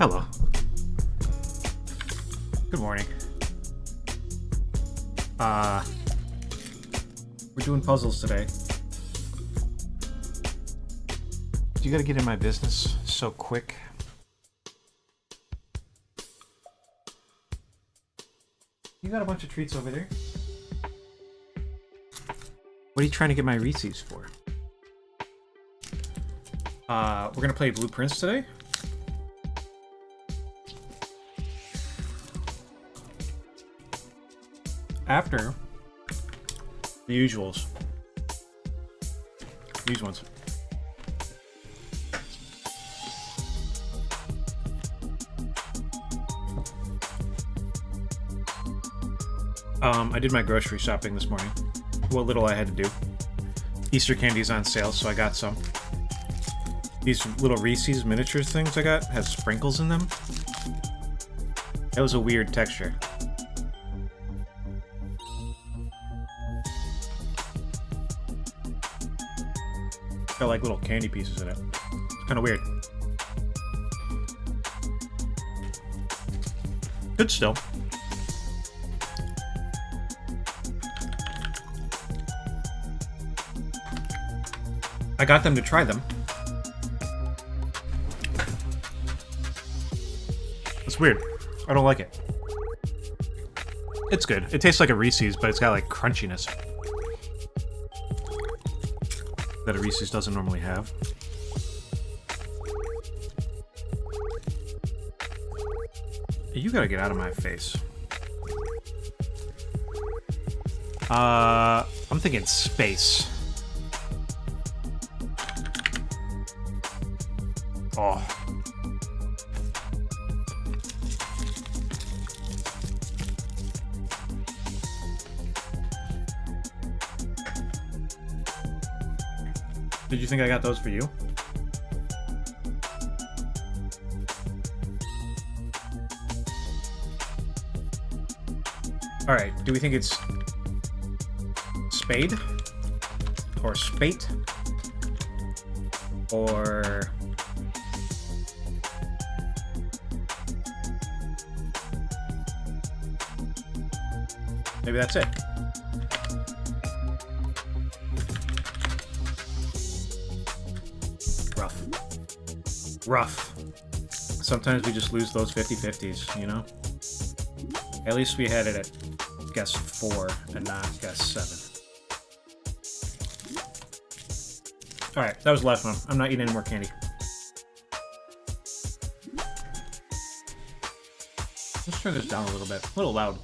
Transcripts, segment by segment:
Hello. Good morning. We're doing puzzles today. You gotta get in my business so quick. You got a bunch of treats over there. What are you trying to get my Reese's for? We're gonna play Blueprints today. After the usuals. These ones. I did my grocery shopping this morning. What little I had to do. Easter candy's on sale, so I got some. These little Reese's miniatures things I got have sprinkles in them. That was a weird texture. Got like little candy pieces in it. It's kind of weird. Good still. I got them to try them. It's weird. I don't like it. It's good. It tastes like a Reese's, but it's got like crunchiness that a Reese's doesn't normally have. You gotta get out of my face. I'm thinking space. Oh. Did you think I got those for you? Alright, do we think it's spade? Or spate? Or... maybe that's it. Rough. Sometimes we just lose those 50-50s, you know? At least we had it at guess 4 and not guess 7. Alright, that was the last one. I'm not eating any more candy. Let's turn this down a little bit. A little loud.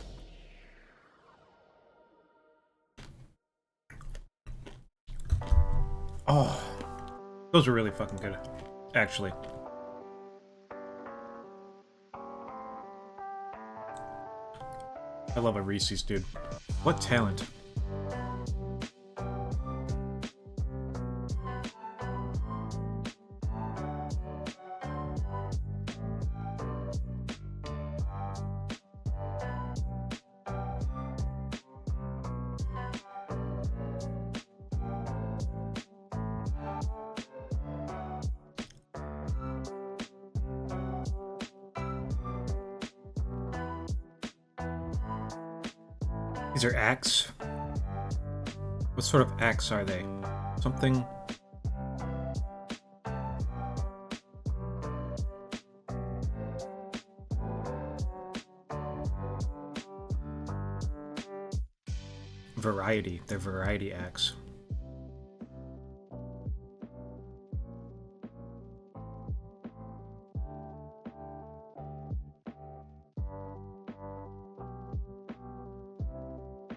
Oh, those were really fucking good, actually. I love a Reese's, dude. What talent. These are axe. What sort of axe are they? Something... variety. They're variety axe.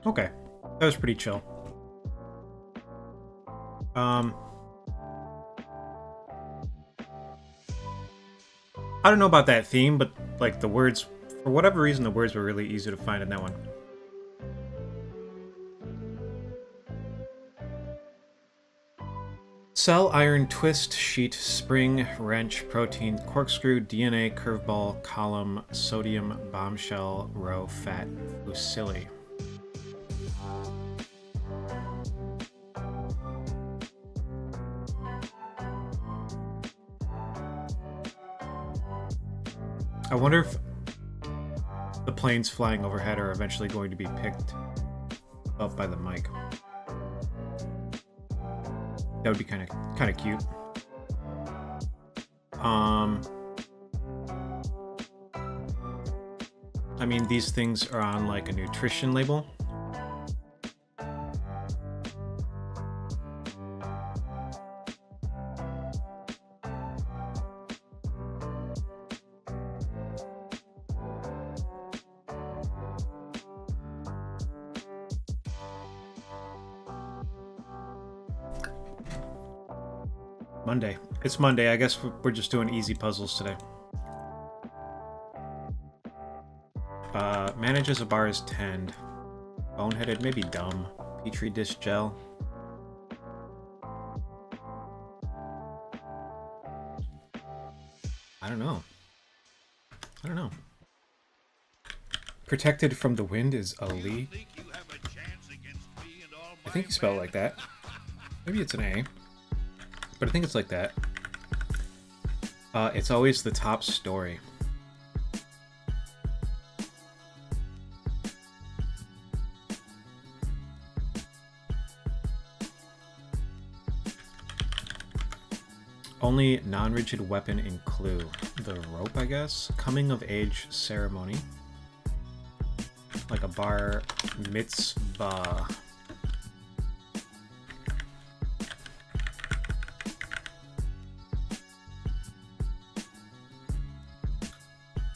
Okay, that was pretty chill. I don't know about that theme, but like the words, for whatever reason, the words were really easy to find in that one. Cell, iron, twist, sheet, spring, wrench, protein, corkscrew, DNA, curveball, column, sodium, bombshell, row, fat, fusilli. I wonder if the planes flying overhead are eventually going to be picked up by the mic. That would be kind of cute. I mean, these things are on like a nutrition label. Monday. It's Monday. I guess we're just doing easy puzzles today. Manages a bar is 10. Boneheaded, maybe dumb. Petri dish gel. I don't know. Protected from the wind is Ali. I think you spell it like that. Maybe it's an A. But I think it's like that. It's always the top story. Only non-rigid weapon in Clue. The rope, I guess? Coming of age ceremony. Like a bar mitzvah.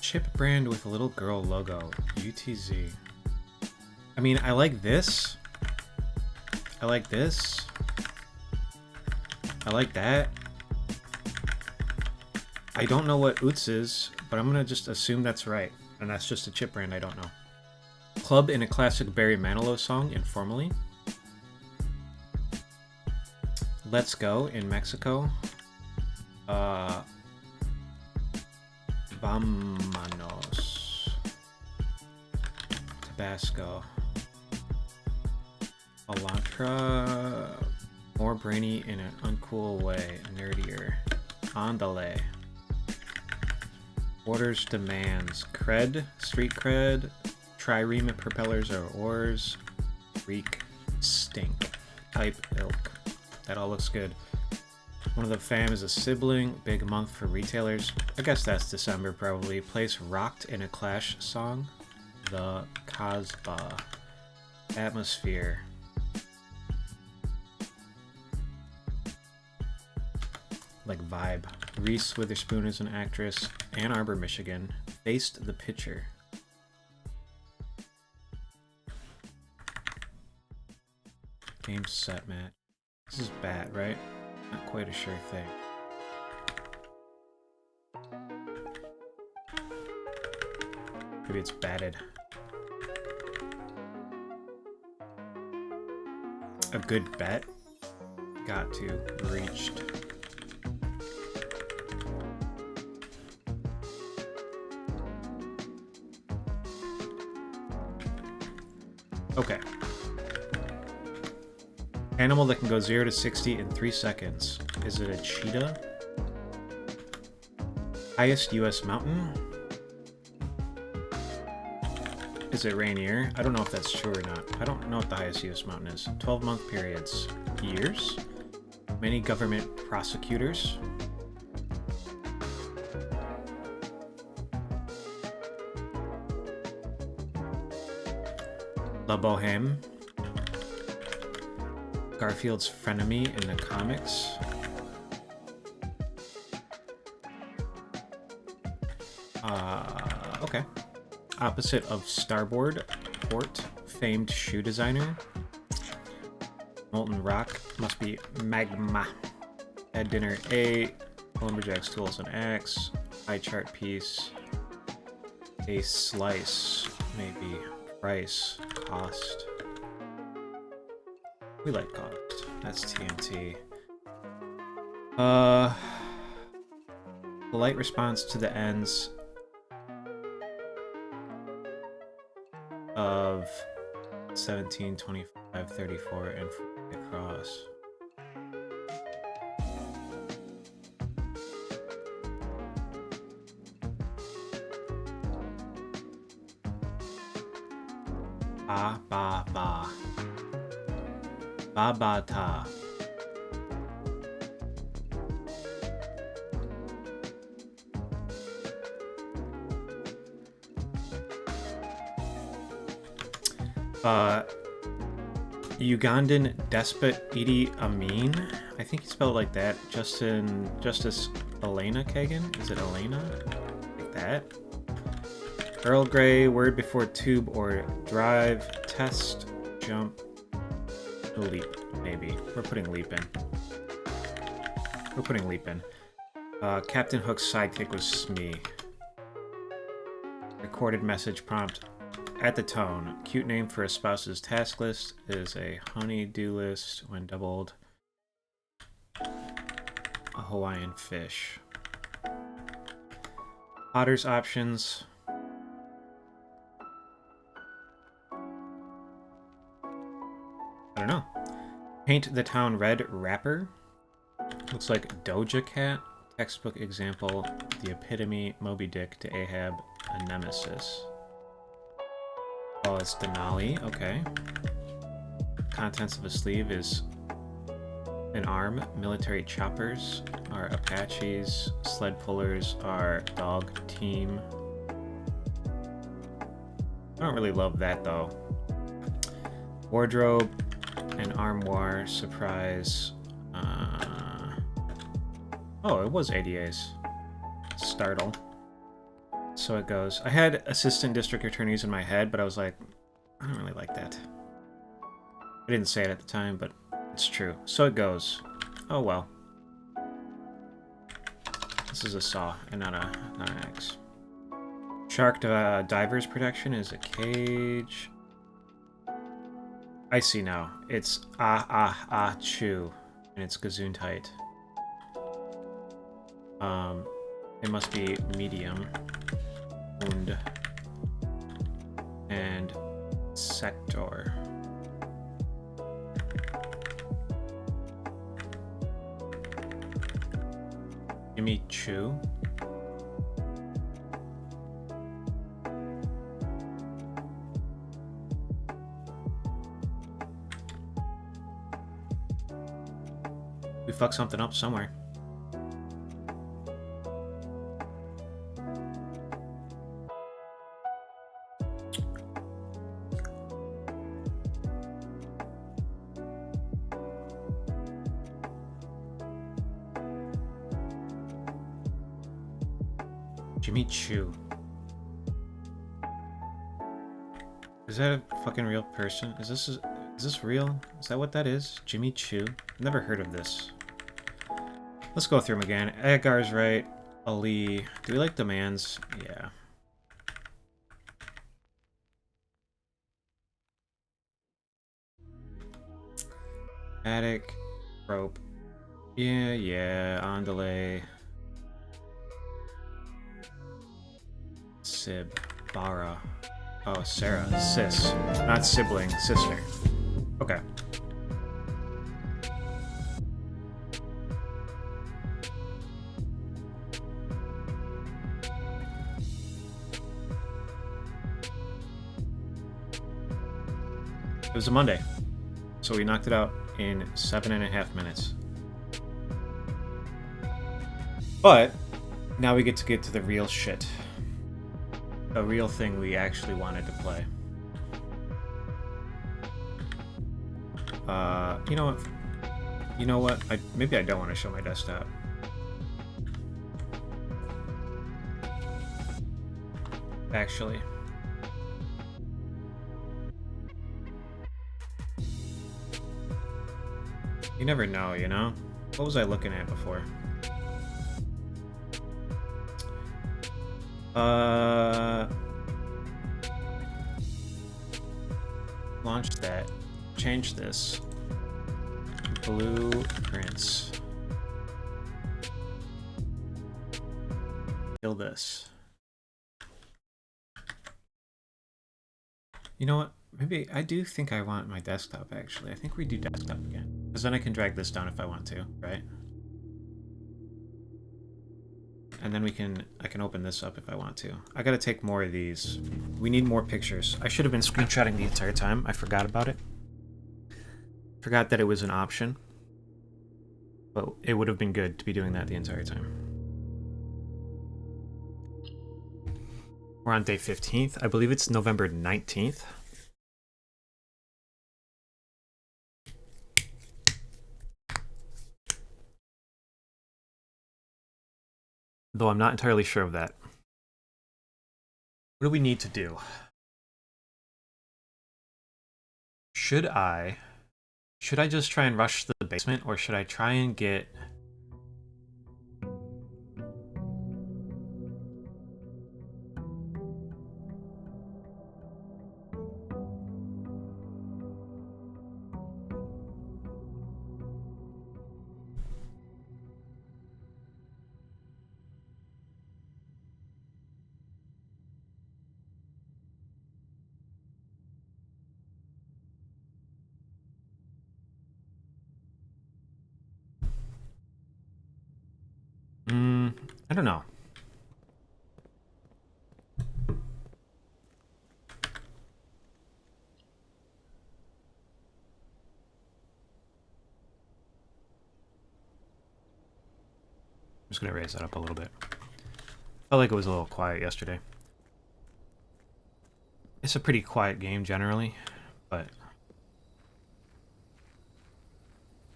Chip brand with a little girl logo. UTZ. I mean, I like this. I like this. I like that. I don't know what Utz is, but I'm gonna just assume that's right. And that's just a chip brand I don't know. Club in a classic Barry Manilow song, informally. Let's Go in Mexico. Vámonos. Tabasco. Elantra. More brainy in an uncool way. Nerdier. Andale. Orders, demands. Cred. Street cred. Trireme propellers or oars. Reek. Stink. Type ilk. That all looks good. One of the fam is a sibling. Big month for retailers. I guess that's December probably. Place rocked in a Clash song. The Casbah. Atmosphere. Like vibe. Reese Witherspoon is an actress. Ann Arbor, Michigan. Faced the pitcher. Game set match. This is bat, right? Not quite a sure thing. Maybe it's batted. A good bet. Got to. Reached. Okay. Animal that can go 0 to 60 in 3 seconds. Is it a cheetah? Highest US mountain? Is it Rainier? I don't know if that's true or not. I don't know what the highest US mountain is. 12-month periods. Years? Many government prosecutors? La Boheme? Garfield's frenemy in the comics. Okay. Opposite of Starboard. Port. Famed shoe designer. Molten rock. Must be magma. At dinner A. Lumberjack's tools an axe. Eye chart piece. A slice. Maybe. Price. Cost. We like cost. That's TNT. Polite response to the ends of 17, 25, 34, and 40 across. Ba ba ba. Ba ba ta. Ugandan despot Idi Amin, I think he spelled it like that. Justice Elena Kagan? Is it Elena? Like that? Earl Grey, word before tube or drive, test, jump, leap, maybe. We're putting leap in. We're putting leap in. Captain Hook's sidekick was Smee. Recorded message prompt. At the tone, cute name for a spouse's task list is a honey-do list when doubled. A Hawaiian fish. Potter's options. I don't know. Paint the town red wrapper. Looks like Doja Cat. Textbook example. The epitome Moby Dick to Ahab, a nemesis. Oh, it's Denali. Okay. Contents of a sleeve is an arm. Military choppers are Apaches. Sled pullers are dog team. I don't really love that though. Wardrobe, an armoire, surprise. Oh, it was ADAs. Startle. So it goes. I had assistant district attorneys in my head, but I was like, I don't really like that. I didn't say it at the time, but it's true. So it goes. Oh well. This is a saw and not an axe. Shark diver's protection is a cage. I see now. It's chew, and it's Gesundheit. It must be medium. Und. And sector. Jimmy Choo. We fucked something up somewhere. Jimmy Choo. Is that a fucking real person? Is this real? Is that what that is? Jimmy Choo? Never heard of this. Let's go through them again. Agar's right. Ali. Do we like demands? Yeah. Attic. Rope. Yeah. On delay. Sib. Bara. Oh, Sarah. Sis. Not sibling. Sister. Okay. It was a Monday, so we knocked it out in 7.5 minutes. But now we get to the real shit. A real thing we actually wanted to play. You know what? Maybe I don't want to show my desktop. Actually. You never know, you know? What was I looking at before? Launch that. Change this. Blueprints. Kill this. You know what? Maybe I do think I want my desktop, actually. I think we do desktop again. Because then I can drag this down if I want to, right? and then I can open this up if I want to. I gotta take more of these. We need more pictures. I should have been screenshotting the entire time. I forgot about it. Forgot that it was an option. But it would have been good to be doing that the entire time. We're on day 15th. I believe it's November 19th. Though I'm not entirely sure of that. What do we need to do? Should I just try and rush the basement, or should I try and get... I don't know. I'm just gonna raise that up a little bit. Felt like it was a little quiet yesterday. It's a pretty quiet game generally, but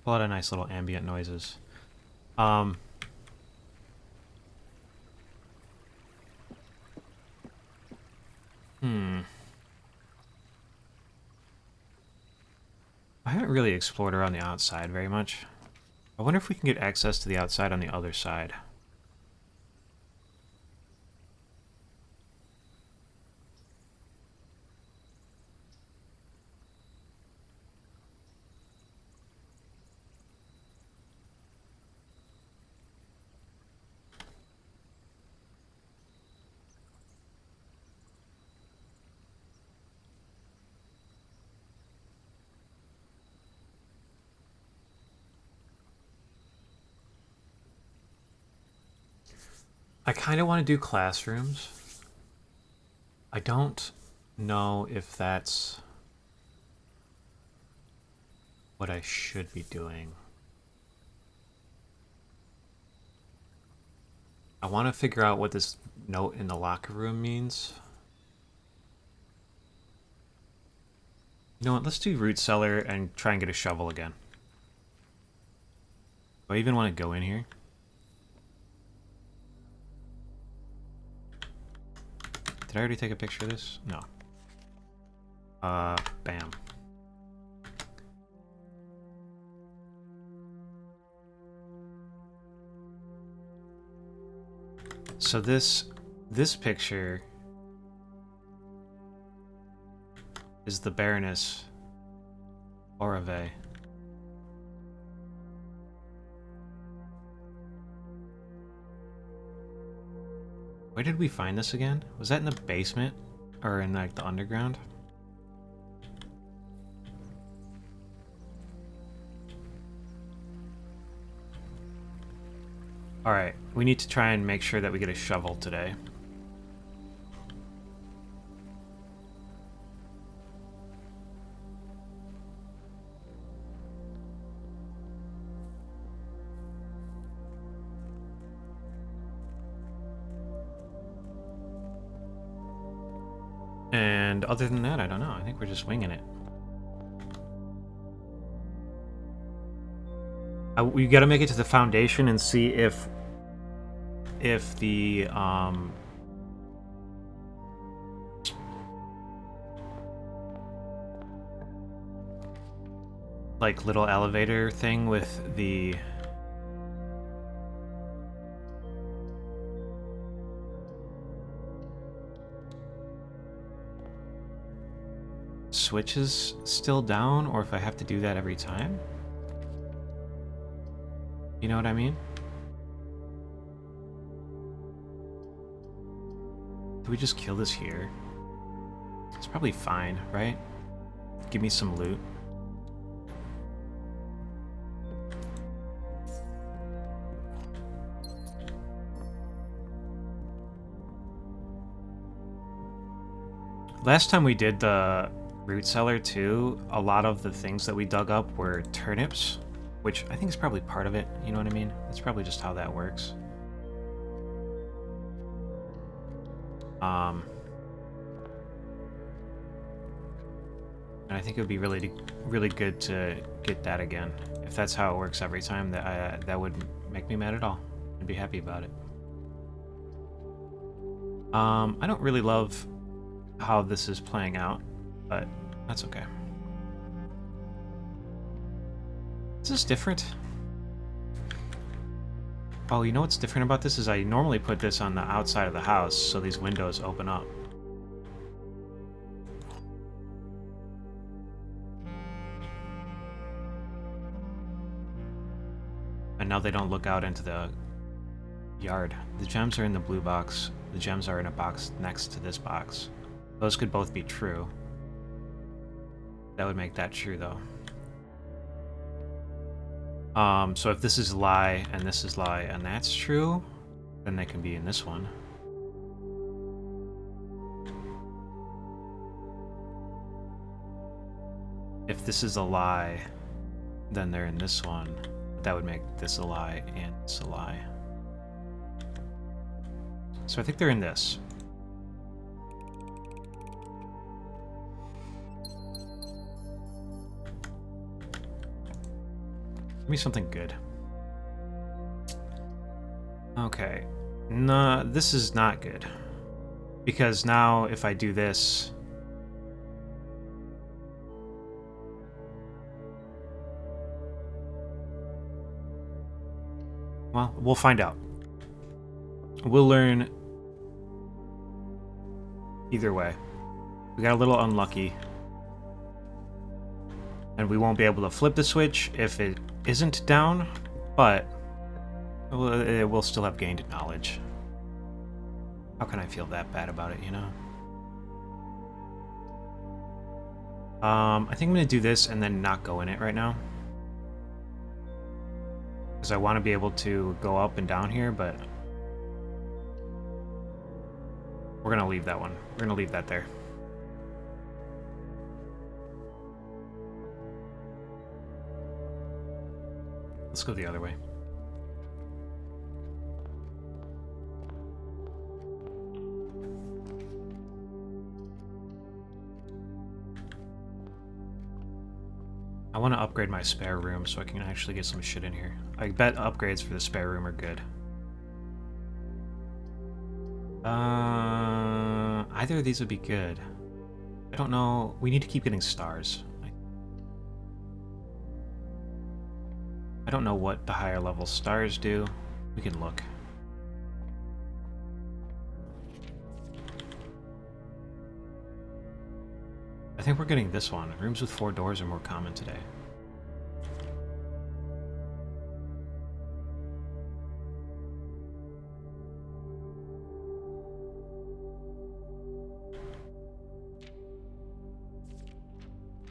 a lot of nice little ambient noises. I haven't really explored around the outside very much. I wonder if we can get access to the outside on the other side. I kind of want to do classrooms. I don't know if that's what I should be doing. I want to figure out what this note in the locker room means. You know what, let's do root cellar and try and get a shovel again. Do I even want to go in here? Did I already take a picture of this? No. Bam. So this picture is the Baroness Orave. Where did we find this again? Was that in the basement? Or in like the underground? Alright, we need to try and make sure that we get a shovel today. And other than that, I don't know. I think we're just winging it. We gotta make it to the foundation and see if the like little elevator thing with the switch is still down, or if I have to do that every time. You know what I mean? Do we just kill this here? It's probably fine, right? Give me some loot. Last time we did the root cellar too, a lot of the things that we dug up were turnips, which I think is probably part of it, you know what I mean? That's probably just how that works. And I think it would be really good to get that again. If that's how it works every time, that wouldn't make me mad at all. I'd be happy about it. I don't really love how this is playing out, but that's okay. Is this different? Oh, you know what's different about this is I normally put this on the outside of the house so these windows open up. And now they don't look out into the yard. The gems are in the blue box. The gems are in a box next to this box. Those could both be true. That would make that true, though. So if this is lie, and this is lie, and that's true, then they can be in this one. If this is a lie, then they're in this one. That would make this a lie and this a lie. So I think they're in this. Give me something good. Okay. Nah, this is not good. Because now if I do this... Well, we'll find out. We'll learn either way. We got a little unlucky. And we won't be able to flip the switch if it isn't down, but we'll still have gained knowledge. How can I feel that bad about it, you know? I think I'm going to do this and then not go in it right now. Because I want to be able to go up and down here, but we're going to leave that one. We're going to leave that there. Let's go the other way. I want to upgrade my spare room so I can actually get some shit in here. I bet upgrades for the spare room are good. Either of these would be good. I don't know. We need to keep getting stars. I don't know what the higher level stars do. We can look. I think we're getting this one. Rooms with 4 doors are more common today.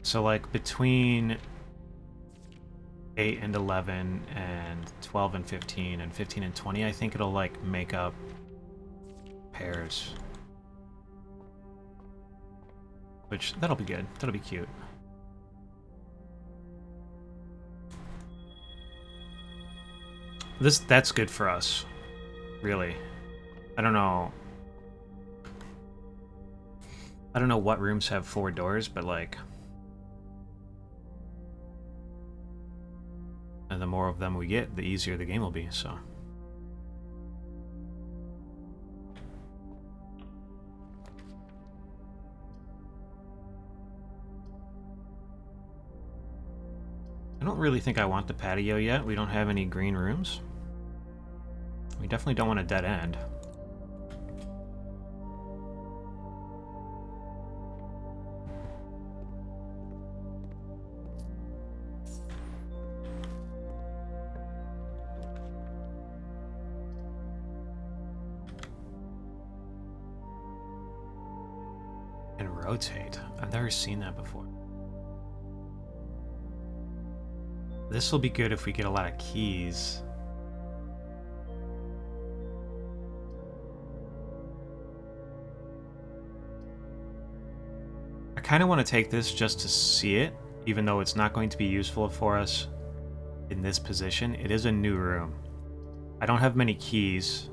So like between 8 and 11 and 12 and 15 and 15 and 20, I think it'll like make up pairs. Which, that'll be good. That'll be cute. That's good for us. Really. I don't know. I don't know what rooms have 4 doors, but like... And the more of them we get, the easier the game will be, so... I don't really think I want the patio yet. We don't have any green rooms. We definitely don't want a dead end. And rotate. I've never seen that before. This will be good if we get a lot of keys. kind of want to take this just to see it, even though it's not going to be useful for us in this position. It is a new room. I don't have many keys.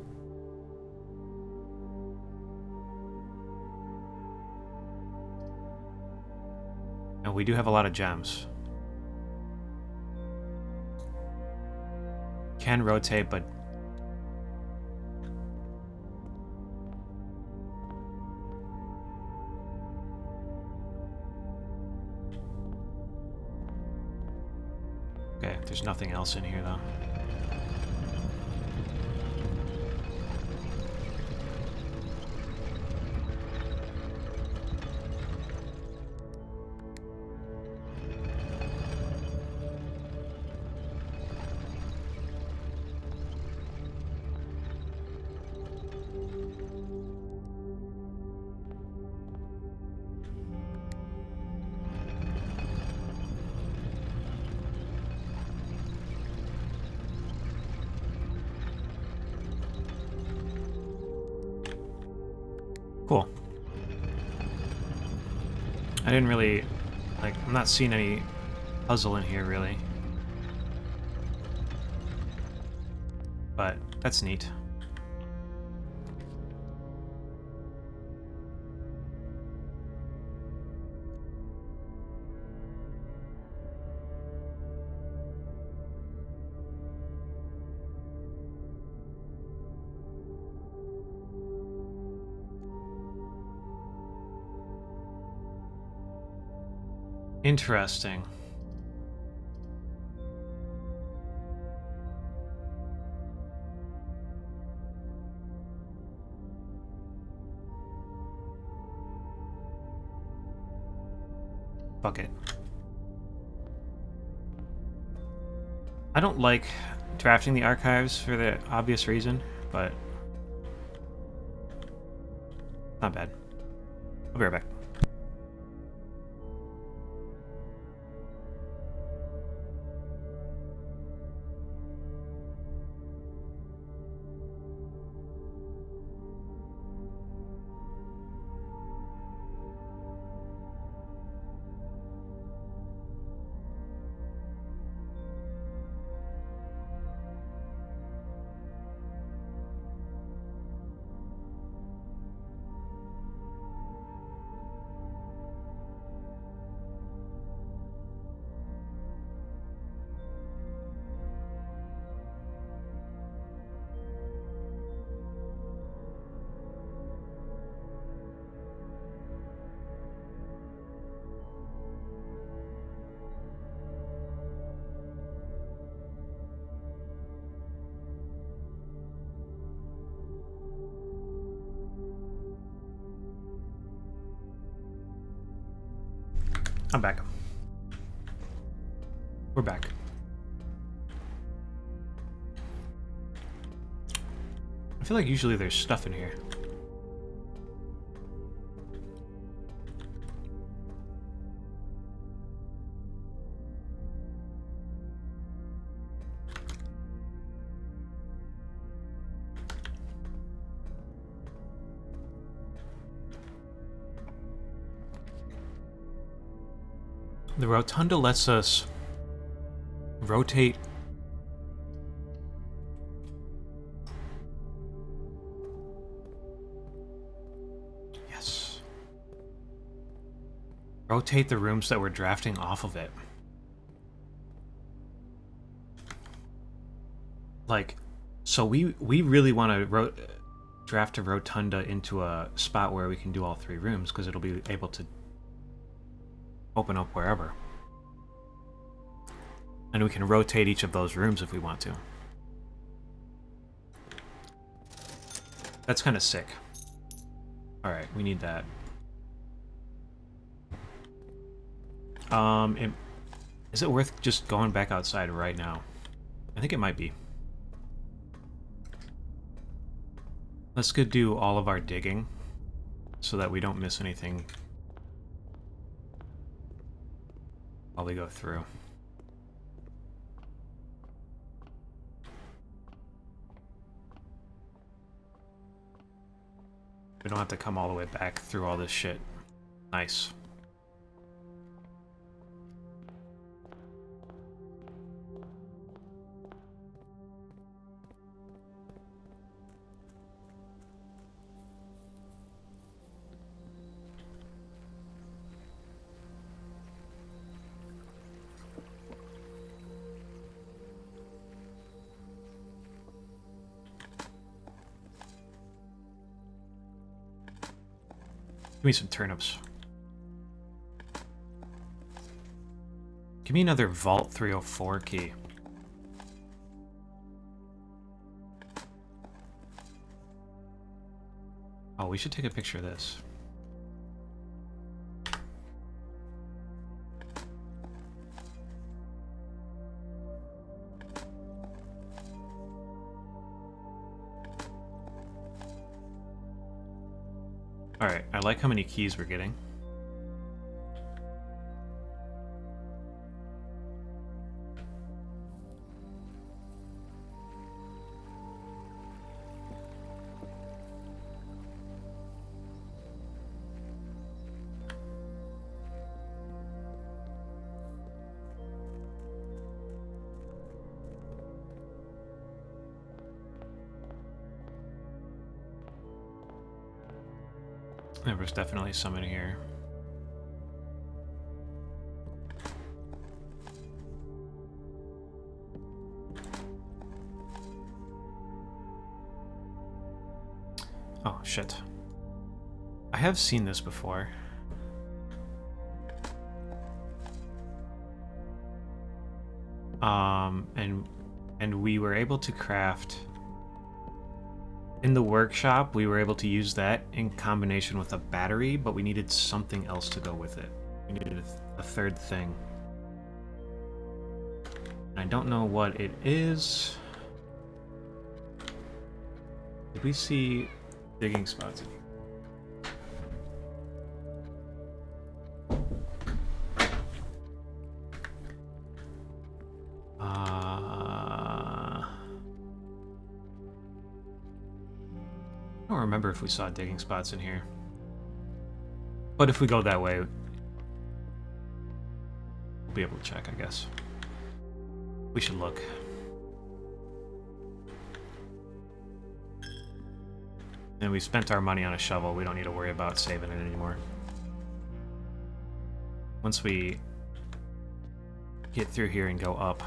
And we do have a lot of gems. Can rotate, but okay, there's nothing else in here though. Cool. I didn't really, like, I'm not seeing any puzzle in here, really. But that's neat. Interesting. Fuck it. I don't like drafting the archives for the obvious reason, but not bad. I'll be right back. I'm back. We're back. I feel like usually there's stuff in here. The rotunda lets us rotate rotate the rooms that we're drafting off of it. Like, so we really want to draft a rotunda into a spot where we can do all three rooms, because it'll be able to open up wherever. And we can rotate each of those rooms if we want to. That's kind of sick. Alright, we need that. Is it worth just going back outside right now? I think it might be. Let's go do all of our digging so that we don't miss anything while we go through. We don't have to come all the way back through all this shit. Nice. Give me some turnips. Give me another Vault 304 key. Oh, we should take a picture of this. Alright, I like how many keys we're getting. There was definitely some in here. Oh, shit. I have seen this before. And we were able to craft... In the workshop, we were able to use that in combination with a battery, but we needed something else to go with it. We needed a third thing. I don't know what it is. Did we see digging spots in here? I don't remember if we saw digging spots in here. But if we go that way, we'll be able to check, I guess. We should look. And we spent our money on a shovel. We don't need to worry about saving it anymore. Once we get through here and go up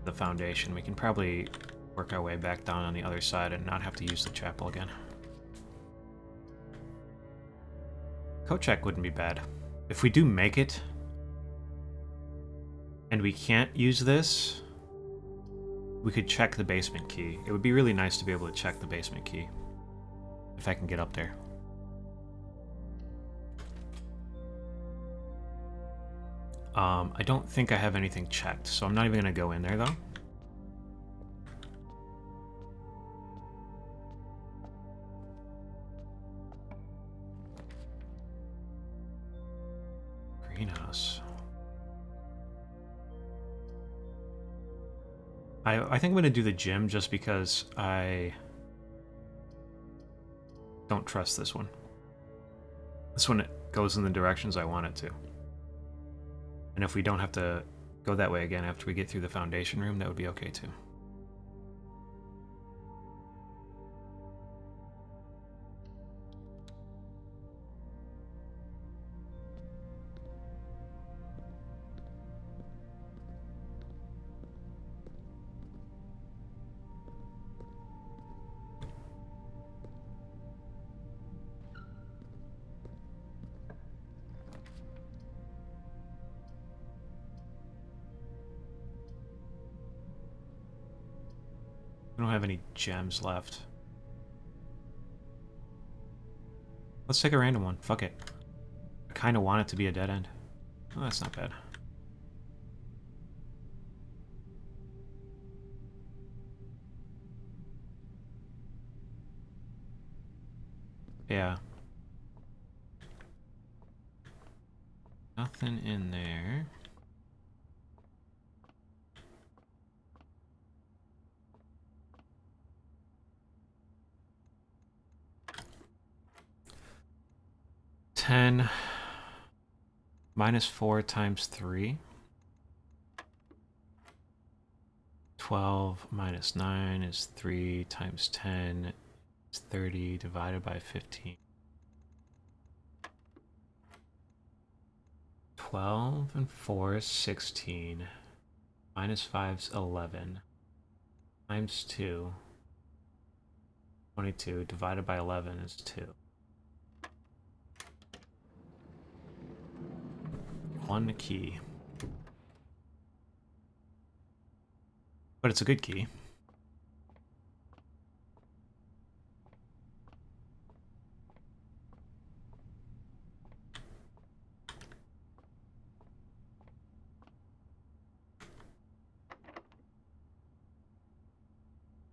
the foundation, we can probably work our way back down on the other side and not have to use the chapel again. Code check wouldn't be bad. If we do make it, and we can't use this, we could check the basement key. It would be really nice to be able to check the basement key, if I can get up there. I don't think I have anything checked, so I'm not even going to go in there, though. Greenhouse. I think I'm going to do the gym just because I don't trust this one. This one goes in the directions I want it to. And if we don't have to go that way again after we get through the foundation room, that would be okay too. We don't have any gems left. Let's take a random one. Fuck it. I kind of want it to be a dead end. Oh, that's not bad. Yeah. Nothing in there. -4 times 3. 12 minus 9 is 3 times 10 is 30 divided by 15. 12 and 4 is 16. Minus 5 is 11. Times 2. 22 divided by 11 is 2. One key. But it's a good key.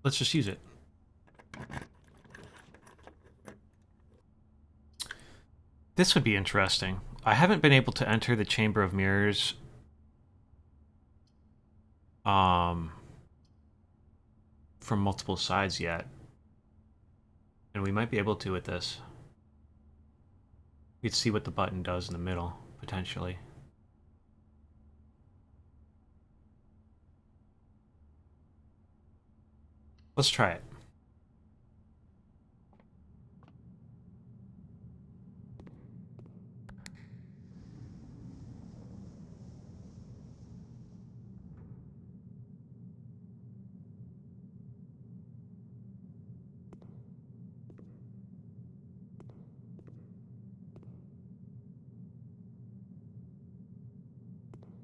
Let's just use it. This would be interesting. I haven't been able to enter the Chamber of Mirrors from multiple sides yet. And we might be able to with this. You can see what the button does in the middle, potentially. Let's try it.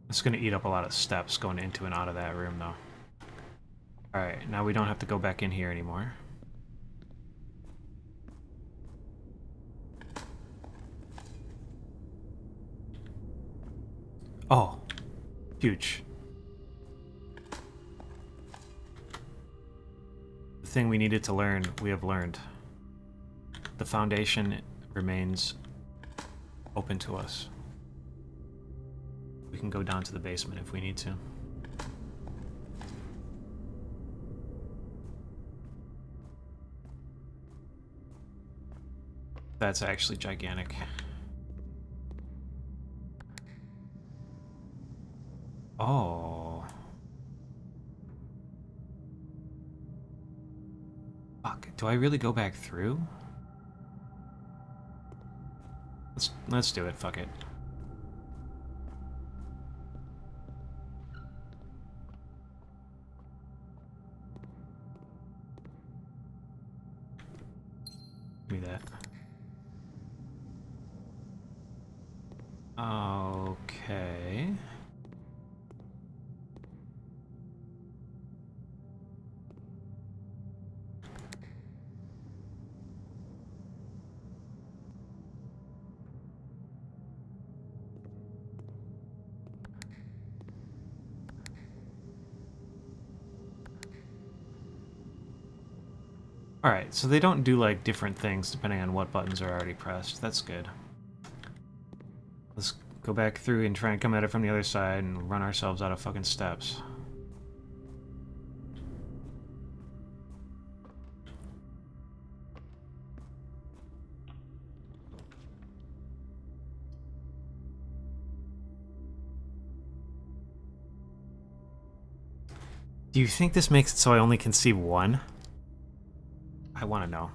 It's going to eat up a lot of steps going into and out of that room, though. Alright, now we don't have to go back in here anymore. Oh, huge. The thing we needed to learn, we have learned. The foundation remains open to us. We can go down to the basement if we need to. That's actually gigantic. Oh. Fuck, do I really go back through? Let's do it, fuck it. Give me that. Okay. Alright, so they don't do like different things depending on what buttons are already pressed. That's good. Let's go back through and try and come at it from the other side and run ourselves out of fucking steps. Do you think this makes it so I only can see one? I want to know.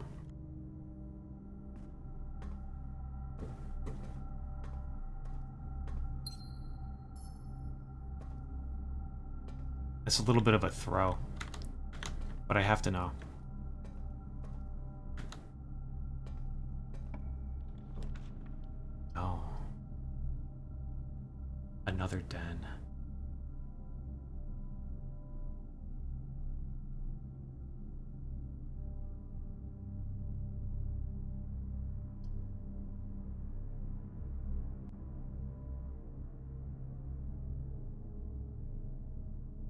It's a little bit of a throw, but I have to know. Oh. Another den.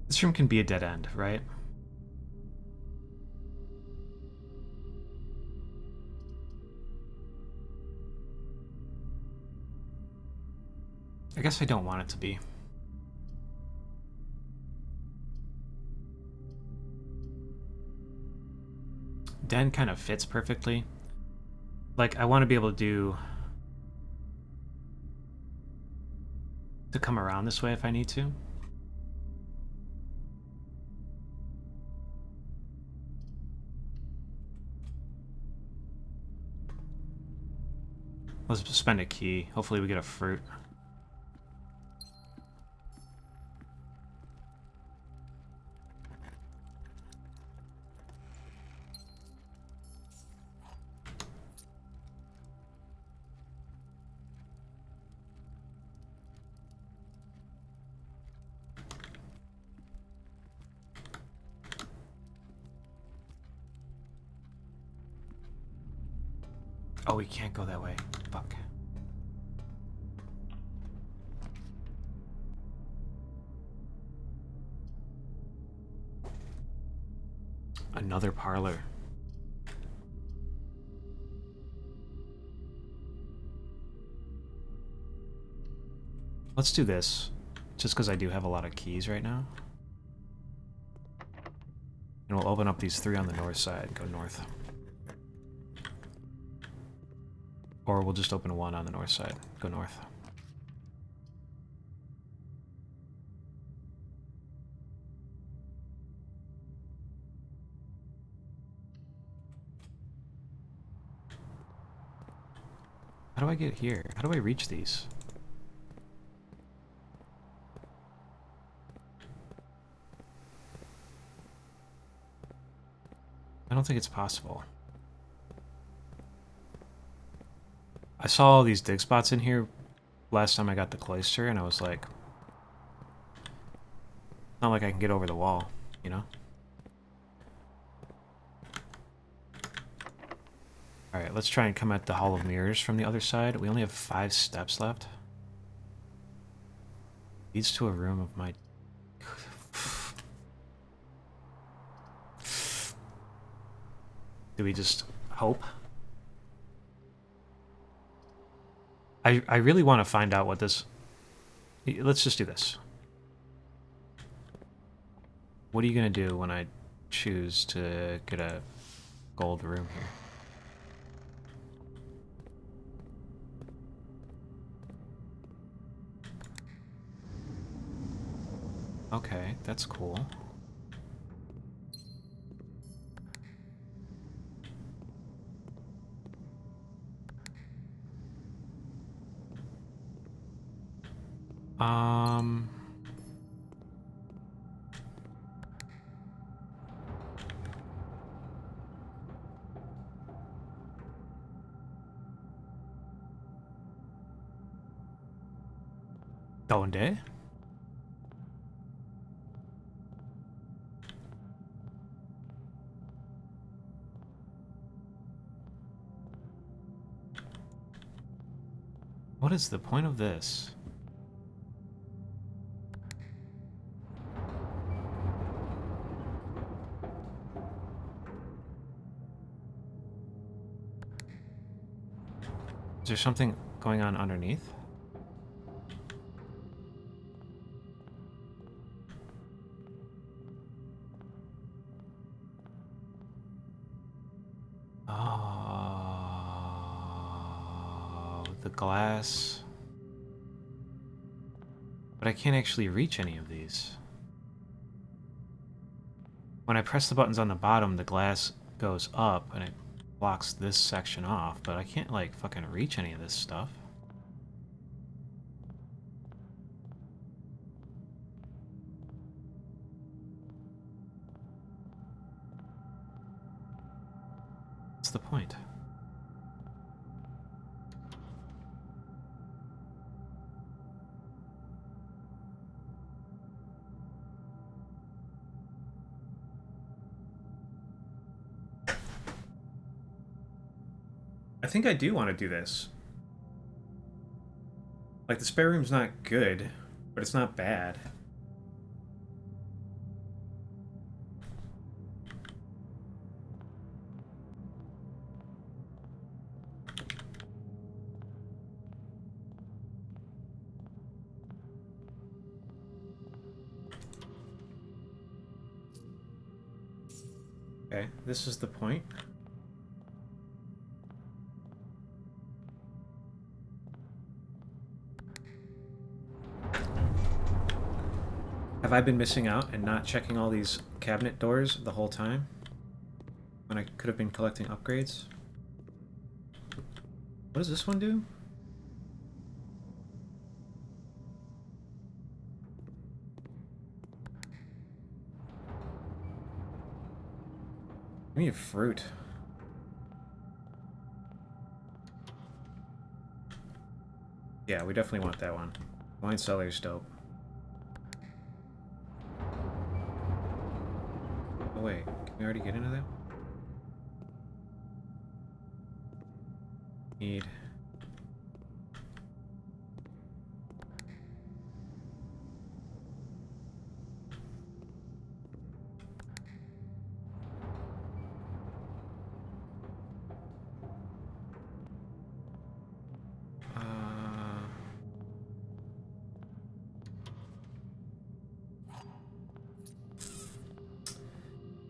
This room can be a dead end, right? I guess I don't want it to be. Den kind of fits perfectly. Like, I want to be able to come around this way if I need to. Let's spend a key. Hopefully we get a fruit. Oh, we can't go that way. Fuck. Another parlor. Let's do this, just because I do have a lot of keys right now. And we'll open up these 3 on the north side and go north. Or we'll just open 1 on the north side, go north. How do I get here? How do I reach these? I don't think it's possible. I saw all these dig spots in here last time I got the cloister, and I was like, not like I can get over the wall, you know? Alright, let's try and come at the Hall of Mirrors from the other side. We only have 5 steps left. Leads to a room of my... Do we just hope? I really want to find out what this... Let's just do this. What are you going to do when I choose to get a gold room here? Okay, that's cool. ¿Dónde? What is the point of this? Is there something going on underneath? Oh, the glass. But I can't actually reach any of these. When I press the buttons on the bottom, the glass goes up and it blocks this section off, but I can't, like, fucking reach any of this stuff. What's the point? I think I do want to do this. Like, the spare room's not good, but it's not bad. Okay, this is the point. Have I been missing out and not checking all these cabinet doors the whole time? When I could have been collecting upgrades? What does this one do? Give me a fruit. Yeah, we definitely want that one. Wine cellar's dope. Oh wait, can we already get into that? Need...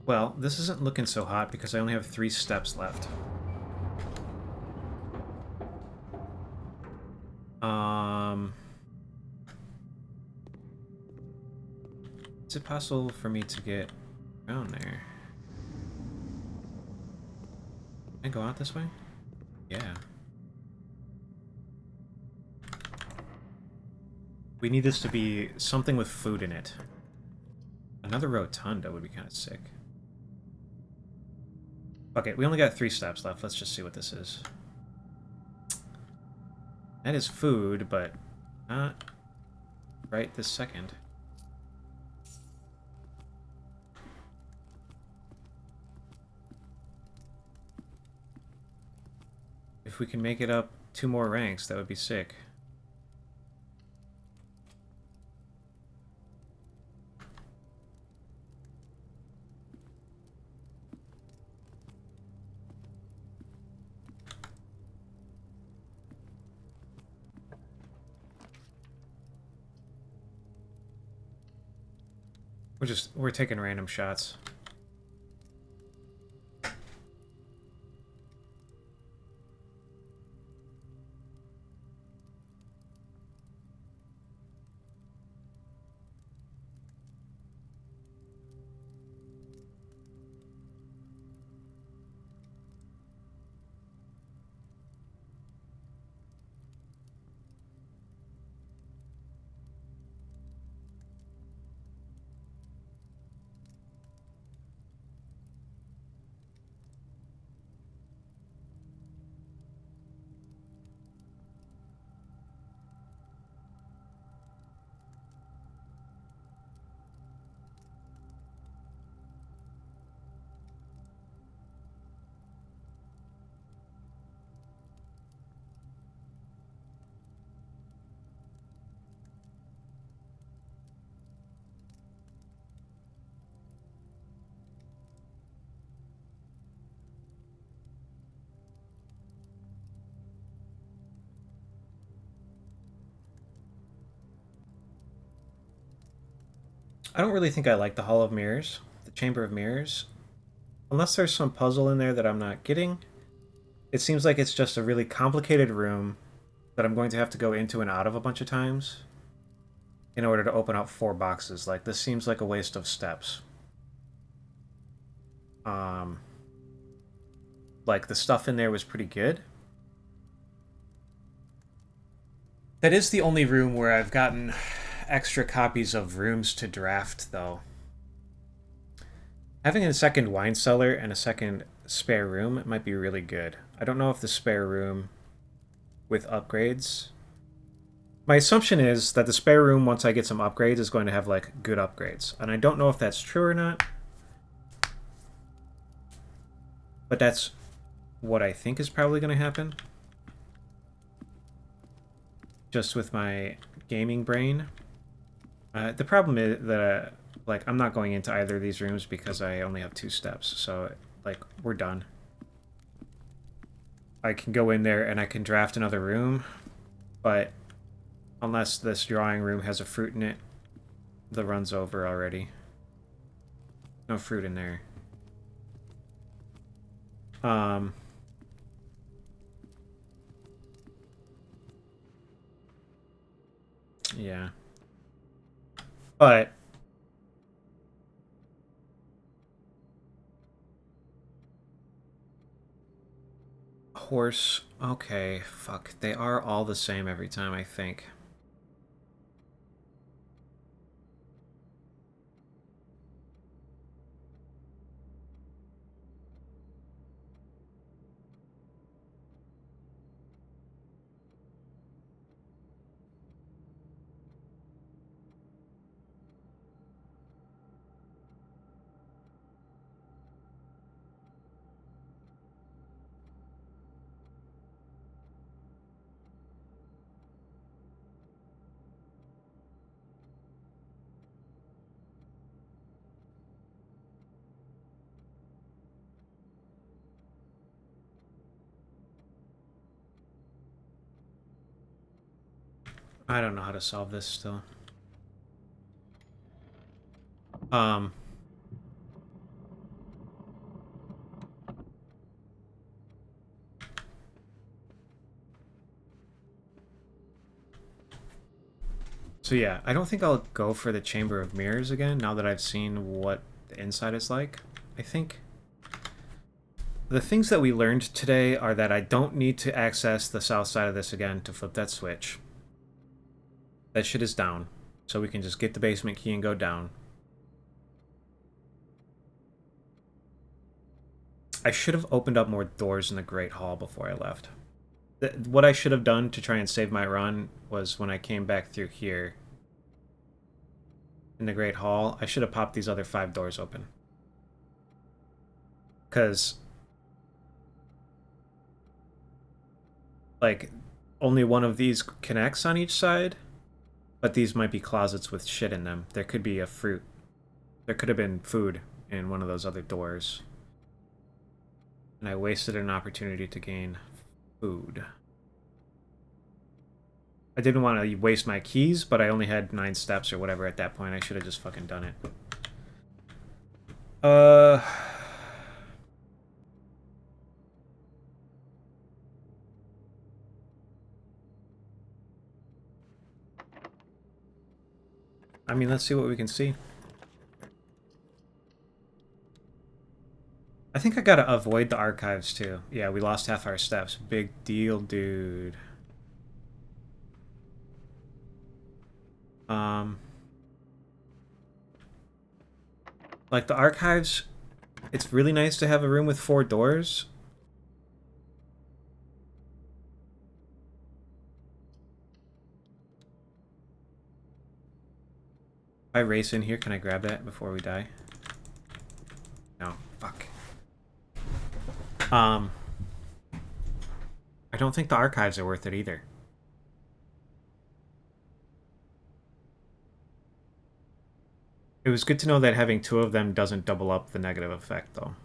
Well, this isn't looking so hot because I only have 3 steps left. Is it possible for me to get around there? Can I go out this way? Yeah. We need this to be something with food in it. Another rotunda would be kind of sick. Okay, we only got 3 steps left. Let's just see what this is. That is food, but not right this second. If we can make it up 2 more ranks, that would be sick. We're taking random shots. I don't really think I like the Hall of Mirrors, the Chamber of Mirrors. Unless there's some puzzle in there that I'm not getting. It seems like it's just a really complicated room that I'm going to have to go into and out of a bunch of times in order to open up 4 boxes. Like, this seems like a waste of steps. Like, the stuff in there was pretty good. That is the only room where I've gotten extra copies of rooms to draft, though. Having a second wine cellar and a second spare room might be really good. I don't know if the spare room with upgrades... My assumption is that the spare room, once I get some upgrades, is going to have, like, good upgrades. And I don't know if that's true or not. But that's what I think is probably going to happen. Just with my gaming brain. The problem is that, like, I'm not going into either of these rooms because I only have 2 steps. So, like, we're done. I can go in there and I can draft another room. But unless this drawing room has a fruit in it, the run's over already. No fruit in there. Yeah. But horse, okay, fuck. They are all the same every time, I think. I don't know how to solve this still. Um... So yeah, I don't think I'll go for the Chamber of Mirrors again, now that I've seen what the inside is like. I think the things that we learned today are that I don't need to access the south side of this again to flip that switch. That shit is down, so we can just get the basement key and go down. I should have opened up more doors in the Great Hall before I left. What I should have done to try and save my run was when I came back through here in the Great Hall, I should have popped these other 5 doors open. Because, like, only one of these connects on each side, but these might be closets with shit in them. There could be a fruit. There could have been food in one of those other doors. And I wasted an opportunity to gain food. I didn't want to waste my keys, but I only had 9 steps or whatever at that point. I should have just fucking done it. I mean, let's see what we can see. I think I gotta avoid the archives, too. Yeah, we lost half our steps. Big deal, dude. Like, the archives, it's really nice to have a room with 4 doors. If I race in here, can I grab that before we die? No. Fuck. I don't think the archives are worth it either. It was good to know that having 2 of them doesn't double up the negative effect, though.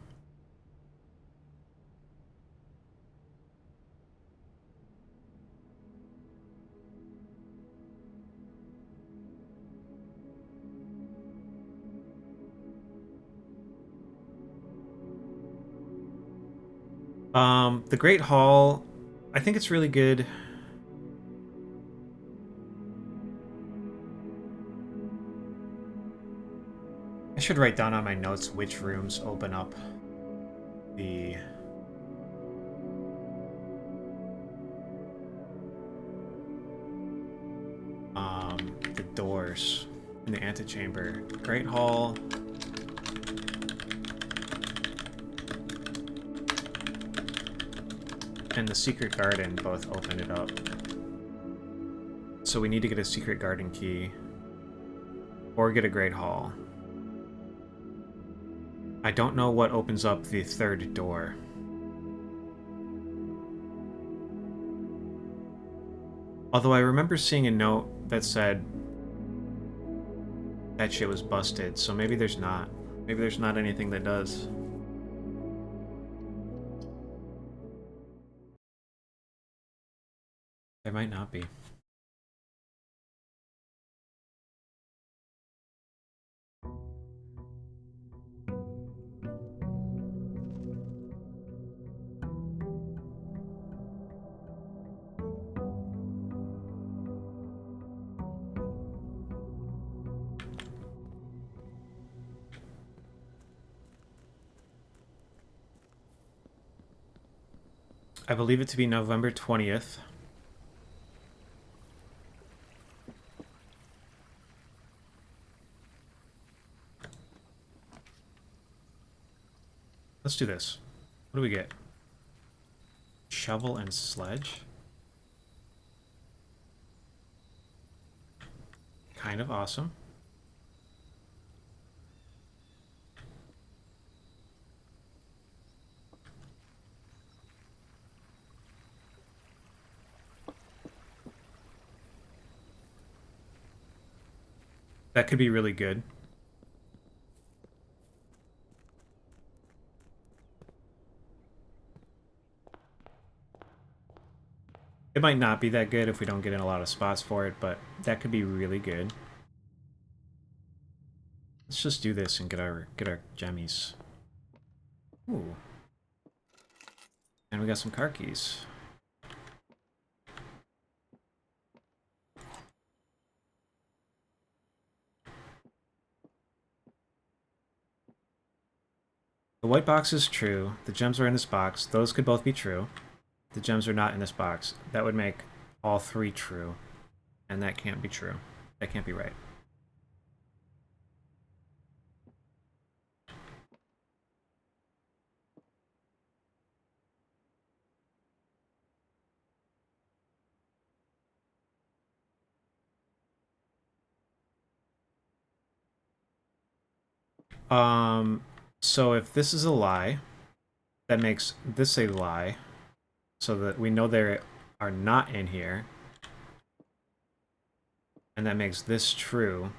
The Great Hall, I think it's really good. I should write down on my notes which rooms open up the the doors in the antechamber. Great Hall. And the Secret Garden both open it up. So we need to get a Secret Garden key. Or get a Great Hall. I don't know what opens up the 3rd door. Although I remember seeing a note that said that shit was busted, so maybe there's not. Maybe there's not anything that does. There might not be. I believe it to be November 20th. Let's do this. What do we get? Shovel and sledge? Kind of awesome. That could be really good. It might not be that good if we don't get in a lot of spots for it, but that could be really good. Let's just do this and get our gemmies. Ooh. And we got some car keys. The white box is true. The gems are in this box. Those could both be true. The gems are not in this box. That would make all three true. And that can't be true. That can't be right. So if this is a lie, that makes this a lie, so that we know they are not in here, and that makes this true,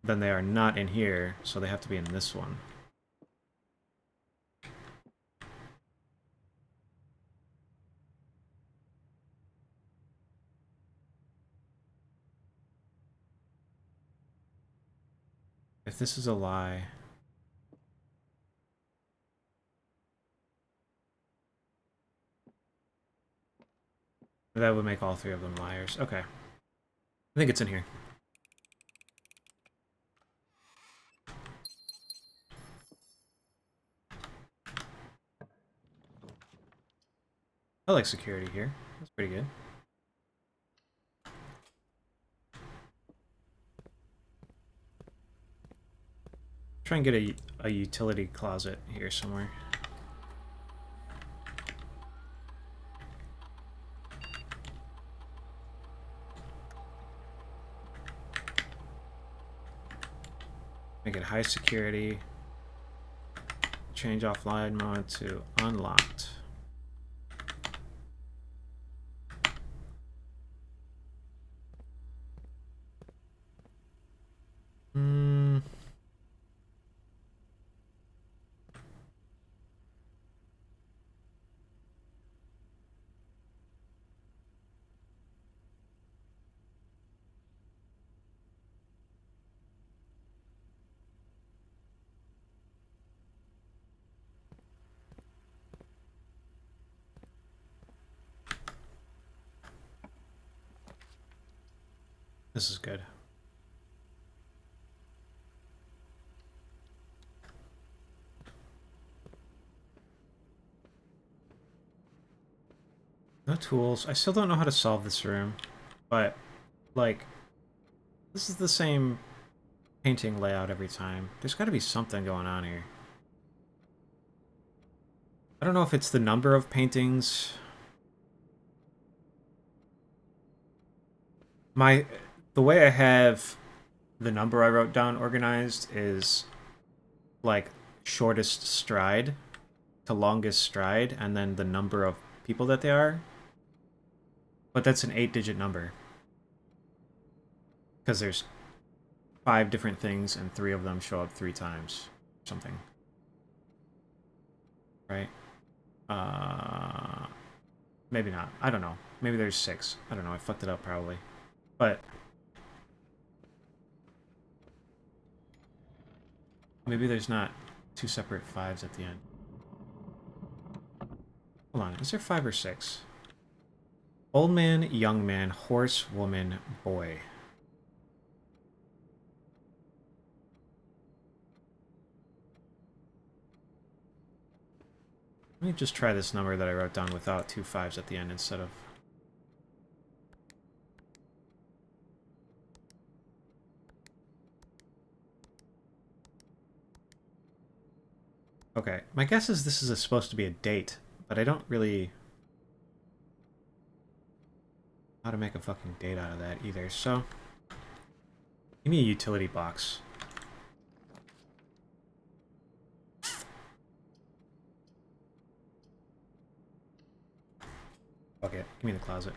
then they are not in here, so they have to be in this one. If this is a lie... that would make all three of them liars. Okay. I think it's in here. I like security here. That's pretty good. Try and get a utility closet here somewhere. Make it high security. Change offline mode to unlocked. This is good. No tools. I still don't know how to solve this room, but, like, this is the same painting layout every time. There's got to be something going on here. I don't know if it's the number of paintings. The way I have the number I wrote down organized is like shortest stride to longest stride and then the number of people that they are. But that's an 8-digit number. Because there's 5 different things and 3 of them show up 3 times. Something. Right? Maybe not. I don't know. Maybe there's 6. I don't know. I fucked it up probably. But maybe there's not 2 separate 5s at the end. Hold on. Is there 5 or 6? Old man, young man, horse, woman, boy. Let me just try this number that I wrote down without 2 5s at the end instead of... Okay, my guess is this is supposed to be a date, but I don't really... how to make a fucking date out of that either, so... give me a utility box. Okay, give me the closet.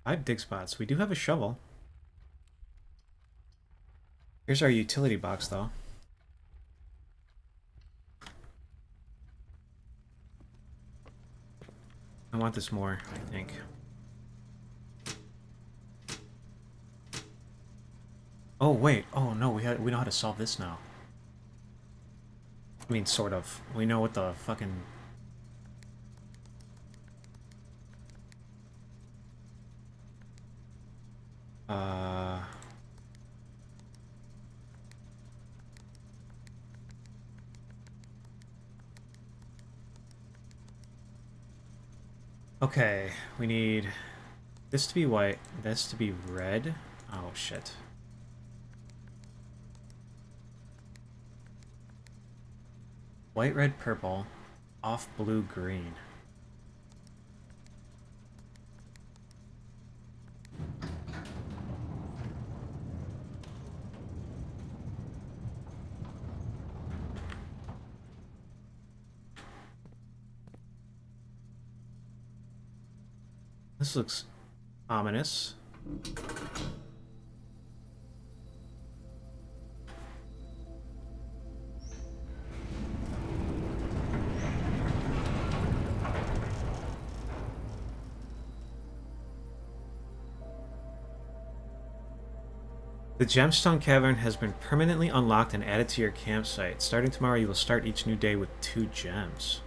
5 dig spots. We do have a shovel. Here's our utility box, though. I want this more, I think. Oh, wait. Oh, no, we know how to solve this now. I mean, sort of. We know what the fucking... Okay, we need this to be white, this to be red. Oh, shit. White, red, purple, off blue, green. This looks ominous. The Gemstone Cavern has been permanently unlocked and added to your campsite. Starting tomorrow, you will start each new day with 2 gems.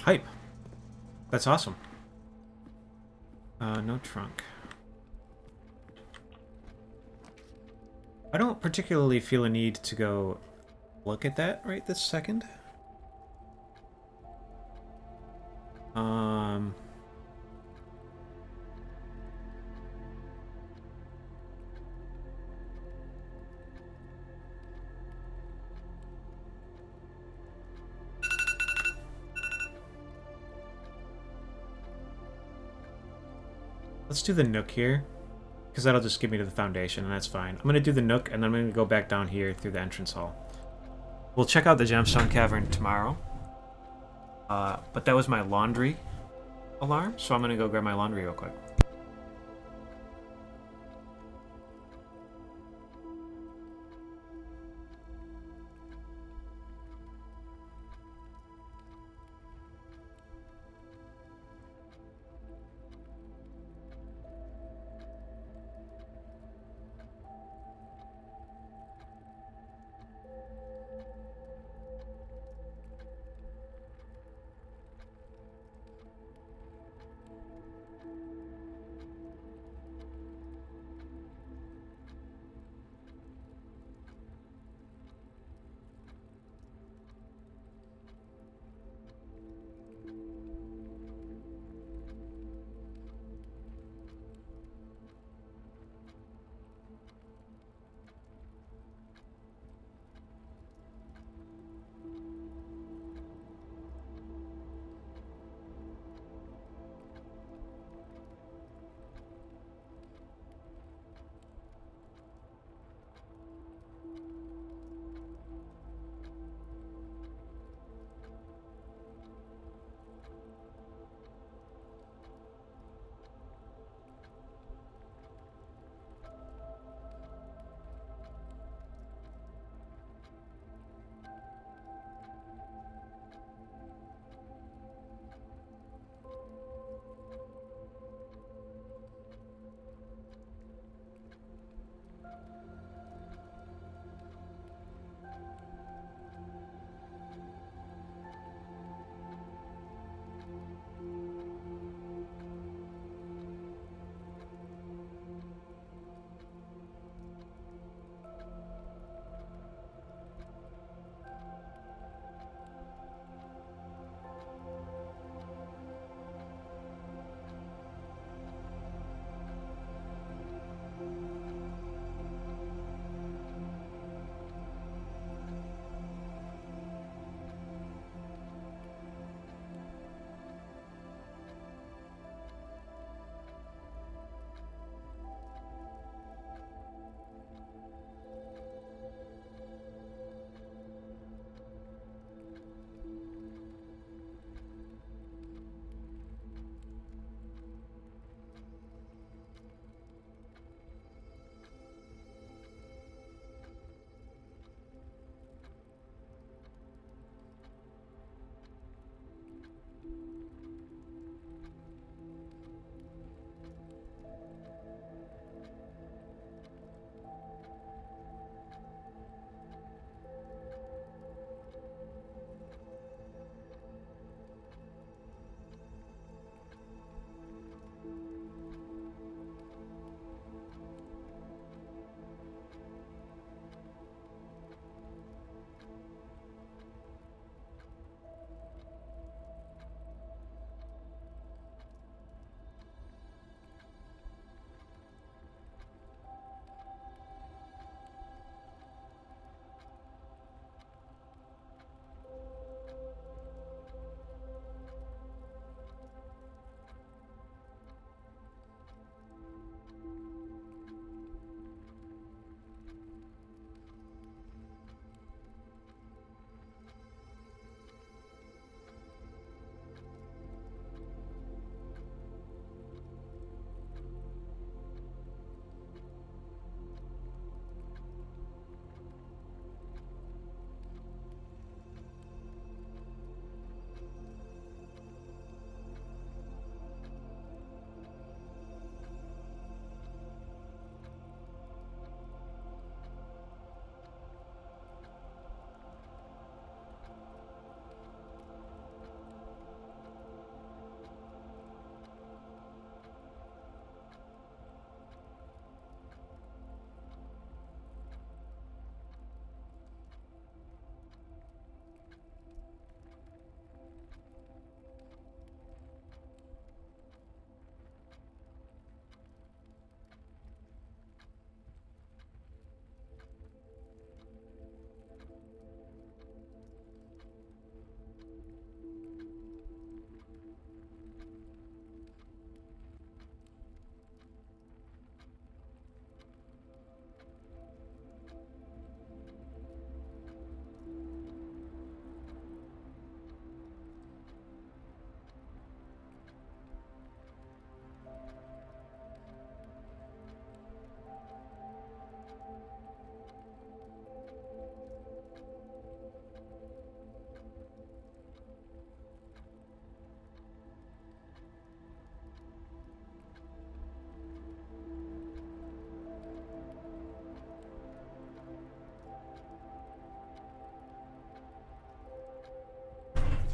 Hype. That's awesome. No trunk. I don't particularly feel a need to go look at that right this second. Let's do the nook here, because that'll just give me to the foundation, and that's fine. I'm going to do the nook, and then I'm going to go back down here through the entrance hall. We'll check out the Gemstone Cavern tomorrow. But that was my laundry alarm, so I'm going to go grab my laundry real quick.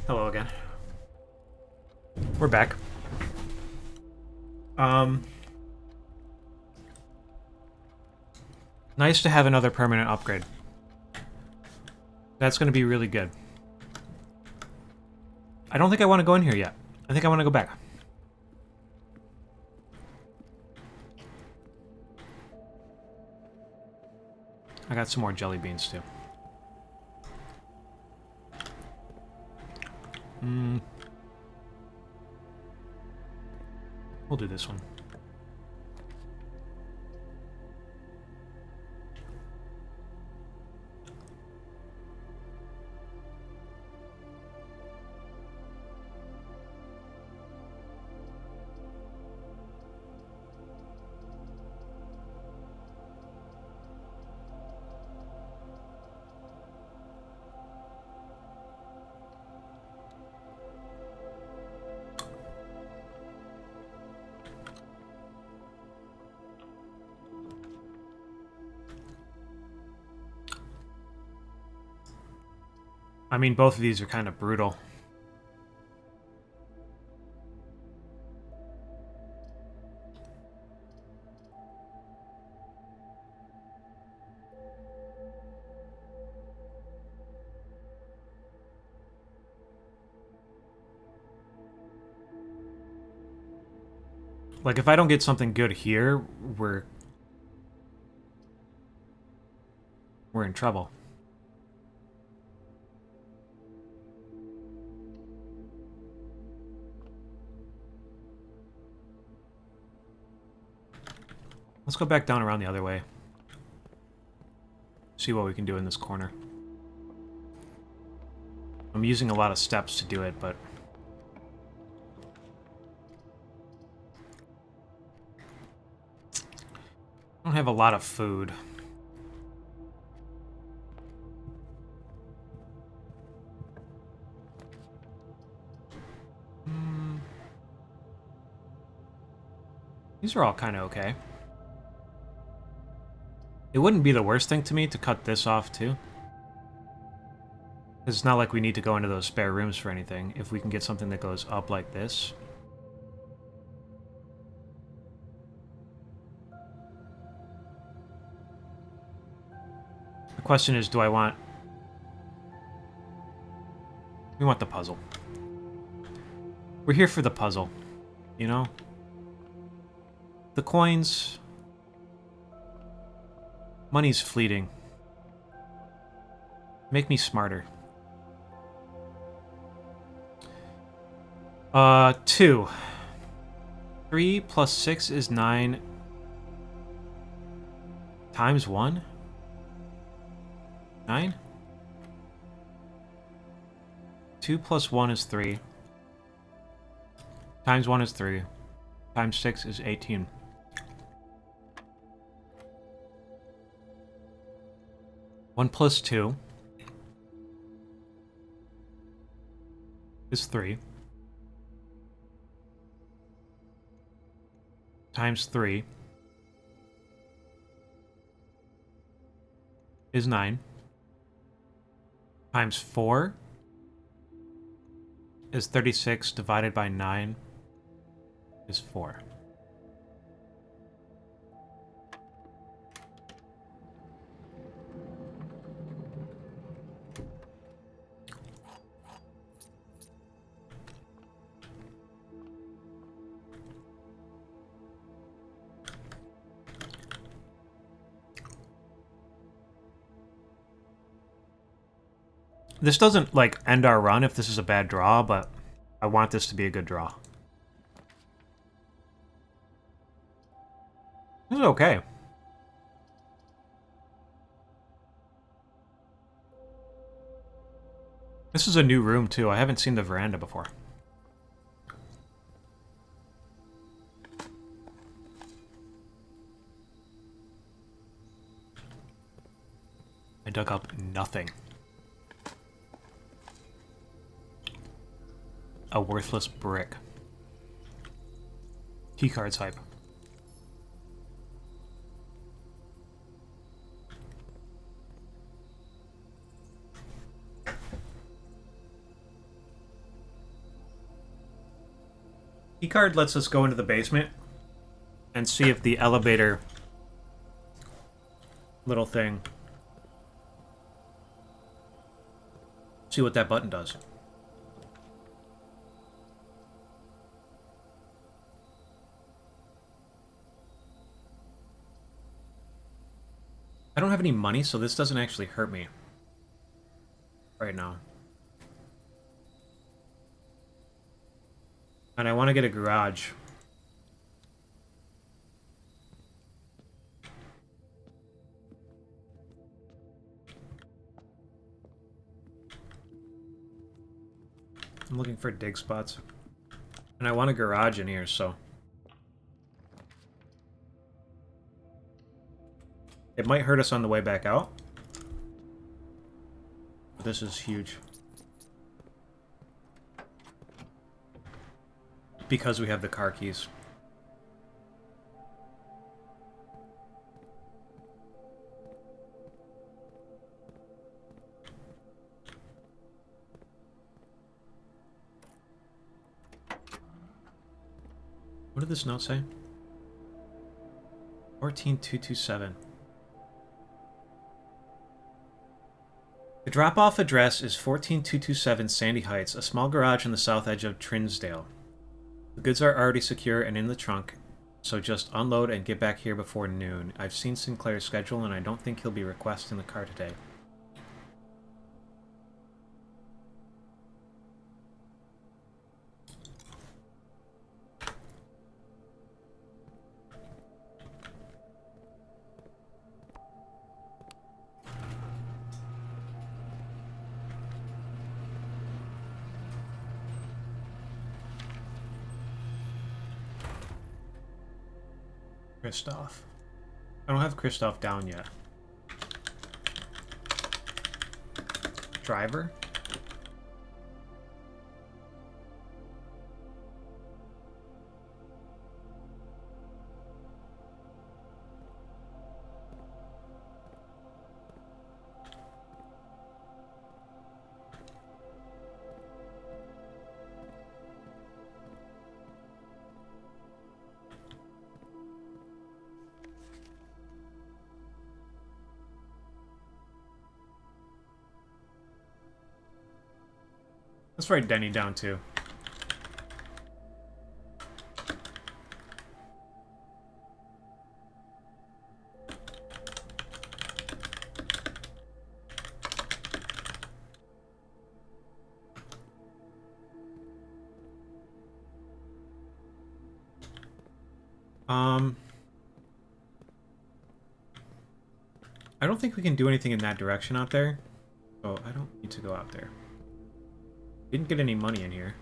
Hello again. We're back. Nice to have another permanent upgrade. That's going to be really good. I don't think I want to go in here yet. I think I want to go back. I got some more jelly beans, too. We'll do this one. I mean, both of these are kind of brutal. Like, if I don't get something good here, we're in trouble. Let's go back down around the other way. See what we can do in this corner. I'm using a lot of steps to do it, but... I don't have a lot of food. These are all kind of okay. It wouldn't be the worst thing to me to cut this off, too. It's not like we need to go into those spare rooms for anything. If we can get something that goes up like this. The question is, do I want... We want the puzzle. We're here for the puzzle, you know? The coins... Money's fleeting. Make me smarter. 2. 3 plus 6 is 9. Times 1? 9? 2 plus 1 is 3. Times 1 is 3. Times 6 is 18. One plus 2 is 3. Times 3 is 9. Times 4 is 36 divided by 9 is 4. This doesn't, like, end our run if this is a bad draw, but I want this to be a good draw. This is okay. This is a new room, too. I haven't seen the veranda before. I dug up nothing. A worthless brick. Keycard type. Keycard lets us go into the basement and see if the elevator little thing... See what that button does. I don't have any money, so this doesn't actually hurt me right now. And I want to get a garage. I'm looking for dig spots. And I want a garage in here, so... It might hurt us on the way back out. This is huge. Because we have the car keys. What did this note say? 14227. The drop-off address is 14227 Sandy Heights, a small garage on the south edge of Trinsdale. The goods are already secure and in the trunk, so just unload and get back here before noon. I've seen Sinclair's schedule, and I don't think he'll be requesting the car today. Christoph. I don't have Christoph down yet. Driver? Let's write Denny down too. I don't think we can do anything in that direction out there. So I don't need to go out there. Didn't get any money in here.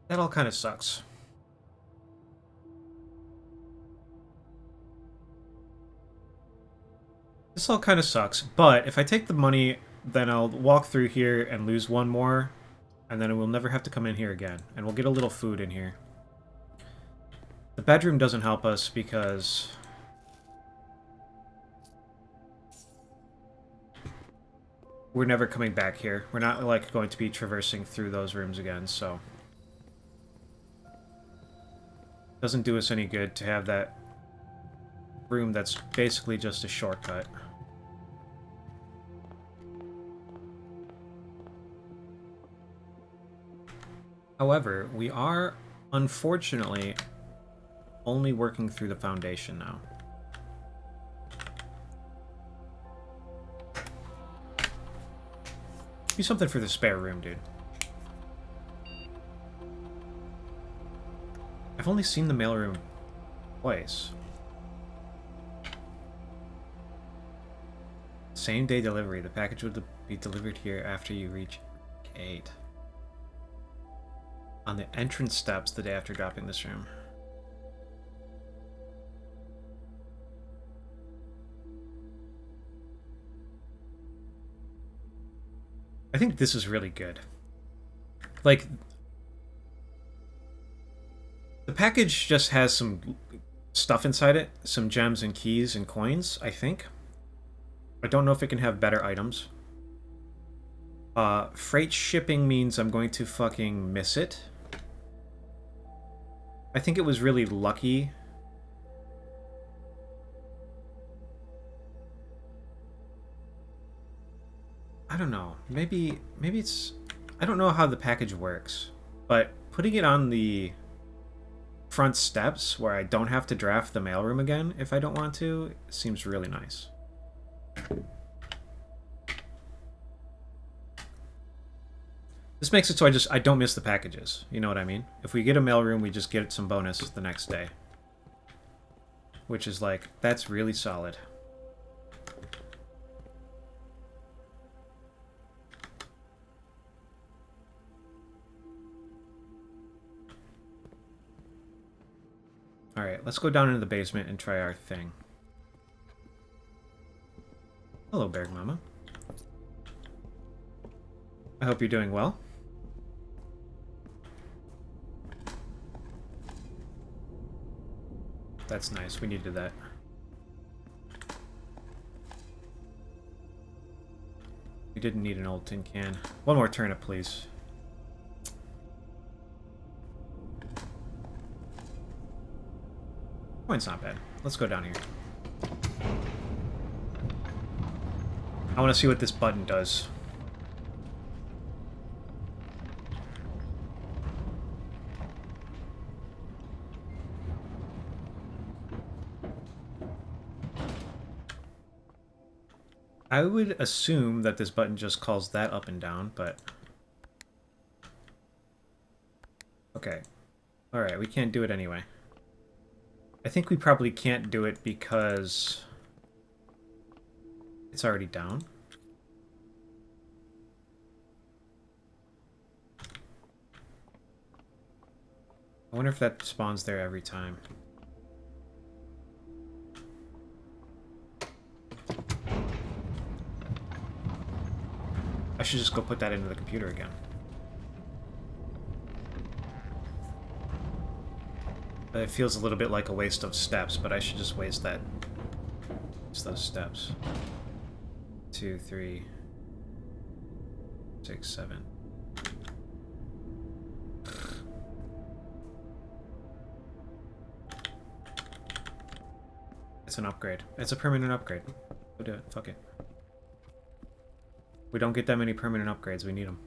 That all kind of sucks. This all kind of sucks, but if I take the money, then I'll walk through here and lose one more, and then we'll never have to come in here again, and we'll get a little food in here. The bedroom doesn't help us because... we're never coming back here. We're not, like, going to be traversing through those rooms again, so... doesn't do us any good to have that room that's basically just a shortcut. However, we are, unfortunately, only working through the foundation now. Do something for the spare room, dude. I've only seen the mailroom twice. Same day delivery. The package would be delivered here after you reach gate. On the entrance steps the day after dropping this room. I think this is really good. Like, The package just has some stuff inside it, some gems and keys and coins, I think. I don't know if it can have better items. Freight shipping means I'm going to fucking miss it. I think it was really lucky. I don't know. Maybe it's... I don't know how the package works, but putting it on the front steps where I don't have to draft the mailroom again if I don't want to seems really nice. This makes it so I don't miss the packages. You know what I mean? If we get a mailroom, we just get some bonus the next day. Which is like, that's really solid. Alright, let's go down into the basement and try our thing. Hello, Berg Mama. I hope you're doing well. That's nice. We needed that. We didn't need an old tin can. One more turnip, please. Point's not bad. Let's go down here. I want to see what this button does. I would assume that this button just calls that up and down, but... Okay. Alright, we can't do it anyway. I think we probably can't do it because... it's already down. I wonder if that spawns there every time. I should just go put that into the computer again. It feels a little bit like a waste of steps, but I should just waste that. It's those steps. 2, 3, 6, 7. It's an upgrade. It's a permanent upgrade. Go do it. Fuck it. We don't get that many permanent upgrades. We need them.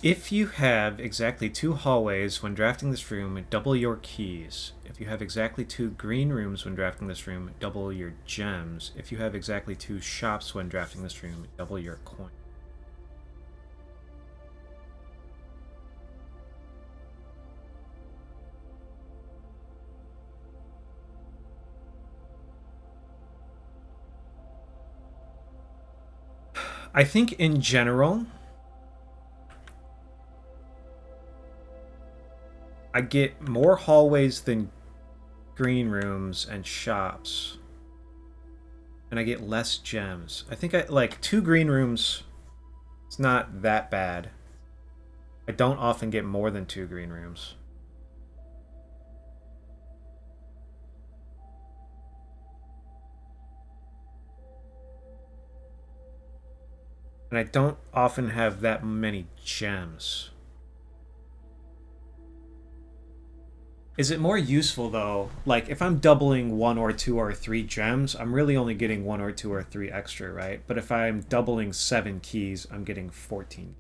If you have exactly 2 hallways when drafting this room, double your keys. If you have exactly 2 green rooms when drafting this room, double your gems. If you have exactly 2 shops when drafting this room, double your coin. I think in general... I get more hallways than green rooms and shops. And I get less gems. I think I like 2 green rooms. It's not that bad. I don't often get more than 2 green rooms. And I don't often have that many gems. Is it more useful, though? Like, if I'm doubling 1 or 2 or 3 gems, I'm really only getting 1 or 2 or 3 extra, right? But if I'm doubling 7 keys, I'm getting 14.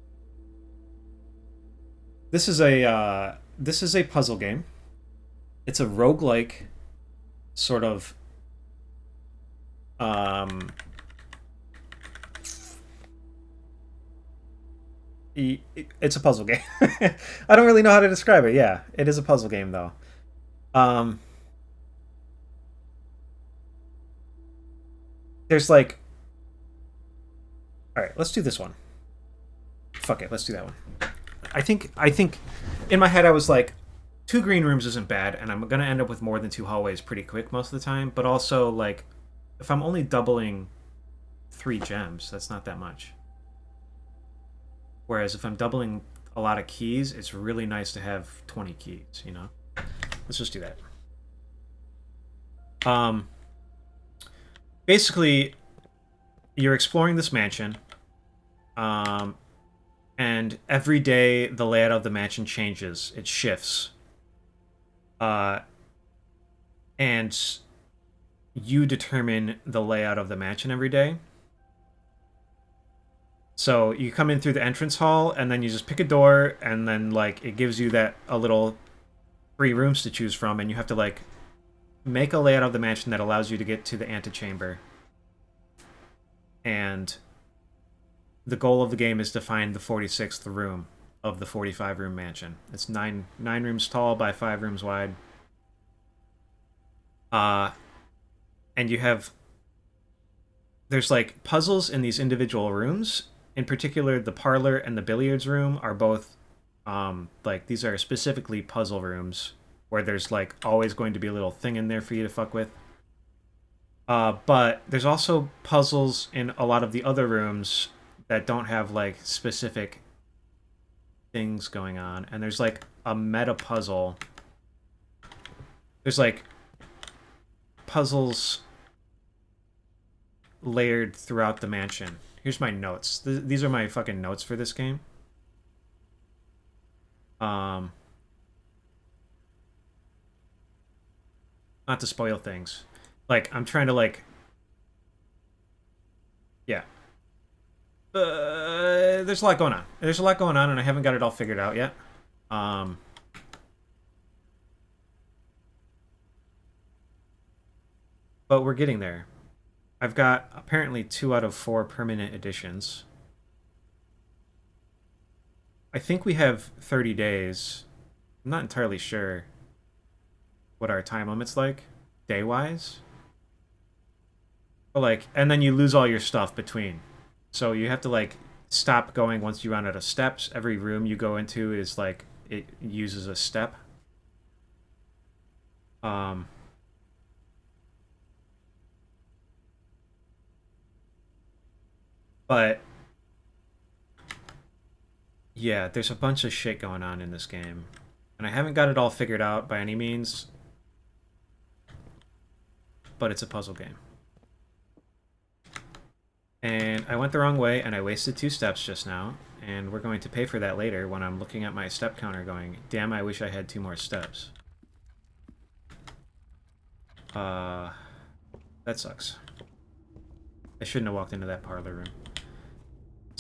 This is a puzzle game. It's a roguelike sort of it's a puzzle game. I don't really know how to describe it. Yeah, it is a puzzle game, though. there's like, all right, let's do this one. Fuck it, let's do that one. I think in my head I was like, 2 green rooms isn't bad, and I'm gonna end up with more than 2 hallways pretty quick most of the time. But also, like, if I'm only doubling 3 gems, that's not that much. Whereas if I'm doubling a lot of keys, it's really nice to have 20 keys, you know? Let's just do that. Basically, you're exploring this mansion, and every day the layout of the mansion changes. It shifts. And you determine the layout of the mansion every day. So you come in through the entrance hall, and then you just pick a door, and then like it gives you that a little 3 rooms to choose from, and you have to like make a layout of the mansion that allows you to get to the antechamber. And the goal of the game is to find the 46th room of the 45-room mansion. It's 9 rooms tall by 5 rooms wide. And you have... There's, like, puzzles in these individual rooms. In particular, the parlor and the billiards room are both, like, these are specifically puzzle rooms where there's, like, always going to be a little thing in there for you to fuck with. But there's also puzzles in a lot of the other rooms that don't have, like, specific things going on. And there's, like, a meta puzzle. There's, like, puzzles layered throughout the mansion. Here's my notes. These are my fucking notes for this game. Not to spoil things. Like, I'm trying to, like... Yeah. There's a lot going on. There's a lot going on, and I haven't got it all figured out yet. But we're getting there. I've got apparently 2 out of 4 permanent editions. I think we have 30 days. I'm not entirely sure what our time limit's like, day-wise. But like, and then you lose all your stuff between. So you have to like stop going once you run out of steps. Every room you go into is like, it uses a step. But yeah, there's a bunch of shit going on in this game. And I haven't got it all figured out by any means. But it's a puzzle game. And I went the wrong way, and I wasted 2 steps just now. And we're going to pay for that later when I'm looking at my step counter going, damn, I wish I had 2 more steps. That sucks. I shouldn't have walked into that parlor room.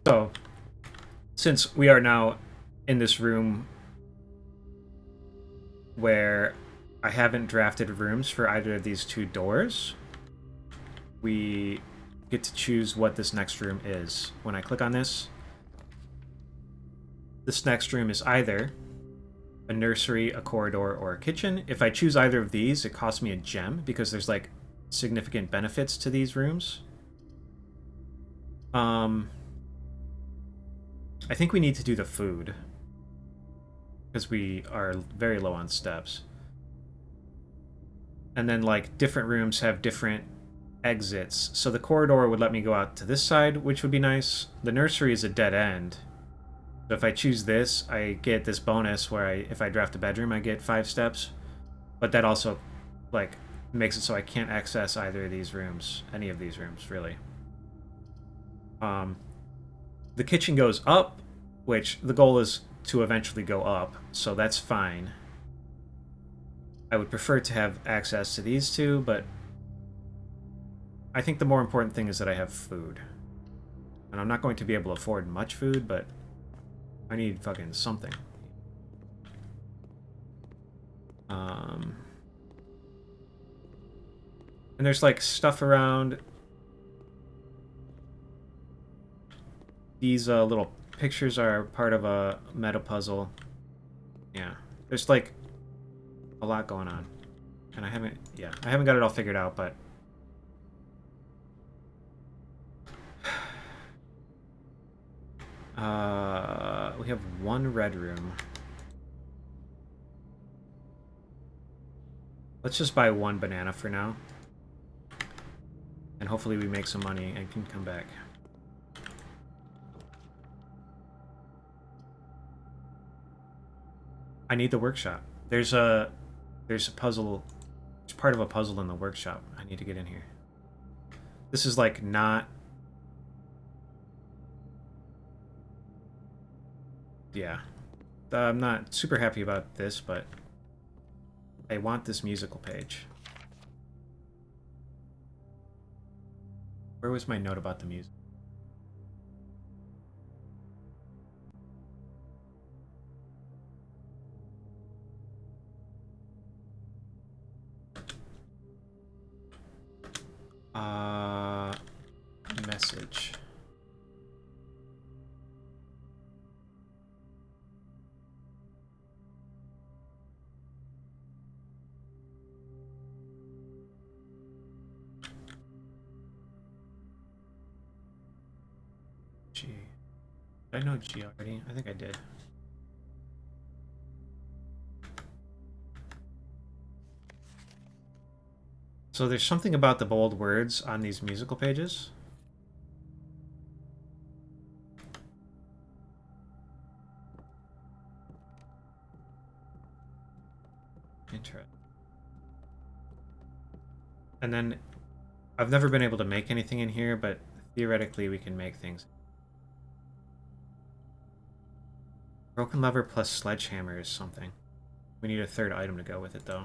So, since we are now in this room where I haven't drafted rooms for either of these 2 doors, we get to choose what this next room is. When I click on this next room is either a nursery, a corridor, or a kitchen. If I choose either of these, it costs me a gem because there's like significant benefits to these rooms. I think we need to do the food because we are very low on steps. And then like different rooms have different exits. So the corridor would let me go out to this side, which would be nice. The nursery is a dead end. So if I choose this, I get this bonus where if I draft a bedroom, I get 5 steps. But that also like makes it so I can't access either of these rooms, any of these rooms, really. The kitchen goes up, which the goal is to eventually go up, so that's fine. I would prefer to have access to these 2, but I think the more important thing is that I have food. And I'm not going to be able to afford much food, but I need fucking something. And there's like stuff around. These little pictures are part of a meta puzzle. Yeah, there's like a lot going on, and I haven't got it all figured out, but We have one red room. Let's just buy one banana for now. And hopefully we make some money and can come back. I need the workshop. There's a puzzle. There's part of a puzzle in the workshop. I need to get in here. This is like not... Yeah. I'm not super happy about this, but I want this musical page. Where was my note about the music? Message. G. Did I know G already? I think I did. So there's something about the bold words on these musical pages. Interesting. And then I've never been able to make anything in here, but theoretically we can make things. Broken lever plus sledgehammer is something. We need a third item to go with it, though.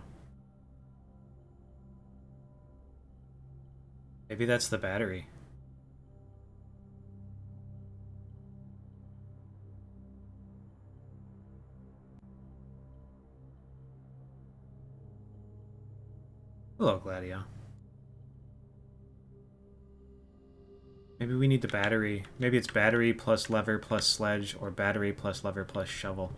Maybe that's the battery. Hello, Gladio. Maybe we need the battery. Maybe it's battery plus lever plus sledge, or battery plus lever plus shovel.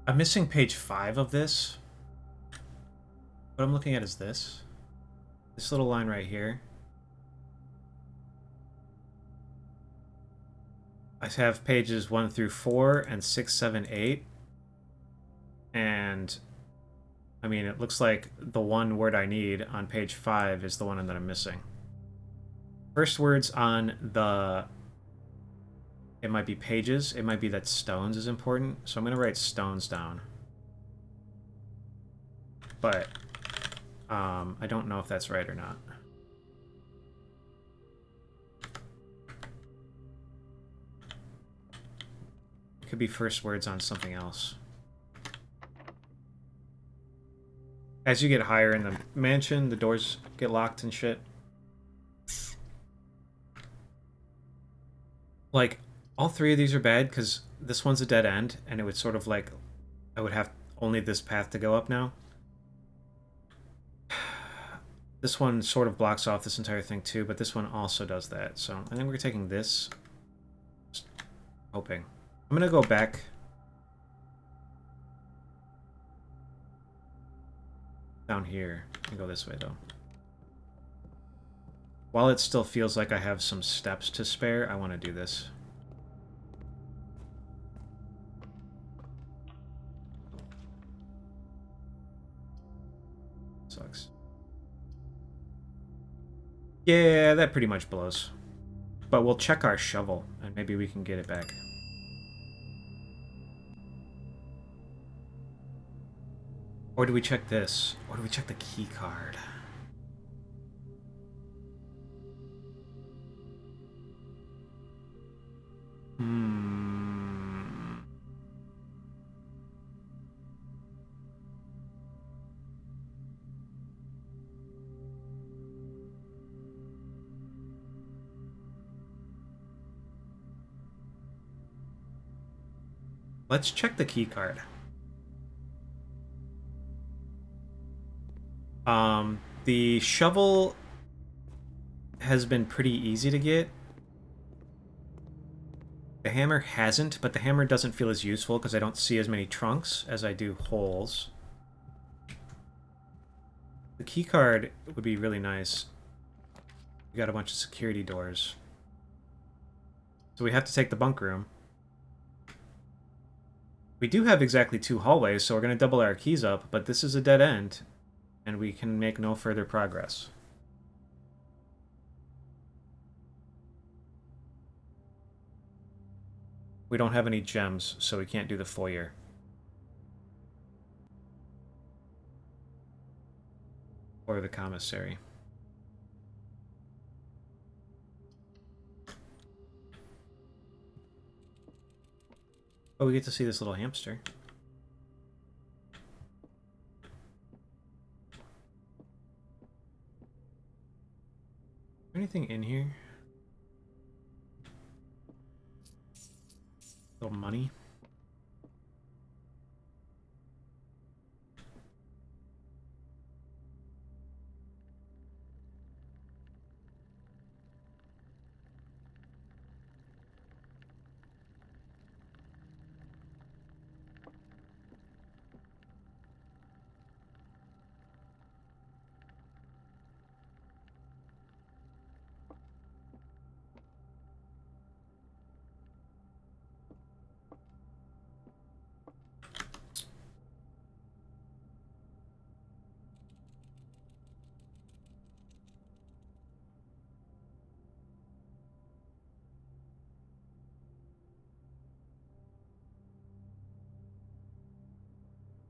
I'm missing page 5 of this. What I'm looking at is this. This little line right here. I have pages 1 through 4 and 6, 7, 8. And I mean, it looks like the one word I need on page 5 is the one that I'm missing. First words on the... It might be pages. It might be that stones is important. So I'm going to write stones down. But I don't know if that's right or not. It could be first words on something else. As you get higher in the mansion, the doors get locked and shit. Like, all 3 of these are bad because this one's a dead end, and it would sort of like... I would have only this path to go up now. This one sort of blocks off this entire thing too, but this one also does that. So I think we're taking this. Just hoping. I'm gonna go back. Down here. And go this way though. While it still feels like I have some steps to spare, I want to do this. Sucks. Yeah, that pretty much blows. But we'll check our shovel, and maybe we can get it back. Or do we check this? Or do we check the key card? Let's check the key card. The shovel has been pretty easy to get. The hammer hasn't, but the hammer doesn't feel as useful because I don't see as many trunks as I do holes. The key card would be really nice. We got a bunch of security doors. So we have to take the bunk room. We do have exactly 2 hallways, so we're going to double our keys up, but this is a dead end, and we can make no further progress. We don't have any gems, so we can't do the foyer. Or the commissary. Oh, we get to see this little hamster. Anything in here? Little money.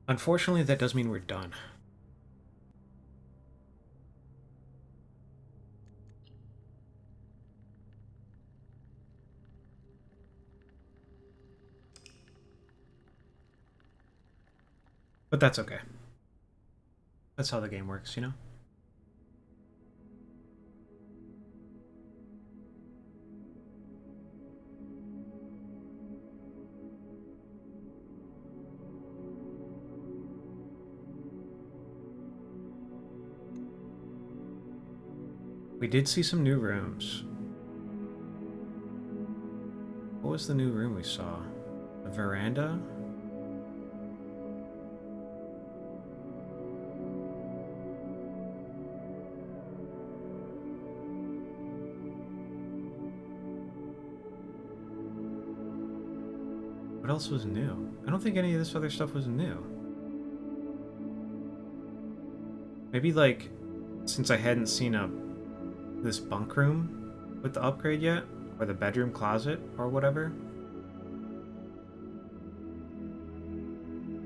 Unfortunately, that does mean we're done. But that's okay. That's how the game works, you know? We did see some new rooms. What was the new room we saw? A veranda? What else was new? I don't think any of this other stuff was new. Maybe, like, since I hadn't seen this bunk room with the upgrade yet, or the bedroom closet, or whatever.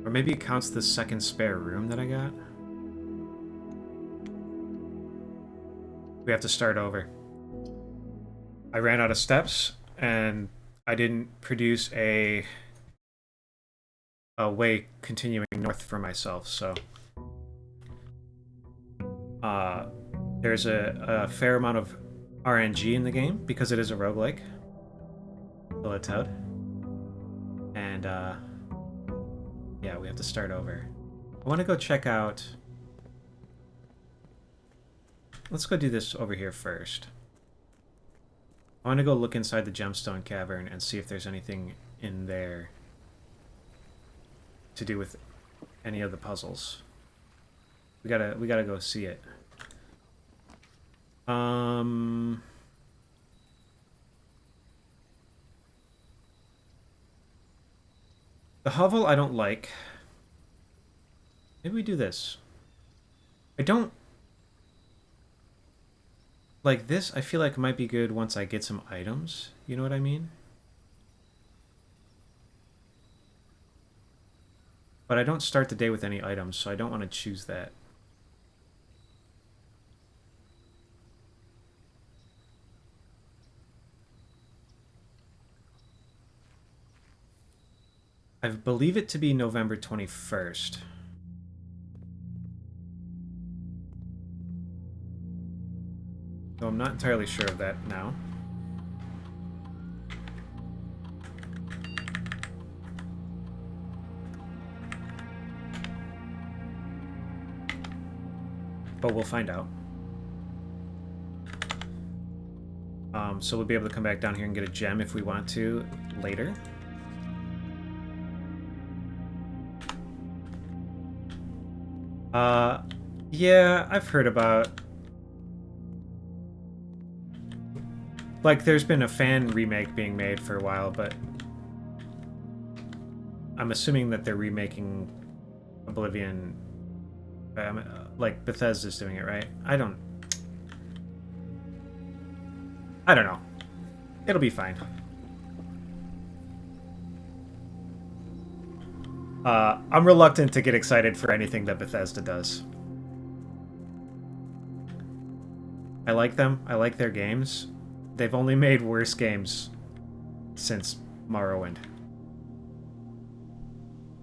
Or maybe it counts the second spare room that I got. We have to start over. I ran out of steps, and I didn't produce a way continuing north for myself, so there's a fair amount of RNG in the game because it is a roguelike. Hello, Toad. And yeah, we have to start over. I want to go check out. Let's go do this over here first. I want to go look inside the gemstone cavern and see if there's anything in there to do with any of the puzzles. We gotta go see it. The hovel I don't like. Maybe we do this. I don't like this. I feel like it might be good once I get some items. You know what I mean? But I don't start the day with any items, so I don't want to choose that. I believe it to be November 21st. So I'm not entirely sure of that now. but we'll find out. So we'll be able to come back down here and get a gem if we want to later. Yeah, I've heard about... Like, there's been a fan remake being made for a while, but... I'm assuming that they're remaking Oblivion... like, Bethesda's doing it, right? I don't know. It'll be fine. I'm reluctant to get excited for anything that Bethesda does. I like them. I like their games. They've only made worse games since Morrowind.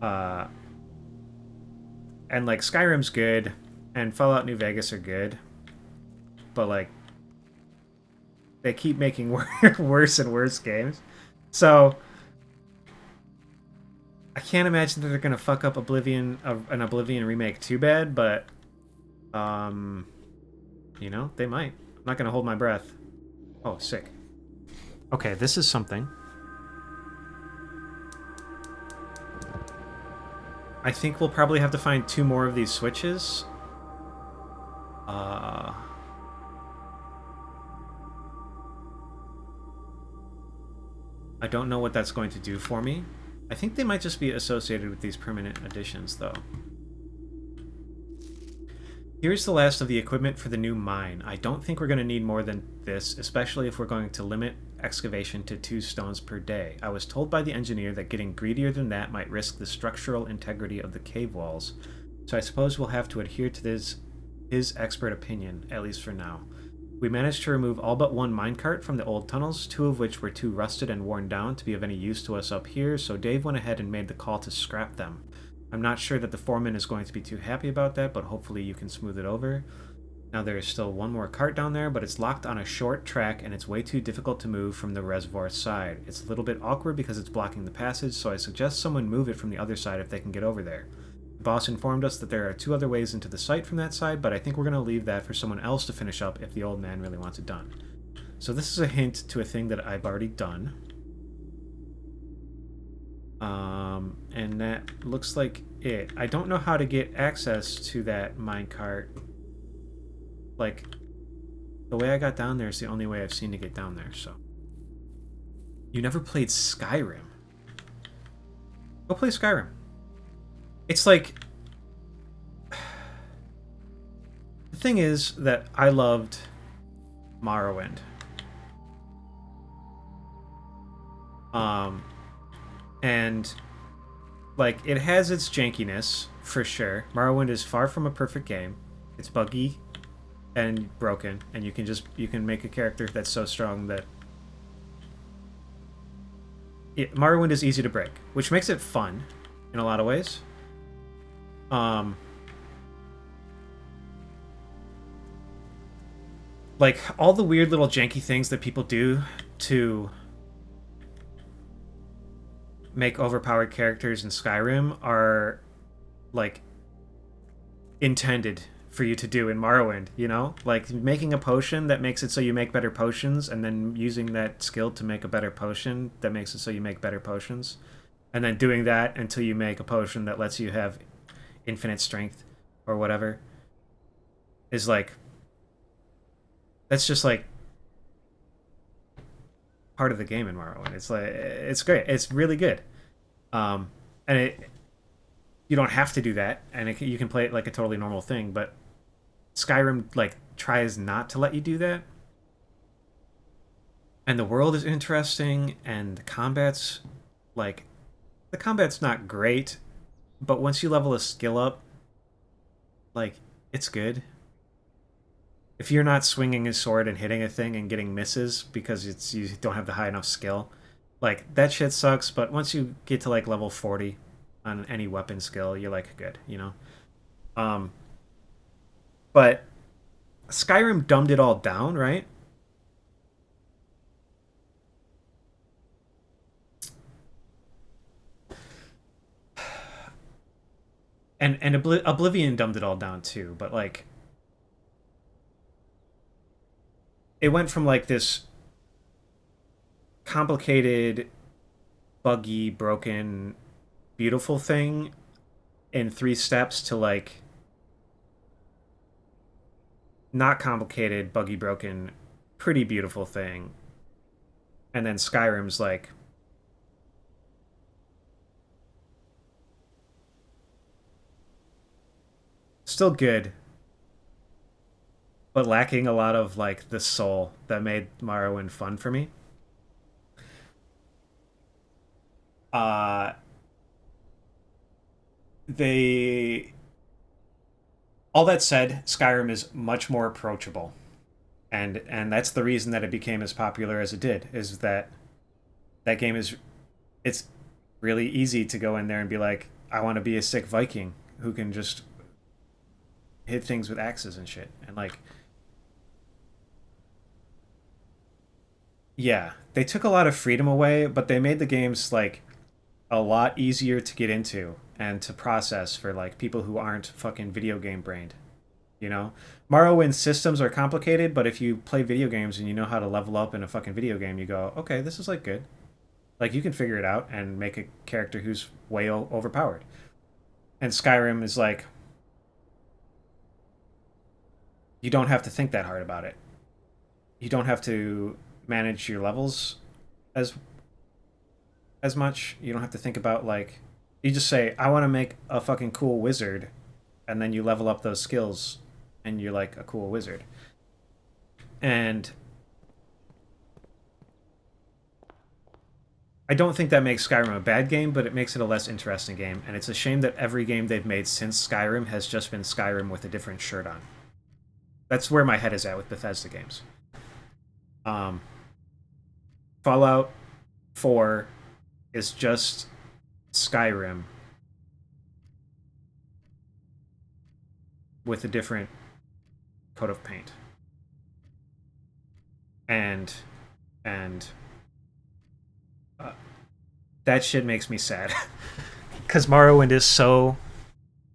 And, like, Skyrim's good, and Fallout New Vegas are good. But, like, they keep making worse and worse games. So... I can't imagine that they're gonna fuck up an Oblivion remake too bad, but you know, they might. I'm not gonna hold my breath. Oh, sick. Okay, this is something. I think we'll probably have to find 2 more of these switches. I don't know what that's going to do for me. I think they might just be associated with these permanent additions, though. Here's the last of the equipment for the new mine. I don't think we're going to need more than this, especially if we're going to limit excavation to 2 stones per day. I was told by the engineer that getting greedier than that might risk the structural integrity of the cave walls, so I suppose we'll have to adhere to his expert opinion, at least for now. We managed to remove all but 1 minecart from the old tunnels, 2 of which were too rusted and worn down to be of any use to us up here, so Dave went ahead and made the call to scrap them. I'm not sure that the foreman is going to be too happy about that, but hopefully you can smooth it over. Now there is still 1 more cart down there, but it's locked on a short track and it's way too difficult to move from the reservoir side. It's a little bit awkward because it's blocking the passage, so I suggest someone move it from the other side if they can get over there. The boss informed us that there are 2 other ways into the site from that side, but I think we're going to leave that for someone else to finish up if the old man really wants it done. So this is a hint to a thing that I've already done. And that looks like it. I don't know how to get access to that minecart. Like, the way I got down there is the only way I've seen to get down there, so. You never played Skyrim? Go play Skyrim. It's like... The thing is that I loved Morrowind. And, like, it has its jankiness, for sure. Morrowind is far from a perfect game. It's buggy and broken, and you can make a character that's so strong that... Morrowind is easy to break, which makes it fun in a lot of ways. Like, all the weird little janky things that people do to make overpowered characters in Skyrim are, like, intended for you to do in Morrowind, you know? Like, making a potion that makes it so you make better potions, and then using that skill to make a better potion that makes it so you make better potions, and then doing that until you make a potion that lets you have infinite strength or whatever, is like... That's just, like, part of the game in Morrowind. It's like, it's great. It's really good. And you don't have to do that, and you can play it like a totally normal thing, but Skyrim, like, tries not to let you do that. And the world is interesting, and the combat's, like, the combat's not great, but once you level a skill up, like, it's good. If you're not swinging a sword and hitting a thing and getting misses because you don't have the high enough skill, like, that shit sucks, but once you get to, like, level 40 on any weapon skill, you're, like, good, you know? But Skyrim dumbed it all down, right? And Oblivion dumbed it all down, too, but, like... it went from like this complicated, buggy, broken, beautiful thing in 3 steps to like not complicated, buggy, broken, pretty beautiful thing. And then Skyrim's like still good, but lacking a lot of like the soul that made Morrowind fun for me. Uh they all that said, Skyrim is much more approachable. And that's the reason that it became as popular as it did, is that that game is it's really easy to go in there and be like, I want to be a sick Viking who can just hit things with axes and shit. And like, yeah, they took a lot of freedom away, but they made the games like a lot easier to get into and to process for like people who aren't fucking video game brained. You know, Morrowind systems are complicated, but if you play video games and you know how to level up in a fucking video game, you go, okay, this is like good. Like you can figure it out and make a character who's way overpowered. And Skyrim is like, you don't have to think that hard about it. You don't have to manage your levels as much. You don't have to think about like, you just say, I want to make a fucking cool wizard, and then you level up those skills and you're like a cool wizard. And I don't think that makes Skyrim a bad game, but it makes it a less interesting game. And it's a shame that every game they've made since Skyrim has just been Skyrim with a different shirt on. That's where my head is at with Bethesda games. Um, Fallout 4 is just Skyrim with a different coat of paint. And uh, that shit makes me sad because Morrowind is so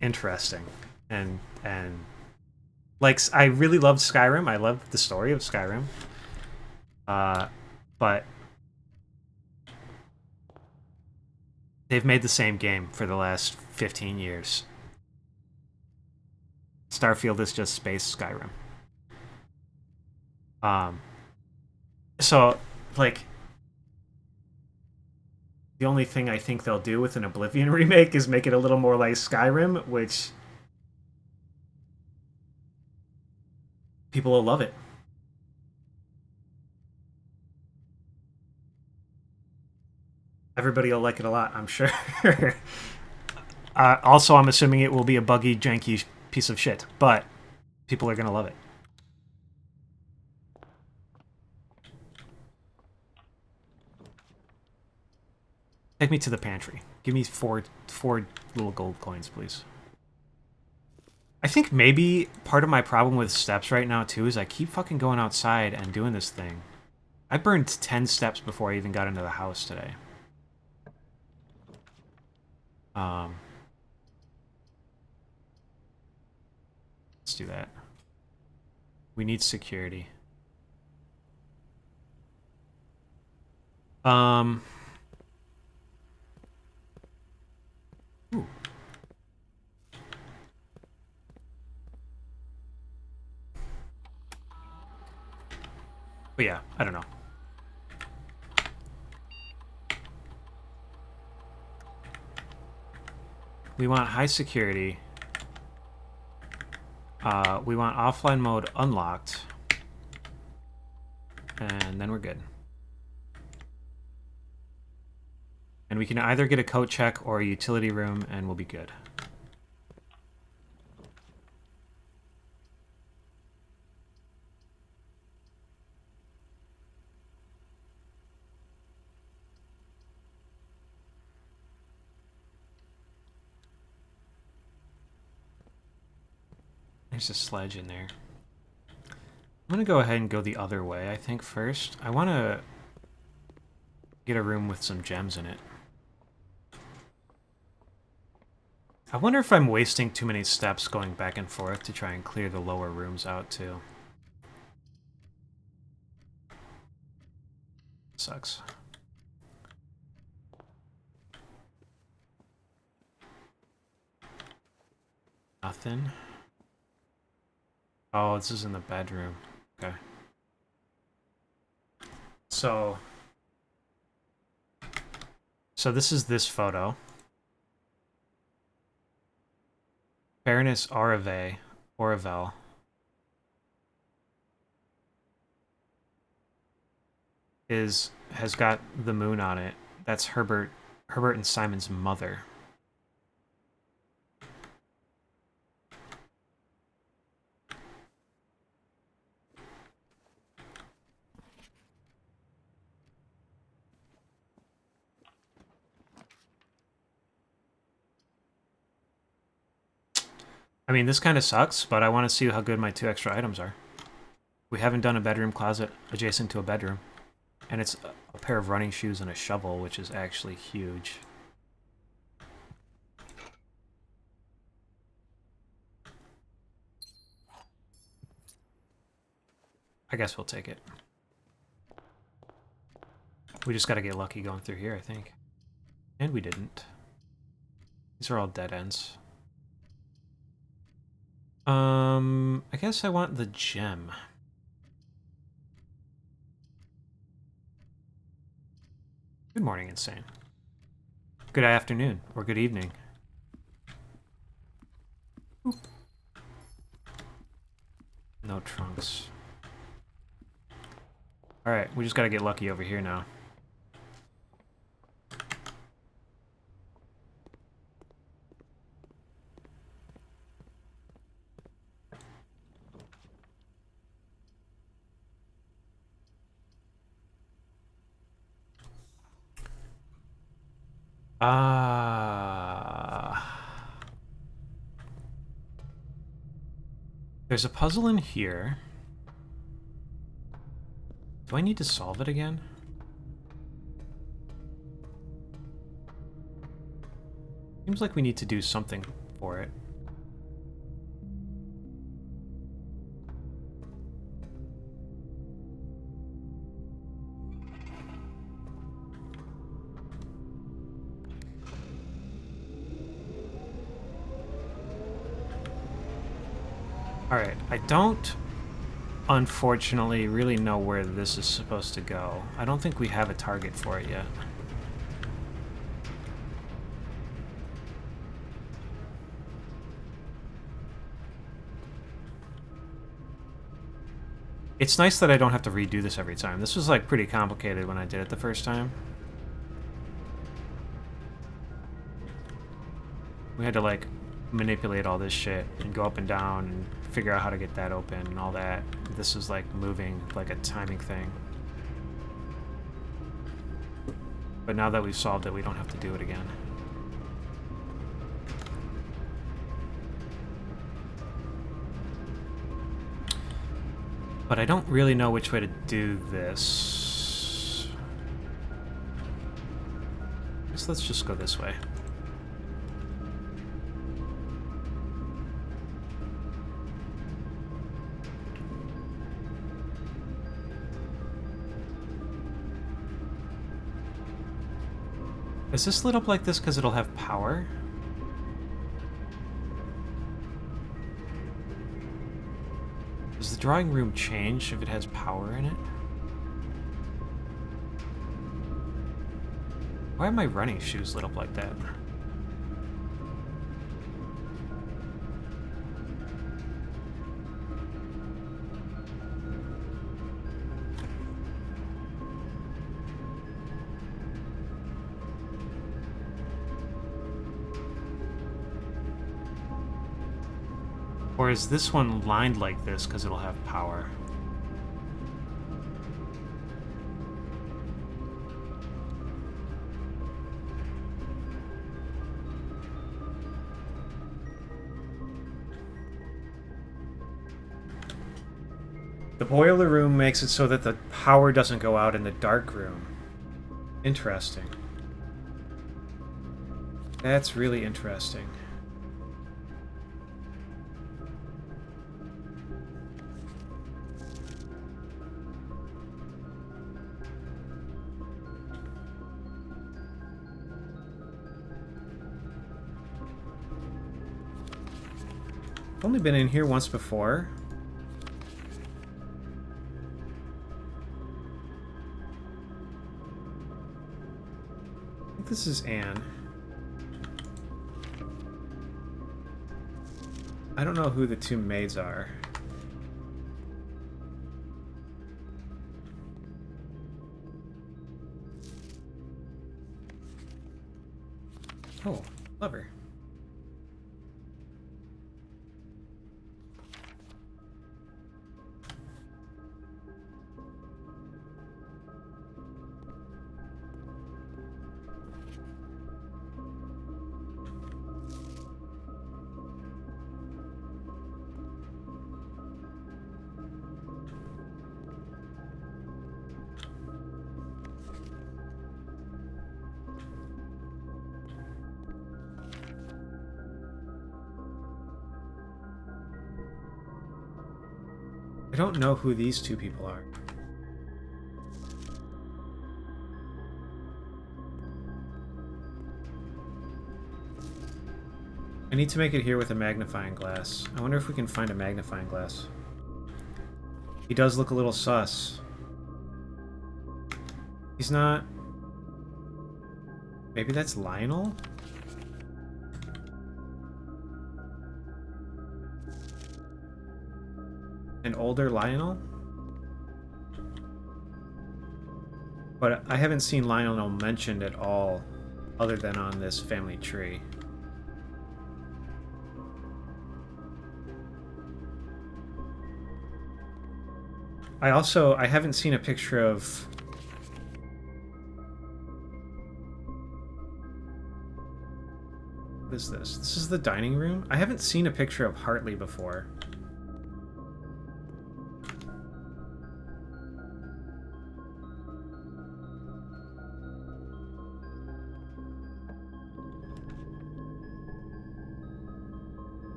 interesting and like I really loved Skyrim. I loved the story of Skyrim. But they've made the same game for the last 15 years. Starfield is just space Skyrim. Um, so like the only thing I think they'll do with an Oblivion remake is make it a little more like Skyrim, which people will love it. Everybody will like it a lot, I'm sure. Also, I'm assuming it will be a buggy, janky piece of shit, but people are gonna love it. Take me to the pantry. Give me four little gold coins, please. I think maybe part of my problem with steps right now, too, is I keep fucking going outside and doing this thing. I burned 10 steps before I even got into the house today. Let's do that. We need security. Ooh. But yeah, I don't know. We want high security. We want offline mode unlocked. And then we're good. And we can either get a coat check or a utility room, and we'll be good. There's a sledge in there. I'm going to go ahead and go the other way, I think, first. I want to get a room with some gems in it. I wonder if I'm wasting too many steps going back and forth to try and clear the lower rooms out, too. Sucks. Nothing. Oh, this is in the bedroom. Okay. So this is this photo. Baroness Oravel. Has got the moon on it. That's Herbert and Simon's mother. I mean, this kind of sucks, but I want to see how good my 2 extra items are. We haven't done a bedroom closet adjacent to a bedroom. And it's a pair of running shoes and a shovel, which is actually huge. I guess we'll take it. We just gotta get lucky going through here, I think. And we didn't. These are all dead ends. I guess I want the gem. Good morning, Insane. Good afternoon, or good evening. Oop. No trunks. Alright, we just gotta get lucky over here now. There's a puzzle in here. Do I need to solve it again? Seems like we need to do something for it. Alright, I don't, unfortunately, really know where this is supposed to go. I don't think we have a target for it yet. It's nice that I don't have to redo this every time. This was, like, pretty complicated when I did it the first time. We had to, like, manipulate all this shit and go up and down and figure out how to get that open and all that. This is like moving like a timing thing. But now that we've solved it, we don't have to do it again. But I don't really know which way to do this. I guess let's just go this way. Is this lit up like this because it'll have power? Does the drawing room change if it has power in it? Why are my running shoes lit up like that? Or is this one lined like this because it'll have power? The boiler room makes it so that the power doesn't go out in the dark room. Interesting. That's really interesting. only been in here once before. I think this is Anne. I don't know who the two maids are. Oh, lover. I don't know who these two people are. I need to make it here with a magnifying glass. I wonder if we can find a magnifying glass. He does look a little sus. He's not... Maybe that's Lionel? An older Lionel? But I haven't seen Lionel mentioned at all, other than on this family tree. I haven't seen a picture of... What is this? This is the dining room? I haven't seen a picture of Hartley before.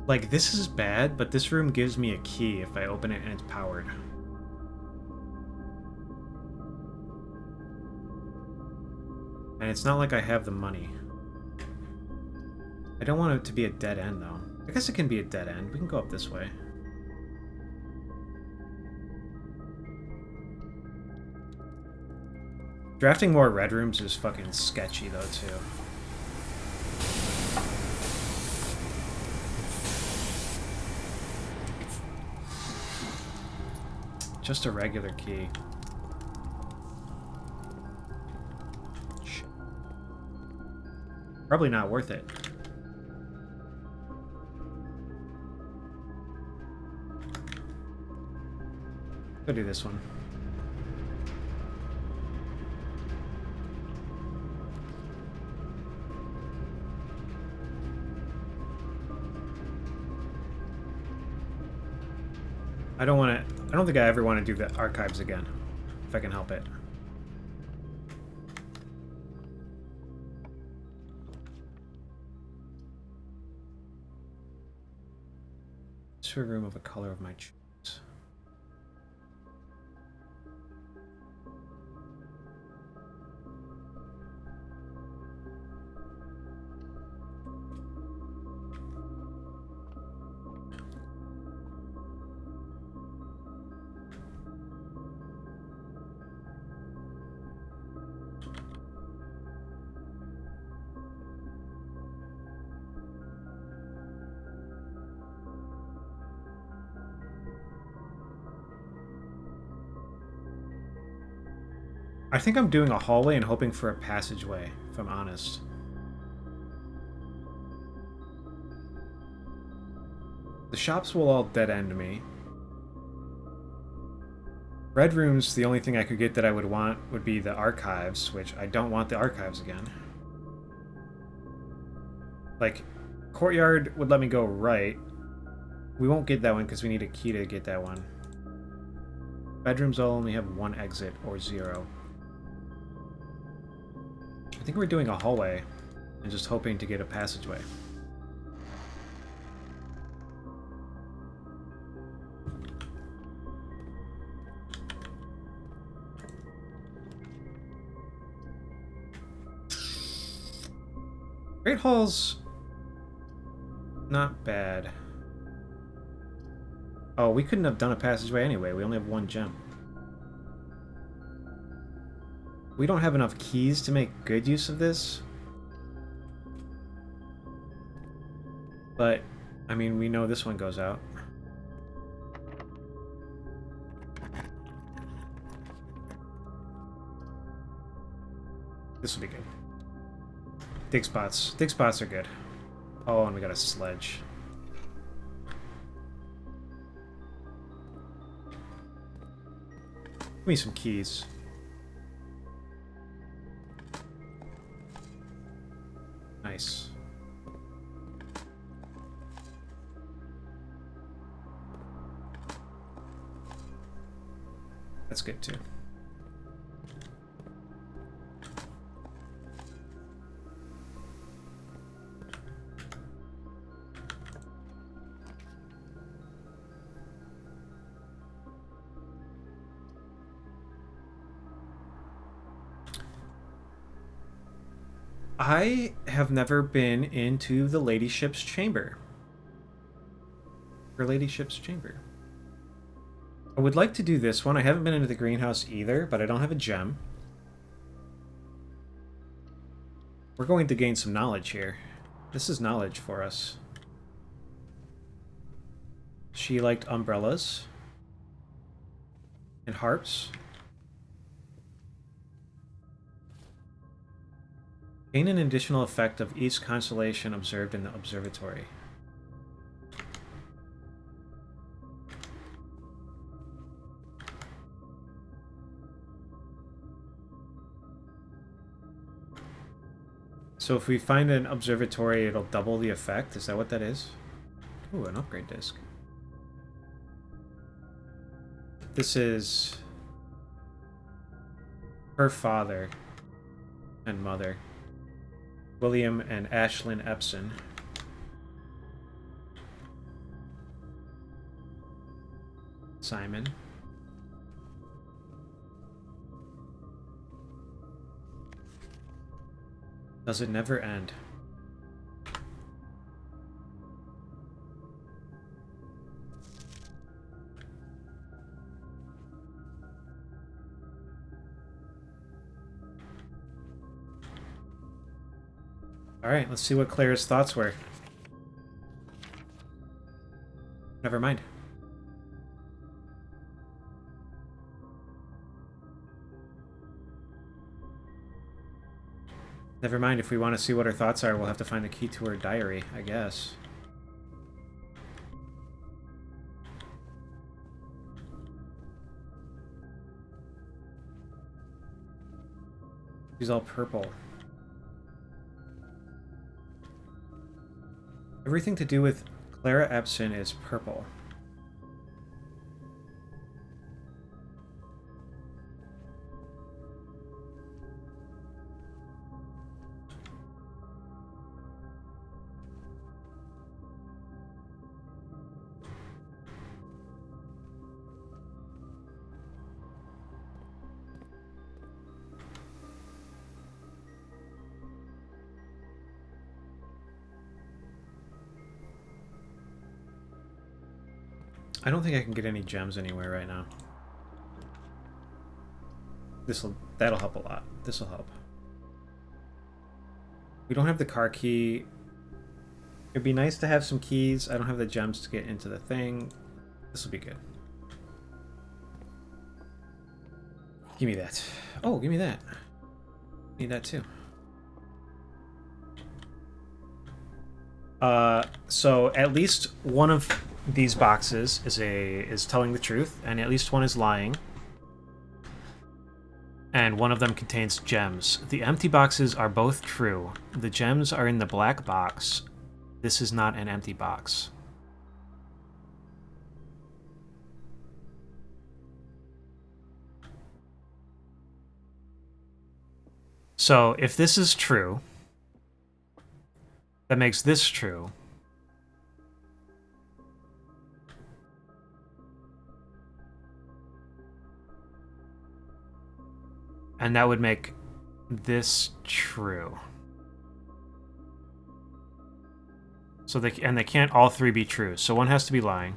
Like, this is bad, but this room gives me a key if I open it and it's powered. And it's not like I have the money. I don't want it to be a dead end, though. I guess it can be a dead end. We can go up this way. Drafting more red rooms is fucking sketchy, though, too. Just a regular key. Shit. Probably not worth it. Go do this one. I don't think I ever want to do the archives again, if I can help it. To a room of a color of my choice. I think I'm doing a hallway and hoping for a passageway, if I'm honest. The shops will all dead end me. Red rooms, the only thing I could get that I would want would be the archives, which I don't want the archives again. Like, courtyard would let me go right. We won't get that one because we need a key to get that one. Bedrooms all only have one exit or 0. I think we're doing a hallway and just hoping to get a passageway. Great Hall's Not bad. Oh, we couldn't have done a passageway anyway. We only have one gem. We don't have enough keys to make good use of this. But, I mean, we know this one goes out. This will be good. Dig spots. Dig spots are good. Oh, and we got a sledge. Give me some keys. Nice. That's good too. I have never been into the ladyship's chamber. Her ladyship's chamber. I would like to do this one. I haven't been into the greenhouse either, but I don't have a gem. We're going to gain some knowledge here. This is knowledge for us. She liked umbrellas and harps. Gain an additional effect of each constellation observed in the observatory. So if we find an observatory, it'll double the effect? Is that what that is? Ooh, an upgrade disc. This is her father and mother. William and Ashlyn Epson. Simon. Does it never end? Alright, let's see what Claire's thoughts were. Never mind. Never mind, if we want to see what her thoughts are, we'll have to find the key to her diary, I guess. She's all purple. Everything to do with Clara Epson is purple. I don't think I can get any gems anywhere right now. That'll help a lot. This'll help. We don't have the car key. It'd be nice to have some keys. I don't have the gems to get into the thing. This will be good. Give me that. Oh, give me that. Need that too. So at least one of these boxes is telling the truth, and at least one is lying. And one of them contains gems. The empty boxes are both true. The gems are in the black box. This is not an empty box. So if this is true, that makes this true. And that would make this true. So they can't all three be true. So one has to be lying.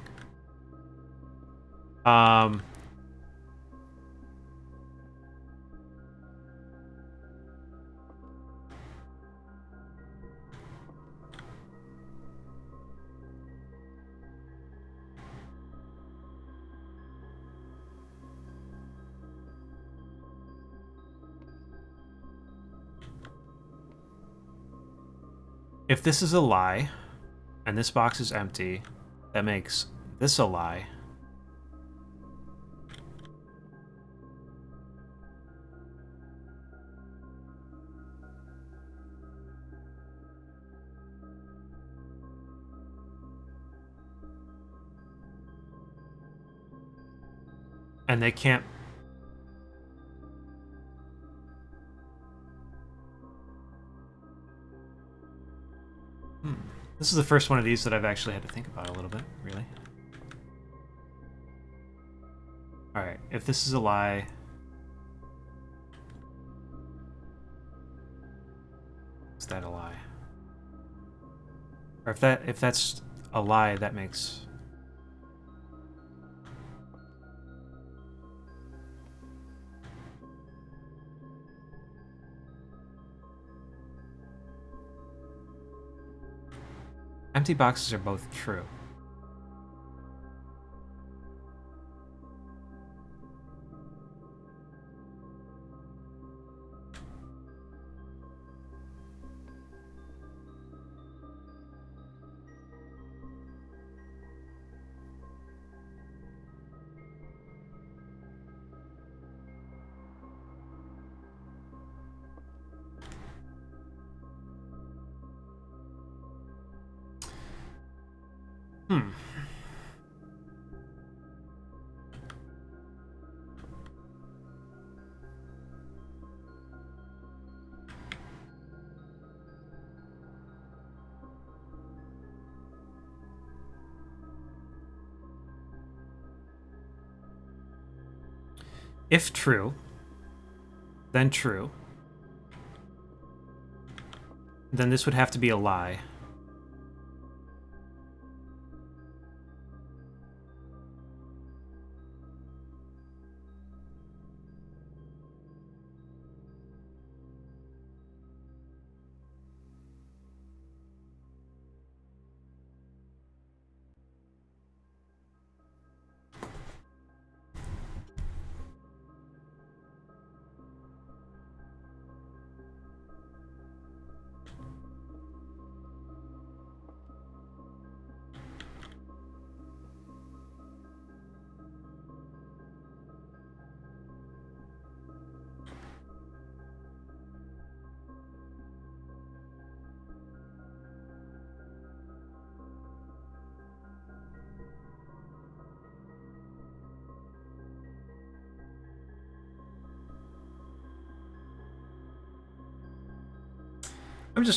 If this is a lie, and this box is empty, that makes this a lie. And they can't... This is the first one of these that I've actually had to think about a little bit, really. Alright, if this is a lie... Is that a lie? Or if that's a lie, that makes... Empty boxes are both true. If true, then true, then this would have to be a lie.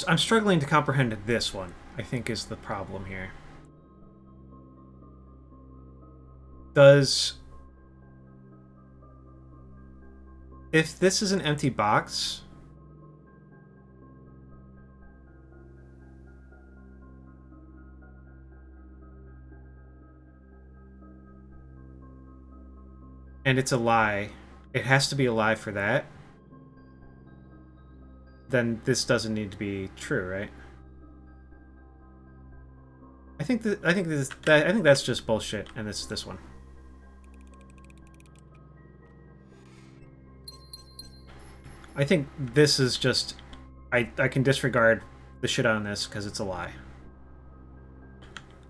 I'm struggling to comprehend this one, I think is the problem here. If this is an empty box, and it's a lie, it has to be a lie for that, then this doesn't need to be true, right? I think that's just bullshit, and it's this one. I think this is just... I can disregard the shit on this because it's a lie.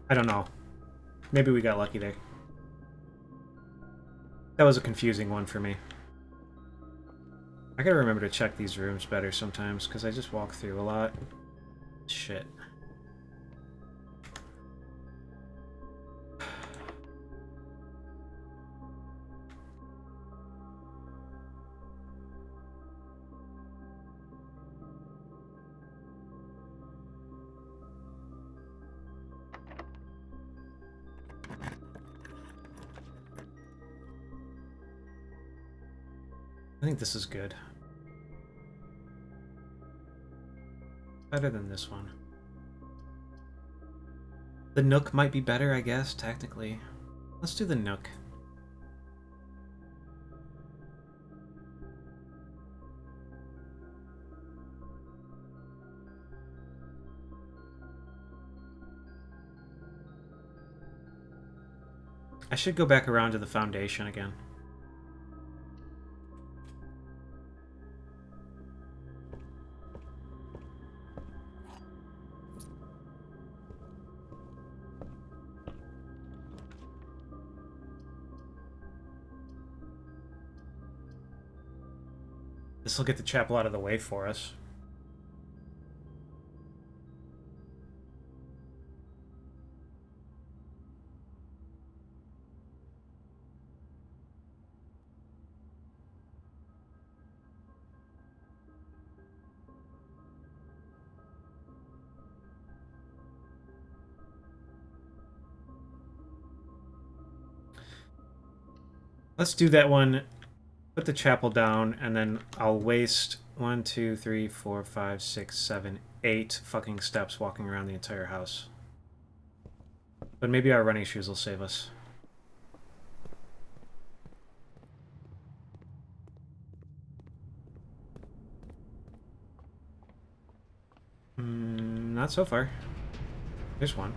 I don't know. Maybe we got lucky there. That was a confusing one for me. I gotta remember to check these rooms better sometimes, because I just walk through a lot. Shit. I think this is good. Better than this one. The Nook might be better, I guess, technically. Let's do the Nook. I should go back around to the foundation again. This will get the chapel out of the way for us. Let's do that one. Put the chapel down, and then I'll waste 1, 2, 3, 4, 5, 6, 7, 8 fucking steps walking around the entire house. But maybe our running shoes will save us. Not so far. There's one.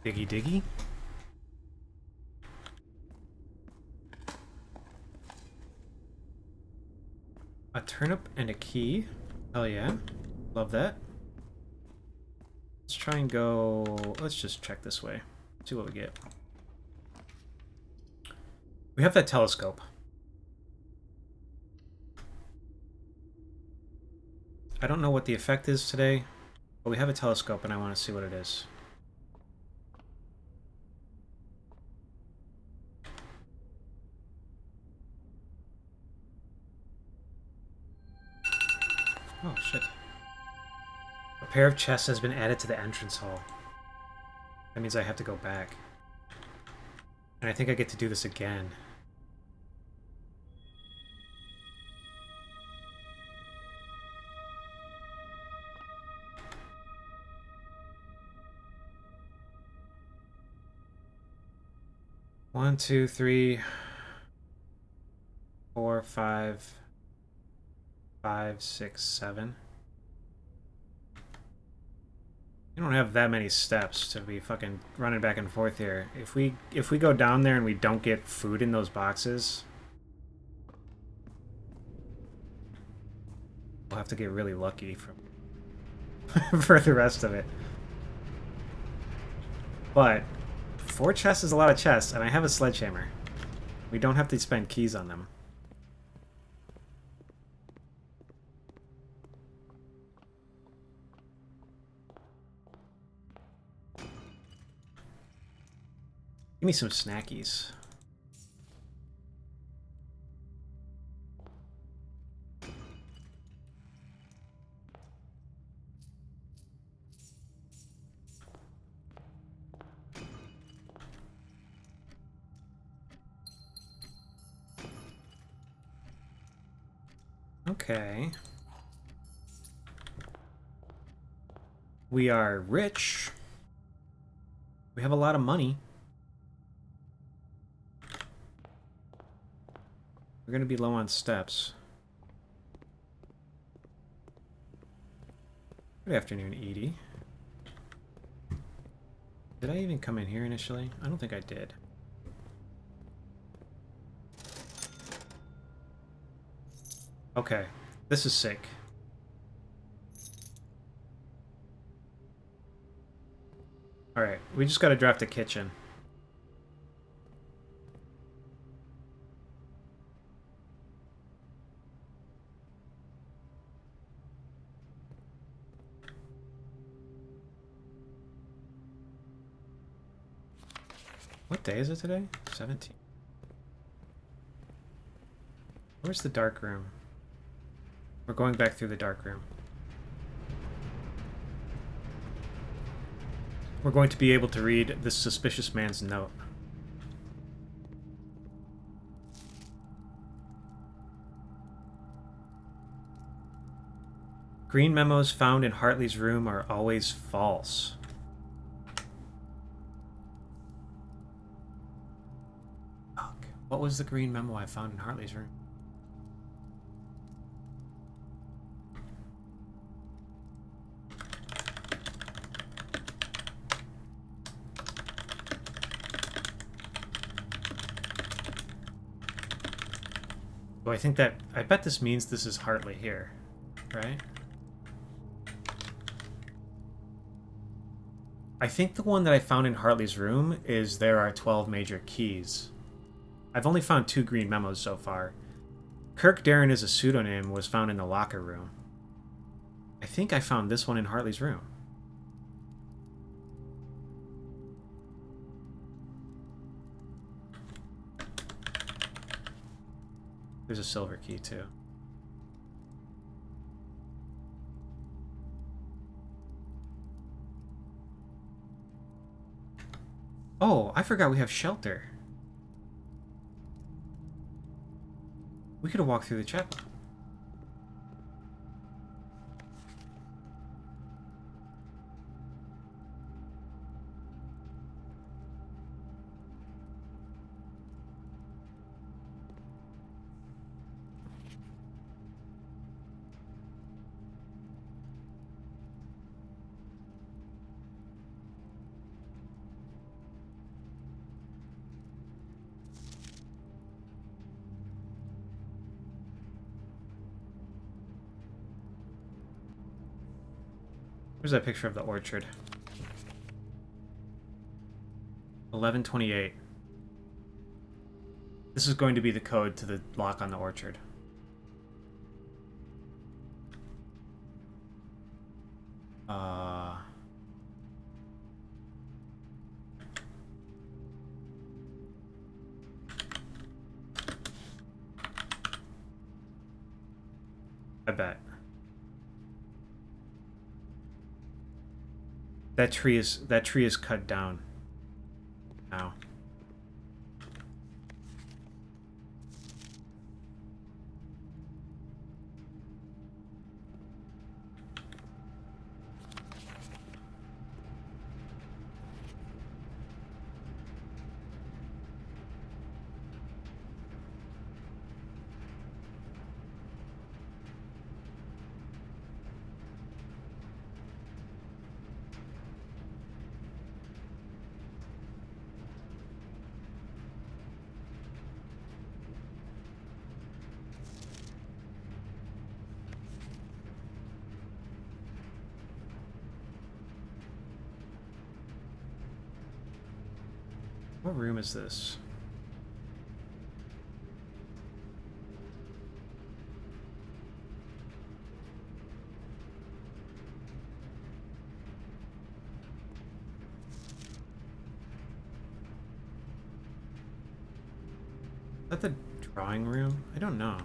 Diggy diggy. A turnip and a key. Hell yeah. Love that. Let's try and go... Let's just check this way. See what we get. We have that telescope. I don't know what the effect is today, but we have a telescope and I want to see what it is. Oh, shit. A pair of chests has been added to the entrance hall. That means I have to go back. And I think I get to do this again. One, two, three, 4, 5, 5, 6, 7. You don't have that many steps to be fucking running back and forth here. If we go down there and we don't get food in those boxes, we'll have to get really lucky for the rest of it. But 4 chests is a lot of chests, and I have a sledgehammer. We don't have to spend keys on them. Give me some snackies. Okay. We are rich. We have a lot of money. We're gonna be low on steps. Good afternoon, Edie. Did I even come in here initially? I don't think I did. Okay, this is sick. Alright, we just gotta draft a kitchen. What day is it today? 17. Where's the dark room? We're going back through the dark room. We're going to be able to read this suspicious man's note. Green memos found in Hartley's room are always false. Fuck. What was the green memo I found in Hartley's room? Oh, I bet this means this is Hartley here, right? I think the one that I found in Hartley's room is there are 12 major keys. I've only found 2 green memos so far. Kirk Darren is a pseudonym, was found in the locker room. I think I found this one in Hartley's room. There's a silver key, too. Oh, I forgot we have shelter. We could have walked through the chapel. Where's that picture of the orchard? 1128. This is going to be the code to the lock on the orchard. I bet. That tree is cut down now. What room is this? Is that the drawing room? I don't know.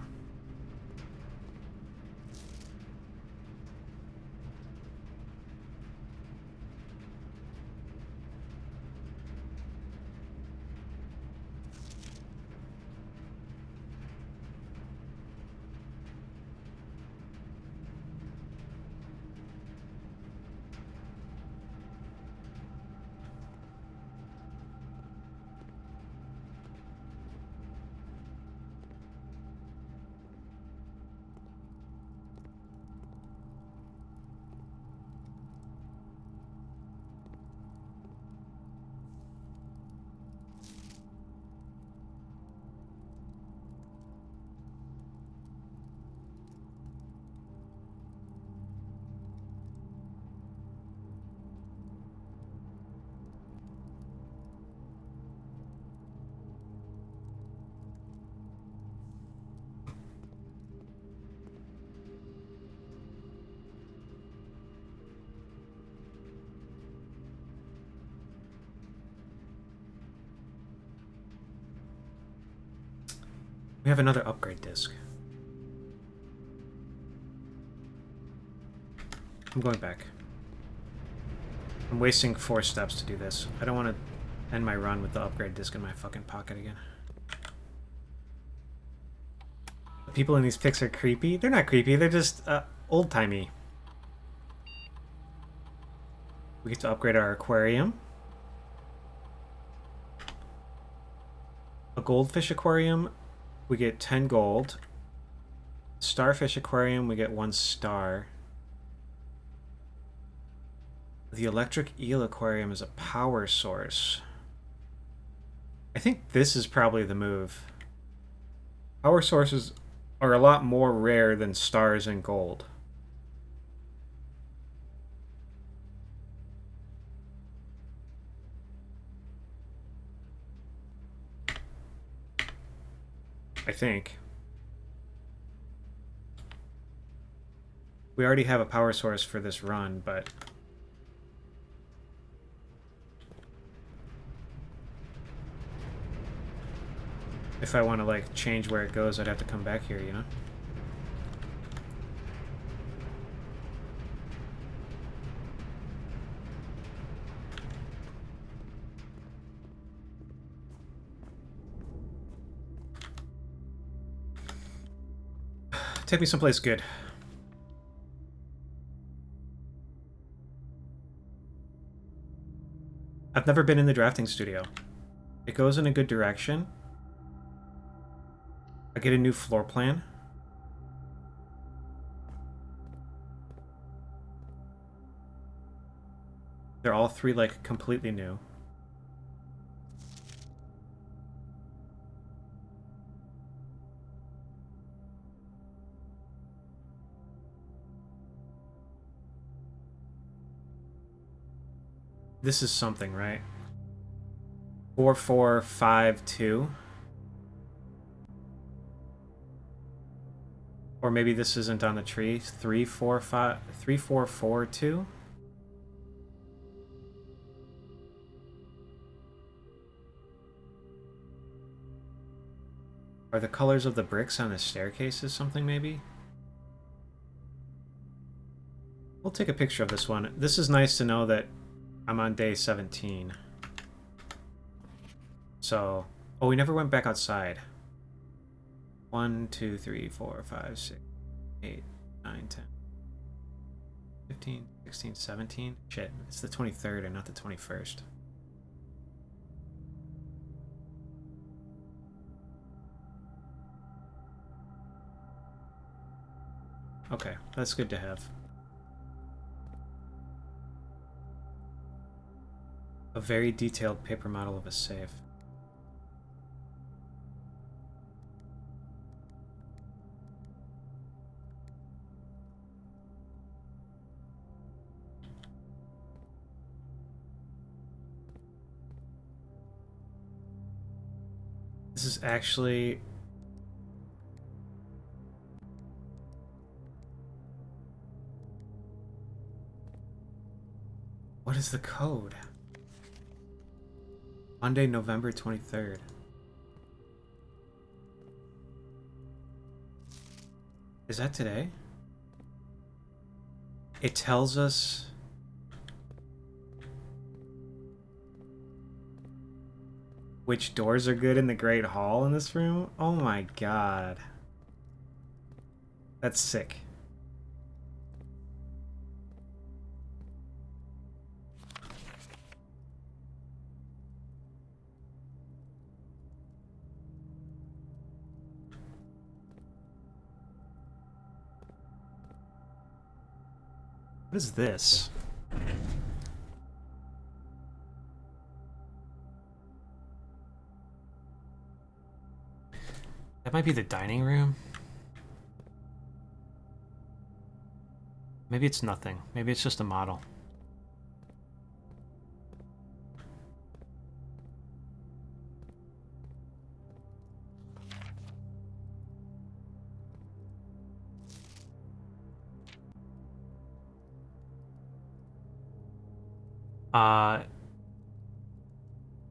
We have another upgrade disc. I'm going back. I'm wasting 4 steps to do this. I don't want to end my run with the upgrade disc in my fucking pocket again. The people in these pics are creepy. They're not creepy. They're just old-timey. We get to upgrade our aquarium. A goldfish aquarium, we get 10 gold. Starfish aquarium, we get 1 star. The electric eel aquarium is a power source. I think this is probably the move. Power sources are a lot more rare than stars and gold. I think. We already have a power source for this run, but... if I want to, like, change where it goes, I'd have to come back here, you know? Take me someplace good. I've never been in the drafting studio. It goes in a good direction. I get a new floor plan. They're all 3, like, completely new. This is something, right? 4452. Or maybe this isn't on the tree. 3442. Are the colors of the bricks on the staircases something, maybe? We'll take a picture of this one. This is nice to know that I'm on day 17. So... oh, we never went back outside. 1, 2, 3, 4, 5, 6, 8, 9, 10, 15, 16, 17. Shit, it's the 23rd and not the 21st. Okay, that's good to have. A very detailed paper model of a safe. This is actually... what is the code? Monday, November 23rd. Is that today? It tells us... which doors are good in the Great Hall in this room? Oh my god. That's sick. What is this? That might be the dining room. Maybe it's nothing. Maybe it's just a model.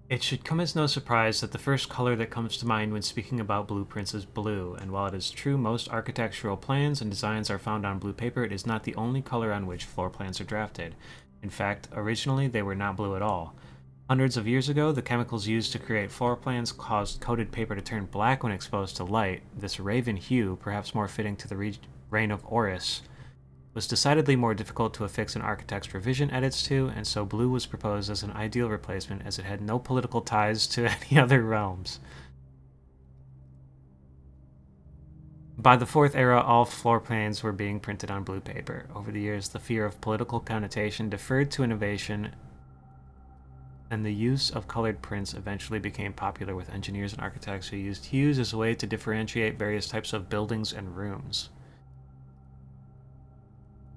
It should come as no surprise that the first color that comes to mind when speaking about blueprints is blue, and while it is true most architectural plans and designs are found on blue paper, it is not the only color on which floor plans are drafted. In fact, originally they were not blue at all. Hundreds of years ago, the chemicals used to create floor plans caused coated paper to turn black when exposed to light. This raven hue, perhaps more fitting to the reign of Horus, was decidedly more difficult to affix an architect's revision edits to, and so blue was proposed as an ideal replacement as it had no political ties to any other realms. By the Fourth Era, all floor plans were being printed on blue paper. Over the years, the fear of political connotation deferred to innovation, and the use of colored prints eventually became popular with engineers and architects who used hues as a way to differentiate various types of buildings and rooms.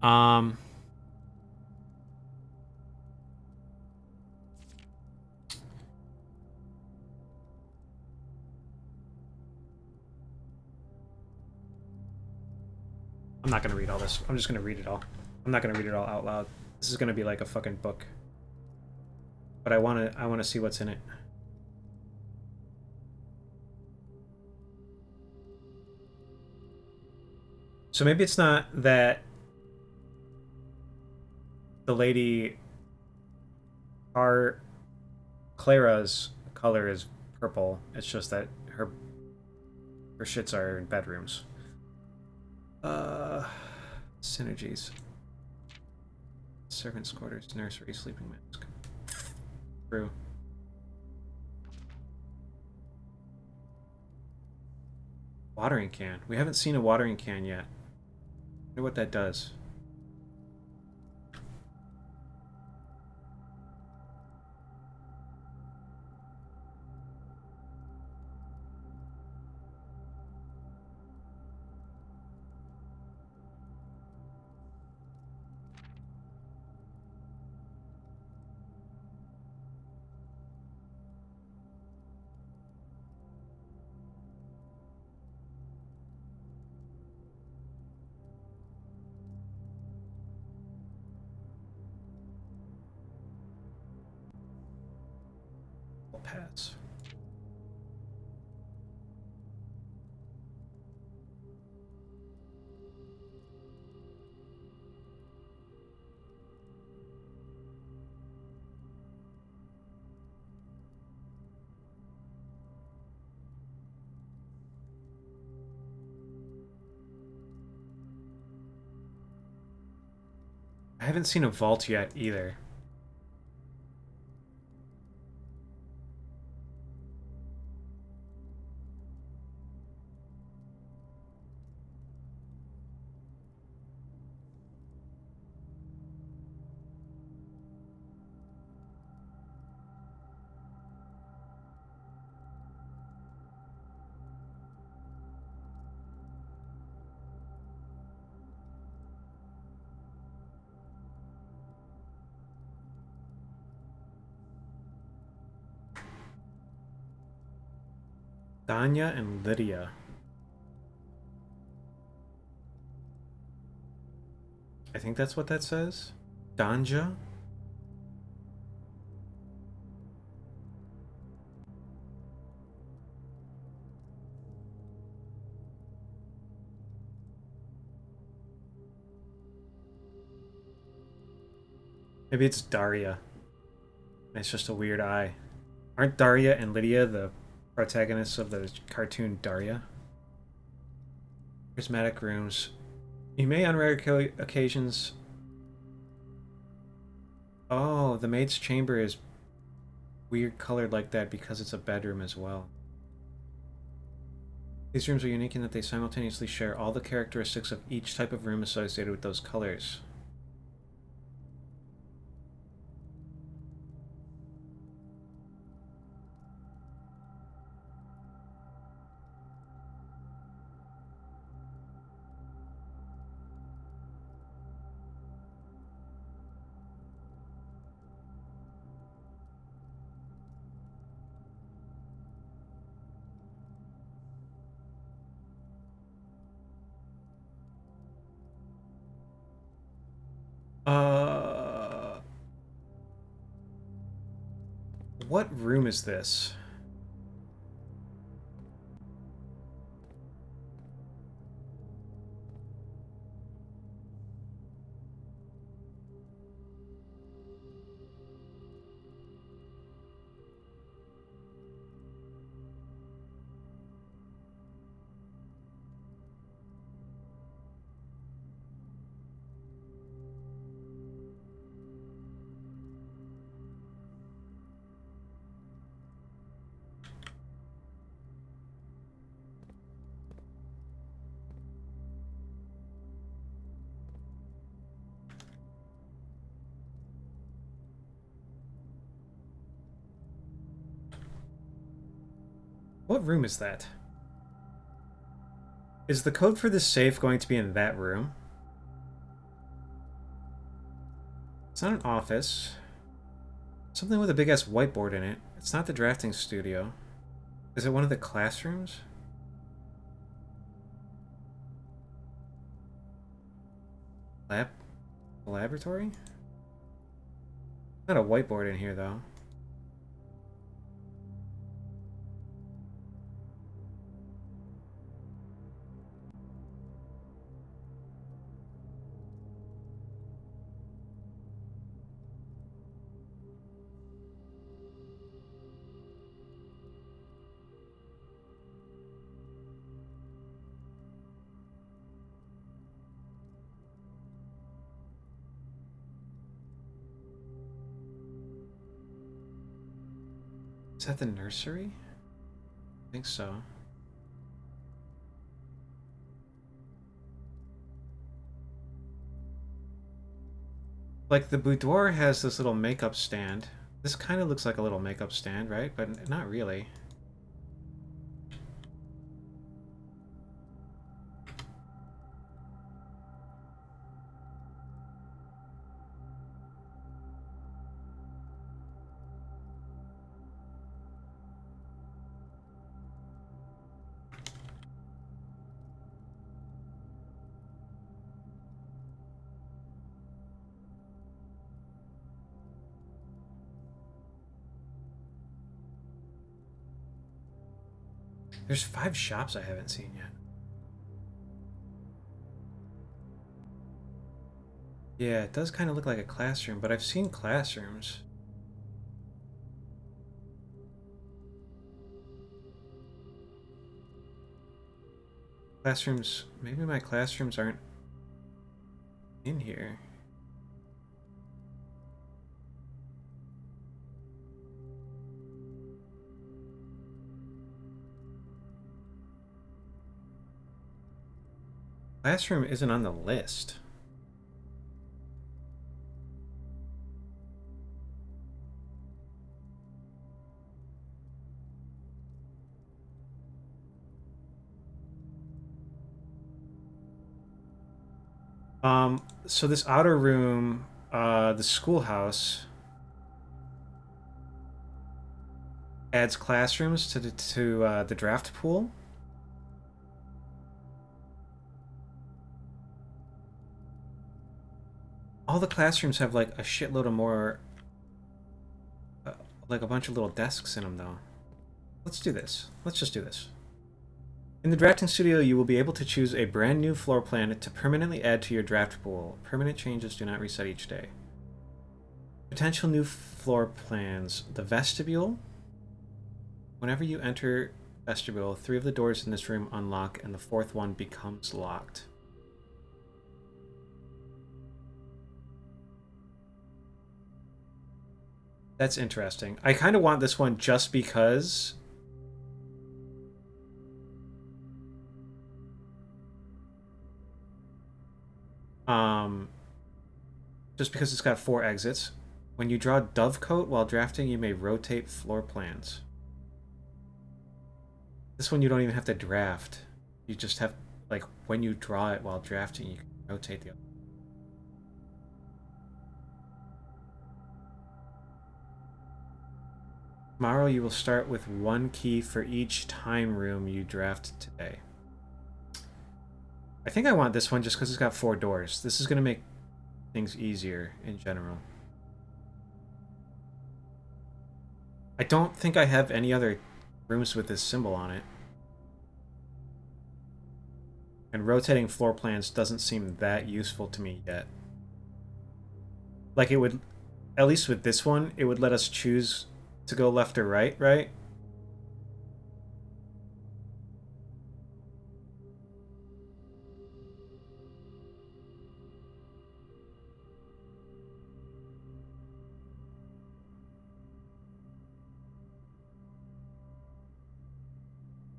I'm not going to read all this. I'm just going to read it all. I'm not going to read it all out loud. This is going to be like a fucking book. But I want to see what's in it. So maybe it's not that the lady Clara's color is purple. It's just that her shits are in bedrooms. Synergies. Servants' quarters, nursery, sleeping mask. True. Watering can. We haven't seen a watering can yet. I wonder what that does. I'll pass. I haven't seen a vault yet either. Danya and Lydia. I think that's what that says. Danja? Maybe it's Daria. It's just a weird eye. Aren't Daria and Lydia the protagonists of the cartoon Daria? Prismatic rooms. You may on rare occasions... Oh, the maid's chamber is weird colored like that because it's a bedroom as well. These rooms are unique in that they simultaneously share all the characteristics of each type of room associated with those colors. What room is this? What room is that? Is the code for this safe going to be in that room? It's not an office. Something with a big-ass whiteboard in it. It's not the drafting studio. Is it one of the classrooms? Laboratory? Not a whiteboard in here, though. Is that the nursery? I think so. Like, the boudoir has this little makeup stand. This kind of looks like a little makeup stand, right? But not really. There's 5 shops I haven't seen yet. Yeah, it does kind of look like a classroom, but I've seen classrooms. Classrooms, maybe my classrooms aren't in here. Classroom isn't on the list. So this outer room, the schoolhouse, adds classrooms to the draft pool. All the classrooms have like a shitload of more, like a bunch of little desks in them though. Let's do this. Let's just do this. In the drafting studio, you will be able to choose a brand new floor plan to permanently add to your draft pool. Permanent changes do not reset each day. Potential new floor plans. The vestibule. Whenever you enter vestibule, 3 of the doors in this room unlock and the 4th one becomes locked. That's interesting. I kind of want this one just because... just because it's got 4 exits. When you draw Dovecoat while drafting, you may rotate floor plans. This one you don't even have to draft. You just have, like, when you draw it while drafting, you can rotate the other. Tomorrow you will start with 1 key for each time room you draft today. I think I want this one just because it's got 4 doors. This is going to make things easier in general. I don't think I have any other rooms with this symbol on it. And rotating floor plans doesn't seem that useful to me yet. Like it would, at least with this one, it would let us choose to go left or right, right?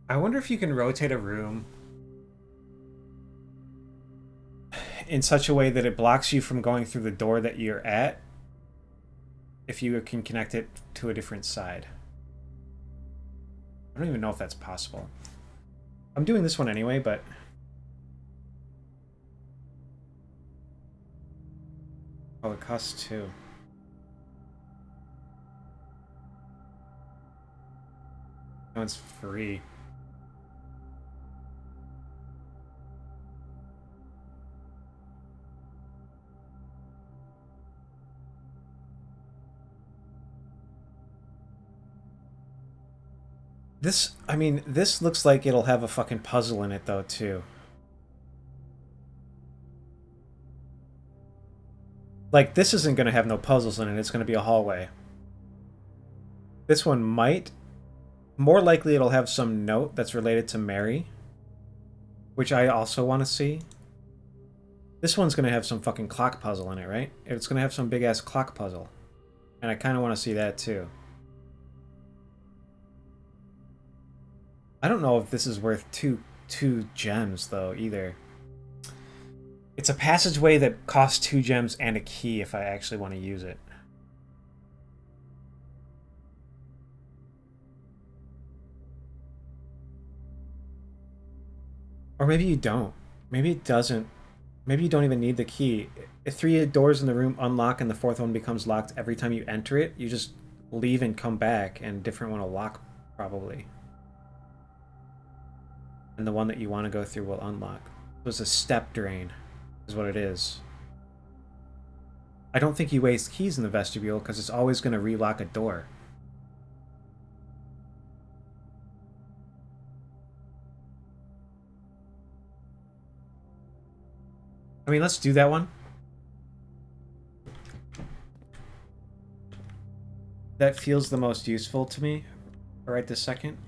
I wonder if you can rotate a room in such a way that it blocks you from going through the door that you're at if you can connect it to a different side. I don't even know if that's possible. I'm doing this one anyway, but... Oh, it costs 2. No, it's free. This, I mean, this looks like it'll have a fucking puzzle in it, though, too. Like, this isn't going to have no puzzles in it. It's going to be a hallway. This one might. More likely it'll have some note that's related to Mary, which I also want to see. This one's going to have some fucking clock puzzle in it, right? It's going to have some big-ass clock puzzle. And I kind of want to see that, too. I don't know if this is worth two gems, though, either. It's a passageway that costs 2 gems and a key if I actually want to use it. Or maybe you don't. Maybe it doesn't. Maybe you don't even need the key. If 3 doors in the room unlock and the 4th one becomes locked every time you enter it, you just leave and come back and a different one will lock, probably. And the one that you want to go through will unlock. So it's a step drain, is what it is. I don't think you waste keys in the vestibule because it's always going to relock a door. I mean, let's do that one. That feels the most useful to me right this second.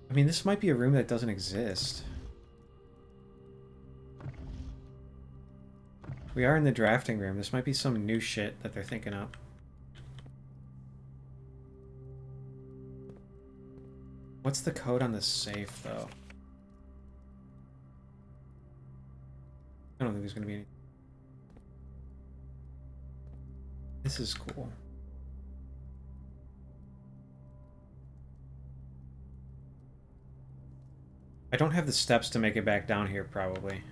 I mean, this might be a room that doesn't exist. We are in the drafting room. This might be some new shit that they're thinking of. What's the code on the safe, though? I don't think there's going to be any. This is cool. I don't have the steps to make it back down here, probably.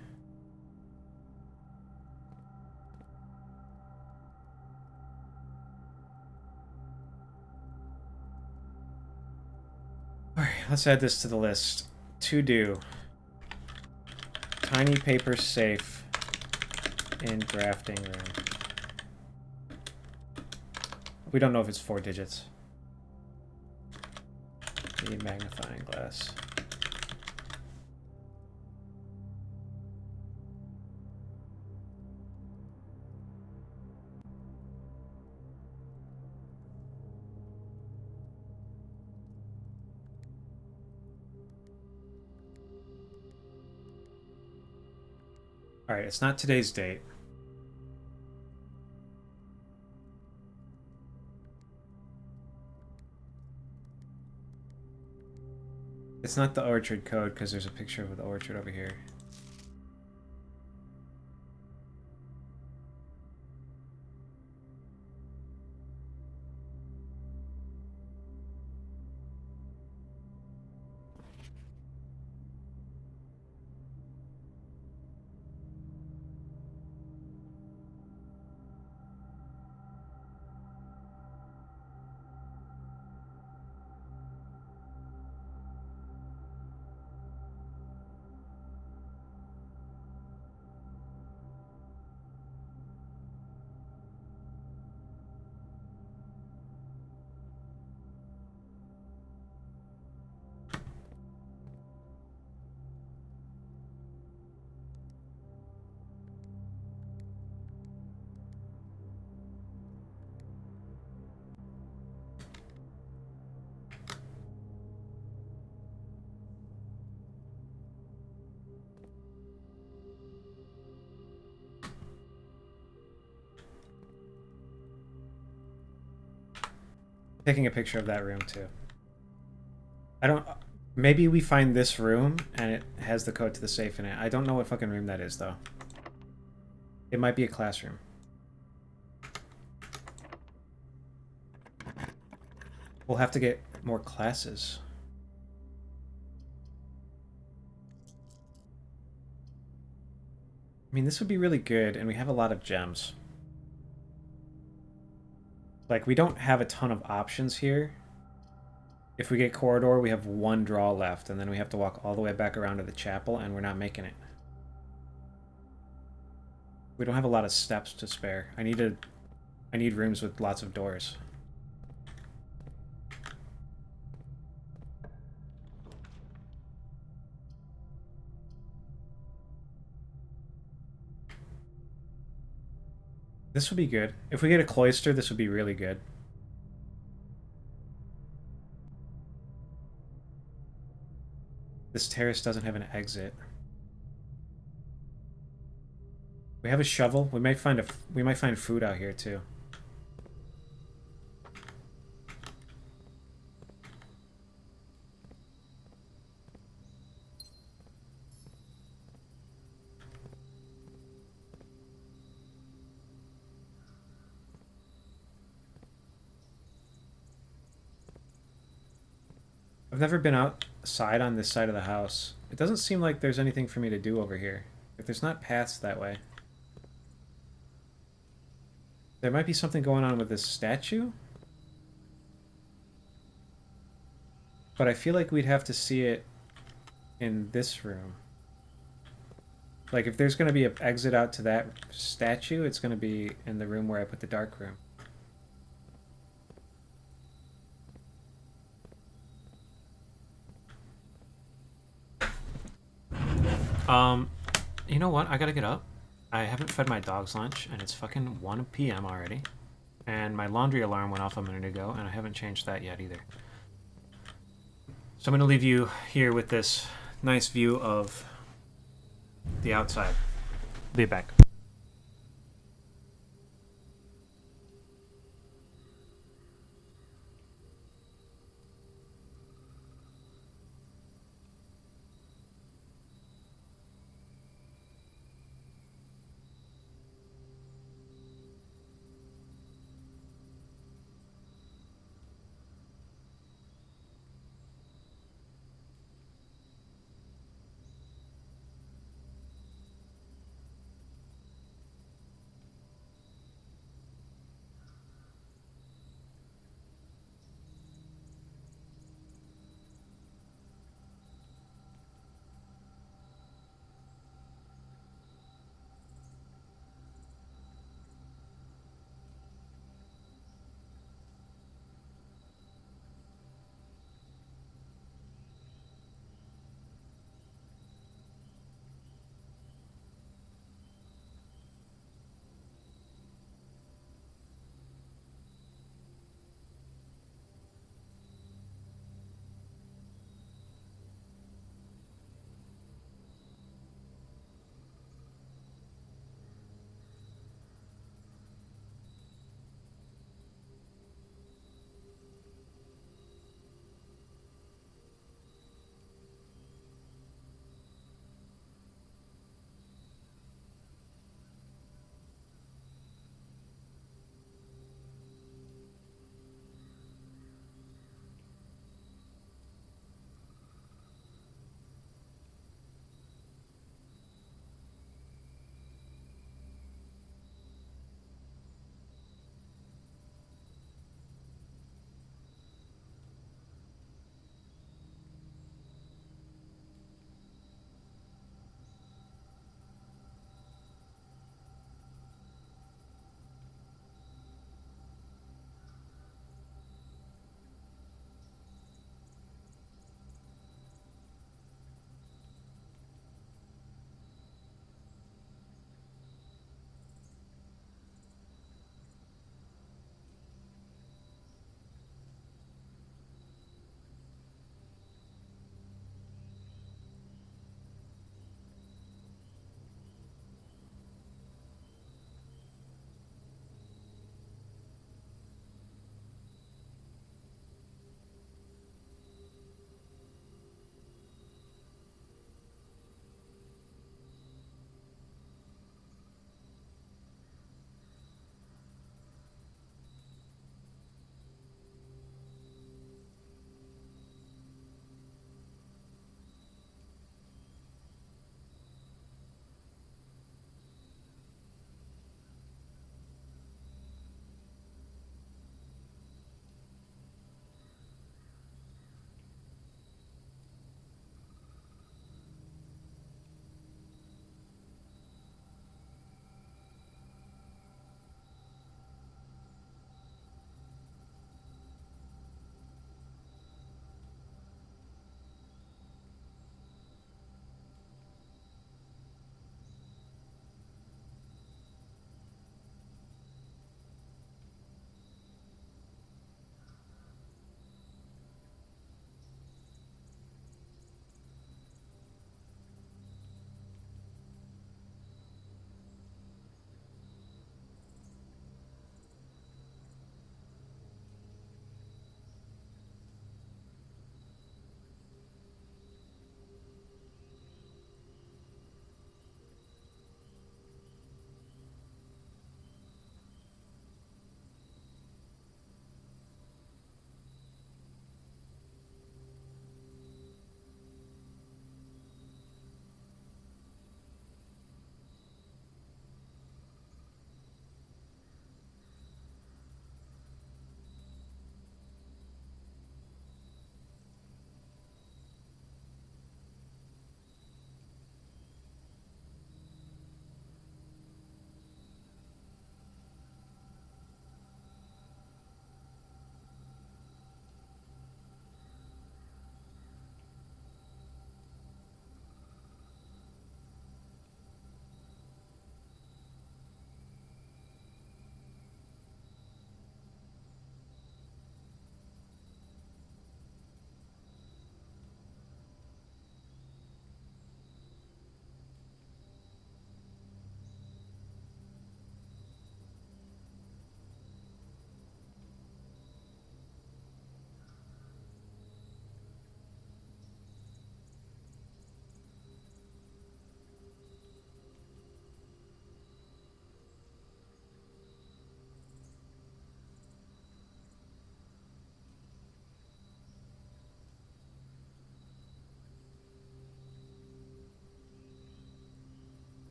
Alright, let's add this to the list. To do. Tiny paper safe in drafting room. We don't know if it's 4 digits. Need magnifying glass. Alright, it's not today's date. It's not the orchard code because there's a picture of the orchard over here. Taking a picture of that room too. I don't. Maybe we find this room and it has the code to the safe in it. I don't know what fucking room that is though. It might be a classroom. We'll have to get more classes. I mean, this would be really good, and we have a lot of gems. Like, we don't have a ton of options here. If we get corridor, we have one draw left, and then we have to walk all the way back around to the chapel, and we're not making it. We don't have a lot of steps to spare. I need rooms with lots of doors. This would be good. If we get a cloister, this would be really good. This terrace doesn't have an exit. We have a shovel. We might find food out here too. I've never been outside on this side of the house. It doesn't seem like there's anything for me to do over here. If there's not paths that way. There might be something going on with this statue. But I feel like we'd have to see it in this room. Like, if there's going to be an exit out to that statue, it's going to be in the room where I put the dark room. You know what? I gotta get up. I haven't fed my dogs lunch, and it's fucking 1 p.m. already. And my laundry alarm went off a minute ago, and I haven't changed that yet either. So I'm gonna leave you here with this nice view of the outside. Be back.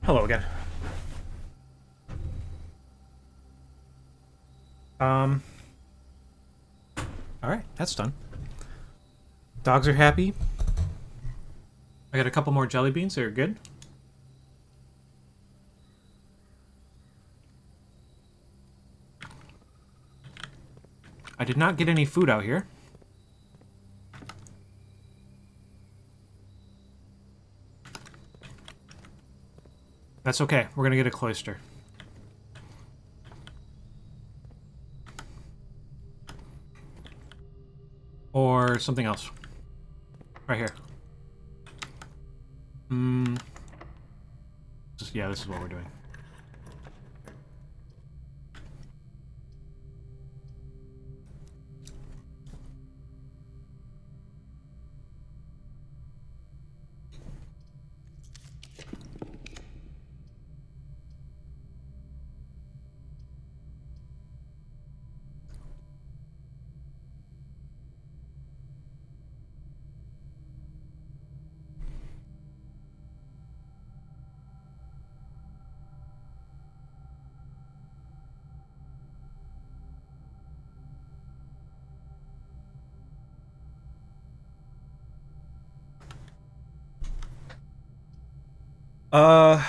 Hello again. Alright, that's done. Dogs are happy. I got a couple more jelly beans. They're good. I did not get any food out here. That's okay. We're gonna get a cloister. Or something else. Right here. Yeah, this is what we're doing. Uh...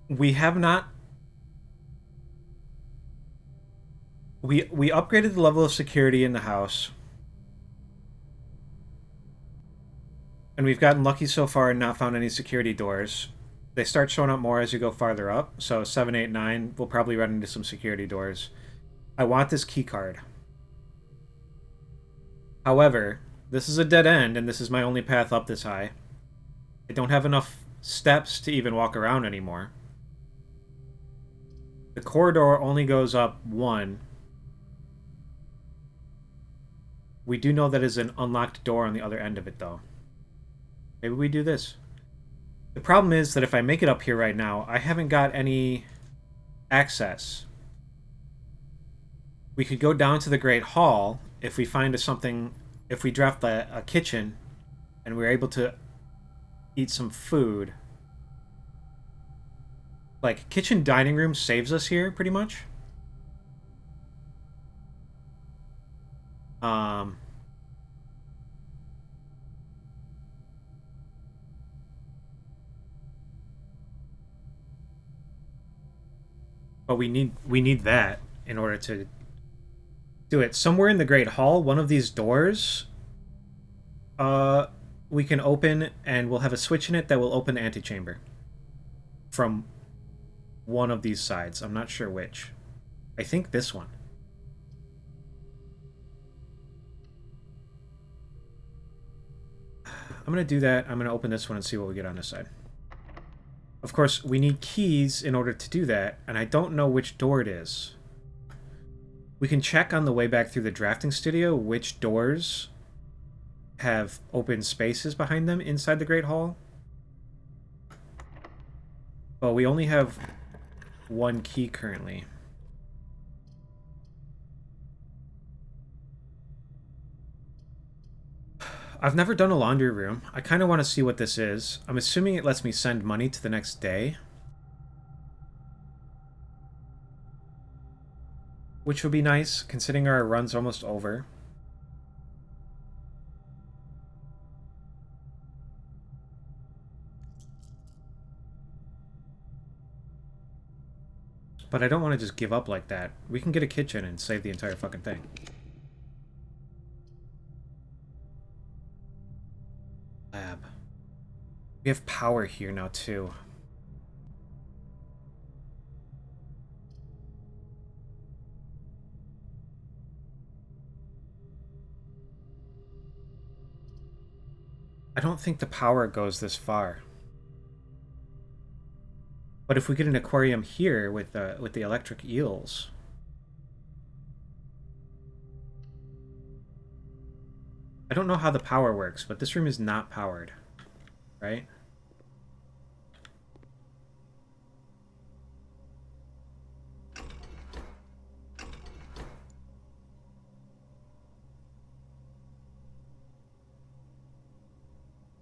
We have not... We upgraded the level of security in the house. And we've gotten lucky so far and not found any security doors. They start showing up more as you go farther up. So 7, 8, 9, we'll probably run into some security doors. I want this key card. However, this is a dead end, and this is my only path up this high. I don't have enough steps to even walk around anymore. The corridor only goes up 1. We do know that is an unlocked door on the other end of it, though. Maybe we do this. The problem is that if I make it up here right now, I haven't got any access. We could go down to the Great Hall if we find something... If we draft a kitchen and we're able to eat some food. Like, kitchen dining room saves us here, pretty much. But we need that in order to do it. Somewhere in the Great Hall, one of these doors, we can open, and we'll have a switch in it that will open the antechamber. From one of these sides. I'm not sure which. I think this one. I'm going to do that. I'm going to open this one and see what we get on this side. Of course, we need keys in order to do that, and I don't know which door it is. We can check on the way back through the drafting studio which doors have open spaces behind them inside the Great Hall. But we only have 1 key currently. I've never done a laundry room. I kind of want to see what this is. I'm assuming it lets me send money to the next day. Which would be nice, considering our run's almost over. But I don't want to just give up like that. We can get a kitchen and save the entire fucking thing. Lab. We have power here now, too. I don't think the power goes this far. But if we get an aquarium here with the electric eels... I don't know how the power works, but this room is not powered. Right?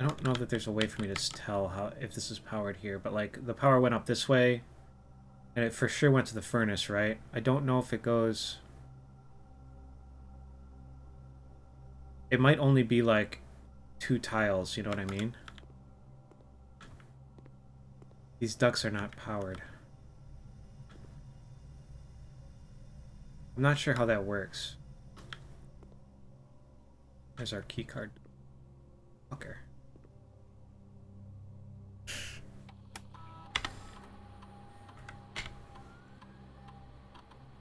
don't know that there's a way for me to tell how if this is powered here, but like the power went up this way, and it for sure went to the furnace, right? I don't know if it goes. It might only be like 2 tiles, you know what I mean? These ducts are not powered. I'm not sure how that works. There's our key card. Okay.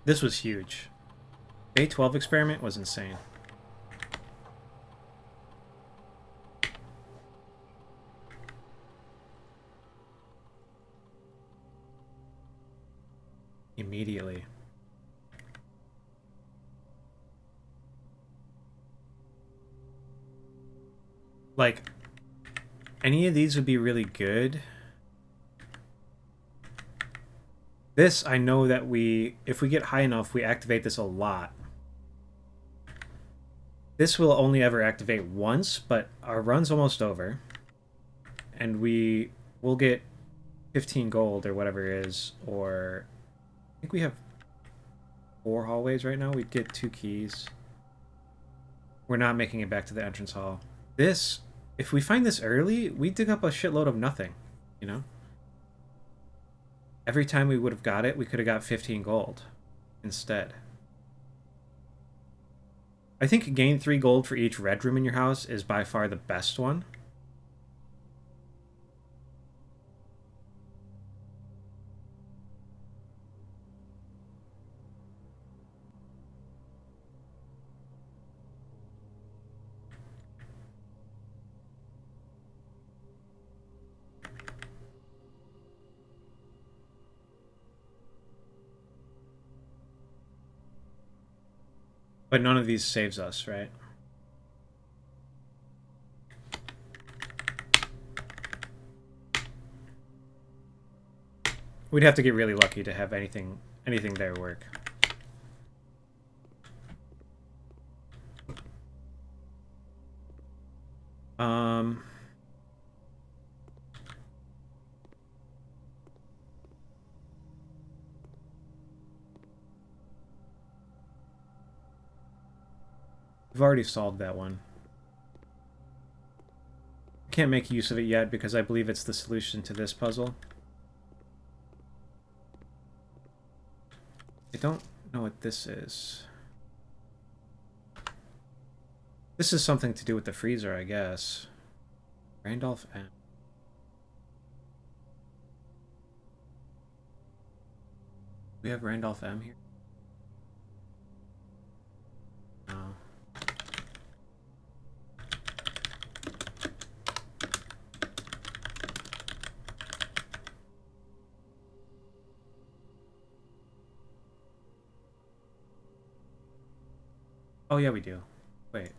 This was huge. Day 12 experiment was insane. Immediately. Like, any of these would be really good. This, I know that if we get high enough, we activate this a lot. This will only ever activate once, but our run's almost over. And we'll get 15 gold or whatever it is, or I think we have 4 hallways right now. We'd get 2 keys. We're not making it back to the entrance hall. This, if we find this early, we dig up a shitload of nothing, you know? Every time we would have got it, we could have got 15 gold instead. I think gain 3 gold for each red room in your house is by far the best one. But none of these saves us, right? We'd have to get really lucky to have anything there work. We've already solved that one. Can't make use of it yet because I believe it's the solution to this puzzle. I don't know what this is. This is something to do with the freezer, I guess. Randolph M. We have Randolph M here? No. Oh yeah, we do. Wait.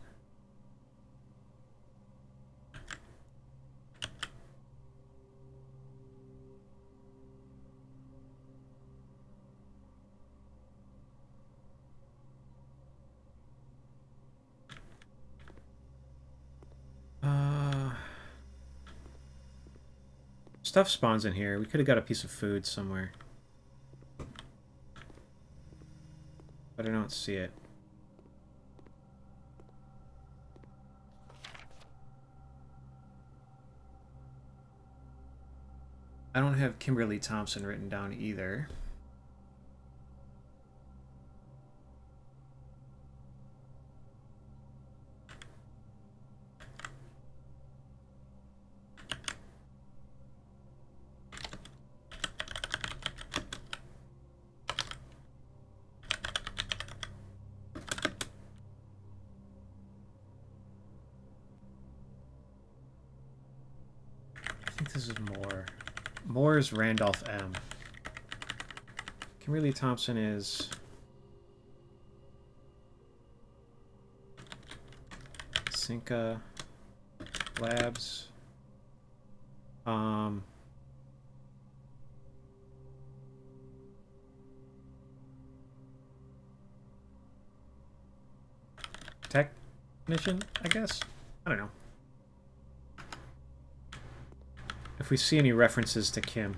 Stuff spawns in here. We could have got a piece of food somewhere. But I don't see it. I don't have Kimberly Thompson written down either. I think this is Moore. Moore is Randolph M. Kimberly Thompson is... Cinca Labs. Technician, I guess? I don't know. if we see any references to Kim.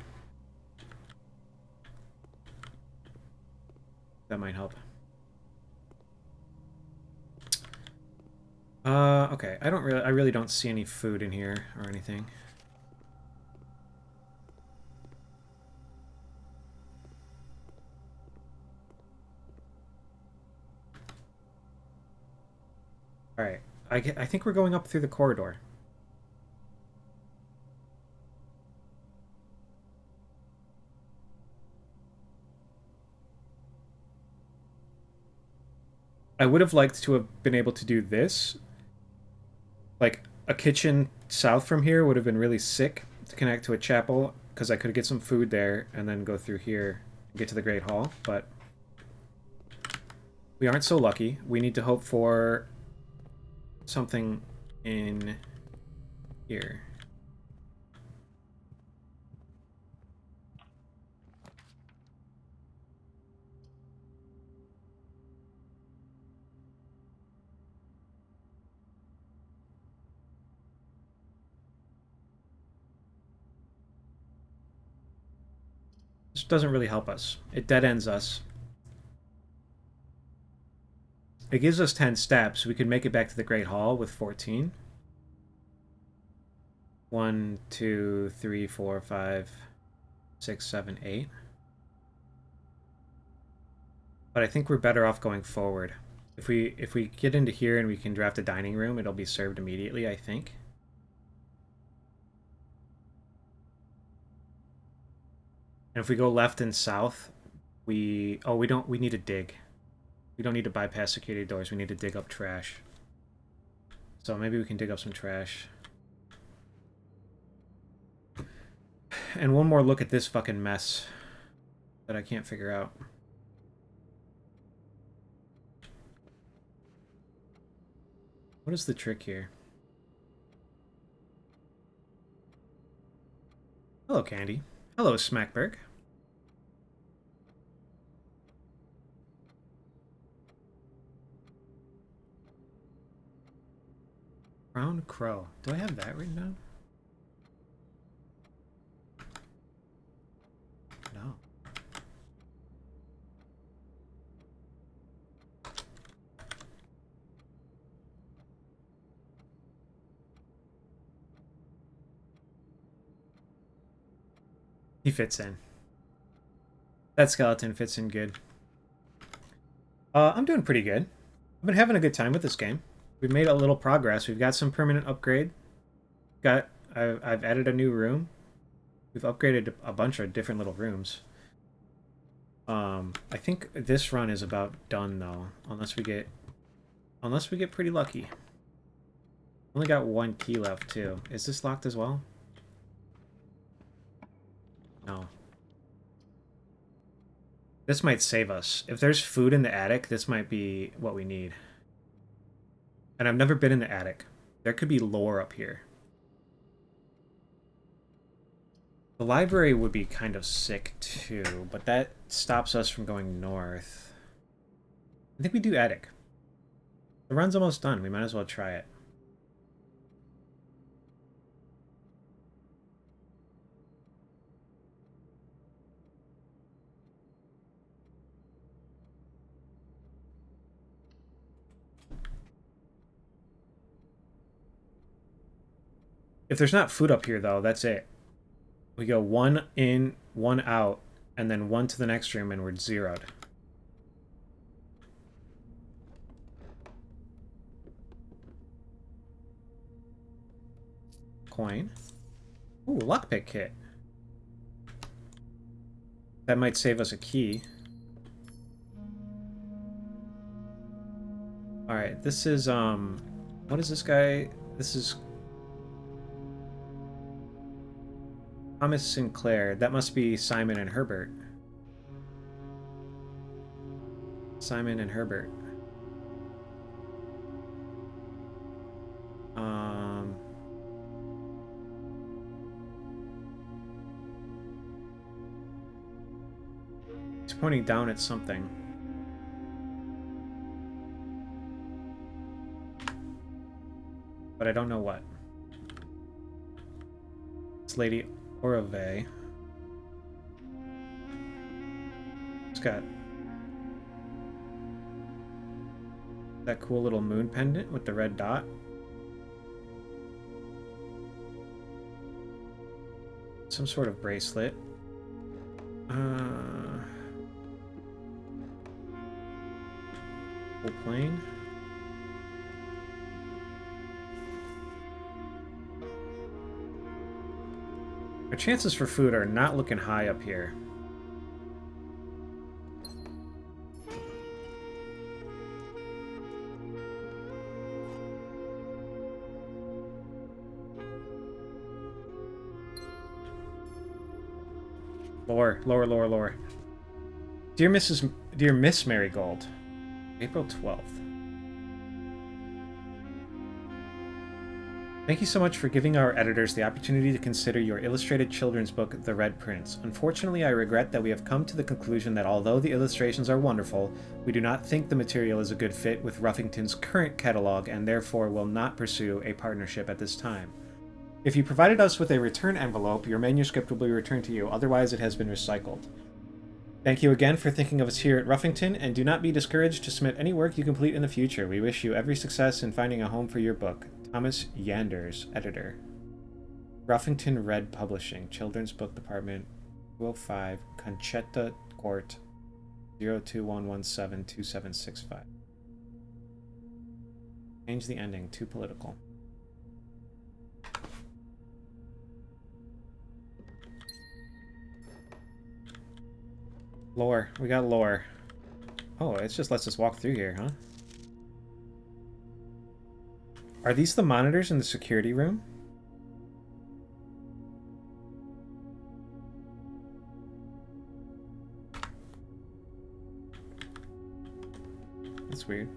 That might help. Okay. I really don't see any food in here or anything. Alright. I think we're going up through the corridor. I would have liked to have been able to do this. Like, a kitchen south from here would have been really sick to connect to a chapel, because I could get some food there and then go through here and get to the Great Hall, but we aren't so lucky. We need to hope for something in here. This doesn't really help us. It dead ends us. It gives us 10 steps. We could make it back to the Great Hall with 14. 1, 2, 3, 4, 5, 6, 7, 8. But I think we're better off going forward. If we get into here and we can draft a dining room, it'll be served immediately, I think. And if we go left and south, we need to dig. We don't need to bypass security doors. We need to dig up trash. So maybe we can dig up some trash. And one more look at this fucking mess that I can't figure out. What is the trick here? Hello, Candy. Hello, Smackberg. Brown Crow. Do I have that written down? No. He fits in. That skeleton fits in good. I'm doing pretty good. I've been having a good time with this game. We've made a little progress. We've got some permanent upgrade. I've added a new room. We've upgraded a bunch of different little rooms. I think this run is about done though, unless we get pretty lucky. Only got one key left too. Is this locked as well? No. This might save us. If there's food in the attic, this might be what we need. And I've never been in the attic. There could be lore up here. The library would be kind of sick too, but that stops us from going north. I think we do attic. The run's almost done. We might as well try it. If there's not food up here, though, that's it. We go one in, one out, and then one to the next room, and we're zeroed. Coin. Ooh, lockpick kit. That might save us a key. Alright, this is, what is this guy? This is Thomas Sinclair. That must be Simon and Herbert. Simon and Herbert. He's pointing down at something. But I don't know what. This lady Or a vey. It's got that cool little moon pendant with the red dot. Some sort of bracelet. Full plane. Our chances for food are not looking high up here. Lower. Dear Miss Marigold, April 12th. Thank you so much for giving our editors the opportunity to consider your illustrated children's book, The Red Prince. Unfortunately, I regret that we have come to the conclusion that although the illustrations are wonderful, we do not think the material is a good fit with Ruffington's current catalog and therefore will not pursue a partnership at this time. If you provided us with a return envelope, your manuscript will be returned to you, otherwise it has been recycled. Thank you again for thinking of us here at Ruffington, and do not be discouraged to submit any work you complete in the future. We wish you every success in finding a home for your book. Thomas Yanders, editor. Ruffington Red Publishing, Children's Book Department, 205 Conchetta Court, 021172765. Change the ending, too political. Lore. We got lore. Oh, it just lets us walk through here, huh? Are these the monitors in the security room? That's weird.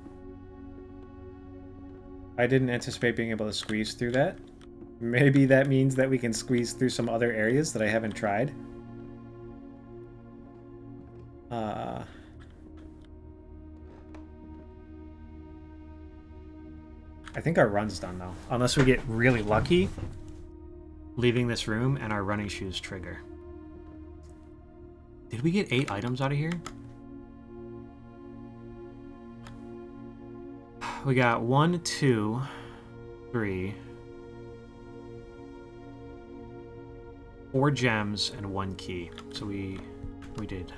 I didn't anticipate being able to squeeze through that. Maybe that means that we can squeeze through some other areas that I haven't tried. I think our run's done, though. Unless we get really lucky, leaving this room and our running shoes trigger. Did we get 8 items out of here? We got 1, 2, 3, 4 gems and 1 key. So we did.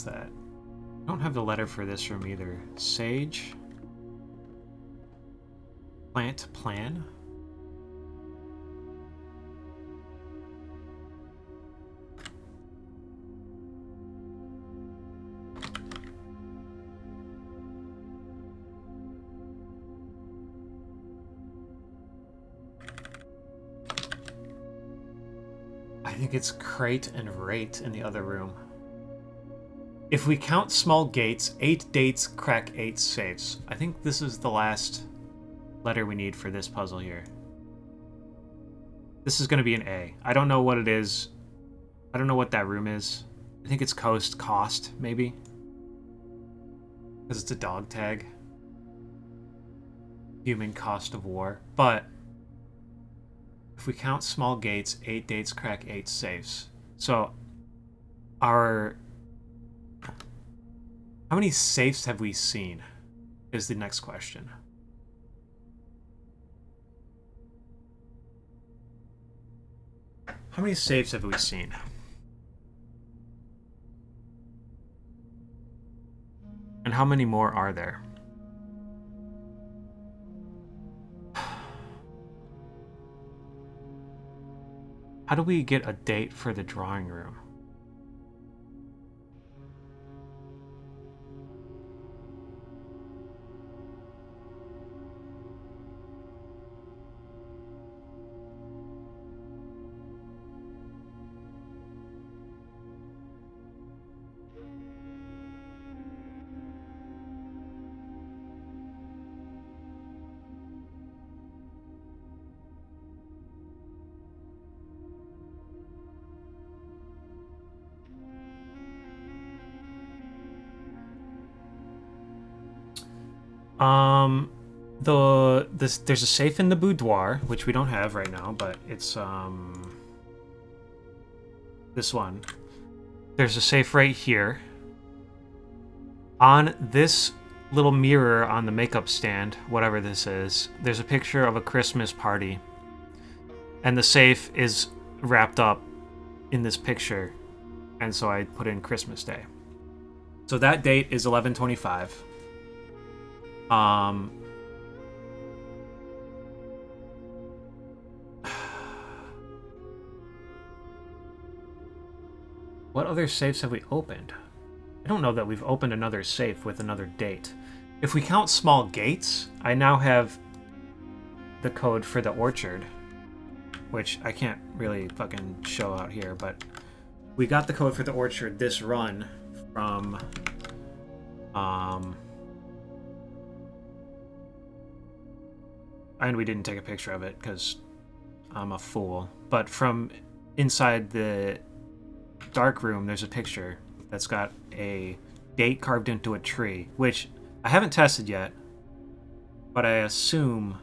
That. I don't have the letter for this room either. Sage. Plant plan. I think it's crate and rate in the other room. If we count small gates, 8 dates crack 8 safes. I think this is the last letter we need for this puzzle here. This is going to be an A. I don't know what it is. I don't know what that room is. I think it's cost, maybe. Because it's a dog tag. Human cost of war. But if we count small gates, 8 dates crack 8 safes. So our... How many safes have we seen? Is the next question. How many safes have we seen? And how many more are there? How do we get a date for the drawing room? There's a safe in the boudoir, which we don't have right now, but it's this one. There's a safe right here. On this little mirror on the makeup stand, whatever this is, there's a picture of a Christmas party. And the safe is wrapped up in this picture. And so I put in Christmas Day. So that date is 11/25. What other safes have we opened? I don't know that we've opened another safe with another date. If we count small gates, I now have the code for the orchard, which I can't really fucking show out here, but we got the code for the orchard this run from and we didn't take a picture of it because I'm a fool, but from inside the dark room there's a picture that's got a date carved into a tree, which I haven't tested yet, but I assume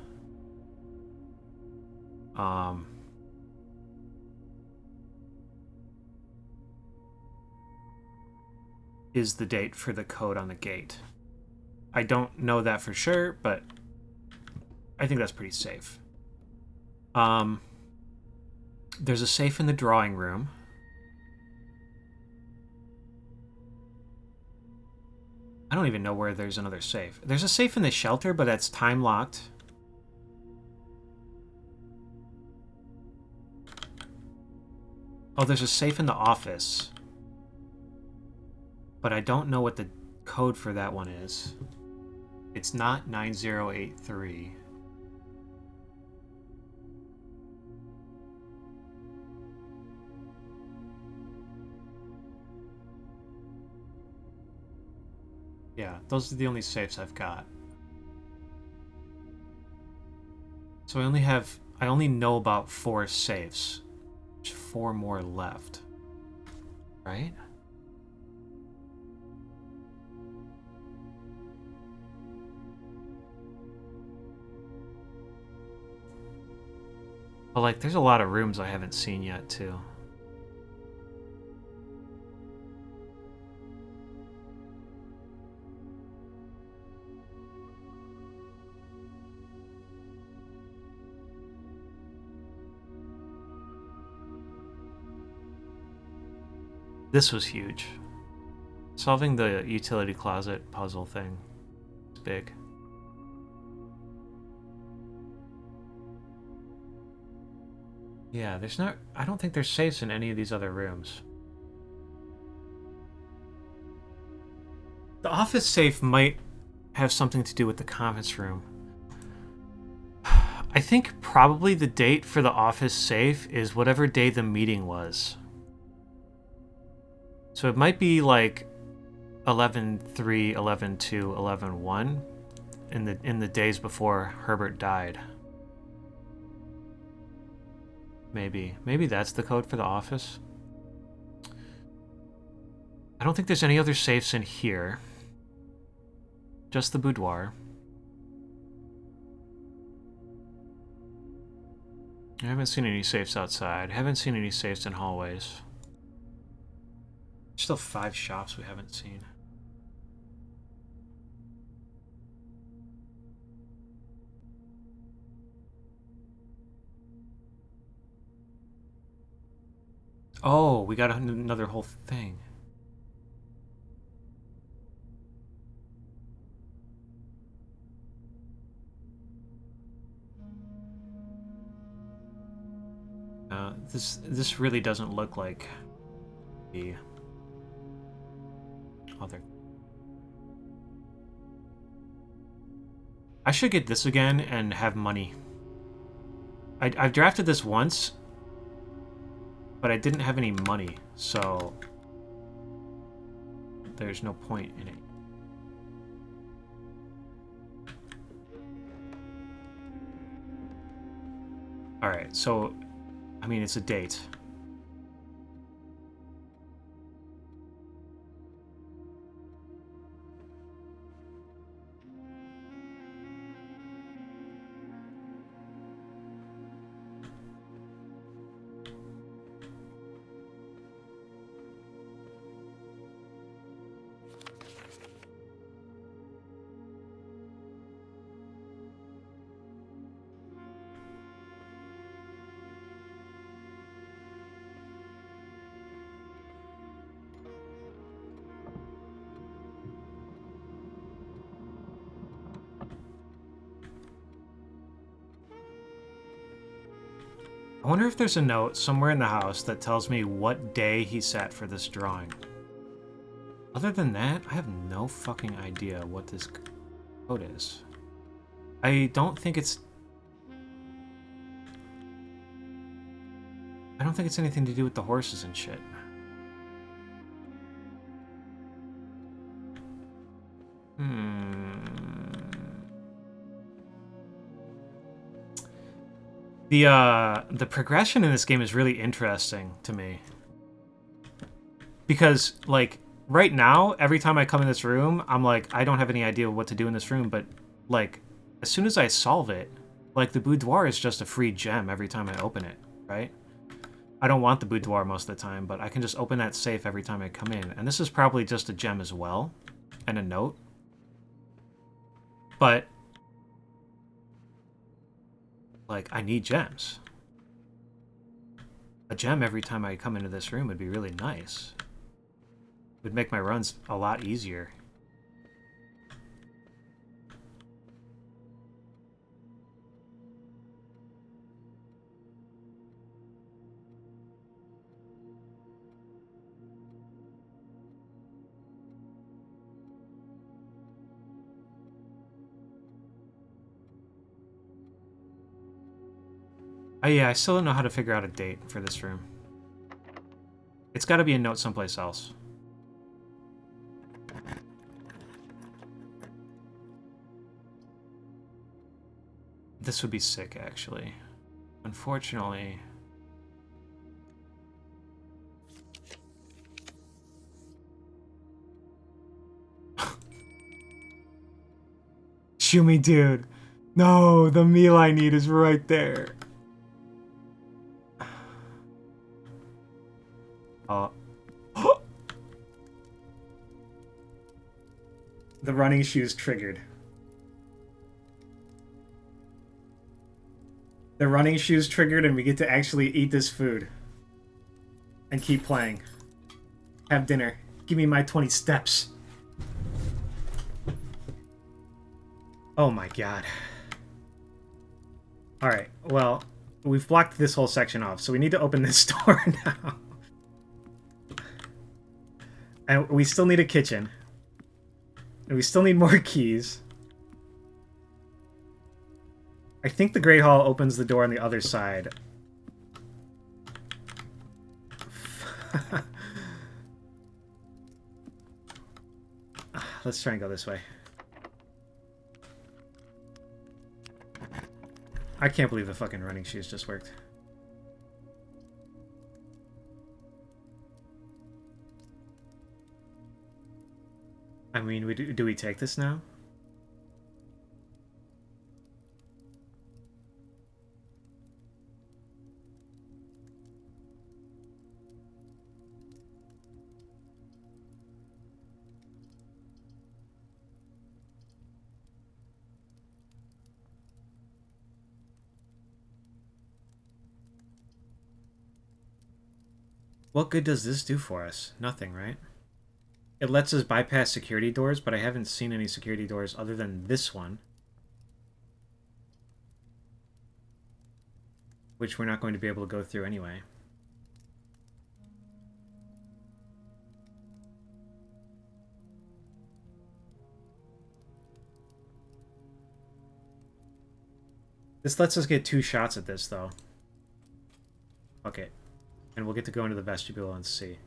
is the date for the code on the gate. I don't know that for sure, but I think that's pretty safe. There's a safe in the drawing room. I don't even know where there's another safe. There's a safe in the shelter, but that's time locked. Oh, there's a safe in the office. But I don't know what the code for that one is. It's not 9083. Yeah, those are the only safes I've got. So I only know about 4 safes. There's 4 more left. Right? But like, there's a lot of rooms I haven't seen yet, too. This was huge. Solving the utility closet puzzle thing is big. Yeah, I don't think there's safes in any of these other rooms. The office safe might have something to do with the conference room. I think probably the date for the office safe is whatever day the meeting was. So it might be like 11/3, 11/2, 11/1 in the days before Herbert died. Maybe that's the code for the office. I don't think there's any other safes in here. Just the boudoir. I haven't seen any safes outside. I haven't seen any safes in hallways. Still 5 shops we haven't seen. Oh, we got another whole thing. This really doesn't look like the other. I should get this again and have money. I've drafted this once, but I didn't have any money, so there's no point in it. Alright, so, I mean, it's a date. I wonder if there's a note somewhere in the house that tells me what day he sat for this drawing. Other than that, I have no fucking idea what this code is. I don't think it's anything to do with the horses and shit. The progression in this game is really interesting to me. Because, like, right now, every time I come in this room, I'm like, I don't have any idea what to do in this room, but, like, as soon as I solve it, like, the boudoir is just a free gem every time I open it, right? I don't want the boudoir most of the time, but I can just open that safe every time I come in. And this is probably just a gem as well, and a note. But, like, I need gems. A gem every time I come into this room would be really nice. It would make my runs a lot easier. Oh yeah, I still don't know how to figure out a date for this room. It's got to be a note someplace else. This would be sick, actually. Unfortunately... Shumi, dude. No, the meal I need is right there. The running shoes triggered. The running shoes triggered and we get to actually eat this food. And keep playing. Have dinner. Give me my 20 steps. Oh my god. Alright, well, we've blocked this whole section off, so we need to open this door now. And we still need a kitchen. And we still need more keys. I think the Great Hall opens the door on the other side. Let's try and go this way. I can't believe the fucking running shoes just worked. I mean, do we take this now? What good does this do for us? Nothing, right? It lets us bypass security doors, but I haven't seen any security doors other than this one. Which we're not going to be able to go through anyway. This lets us get 2 shots at this, though. Okay. And we'll get to go into the vestibule and see.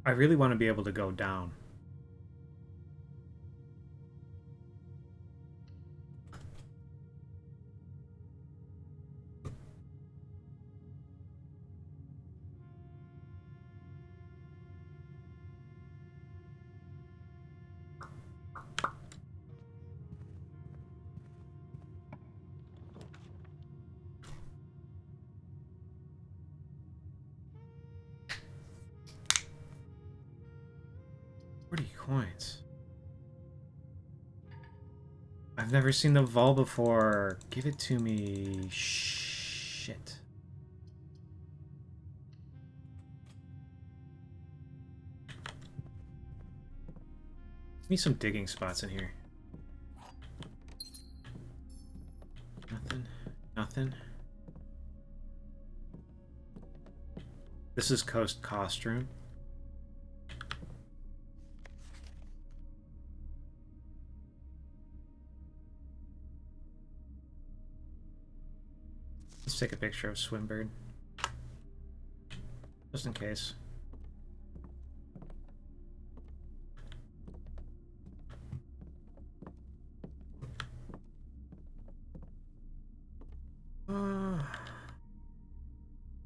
I really want to be able to go down. 40 coins. I've never seen the Vol before. Give it to me. Shit. Give me some digging spots in here. Nothing. Nothing. This is Coast Costume. Let's take a picture of Swimbird. Just in case.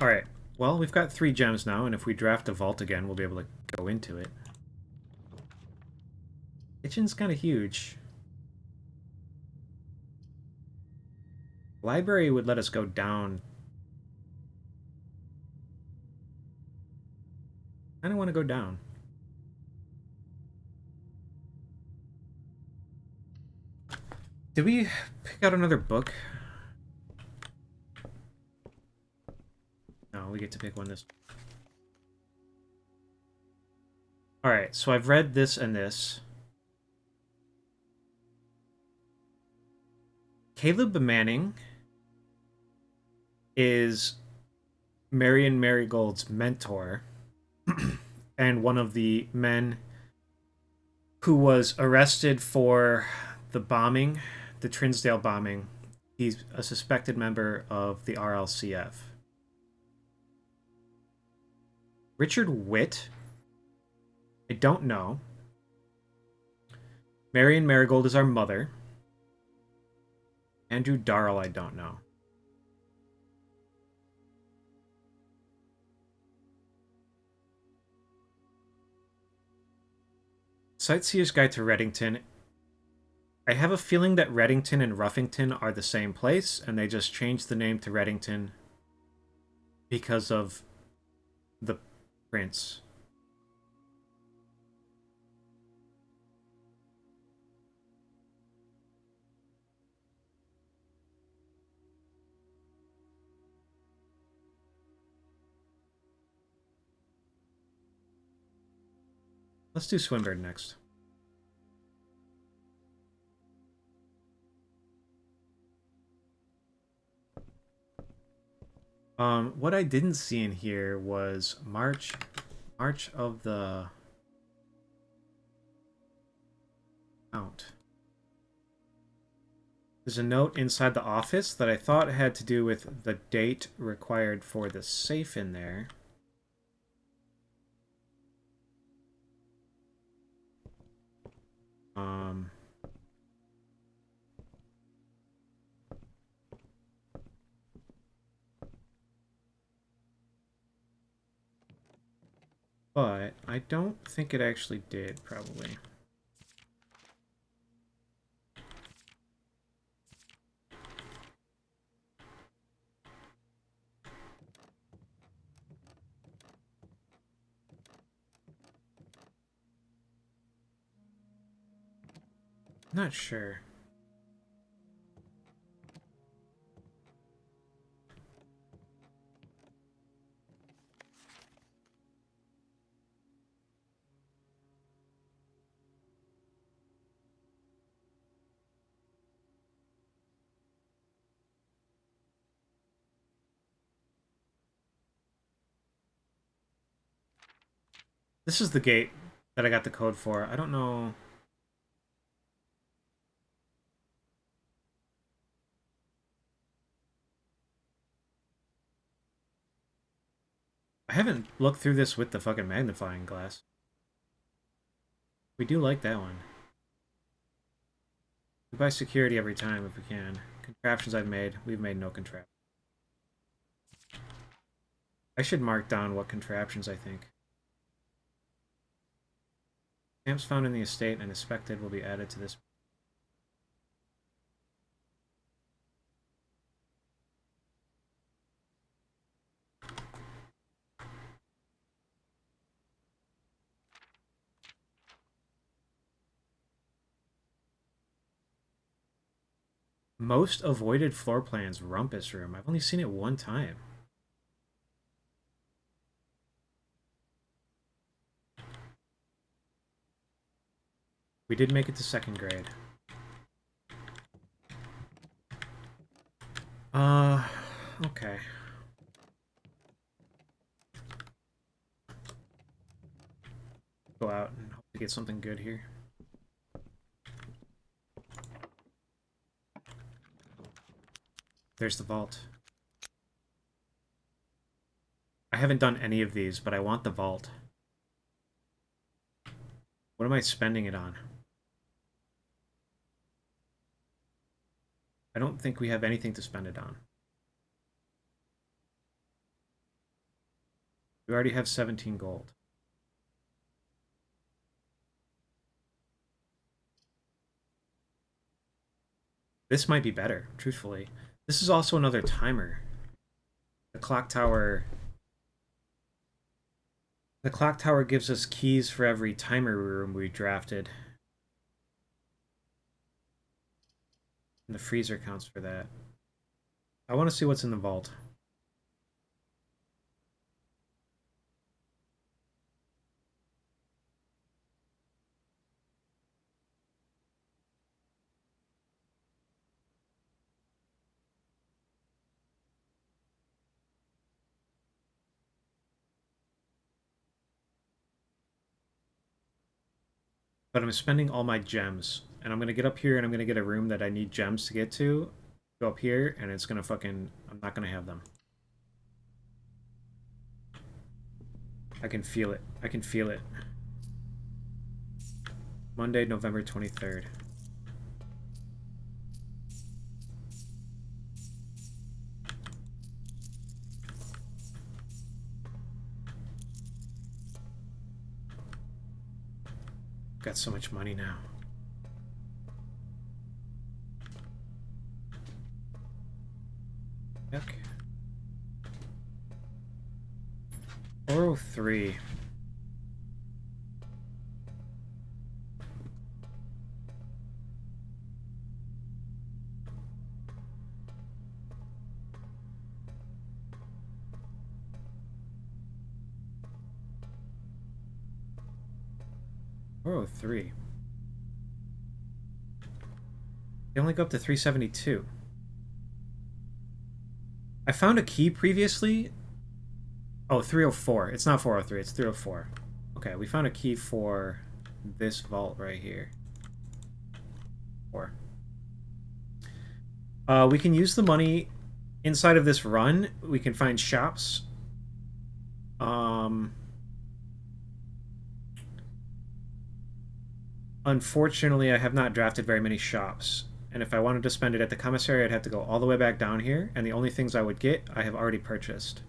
Alright. Well, we've got 3 gems now, and if we draft a vault again, we'll be able to go into it. Kitchen's kind of huge. Library would let us go down. I don't want to go down. Did we pick out another book? No, we get to pick one this. Alright, so I've read this and this. Caleb Manning is Marion Marigold's mentor and one of the men who was arrested for the bombing, the Trinsdale bombing. He's a suspected member of the RLCF. Richard Witt, I don't know. Marion Marigold is our mother. Andrew Darrell, I don't know. Sightseer's Guide to Reddington. I have a feeling that Reddington and Ruffington are the same place, and they just changed the name to Reddington because of the prince. Let's do Swinburne next. What I didn't see in here was March of the Count. There's a note inside the office that I thought had to do with the date required for the safe in there. But I don't think it actually did, probably. Not sure. This is the gate that I got the code for. I don't know. I haven't looked through this with the fucking magnifying glass. We do like that one. We buy security every time if we can. Contraptions we've made no contraptions. I should mark down what contraptions I think. Stamps found in the estate and inspected will be added to this. Most avoided floor plans, Rumpus Room. I've only seen it one time. We did make it to second grade. Okay. Go out and hope to get something good here. There's the vault. I haven't done any of these, but I want the vault. What am I spending it on? I don't think we have anything to spend it on. We already have 17 gold. This might be better, truthfully. This is also another timer. The clock tower... The clock tower gives us keys for every timer room we drafted. And the freezer counts for that. I want to see what's in the vault. But I'm spending all my gems. And I'm going to get up here and I'm going to get a room that I need gems to get to. Go up here and it's going to fucking... I'm not going to have them. I can feel it. I can feel it. Monday, November 23rd. Got so much money now. Yuck. 403. Three. They only go up to 372. I found a key previously. Oh, 304. It's not 403, it's 304. Okay, we found a key for this vault right here. 4. We can use the money inside of this run. We can find shops. Unfortunately, I have not drafted very many shops. And if I wanted to spend it at the commissary, I'd have to go all the way back down here. And the only things I would get, I have already purchased.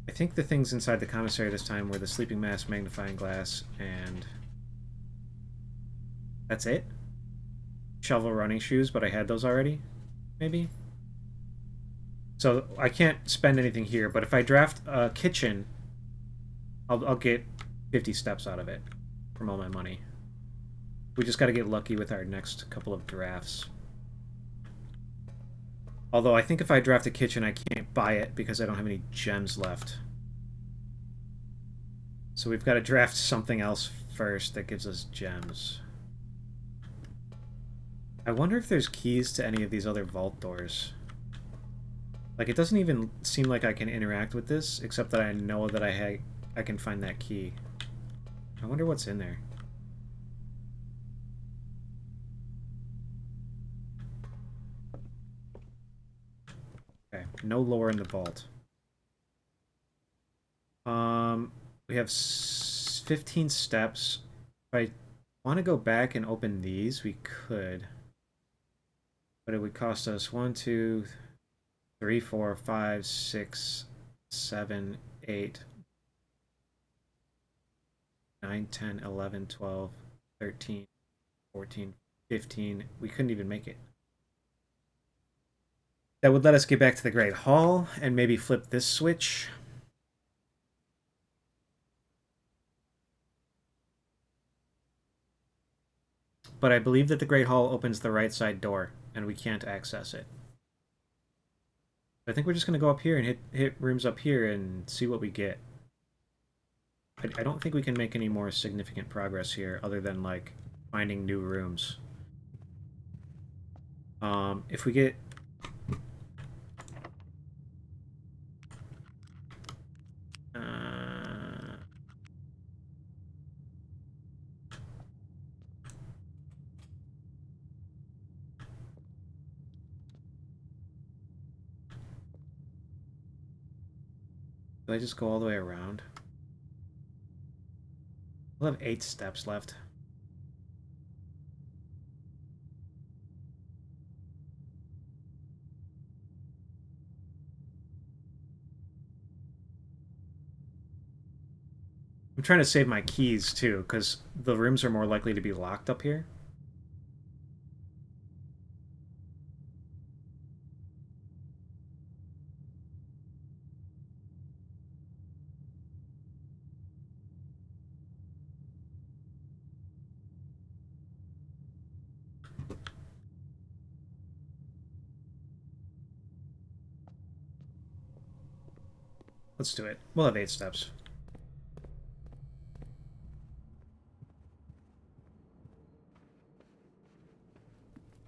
I think the things inside the commissary this time were the sleeping mask, magnifying glass, and... That's it? Shovel running shoes, but I had those already? Maybe? So I can't spend anything here, but if I draft a kitchen, I'll get 50 steps out of it from all my money. We just got to get lucky with our next couple of drafts. Although I think if I draft a kitchen, I can't buy it because I don't have any gems left. So we've got to draft something else first that gives us gems. I wonder if there's keys to any of these other vault doors. Like, it doesn't even seem like I can interact with this, except that I know that I can find that key. I wonder what's in there. Okay, no lore in the vault. We have 15 steps. If I want to go back and open these, we could. But it would cost us 1, 2, 3, 4, 5, 6, 7, 8, 9, 10, 11, 12, 13, 14, 15. We couldn't even make it. That would let us get back to the Great Hall and maybe flip this switch. but I believe that the Great Hall opens the right side door, and we can't access it. I think we're just going to go up here and hit rooms up here and see what we get. I don't think we can make any more significant progress here other than, like, finding new rooms. If we get... do I just go all the way around? We'll have 8 steps left. I'm trying to save my keys, too, because the rooms are more likely to be locked up here. Let's do it. We'll have 8 steps.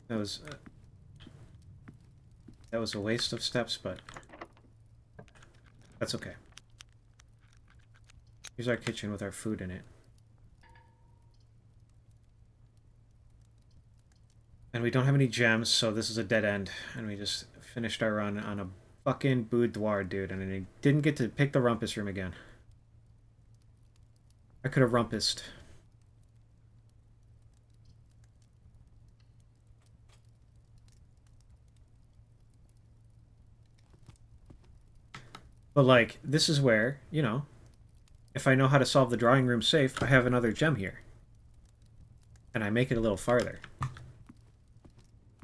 That was a waste of steps, but that's okay. Here's our kitchen with our food in it. And we don't have any gems, so this is a dead end. And we just finished our run on a fucking boudoir, dude. And I didn't get to pick the rumpus room again. I could have rumpused. But, like, this is where, you know, if I know how to solve the drawing room safe, I have another gem here. And I make it a little farther.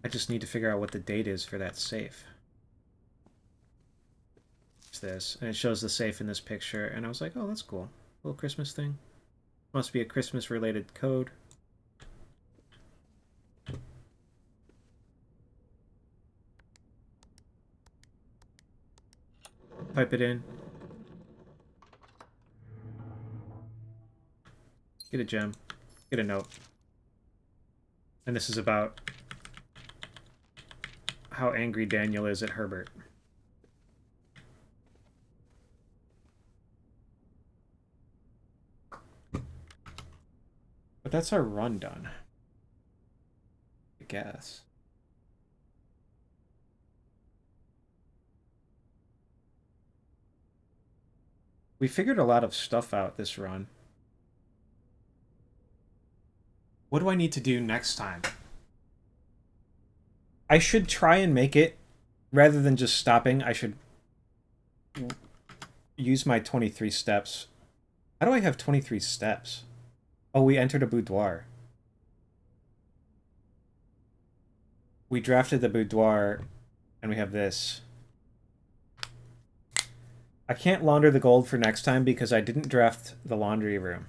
I just need to figure out what the date is for that safe. It's this. And it shows the safe in this picture. And I was like, oh, that's cool. Little Christmas thing. Must be a Christmas-related code. Pipe it in. Get a gem. Get a note. And this is about how angry Daniel is at Herbert. But that's our run done. I guess. We figured a lot of stuff out this run. What do I need to do next time? I should try and make it, rather than just stopping, I should use my 23 steps. How do I have 23 steps? Oh, we entered a boudoir. We drafted the boudoir, and we have this. I can't launder the gold for next time because I didn't draft the laundry room.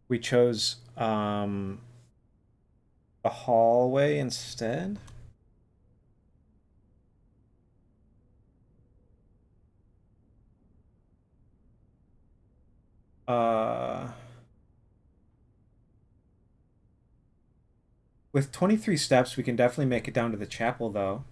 We chose a hallway instead. With 23 steps, we can definitely make it down to the chapel, though.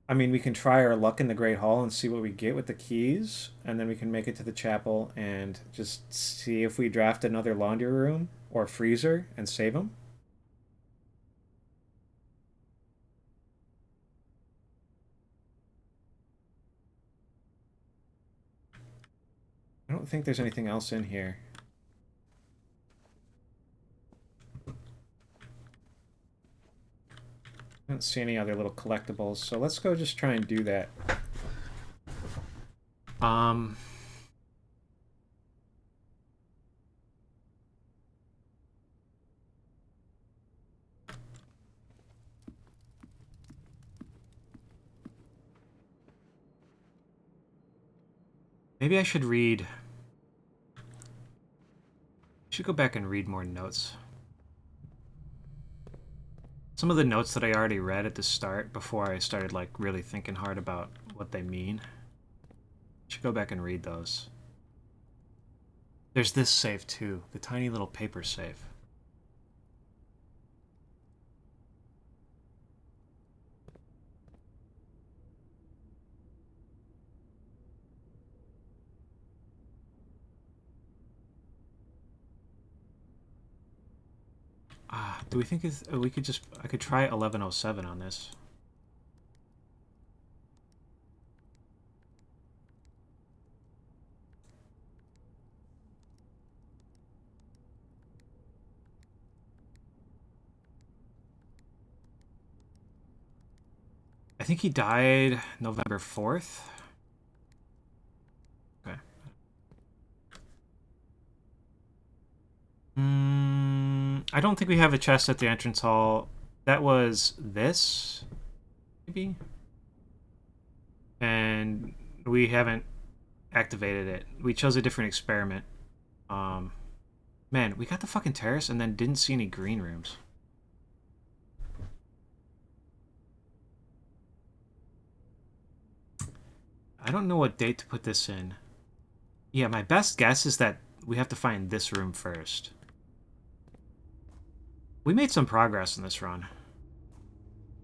I mean, we can try our luck in the Great Hall and see what we get with the keys, and then we can make it to the chapel and just see if we draft another laundry room or freezer and save them. I don't think there's anything else in here. I don't see any other little collectibles, so let's go just try and do that. Maybe I should read Should go back and read more notes. Some of the notes that I already read at the start before I started like really thinking hard about what they mean. Should go back and read those. There's this safe too, the tiny little paper safe. Do we think we could just... I could try 1107 on this. I think he died November 4th. Okay. I don't think we have a chest at the entrance hall. That was this, maybe? And we haven't activated it. We chose a different experiment. Man, we got the fucking terrace and then didn't see any green rooms. I don't know what date to put this in. Yeah, my best guess is that we have to find this room first. We made some progress in this run.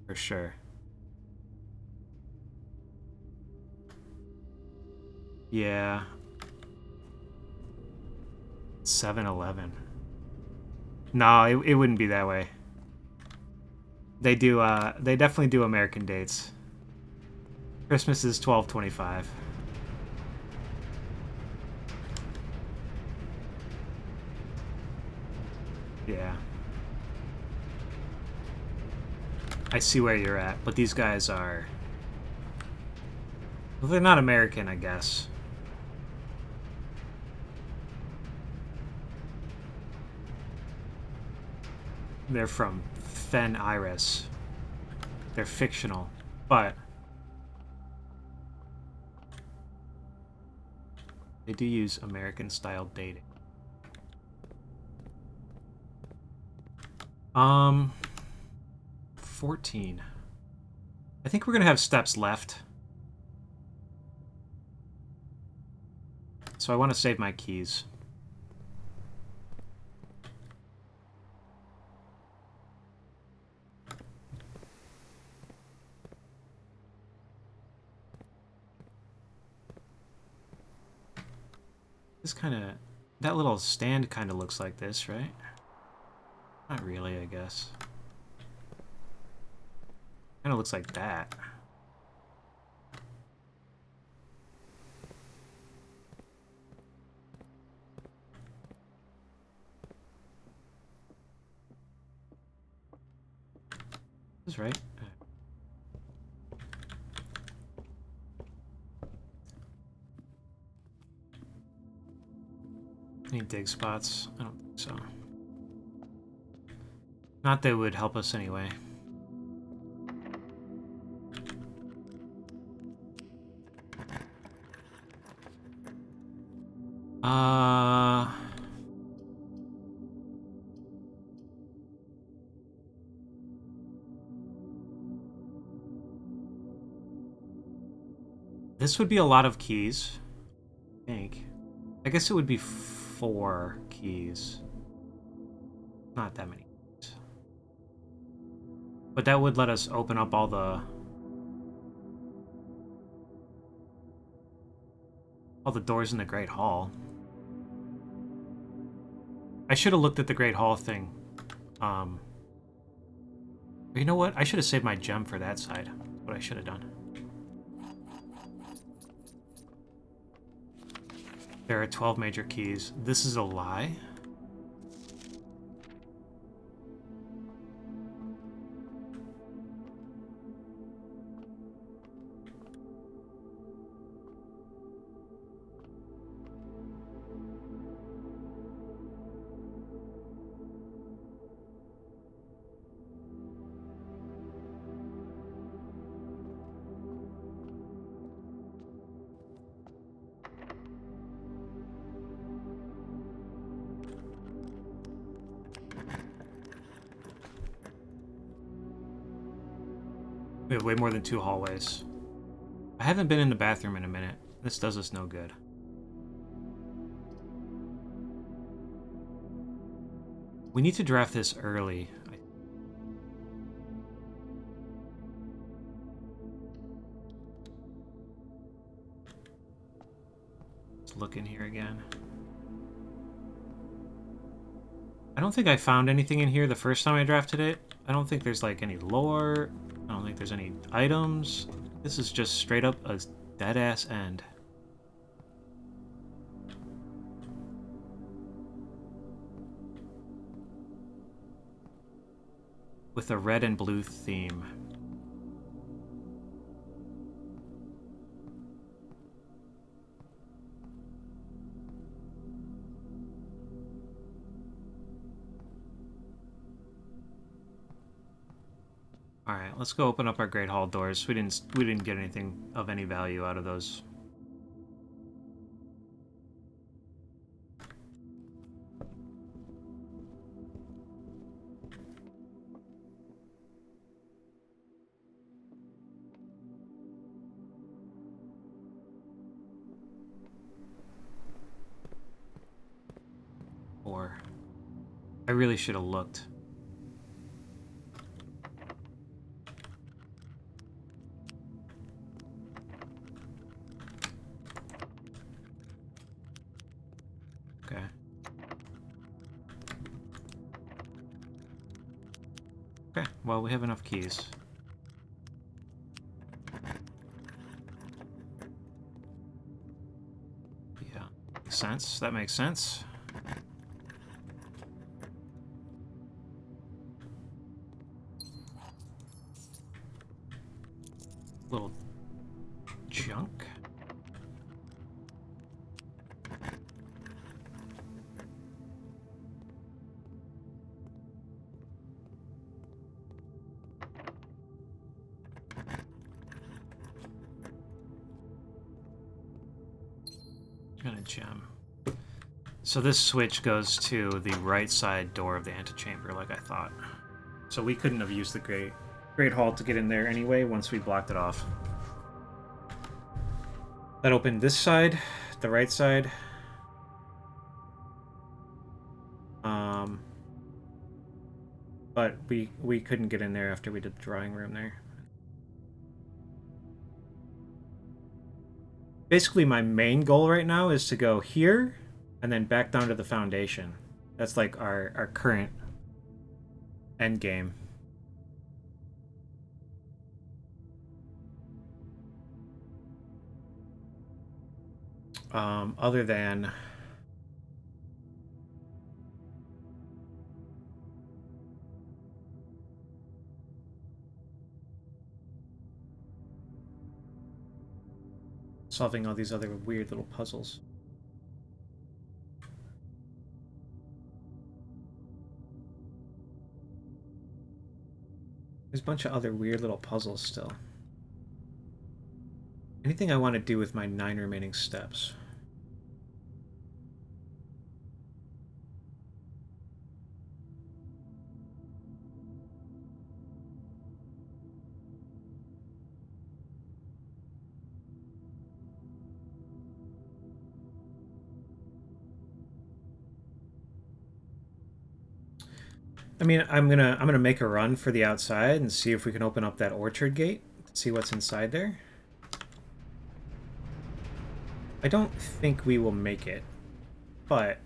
For sure. Yeah. 7-Eleven. No, it wouldn't be that way. They do, they definitely do American dates. Christmas is 12/25. Yeah. I see where you're at, but these guys are... Well, they're not American, I guess. They're from Fen Iris. They're fictional, but... they do use American-style dating. 14. I think we're gonna have steps left. So I want to save my keys. This kind of... that little stand kind of looks like this, right? Not really, I guess. Kind of looks like that. This is right. Any dig spots? I don't think so. Not that it would help us anyway. This would be a lot of keys, I think. I guess it would be 4 keys. Not that many keys. But that would let us open up all the doors in the Great Hall. I should have looked at the Great Hall thing. You know what? I should have saved my gem for that side. That's what I should have done. There are 12 major keys. This is a lie. We have way more than 2 hallways. I haven't been in the bathroom in a minute. This does us no good. We need to draft this early. Let's look in here again. I don't think I found anything in here the first time I drafted it. I don't think there's like any lore. I don't think there's any items. This is just straight up a dead-ass end. With a red and blue theme. All right, let's go open up our Great Hall doors. We didn't get anything of any value out of those. Or I really should have looked. Okay. Okay, well, we have enough keys. Yeah, makes sense. That makes sense. Little junk. And a gem. So this switch goes to the right side door of the antechamber, like I thought. So we couldn't have used the Great Hall to get in there anyway once we blocked it off. That opened this side, the right side. But we couldn't get in there after we did the drawing room there. Basically, my main goal right now is to go here and then back down to the foundation. That's like our current end game. Other than solving all these other weird little puzzles. There's a bunch of other weird little puzzles still. Anything I want to do with my 9 remaining steps? I mean, I'm gonna make a run for the outside and see if we can open up that orchard gate, see what's inside there. I don't think we will make it, but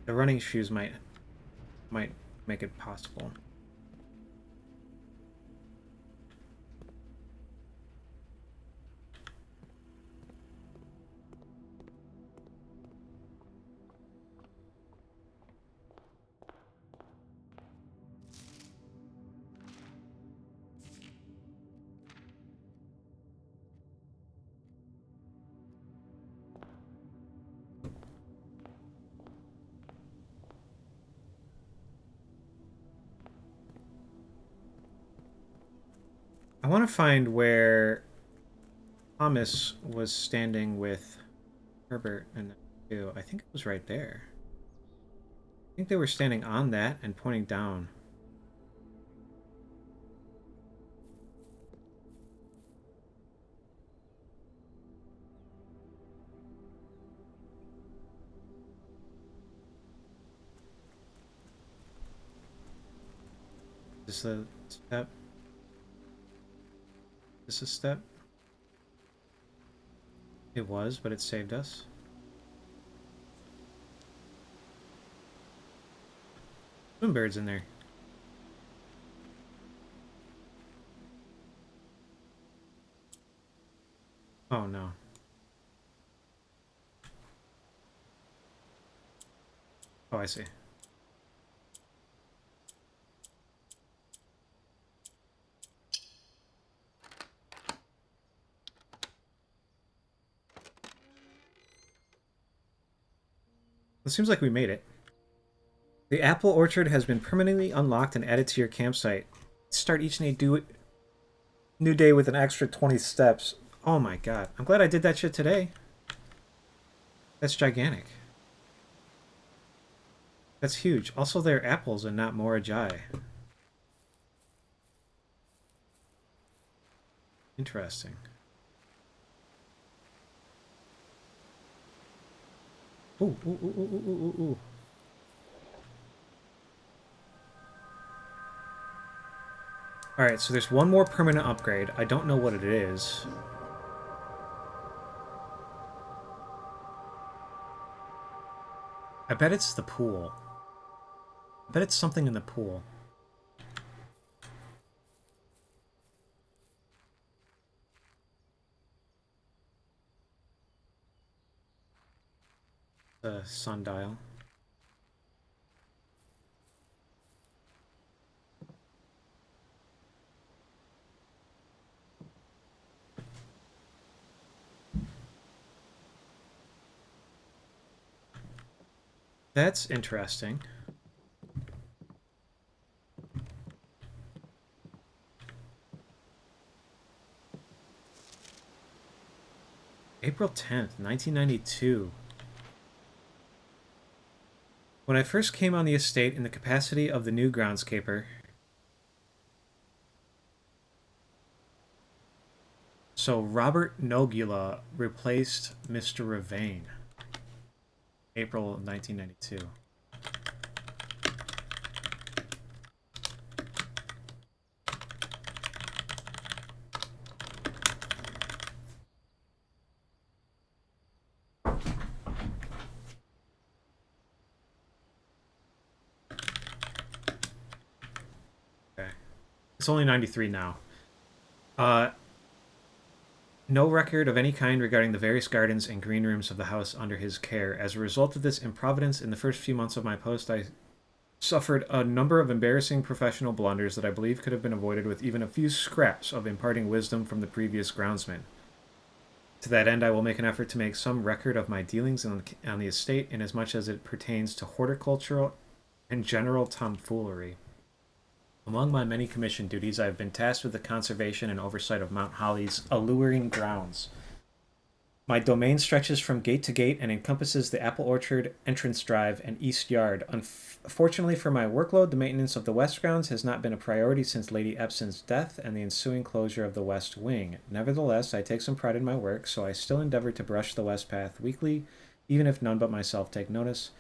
the running shoes might make it possible. I want to find where Thomas was standing with Herbert and two. I think it was right there. I think they were standing on that and pointing down. this a step? Is this a step? It was, but it saved us. Moonbird's in there. Oh no. Oh, I see. It seems like we made it. The apple orchard has been permanently unlocked and added to your campsite. Start each new day with an extra 20 steps. Oh my god. I'm glad I did that shit today. That's gigantic. That's huge. Also, they're apples and not Morajai. Interesting. Ooh, ooh, ooh, ooh, ooh, ooh, ooh. Alright, so there's one more permanent upgrade. I don't know what it is. I bet it's the pool. I bet it's something in the pool. The sundial. That's interesting. April 10th, 1992. When I first came on the estate in the capacity of the new groundskeeper. So Robert Nogula replaced Mr. Ravane. April 1992. Okay. It's only 93 now. No record of any kind regarding the various gardens and green rooms of the house under his care. As a result of this improvidence, in the first few months of my post, I suffered a number of embarrassing professional blunders that I believe could have been avoided with even a few scraps of imparting wisdom from the previous groundsman. To that end, I will make an effort to make some record of my dealings on the estate, inasmuch as it pertains to horticultural and general tomfoolery. Among my many commission duties, I have been tasked with the conservation and oversight of Mount Holly's alluring grounds. My domain stretches from gate to gate and encompasses the apple orchard, entrance drive, and east yard. Unfortunately for my workload, the maintenance of the west grounds has not been a priority since Lady Epson's death and the ensuing closure of the west wing. Nevertheless, I take some pride in my work, so I still endeavor to brush the west path weekly, even if none but myself take notice.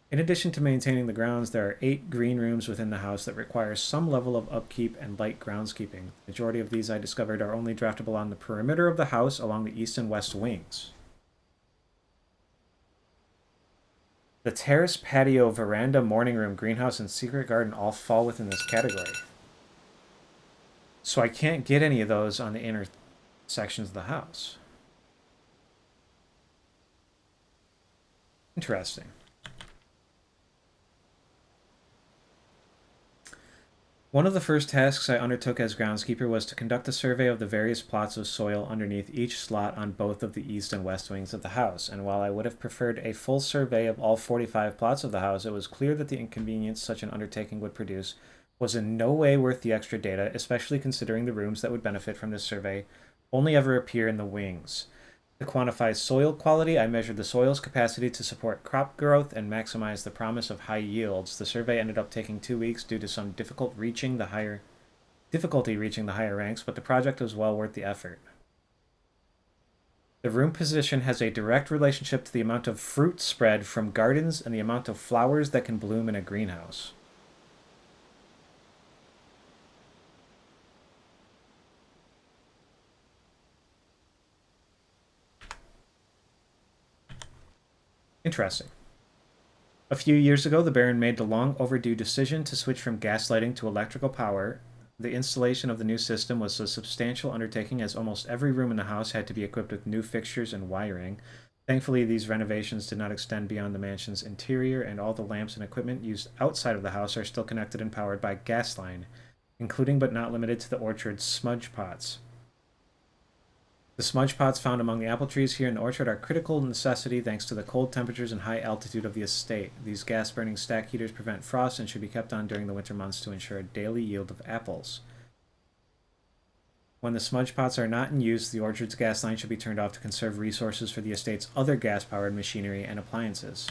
In addition to maintaining the grounds, there are 8 green rooms within the house that require some level of upkeep and light groundskeeping. The majority of these, I discovered, are only draftable on the perimeter of the house along the east and west wings. The terrace, patio, veranda, morning room, greenhouse, and secret garden all fall within this category. So I can't get any of those on the inner sections of the house. Interesting. One of the first tasks I undertook as groundskeeper was to conduct a survey of the various plots of soil underneath each slot on both of the east and west wings of the house, and while I would have preferred a full survey of all 45 plots of the house, it was clear that the inconvenience such an undertaking would produce was in no way worth the extra data, especially considering the rooms that would benefit from this survey only ever appear in the wings. To quantify soil quality, I measured the soil's capacity to support crop growth and maximize the promise of high yields. The survey ended up taking 2 weeks due to some difficulty reaching the higher ranks, but the project was well worth the effort. The room position has a direct relationship to the amount of fruit spread from gardens and the amount of flowers that can bloom in a greenhouse. Interesting. A few years ago, the Baron made the long overdue decision to switch from gas lighting to electrical power. The installation of the new system was a substantial undertaking as almost every room in the house had to be equipped with new fixtures and wiring. Thankfully, these renovations did not extend beyond the mansion's interior, and all the lamps and equipment used outside of the house are still connected and powered by gas line, including but not limited to the orchard's smudge pots. The smudge pots found among the apple trees here in the orchard are critical necessity thanks to the cold temperatures and high altitude of the estate. These gas-burning stack heaters prevent frost and should be kept on during the winter months to ensure a daily yield of apples. When the smudge pots are not in use, the orchard's gas line should be turned off to conserve resources for the estate's other gas-powered machinery and appliances.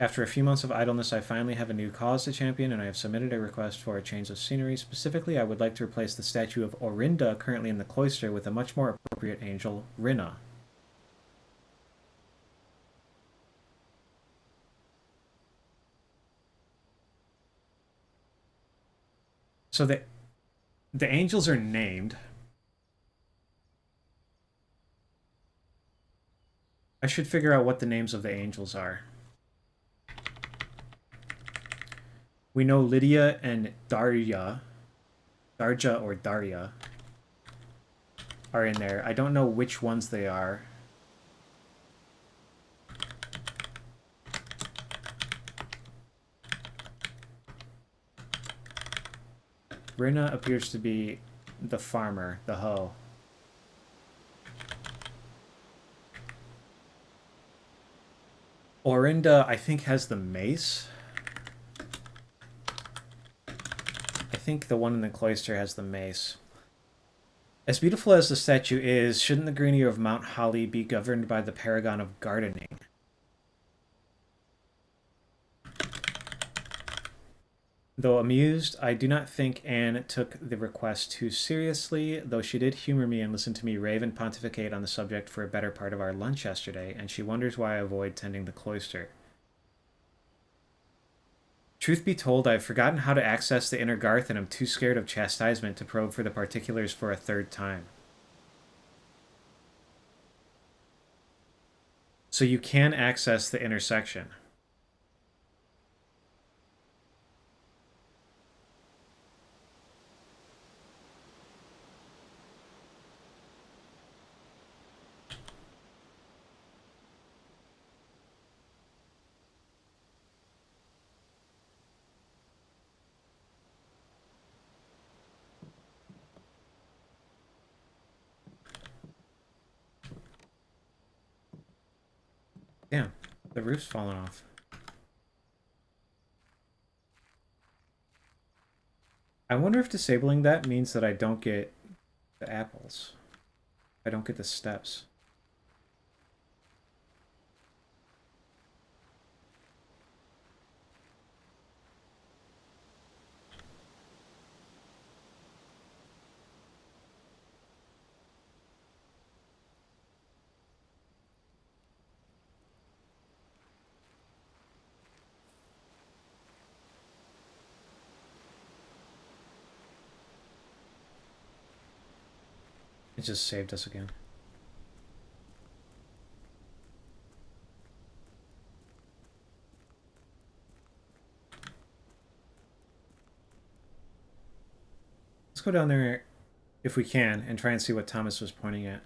After a few months of idleness, I finally have a new cause to champion, and I have submitted a request for a change of scenery. Specifically, I would like to replace the statue of Orinda currently in the cloister with a much more appropriate angel, Rinna. So the angels are named. I should figure out what the names of the angels are. We know Lydia and Darja or Daria, are in there. I don't know which ones they are. Rinna appears to be the farmer, the hoe. Orinda, I think, has the mace. I think the one in the cloister has the mace. As beautiful as the statue is, shouldn't the greenery of Mount Holly be governed by the paragon of gardening? Though amused, I do not think Anne took the request too seriously, though she did humor me and listen to me rave and pontificate on the subject for a better part of our lunch yesterday, and she wonders why I avoid tending the cloister. Truth be told, I've forgotten how to access the inner garth and I'm too scared of chastisement to probe for the particulars for a third time. So you can access the inner section. Damn, the roof's falling off. I wonder if disabling that means that I don't get the apples. I don't get the steps. It just saved us again. Let's go down there if we can and try and see what Thomas was pointing at.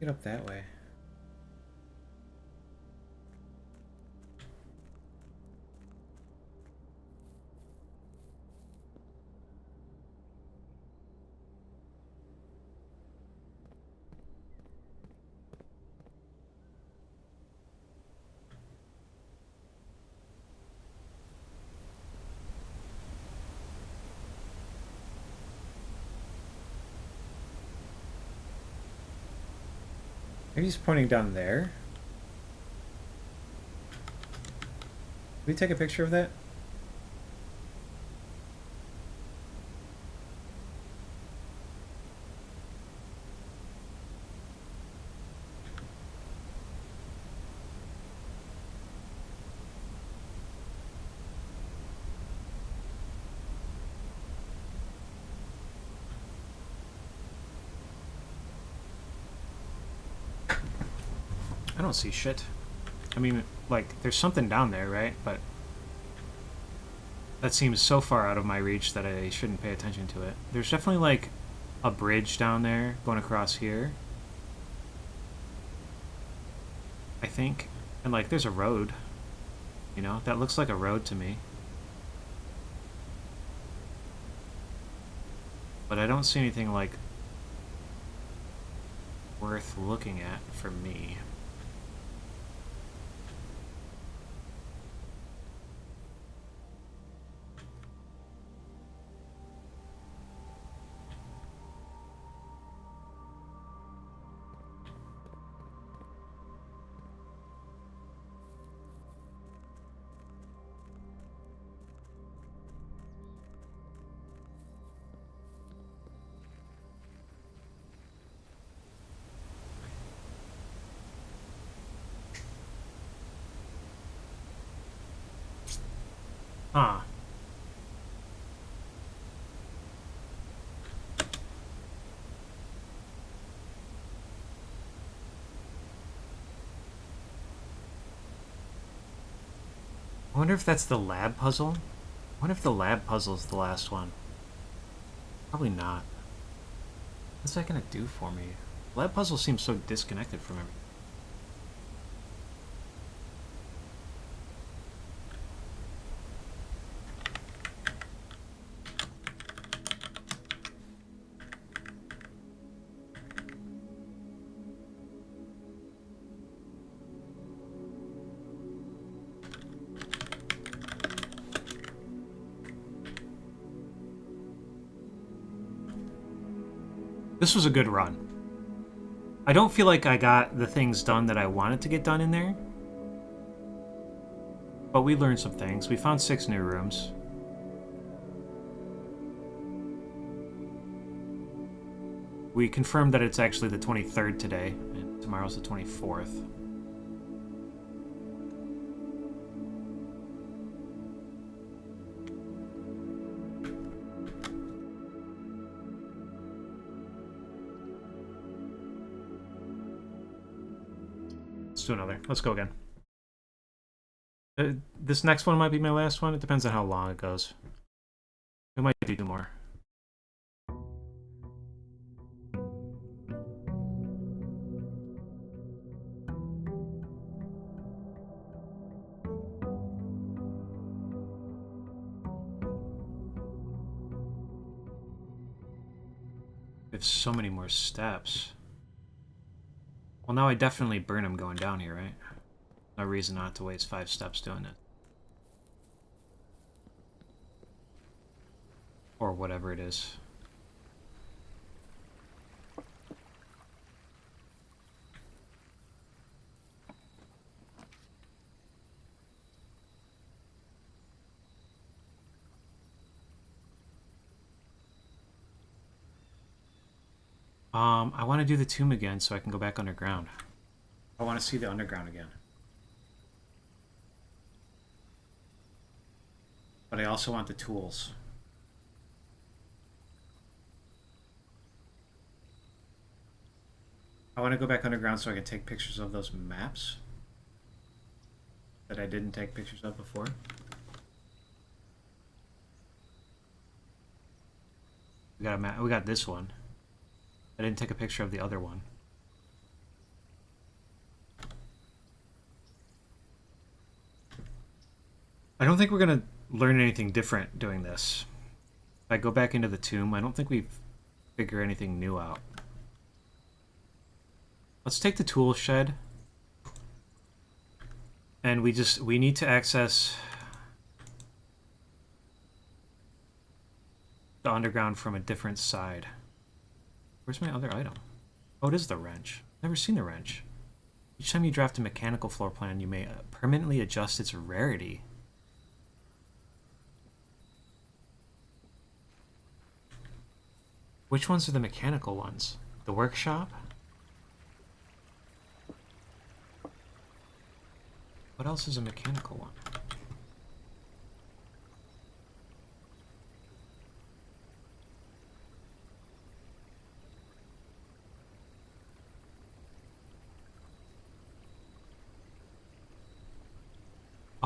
Get up that way. Maybe he's pointing down there. Can we take a picture of that? I don't see shit. I mean, like, there's something down there, right? But that seems so far out of my reach that I shouldn't pay attention to it. There's definitely, like, a bridge down there going across here. I think. And, like, there's a road. You know? That looks like a road to me. But I don't see anything, like, worth looking at for me. Huh. I wonder if that's the lab puzzle? I wonder if the lab puzzle's the last one. Probably not. What's that gonna do for me? Lab puzzle seems so disconnected from everything. This was a good run. I don't feel like I got the things done that I wanted to get done in there. But we learned some things. We found 6 new rooms. We confirmed that it's actually the 23rd today, and tomorrow's the 24th. Let's do another. Let's go again. This next one might be my last one. It depends on how long it goes. We might do 2 more. We have so many more steps. Well, now I definitely burn them going down here, right? No reason not to waste 5 steps doing it. Or whatever it is. I want to do the tomb again so I can go back underground. I want to see the underground again. But I also want the tools. I want to go back underground so I can take pictures of those maps that I didn't take pictures of before. We got a map. We got this one. I didn't take a picture of the other one. I don't think we're gonna learn anything different doing this. If I go back into the tomb, I don't think we figure anything new out. Let's take the tool shed. And we need to access the underground from a different side. Where's my other item? Oh, it is the wrench. Never seen the wrench. Each time you draft a mechanical floor plan, you may permanently adjust its rarity. Which ones are the mechanical ones? The workshop? What else is a mechanical one?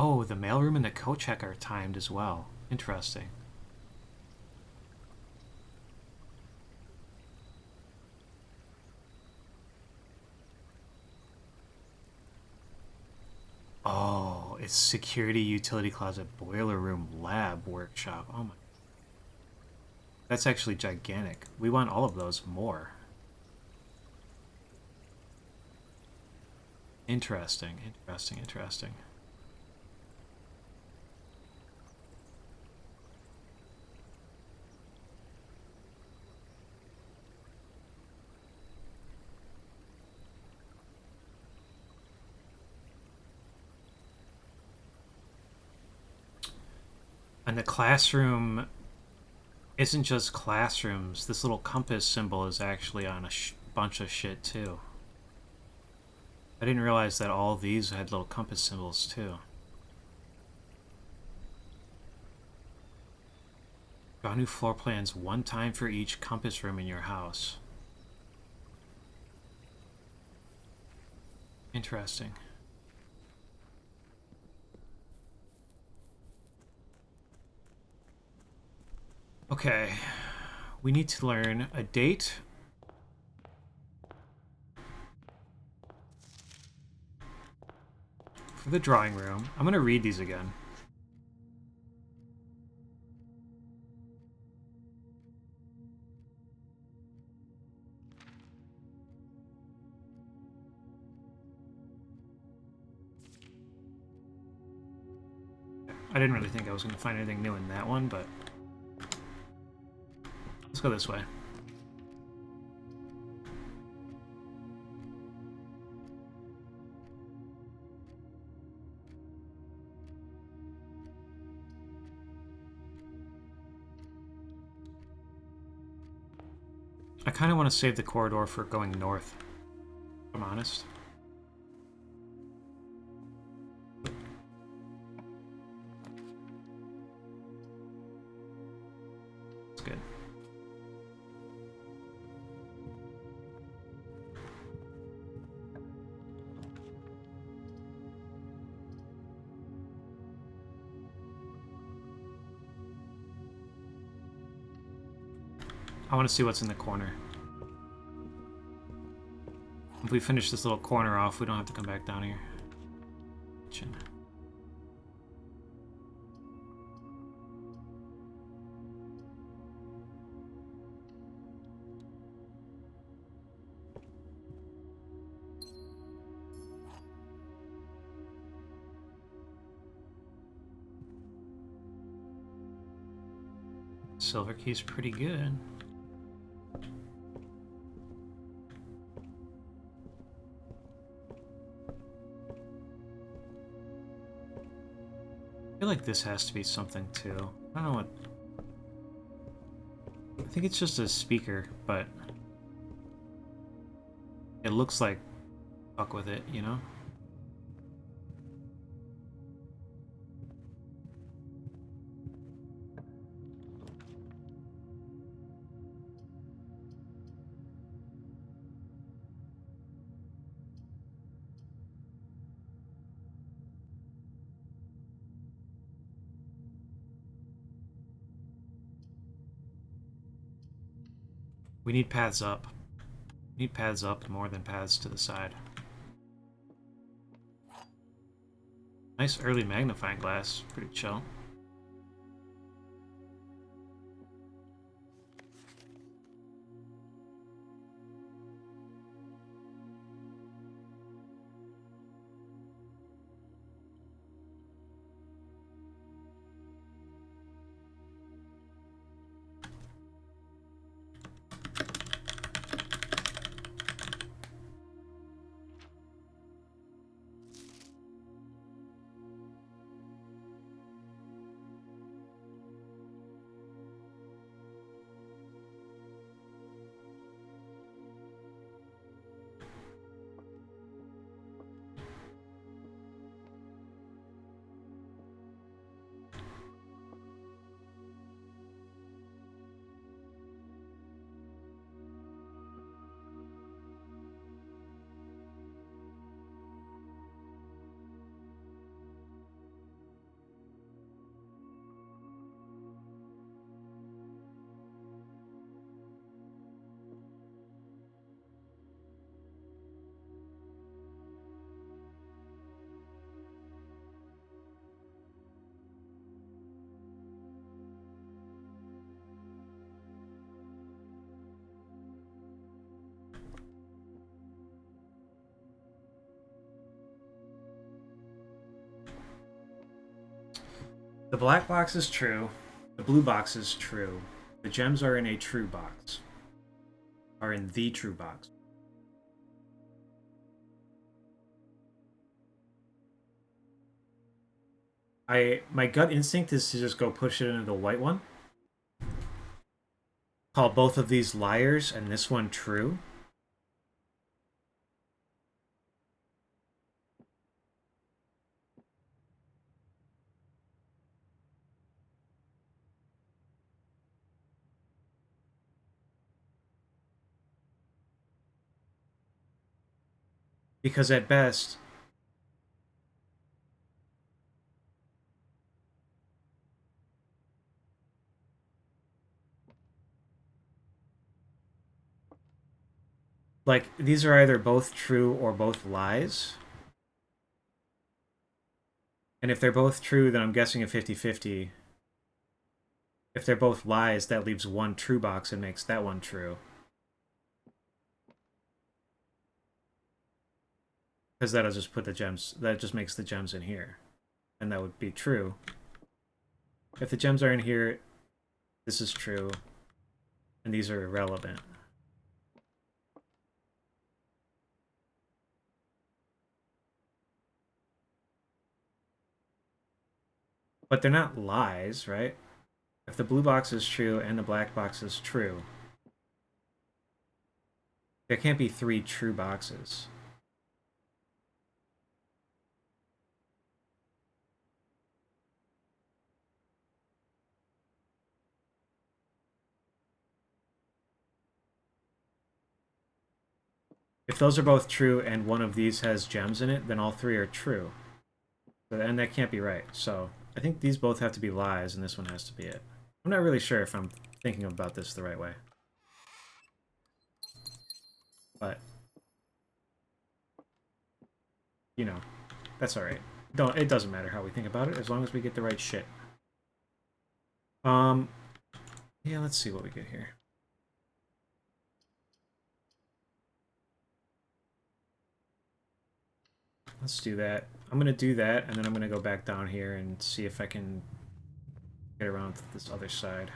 Oh, the mailroom and the coat check are timed as well. Interesting. Oh, it's security, utility closet, boiler room, lab, workshop. Oh my. That's actually gigantic. We want all of those more. Interesting, interesting, interesting. And the classroom isn't just classrooms. This little compass symbol is actually on a bunch of shit too. I didn't realize that all these had little compass symbols too. Draw new floor plans one time for each compass room in your house. Interesting. Okay, we need to learn a date. For the drawing room. I'm going to read these again. I didn't really think I was going to find anything new in that one, but let's go this way. I kind of want to save the corridor for going north, if I'm honest. It's good. I want to see what's in the corner. If we finish this little corner off, we don't have to come back down here. Chin. Silver key's pretty good. I feel like this has to be something too. I don't know what. I think it's just a speaker, but it looks like fuck with it, you know? We need paths up. We need paths up more than paths to the side. Nice early magnifying glass. Pretty chill. The black box is true. The blue box is true. The gems are in a true box. Are in the true box. My gut instinct is to just go push it into the white one. Call both of these liars and this one true. Because at best, like, these are either both true or both lies. And if they're both true, then I'm guessing a 50-50. If they're both lies, that leaves one true box and makes that one true. Because that'll just put the gems, that just makes the gems in here. And that would be true. If the gems are in here, this is true. And these are irrelevant. But they're not lies, right? If the blue box is true and the black box is true, there can't be 3 true boxes. If those are both true and one of these has gems in it, then all 3 are true. And that can't be right. So I think these both have to be lies and this one has to be it. I'm not really sure if I'm thinking about this the right way. But, you know, that's alright. It doesn't matter how we think about it as long as we get the right shit. Yeah, let's see what we get here. Let's do that. I'm going to do that, and then I'm going to go back down here and see if I can get around to this other side.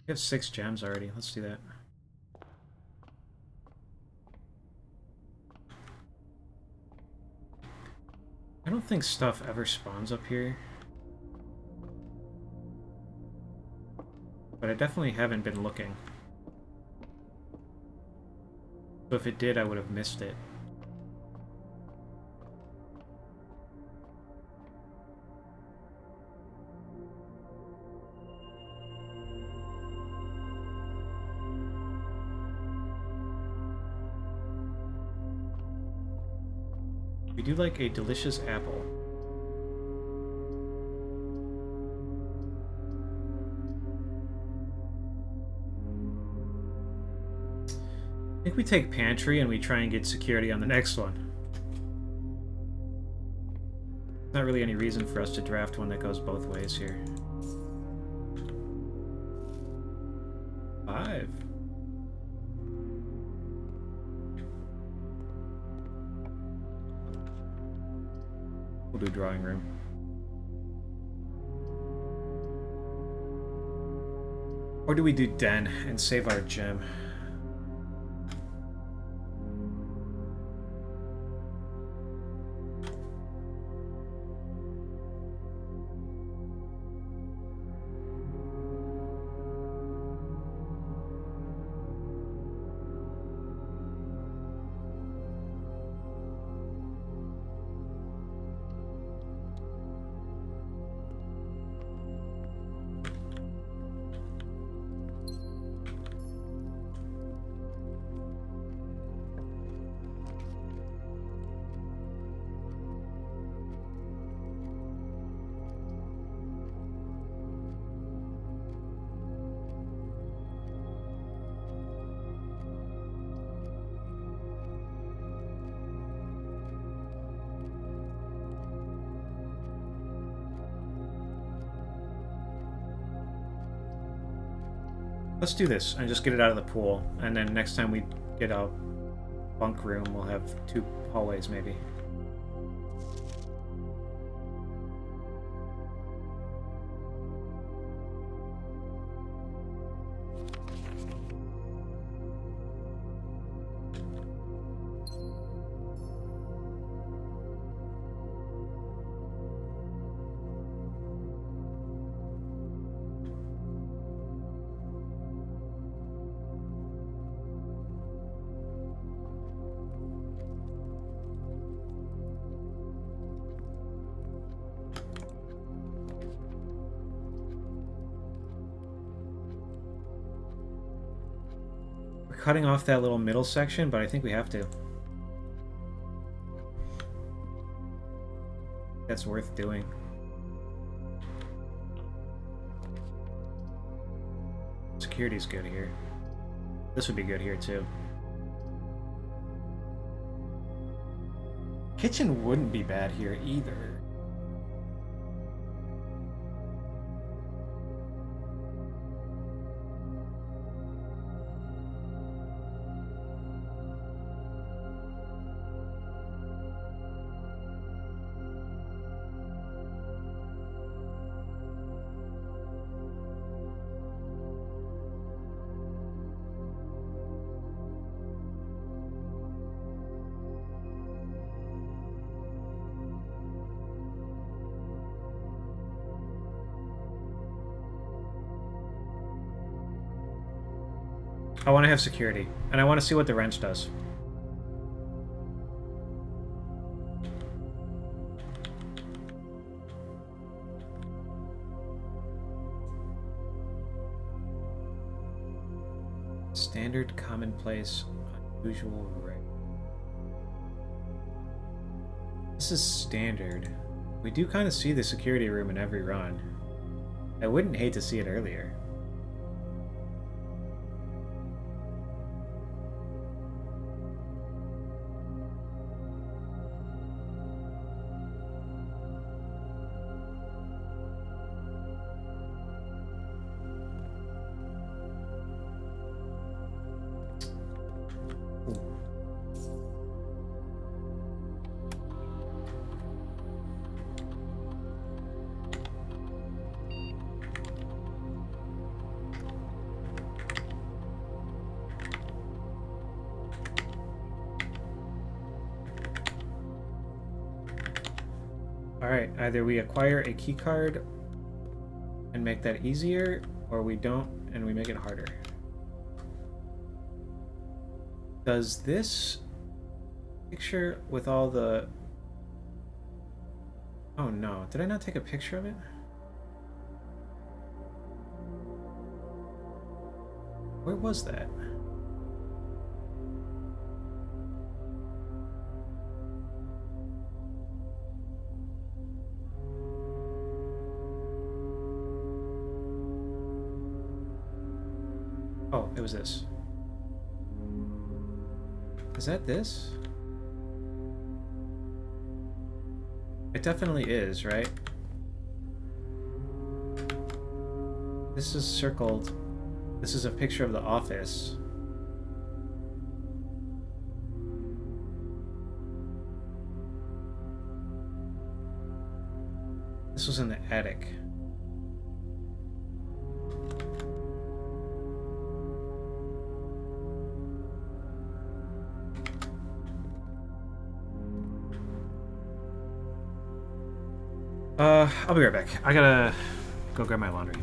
We have 6 gems already. Let's do that. I don't think stuff ever spawns up here. But I definitely haven't been looking. So if it did, I would have missed it. We do like a delicious apple. I think we take pantry and we try and get security on the next one. Not really any reason for us to draft one that goes both ways here. 5. We'll do drawing room. Or do we do den and save our gem? Let's do this and just get it out of the pool, and then next time we get a bunk room, we'll have 2 hallways maybe. Cutting off that little middle section, but I think we have to. That's worth doing. Security's good here. This would be good here too. Kitchen wouldn't be bad here either. I want to have security, and I want to see what the wrench does. Standard, commonplace, unusual, rare. This is standard. We do kind of see the security room in every run. I wouldn't hate to see it earlier. Alright, either we acquire a key card and make that easier, or we don't and we make it harder. Does this picture with all the... Oh no, did I not take a picture of it? Where was that? Oh, it was this. Is that this? It definitely is, right? This is circled. This is a picture of the office. This was in the attic. I'll be right back. I gotta go grab my laundry.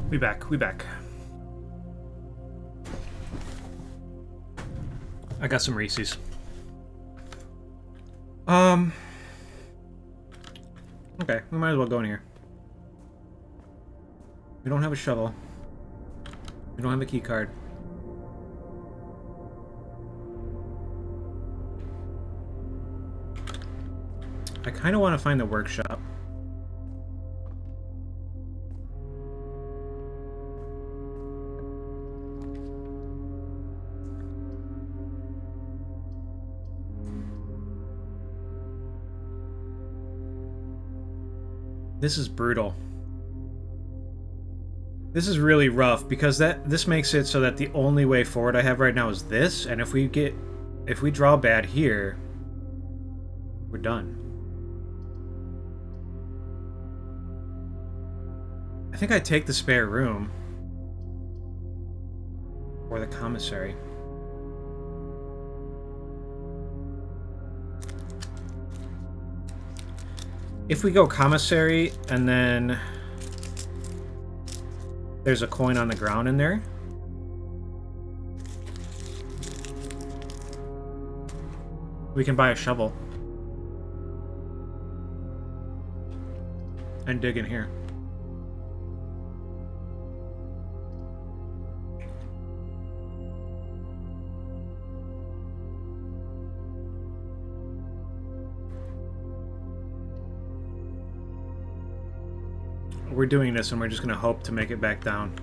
We back. I got some Reese's. Okay, we might as well go in here. We don't have a shovel. We don't have a key card. I kind of want to find the workshop. This is brutal. This is really rough because this makes it so that the only way forward I have right now is this, and if we draw bad here, we're done. I think I'd take the spare room or the commissary. If we go commissary and then there's a coin on the ground in there, we can buy a shovel and dig in here. We're doing this and we're just going to hope to make it back down.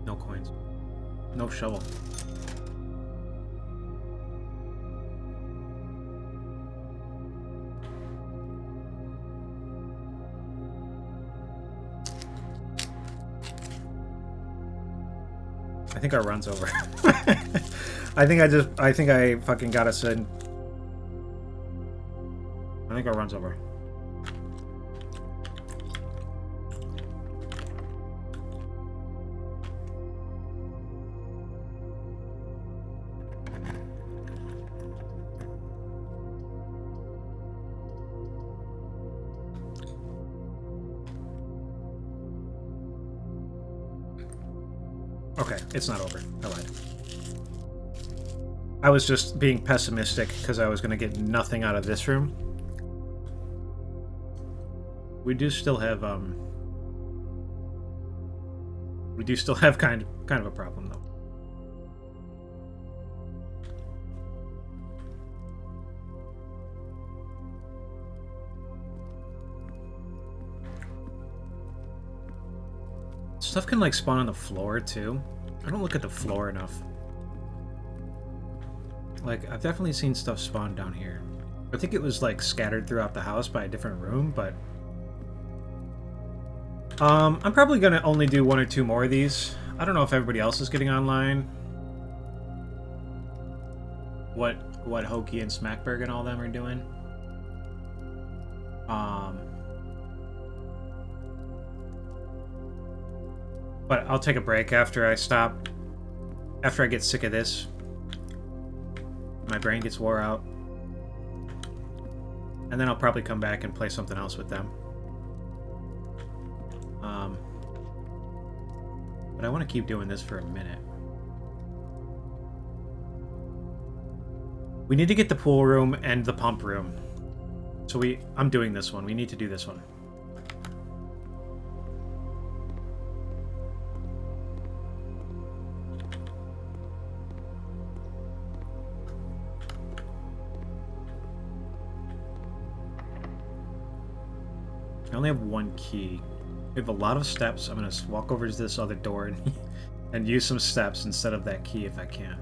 No coins. No shovel. I think our run's over. I think I fucking got us in. I think our run's over. Okay, it's not over. I lied. I was just being pessimistic because I was going to get nothing out of this room. We do still have kind of a problem though. Stuff can like spawn on the floor too. I don't look at the floor enough. Like, I've definitely seen stuff spawn down here. I think it was like scattered throughout the house by a different room, but I'm probably gonna only do 1 or 2 more of these. I don't know if everybody else is getting online. What Hokey and Smackberg and all them are doing. But I'll take a break after I stop. After I get sick of this. My brain gets wore out. And then I'll probably come back and play something else with them. But I want to keep doing this for a minute. We need to get the pool room and the pump room. So I'm doing this one. We need to do this one. I only have 1 key. We have a lot of steps. I'm going to walk over to this other door and use some steps instead of that key if I can.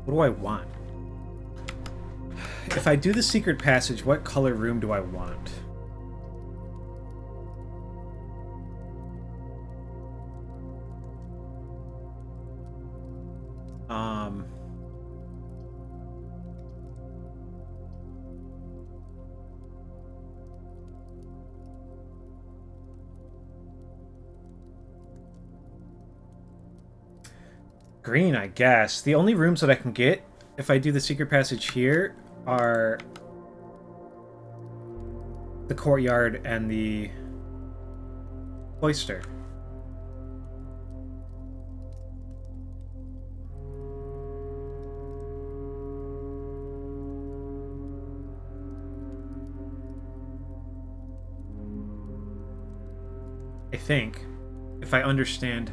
What do I want? If I do the secret passage, what color room do I want? Green, I guess. The only rooms that I can get if I do the secret passage here are the courtyard and the cloister. I think if I understand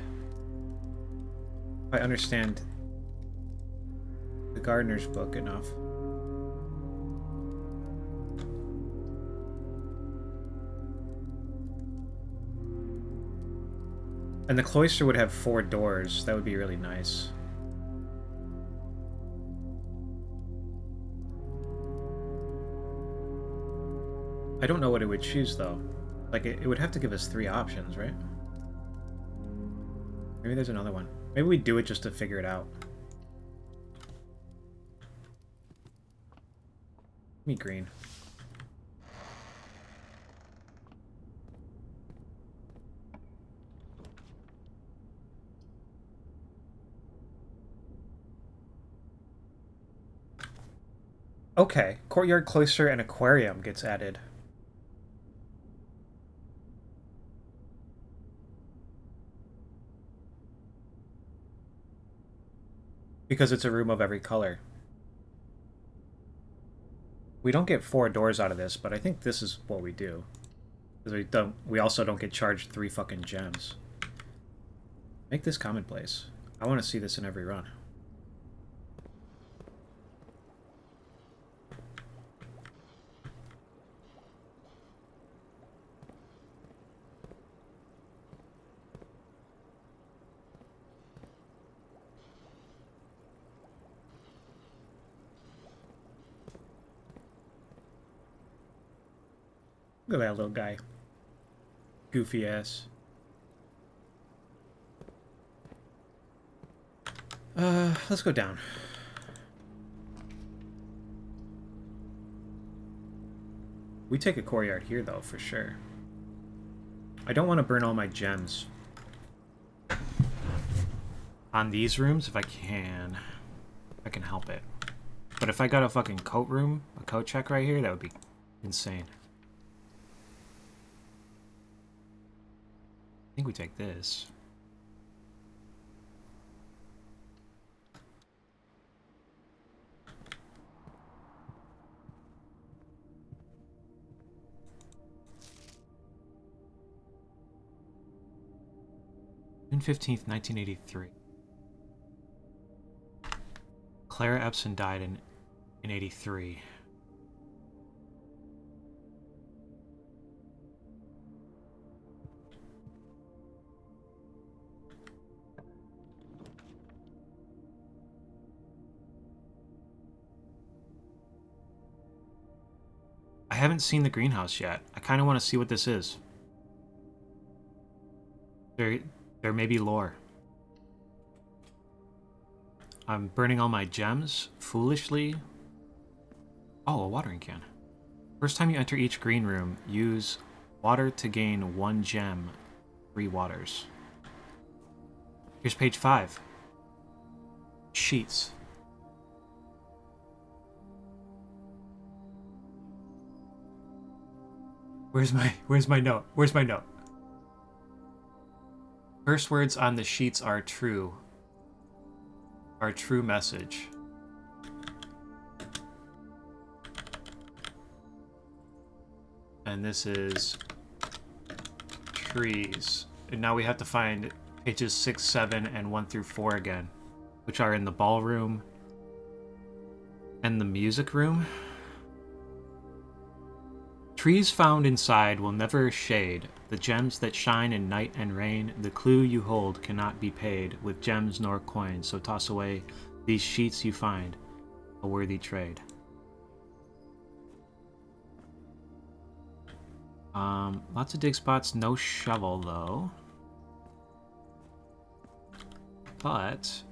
the gardener's book enough. And the cloister would have 4 doors. That would be really nice. I don't know what it would choose, though. Like, it would have to give us 3 options, right? Maybe there's another one. Maybe we do it just to figure it out. Give me green. Okay, courtyard, cloister, and aquarium gets added. Because it's a room of every color. We don't get 4 doors out of this, but I think this is what we do. Because we also don't get charged 3 fucking gems. Make this commonplace. I want to see this in every run. Look at that little guy. Goofy ass. Let's go down. We take a courtyard here, though, for sure. I don't want to burn all my gems on these rooms if I can. If I can help it. But if I got a fucking coat room, a coat check right here, that would be insane. I think we take this. June 15th, 1983. Clara Epson died in 83. I haven't seen the greenhouse yet. I kind of want to see what this is. There may be lore. I'm burning all my gems foolishly. Oh, a watering can. First time you enter each green room, use water to gain 1 gem, 3 waters. Here's page 5. Sheets. Where's my note? Where's my note? First words on the sheets are true. Our true message. And this is trees. And now we have to find pages 6, 7, and 1 through 4 again, which are in the ballroom and the music room. Trees found inside will never shade. The gems that shine in night and rain, the clue you hold cannot be paid with gems nor coins, so toss away these sheets you find, a worthy trade. Lots of dig spots, no shovel though. But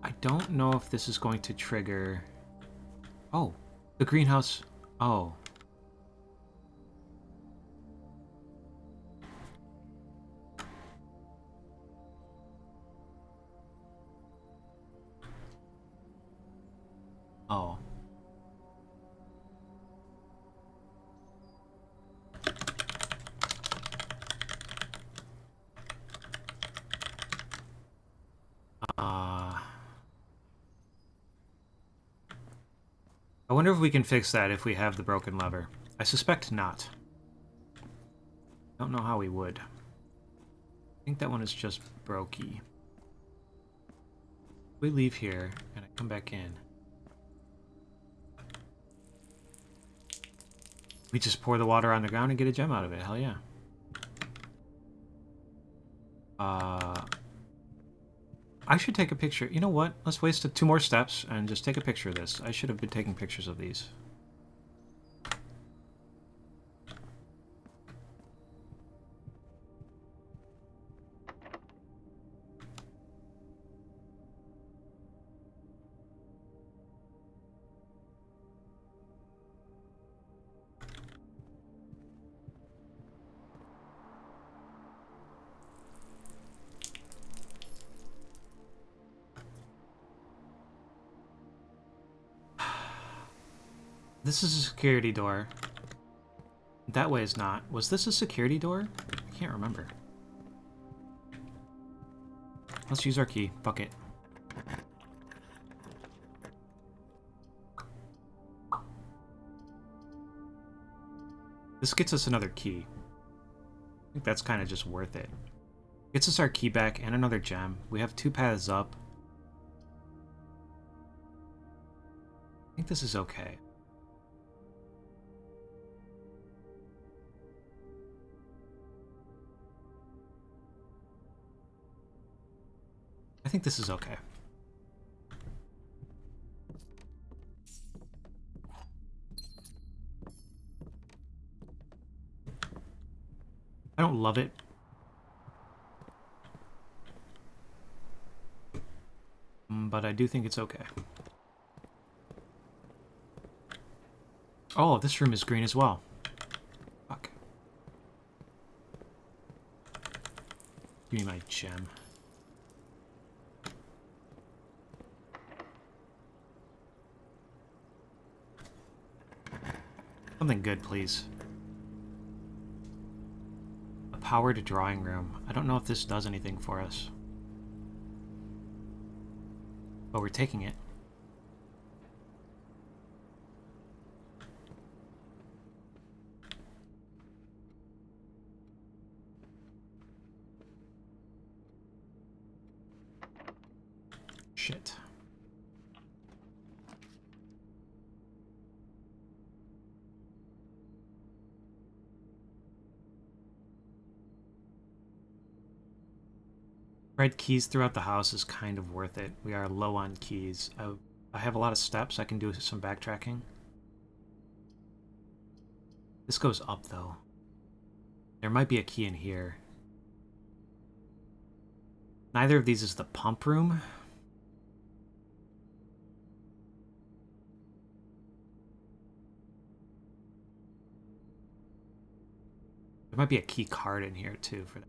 I don't know if this is going to trigger... Oh, the greenhouse. Oh. Oh. I wonder if we can fix that if we have the broken lever. I suspect not. Don't know how we would. I think that one is just brokey. We leave here and I come back in. We just pour the water on the ground and get a gem out of it. Hell yeah. I should take a picture. You know what? Let's waste 2 more steps and just take a picture of this. I should have been taking pictures of these. This is a security door. That way is not. Was this a security door? I can't remember. Let's use our key. Fuck it. This gets us another key. I think that's kind of just worth it. Gets us our key back and another gem. We have 2 paths up. I think this is okay. I think this is okay. I don't love it. But I do think it's okay. Oh, this room is green as well. Fuck. Give me my gem. Something good, please. A powered drawing room. I don't know if this does anything for us. But we're taking it. Shit. Red keys throughout the house is kind of worth it. We are low on keys. I have a lot of steps. I can do some backtracking. This goes up, though. There might be a key in here. Neither of these is the pump room. There might be a key card in here, too, for that.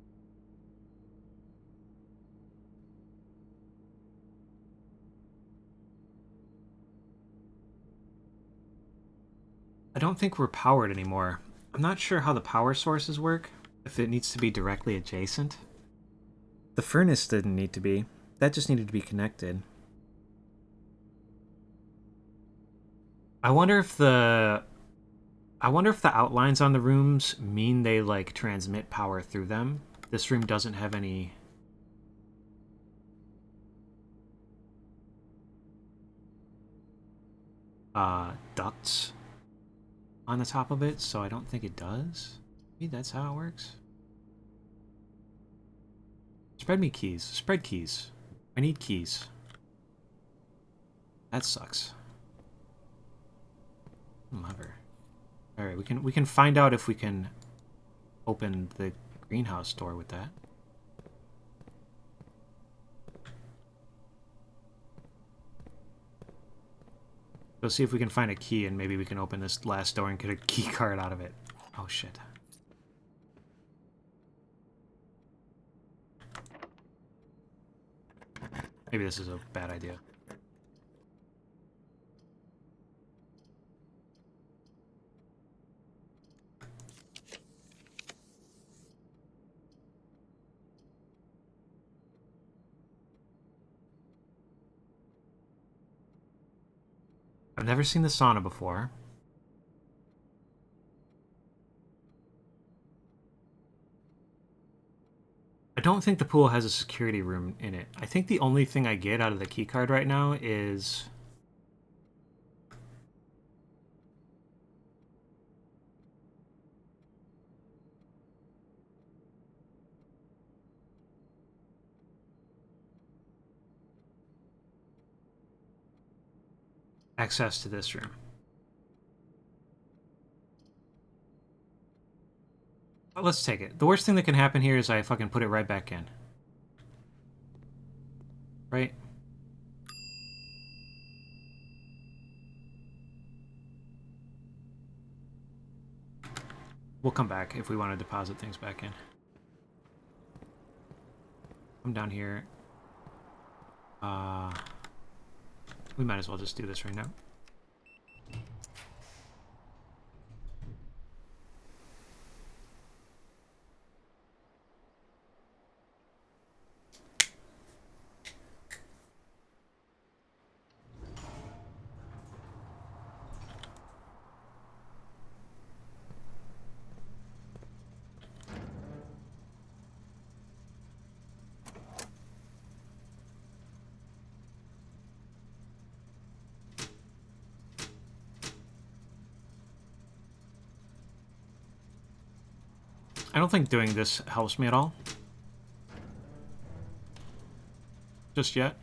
I don't think we're powered anymore. I'm not sure how the power sources work, if it needs to be directly adjacent. The furnace didn't need to be. That just needed to be connected. I wonder if the outlines on the rooms mean they, like, transmit power through them. This room doesn't have any... ducts on the top of it, so I don't think it does. Maybe that's how it works. Spread me keys. Spread keys. I need keys. That sucks. Lever. Alright, we can find out if we can open the greenhouse door with that. Let's see if we can find a key and maybe we can open this last door and get a key card out of it. Oh shit. Maybe this is a bad idea. I've never seen the sauna before. I don't think the pool has a security room in it. I think the only thing I get out of the keycard right now is... access to this room. But let's take it. The worst thing that can happen here is I fucking put it right back in. Right? We'll come back if we want to deposit things back in. Come down here. We might as well just do this right now. I don't think doing this helps me at all. Just yet.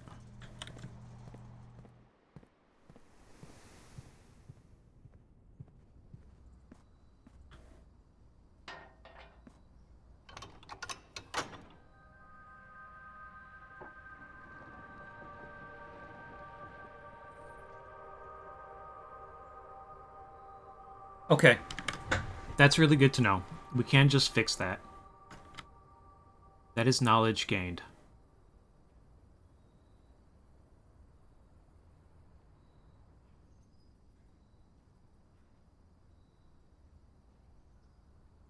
Okay. That's really good to know. We can just fix that. That is knowledge gained.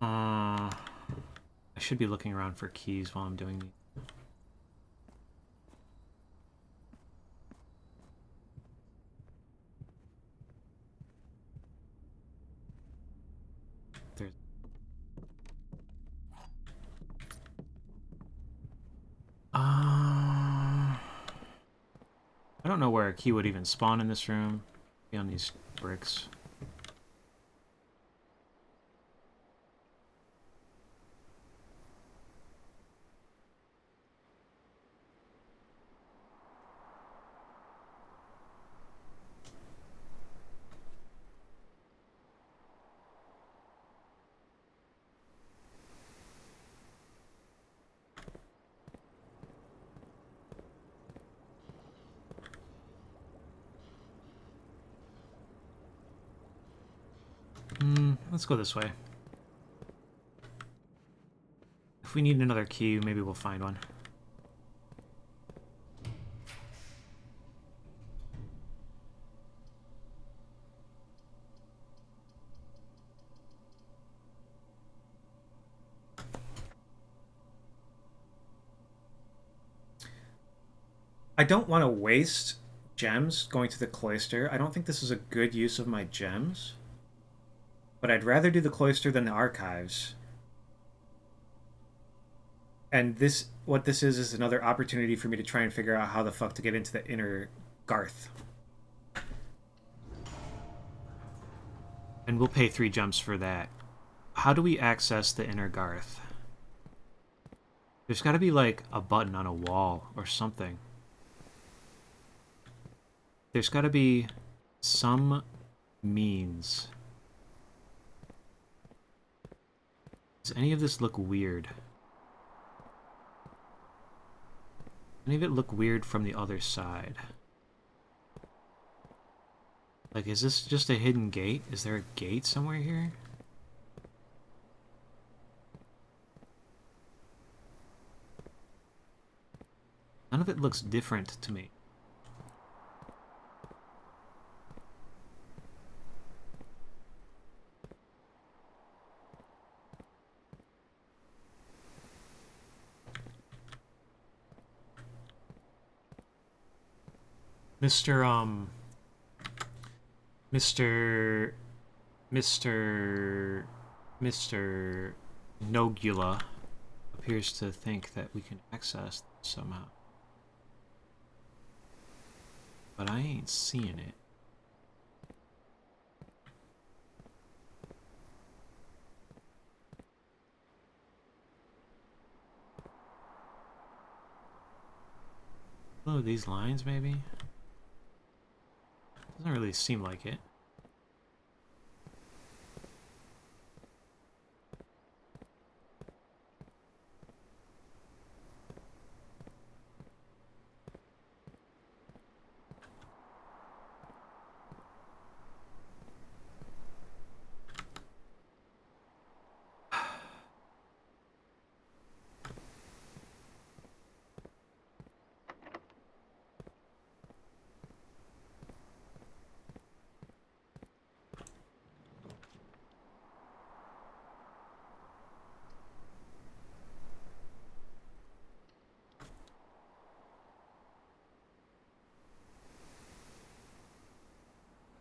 I should be looking around for keys while I'm doing these. There's... I don't know where a key would even spawn in this room. Be on these bricks. Let's go this way. If we need another key, maybe we'll find one. I don't want to waste gems going to the cloister. I don't think this is a good use of my gems. But I'd rather do the cloister than the archives. And this, what this is another opportunity for me to try and figure out how the fuck to get into the inner Garth. And we'll pay 3 gems for that. How do we access the inner Garth? There's got to be like a button on a wall or something. There's got to be some means. Does any of this look weird? Any of it look weird from the other side? Like, is this just a hidden gate? Is there a gate somewhere here? None of it looks different to me. Mr. Mr. Mr. Mr. Nogula appears to think that we can access this somehow. But I ain't seeing it. Oh, these lines maybe? Doesn't really seem like it.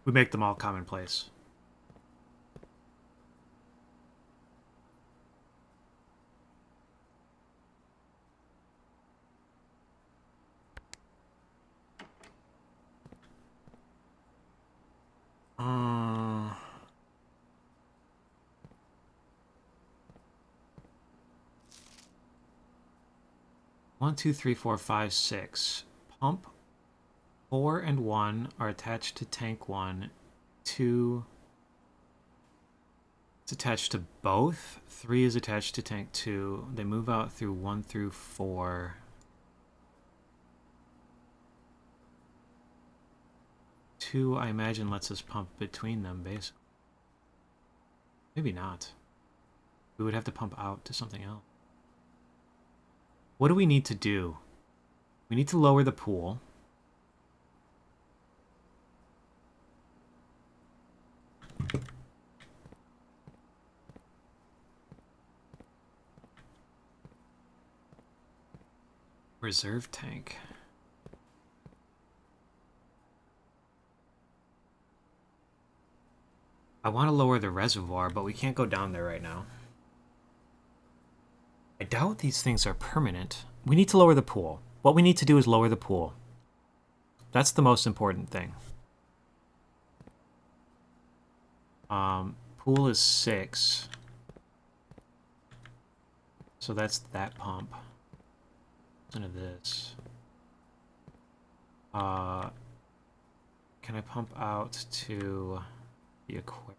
We make them all commonplace. Uh, 1, 2, 3, 4, 5, 6. Pump 4 and 1 are attached to tank 1. 2 is attached to both. 3 is attached to tank 2. They move out through 1 through 4. 2, I imagine, lets us pump between them, basically. Maybe not. We would have to pump out to something else. What do we need to do? We need to lower the pool. Reserve tank. I want to lower the reservoir, but we can't go down there right now. I doubt these things are permanent. We need to lower the pool. What we need to do is lower the pool. That's the most important thing. Pool is 6. So that's that pump. Listen to this. Can I pump out to the aquarium?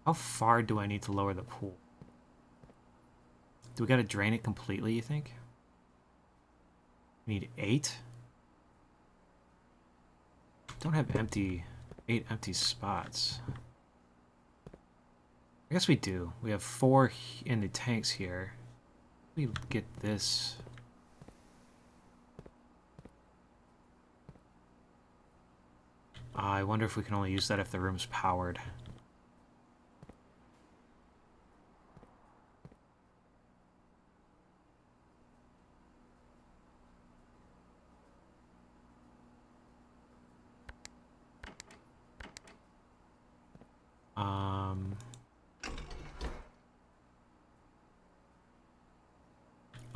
How far do I need to lower the pool? Do we gotta drain it completely, you think? We need 8? Don't have 8 empty spots. I guess we do. We have 4 in the tanks here. We get this. I wonder if we can only use that if the room's powered.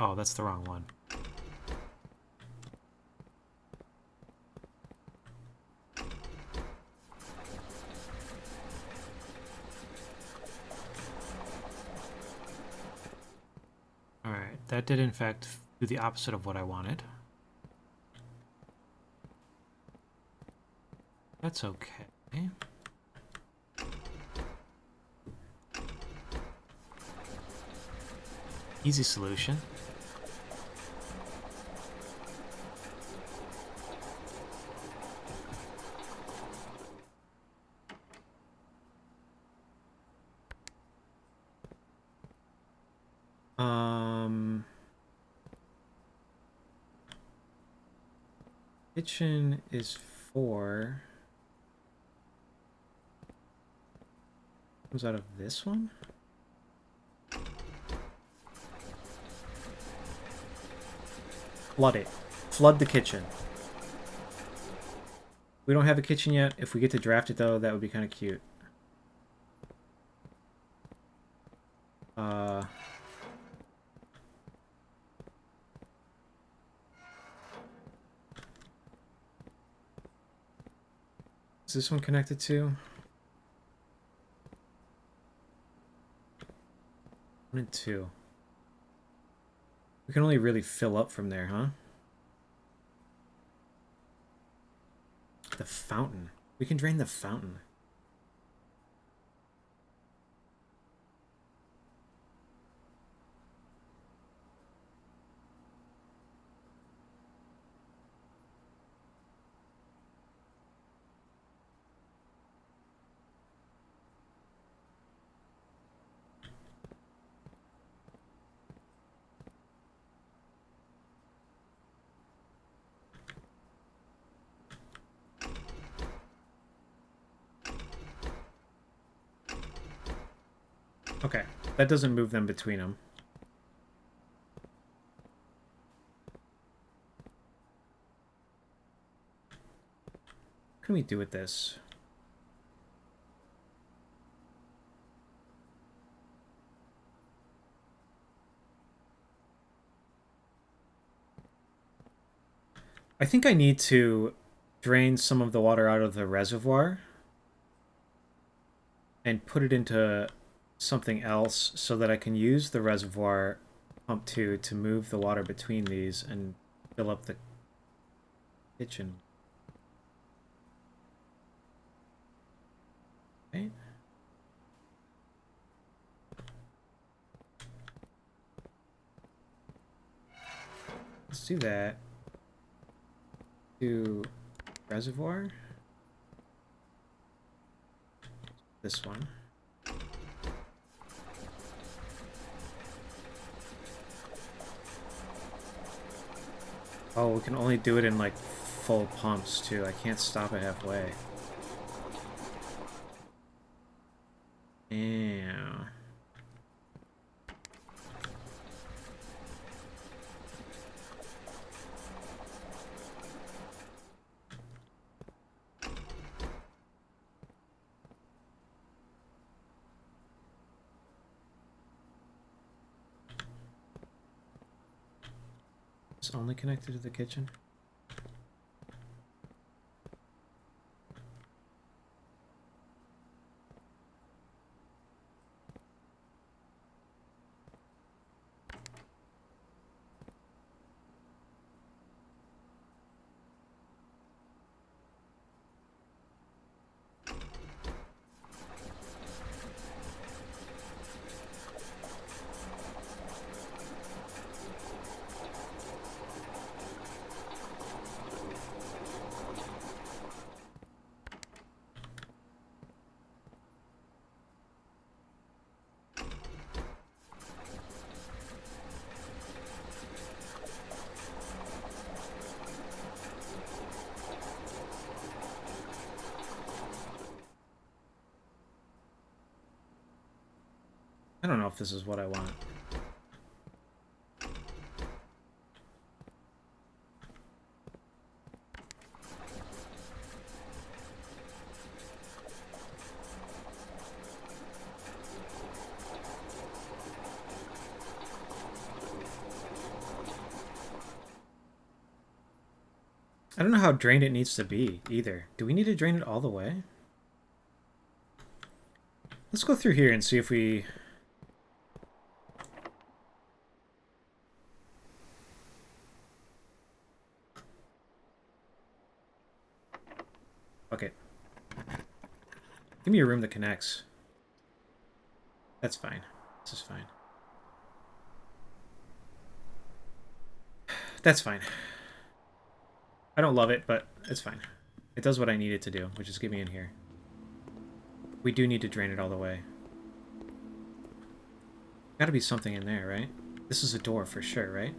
Oh, that's the wrong one. Alright, that did in fact do the opposite of what I wanted. That's okay. Easy solution. Kitchen is 4. Comes out of this one? Flood it. Flood the kitchen. We don't have a kitchen yet. If we get to draft it, though, that would be kind of cute. Is this one connected to? 1 and 2. We can only really fill up from there, huh? The fountain. We can drain the fountain. Okay, that doesn't move them between them. What can we do with this? I think I need to drain some of the water out of the reservoir and put it into something else so that I can use the reservoir pump 2 to move the water between these and fill up the kitchen. Okay. Let's do that. Do reservoir. This one. Oh, we can only do it in like full pumps too. I can't stop it halfway. Yeah. It's only connected to the kitchen. I don't know if this is what I want. I don't know how drained it needs to be, either. Do we need to drain it all the way? Let's go through here and see if we... Okay. Give me a room that connects. That's fine. This is fine. That's fine. I don't love it, but it's fine. It does what I need it to do, which is get me in here. We do need to drain it all the way. Gotta be something in there, right? This is a door for sure, right?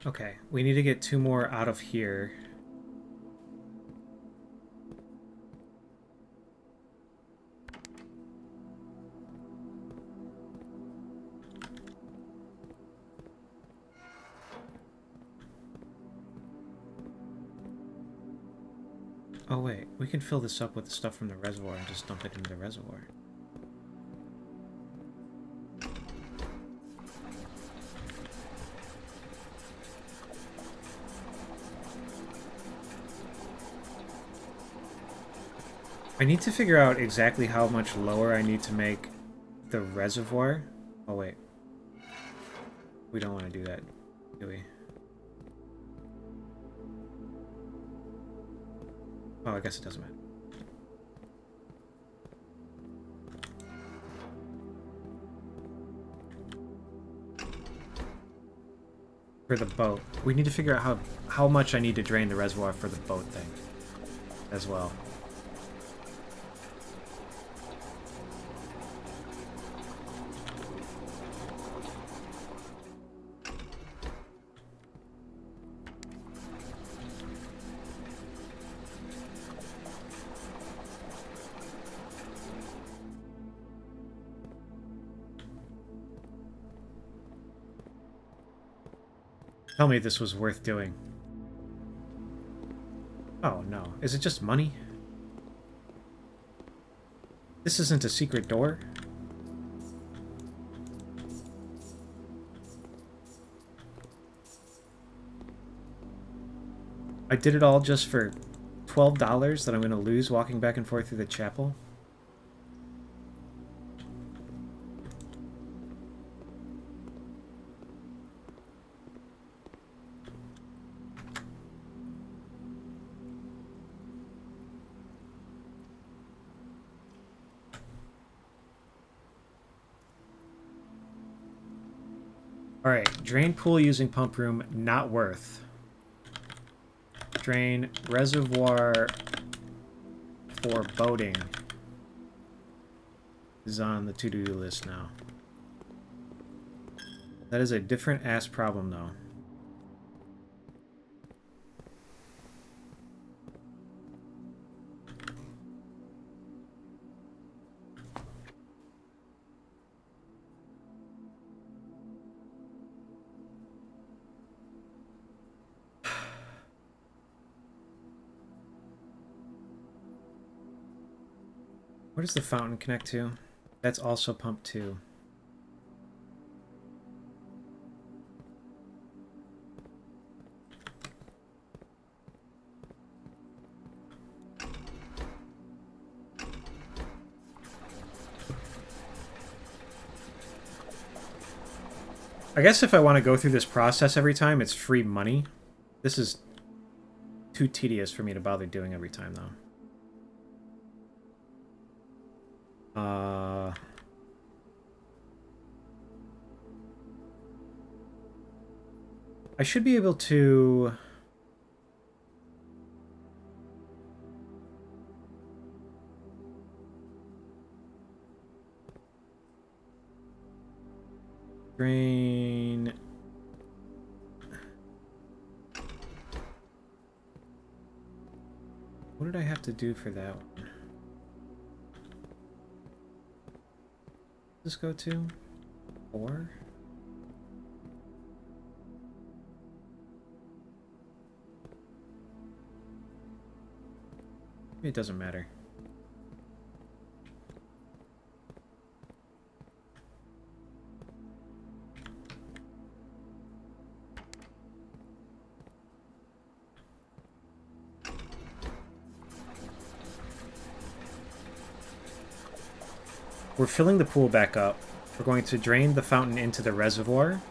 Okay, we need to get 2 more out of here. Oh wait, we can fill this up with the stuff from the reservoir and just dump it into the reservoir. I need to figure out exactly how much lower I need to make the reservoir. Oh wait. We don't want to do that, do we? Oh, I guess it doesn't matter. For the boat. We need to figure out how much I need to drain the reservoir for the boat thing as well. Tell me this was worth doing. Oh no. Is it just money? This isn't a secret door? I did it all just for $12 that I'm going to lose walking back and forth through the chapel? Alright, drain pool using pump room, not worth. Drain reservoir for boating is on the to-do list now. That is a different ass problem though. Where does the fountain connect to? That's also pump 2. I guess if I want to go through this process every time, it's free money. This is too tedious for me to bother doing every time, though. I should be able to... drain... What did I have to do for that one? Does this go to 4? It doesn't matter. We're filling the pool back up. We're going to drain the fountain into the reservoir.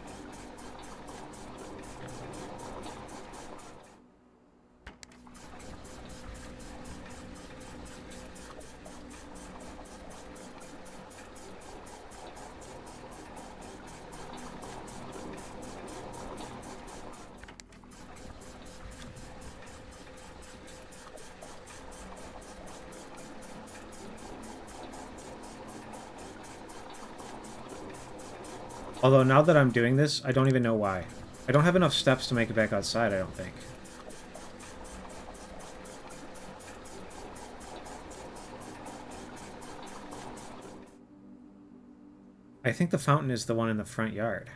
Although now that I'm doing this, I don't even know why. I don't have enough steps to make it back outside, I don't think. I think the fountain is the one in the front yard.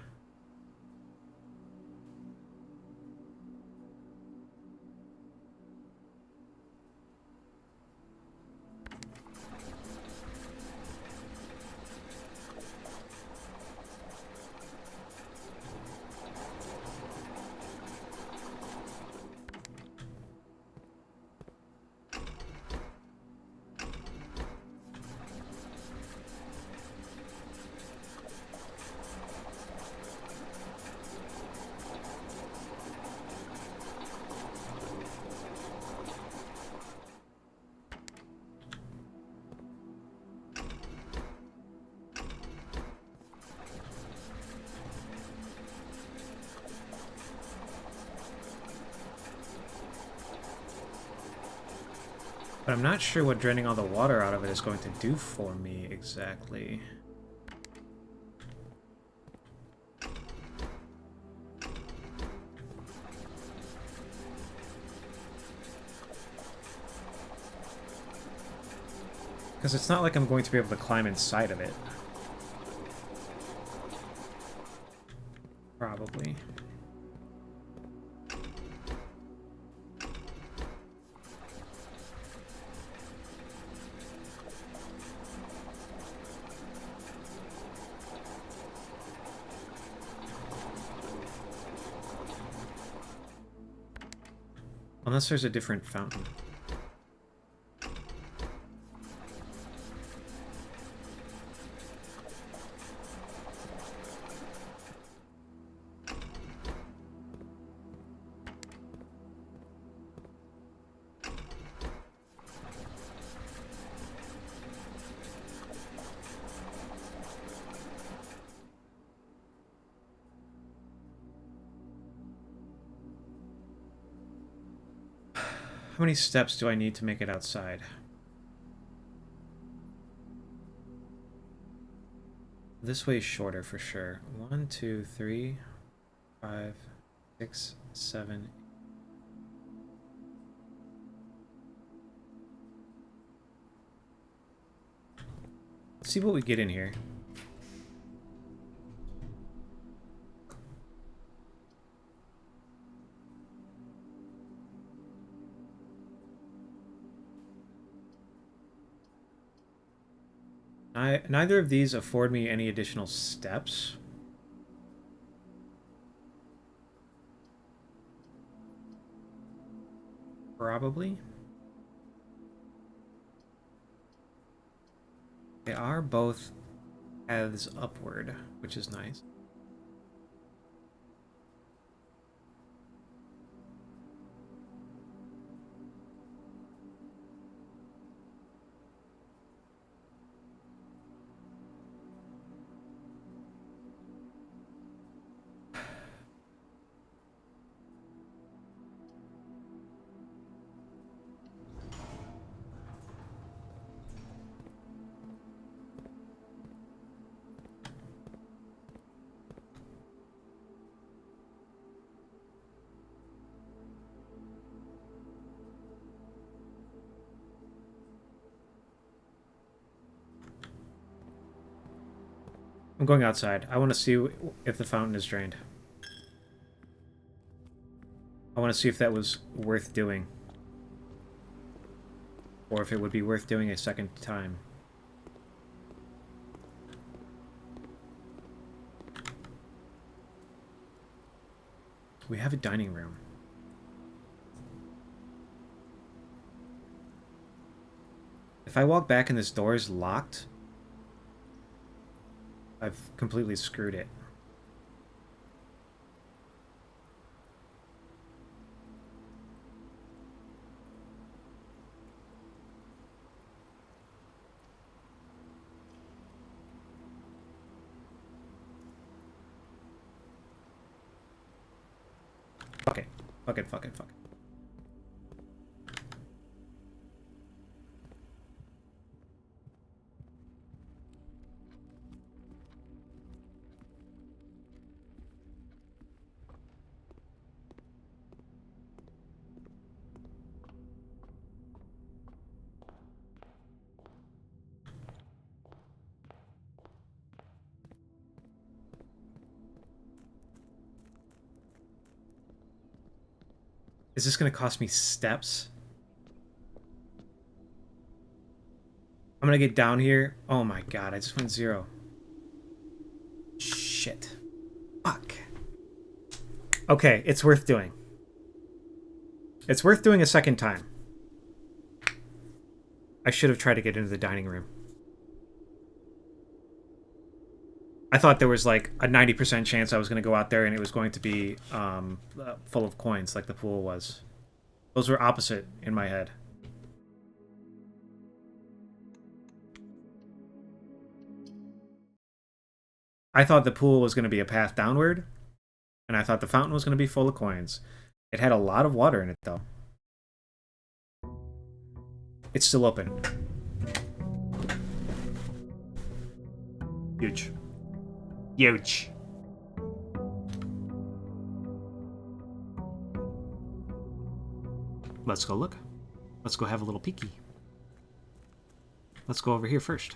But I'm not sure what draining all the water out of it is going to do for me exactly. Because it's not like I'm going to be able to climb inside of it. Probably. Unless there's a different fountain. How many steps do I need to make it outside? This way is shorter for sure. 1, 2, 3, 5, 6, 7. Let's see what we get in here. Neither of these afford me any additional steps. Probably. They are both paths upward, which is nice. I'm going outside. I want to see if the fountain is drained. I want to see if that was worth doing. Or if it would be worth doing a second time. We have a dining room. If I walk back and this door is locked, I've completely screwed it. Fuck it. Fuck it, fuck it, fuck it. Is this going to cost me steps? I'm going to get down here. Oh my god, I just went 0. Shit. Fuck. Okay, it's worth doing. It's worth doing a second time. I should have tried to get into the dining room. I thought there was like a 90% chance I was going to go out there and it was going to be full of coins like the pool was. Those were opposite in my head. I thought the pool was going to be a path downward, and I thought the fountain was going to be full of coins. It had a lot of water in it, though. It's still open. Huge. Huge. Let's go look. Let's go have a little peeky. Let's go over here first.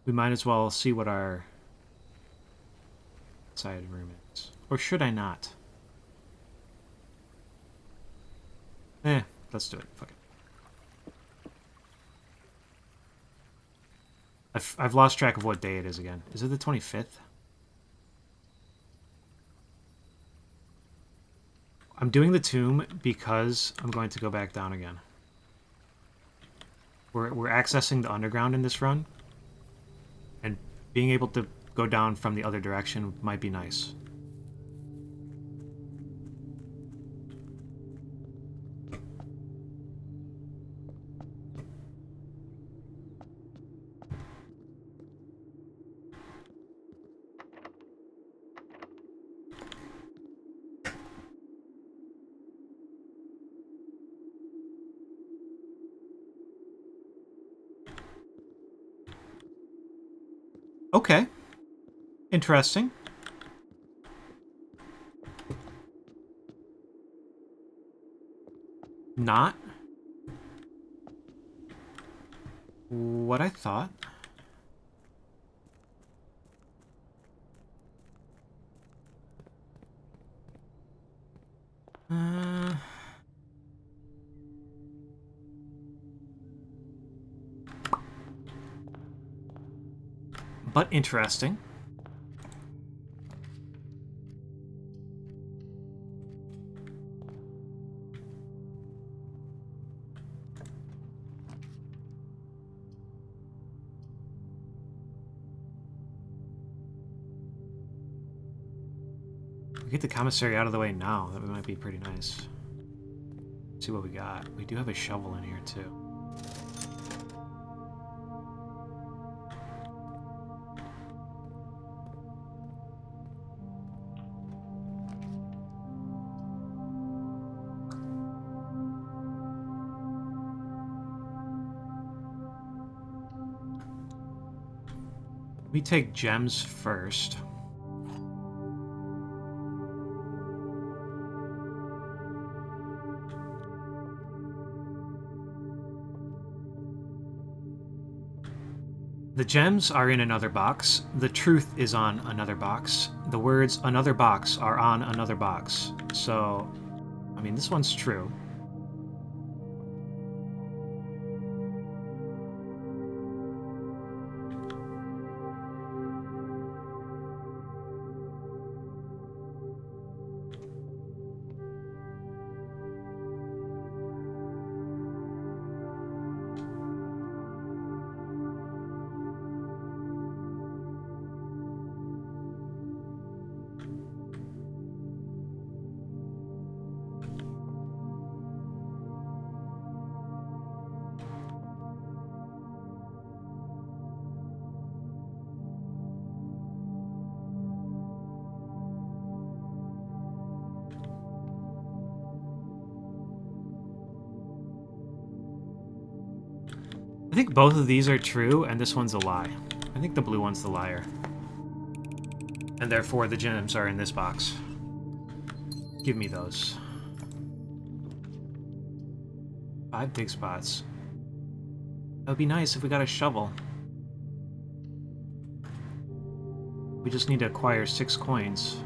We might as well see what our side room is. Or should I not? Let's do it. Fuck it. I've lost track of what day it is again. Is it the 25th? I'm doing the tomb because I'm going to go back down again. We're accessing the underground in this run. And being able to go down from the other direction might be nice. Okay. Interesting. Not what I thought. But interesting. We get the commissary out of the way now. That might be pretty nice. Let's see what we got. We do have a shovel in here too. We take gems first. The gems are in another box. The truth is on another box. The words another box are on another box. So, I mean, this one's true. I think both of these are true, and this one's a lie. I think the blue one's the liar. And therefore, the gems are in this box. Give me those. 5 dig spots. That would be nice if we got a shovel. We just need to acquire 6 coins.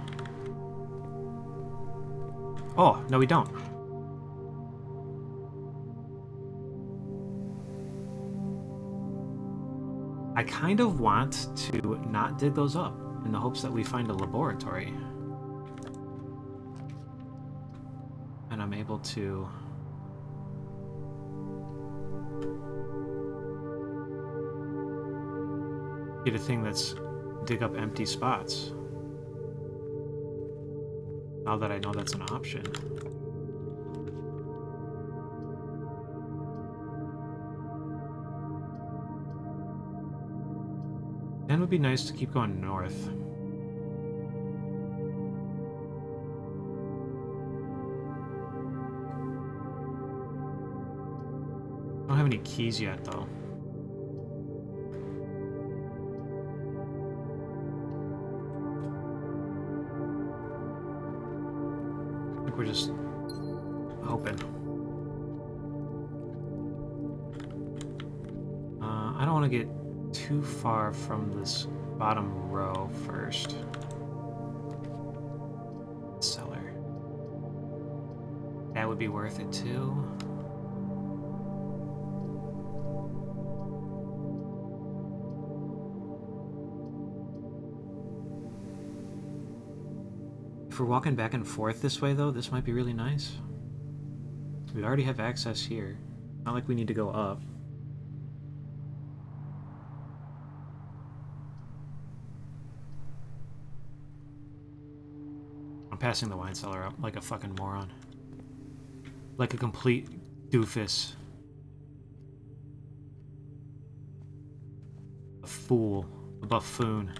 Oh, no we don't. I kind of want to not dig those up in the hopes that we find a laboratory. And I'm able to... get a thing that's dig up empty spots. Now that I know that's an option. Then it would be nice to keep going north. I don't have any keys yet, though. I think we're just hoping. I don't want to get too far from this bottom row first. Cellar. That would be worth it too. If we're walking back and forth this way though, this might be really nice. We already have access here. Not like we need to go up. Passing the wine cellar up like a fucking moron. Like a complete doofus. A fool. A buffoon.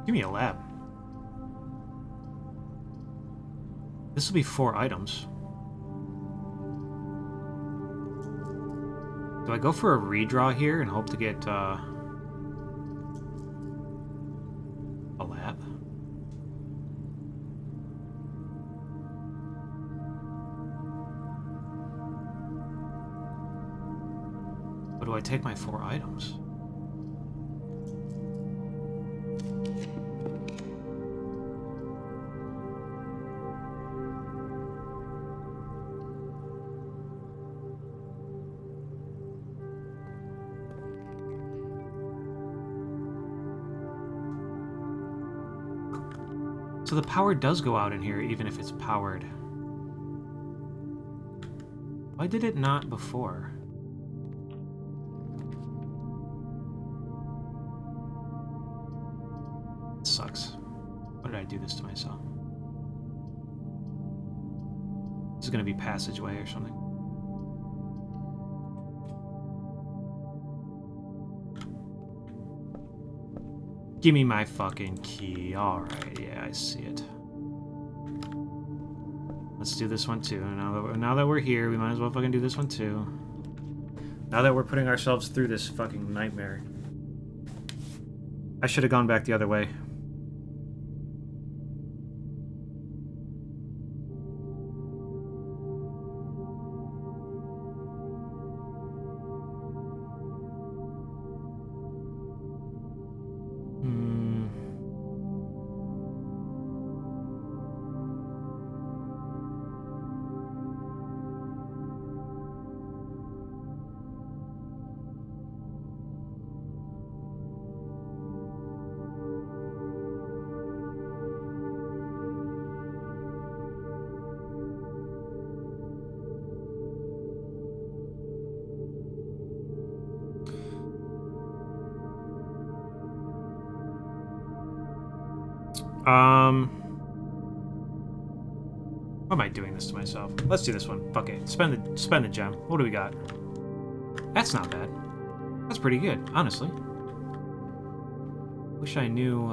Give me a lab. This will be 4 items. Do I go for a redraw here and hope to get a lab? Or do I take my 4 items? So the power does go out in here, even if it's powered. Why did it not before? It sucks. Why did I do this to myself? This is gonna be passageway or something. Give me my fucking key. Alright, yeah, I see it. Let's do this one too. Now that we're here, we might as well fucking do this one too. Now that we're putting ourselves through this fucking nightmare. I should have gone back the other way. Why am I doing this to myself? Let's do this one. Fuck it. Spend the gem. What do we got? That's not bad. That's pretty good, honestly. Wish I knew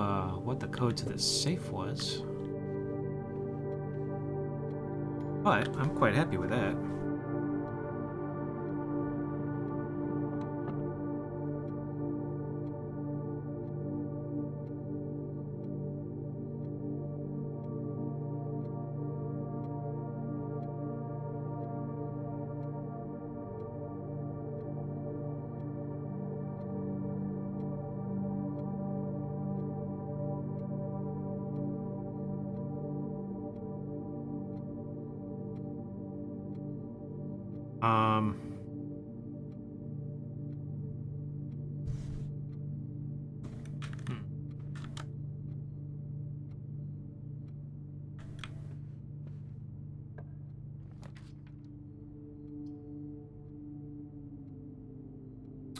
what the code to this safe was. But I'm quite happy with that. Um,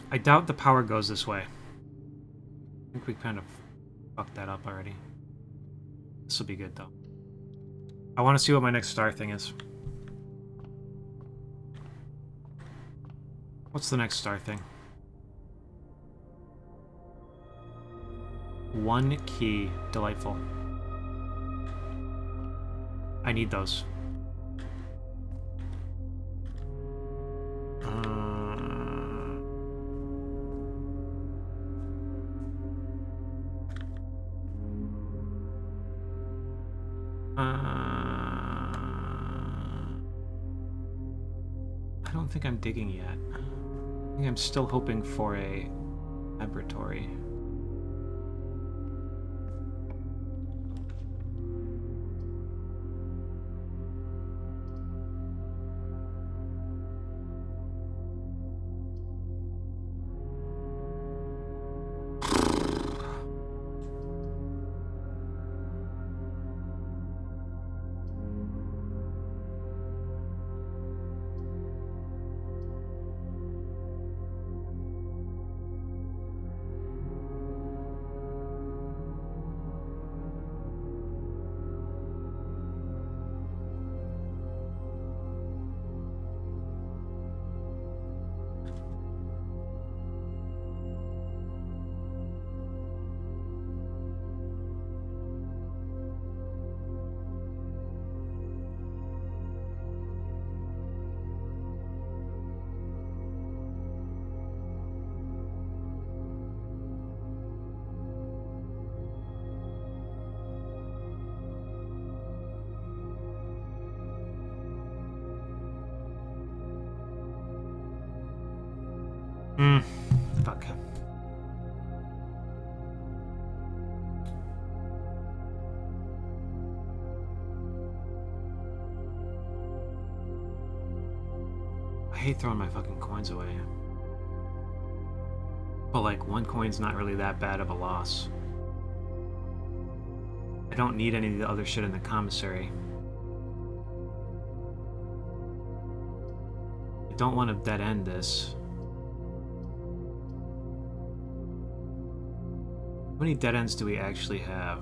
I doubt the power goes this way. I think we kind of fucked that up already. This will be good, though. I want to see what my next star thing is. What's the next star thing? One key. Delightful. I need those. I don't think I'm digging yet. I think I'm still hoping for a laboratory. Fuck. I hate throwing my fucking coins away. But like, one coin's not really that bad of a loss. I don't need any of the other shit in the commissary. I don't want to dead end this. How many dead ends do we actually have?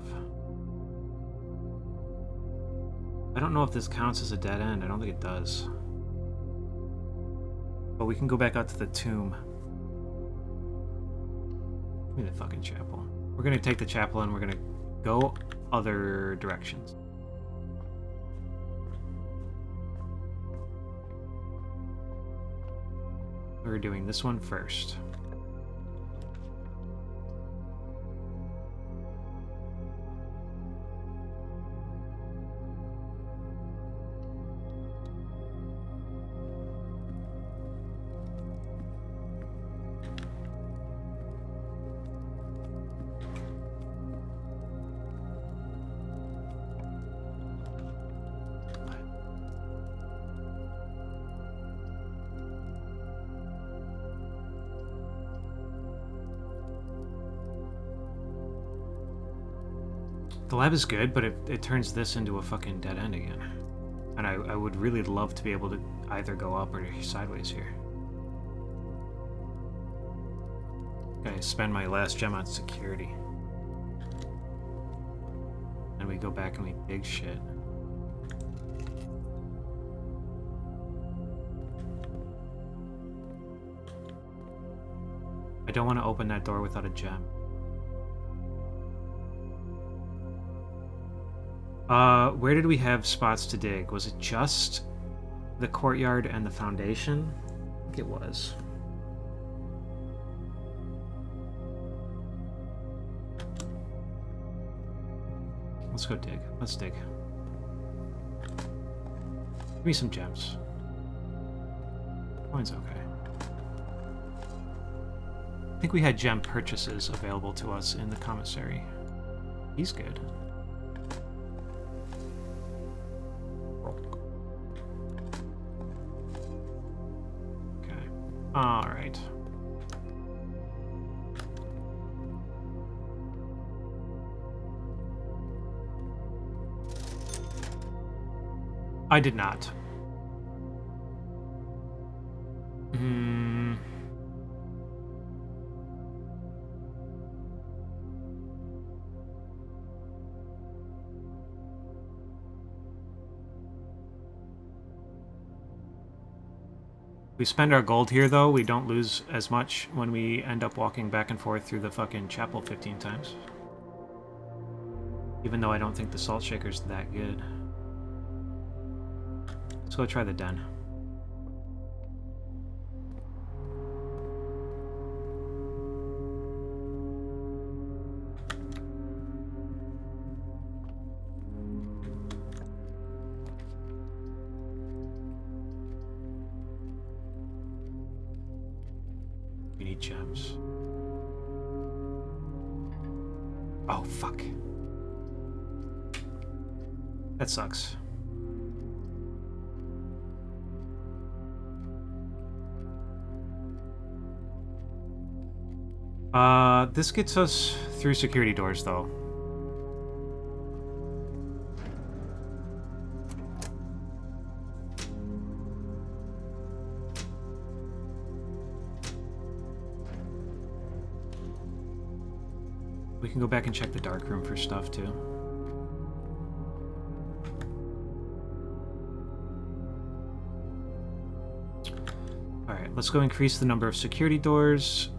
I don't know if this counts as a dead end. I don't think it does. But we can go back out to the tomb. Give me the fucking chapel. We're gonna take the chapel and we're gonna go other directions. We're doing this one first. The lab is good, but it turns this into a fucking dead end again. And I would really love to be able to either go up or sideways here. Okay, spend my last gem on security. And we go back and we dig shit. I don't want to open that door without a gem. Where did we have spots to dig? Was it just the courtyard and the foundation? I think it was. Let's go dig. Let's dig. Give me some gems. Coin's okay. I think we had gem purchases available to us in the commissary. He's good. Okay. All right. I did not. We spend our gold here, though. We don't lose as much when we end up walking back and forth through the fucking chapel 15 times. Even though I don't think the salt shaker's that good. Let's go try the den. We need gems. Oh, fuck. That sucks. This gets us through security doors, though. We can go back and check the dark room for stuff, too. Alright, let's go increase the number of security doors.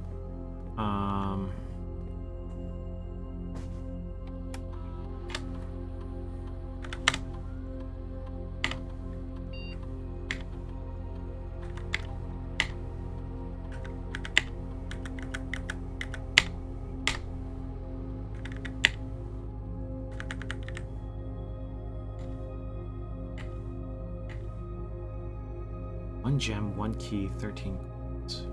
One gem, one key, 13 coins.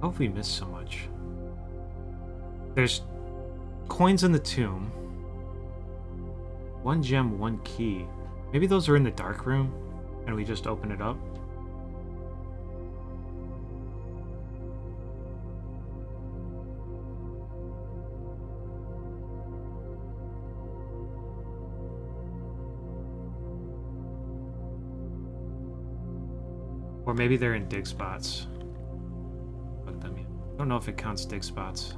How have we missed so much? There's coins in the tomb. One gem, one key. Maybe those are in the dark room and we just open it up. Or maybe they're in dig spots. Put them in. I don't know if it counts dig spots.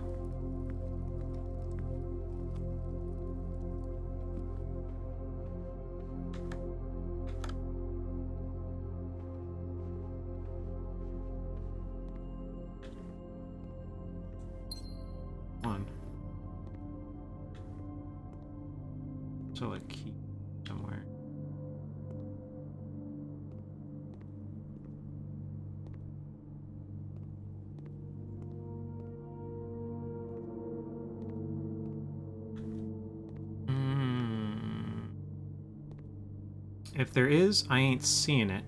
One. So a key somewhere. If there is, I ain't seeing it.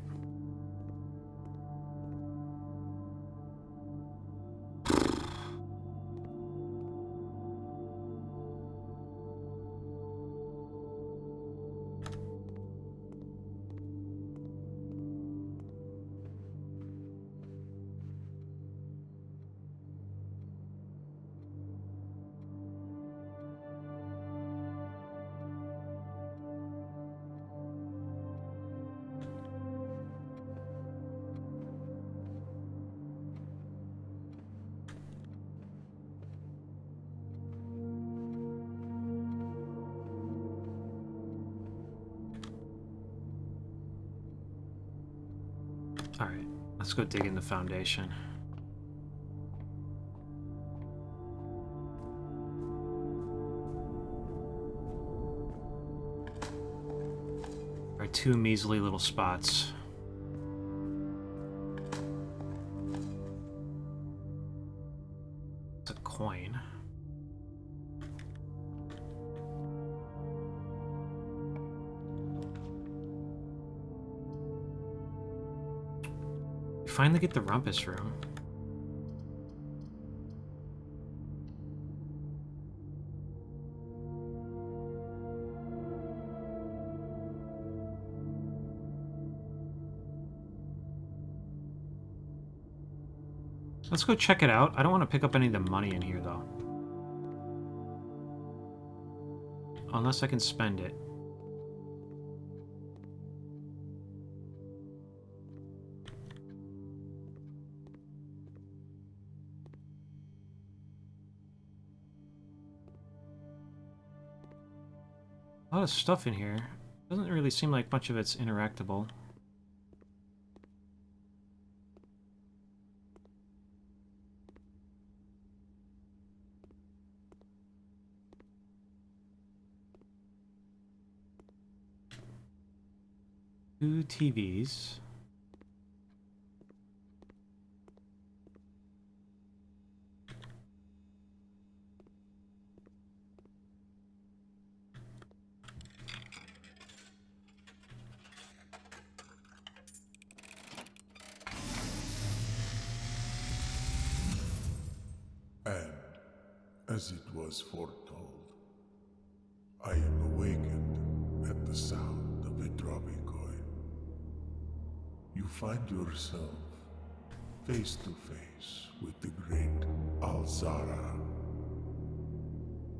All right. Let's go dig in the foundation. Our two measly little spots. It's a coin. We finally get the rumpus room. Let's go check it out. I don't want to pick up any of the money in here, though. Unless I can spend it. A lot of stuff in here. Doesn't really seem like much of it's interactable. Two TVs. And, as it was foretold, I am awakened at the sound of a dropping coin. You find yourself face to face with the great Alzara.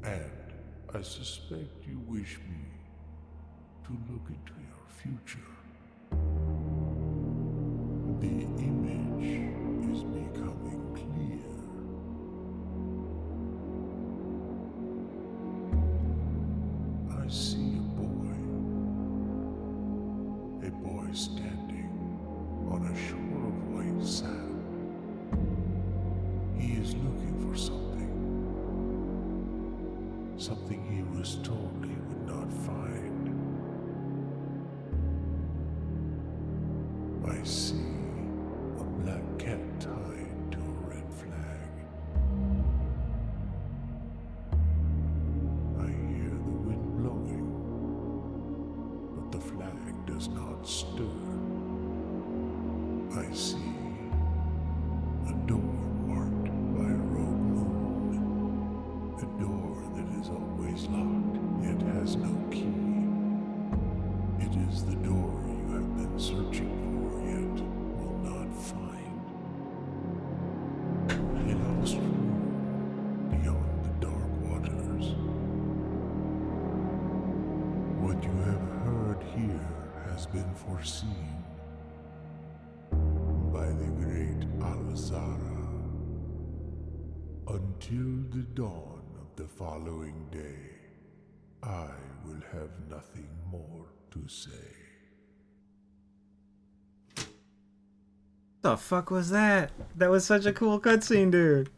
And I suspect you wish me to look into your future. The image is becoming clear. I see a boy standing on a shore of white sand. He is looking for something he was told he would not find. I see a black cat tied to a red flag. I hear the wind blowing, but the flag does not stir. I see a door marked by a rogue moon. A door that is always locked, yet has no key. It is the door you have been searching for, yet will not find. A lost room beyond the dark waters. What you have heard here has been foreseen by the great Alzara. Until the dawn of the following day, I will have nothing more to say. The fuck was that? That was such a cool cutscene, dude.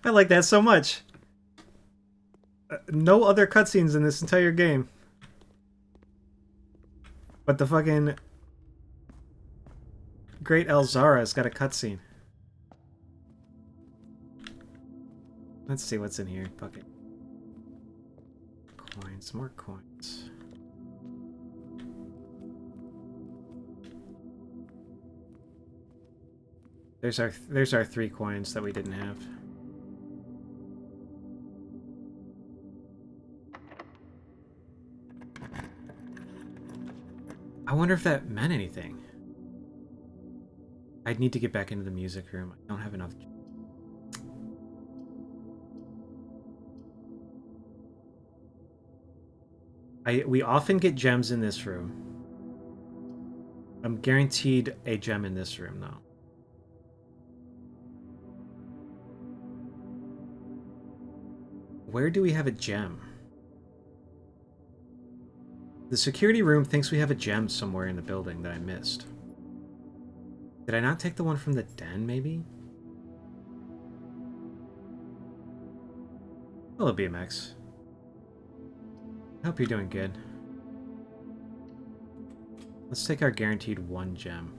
I like that so much. No other cutscenes in this entire game. But the fucking Great Alzara's got a cutscene. Let's see what's in here. Fuck it. Coins, more coins. There's our 3 coins that we didn't have. I wonder if that meant anything. I'd need to get back into the music room. I don't have enough. We often get gems in this room. I'm guaranteed a gem in this room, though. Where do we have a gem? The security room thinks we have a gem somewhere in the building that I missed. Did I not take the one from the den, maybe? Hello, BMX. I hope you're doing good. Let's take our guaranteed one gem.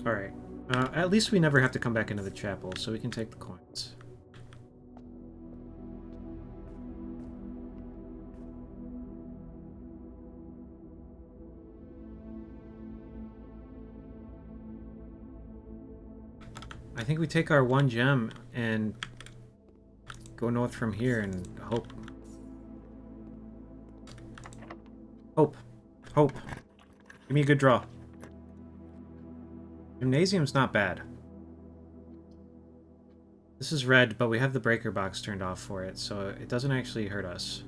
Alright. At least we never have to come back into the chapel, so we can take the coins. I think we take our one gem and go north from here and hope. Hope. Hope. Give me a good draw. Gymnasium's not bad. This is red, but we have the breaker box turned off for it, so it doesn't actually hurt us.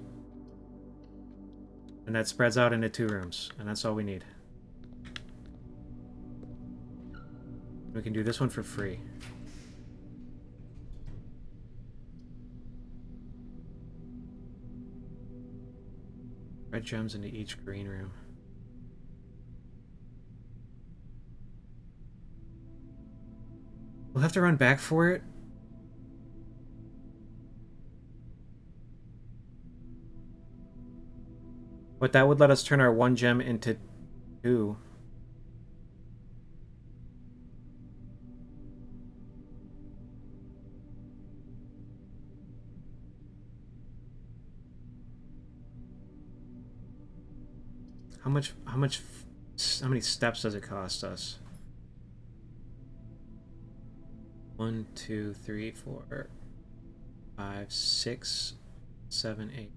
And that spreads out into 2 rooms, and that's all we need. We can do this one for free. Red gems into each green room. We'll have to run back for it. But that would let us turn our one gem into 2. How many steps does it cost us? 1, 2, 3, 4, 5, 6, 7, 8.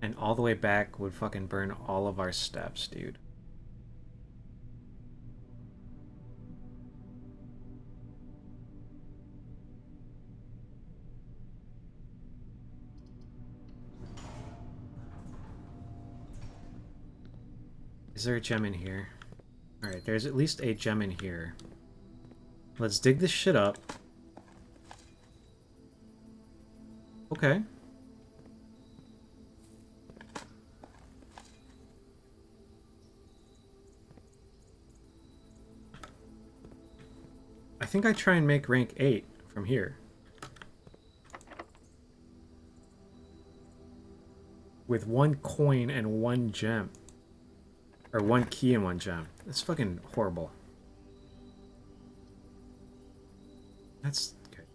And all the way back would fucking burn all of our steps, dude. Is there a gem in here? Alright, there's at least a gem in here. Let's dig this shit up. Okay. I think I try and make rank 8 from here. With 1 coin and 1 gem. Or 1 key and 1 gem. That's fucking horrible. That's good.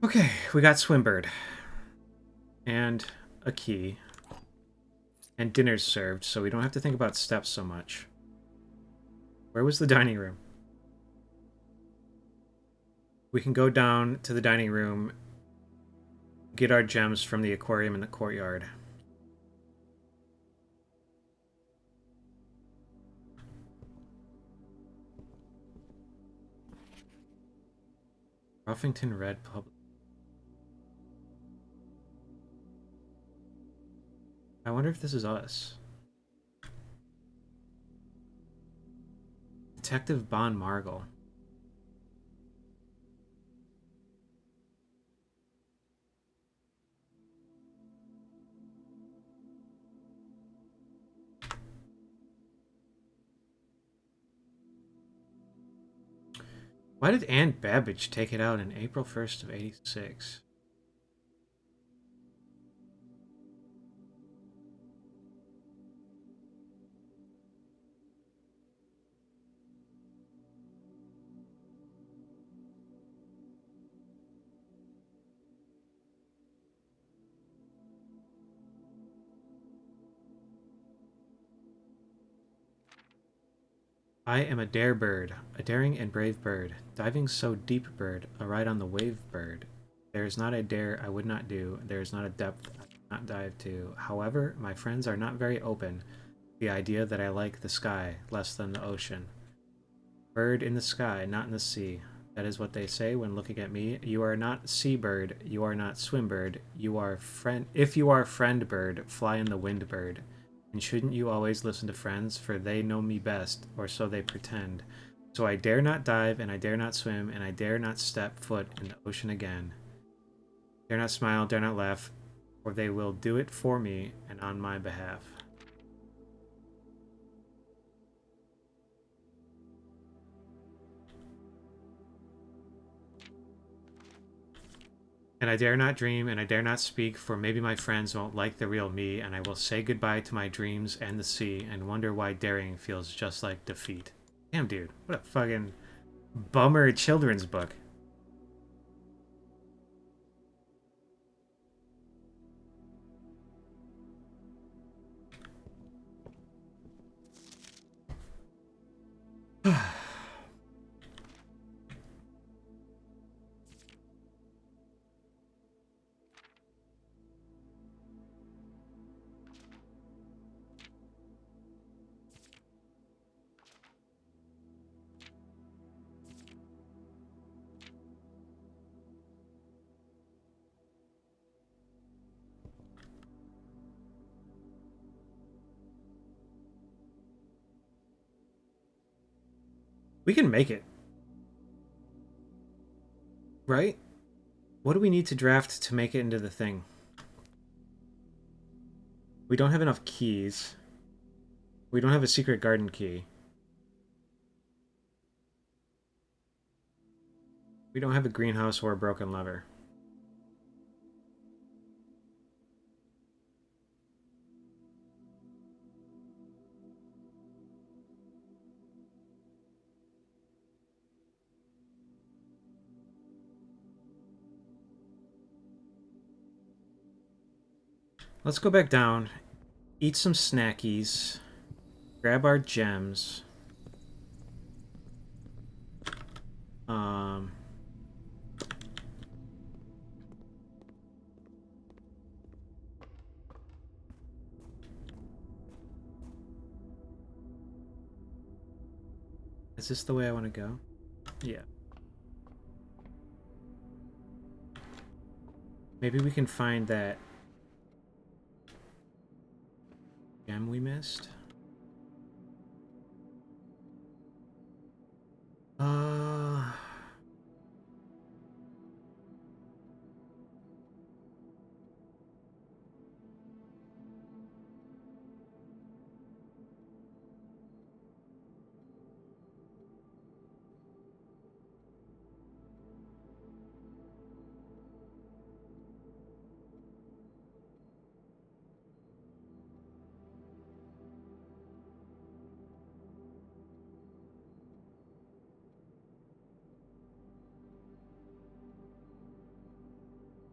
Okay, we got Swimbird. And a key. And dinner's served, so we don't have to think about steps so much. Where was the dining room? We can go down to the dining room, get our gems from the aquarium in the courtyard. Ruffington Red Public. I wonder if this is us. Detective Bon Margle. Why did Anne Babbage take it out in April 1st of 86? I am a dare bird, a daring and brave bird, diving so deep bird, a ride on the wave bird. There is not a dare I would not do, there is not a depth I would not dive to. However, my friends are not very open to the idea that I like the sky less than the ocean. Bird in the sky, not in the sea. That is what they say when looking at me. You are not sea bird, you are not swim bird, you are friend. If you are friend bird, fly in the wind bird. And shouldn't you always listen to friends, for they know me best, or so they pretend. So I dare not dive, and I dare not swim, and I dare not step foot in the ocean again. Dare not smile, dare not laugh, or they will do it for me and on my behalf. And I dare not dream, and I dare not speak, for maybe my friends won't like the real me, and I will say goodbye to my dreams and the sea, and wonder why daring feels just like defeat. Damn, dude. What a fucking bummer children's book. We can make it. Right? What do we need to draft to make it into the thing? We don't have enough keys. We don't have a secret garden key. We don't have a greenhouse or a broken lever. Let's go back down, eat some snackies, grab our gems. Um, is this the way I want to go? Yeah. Maybe we can find that gem we missed.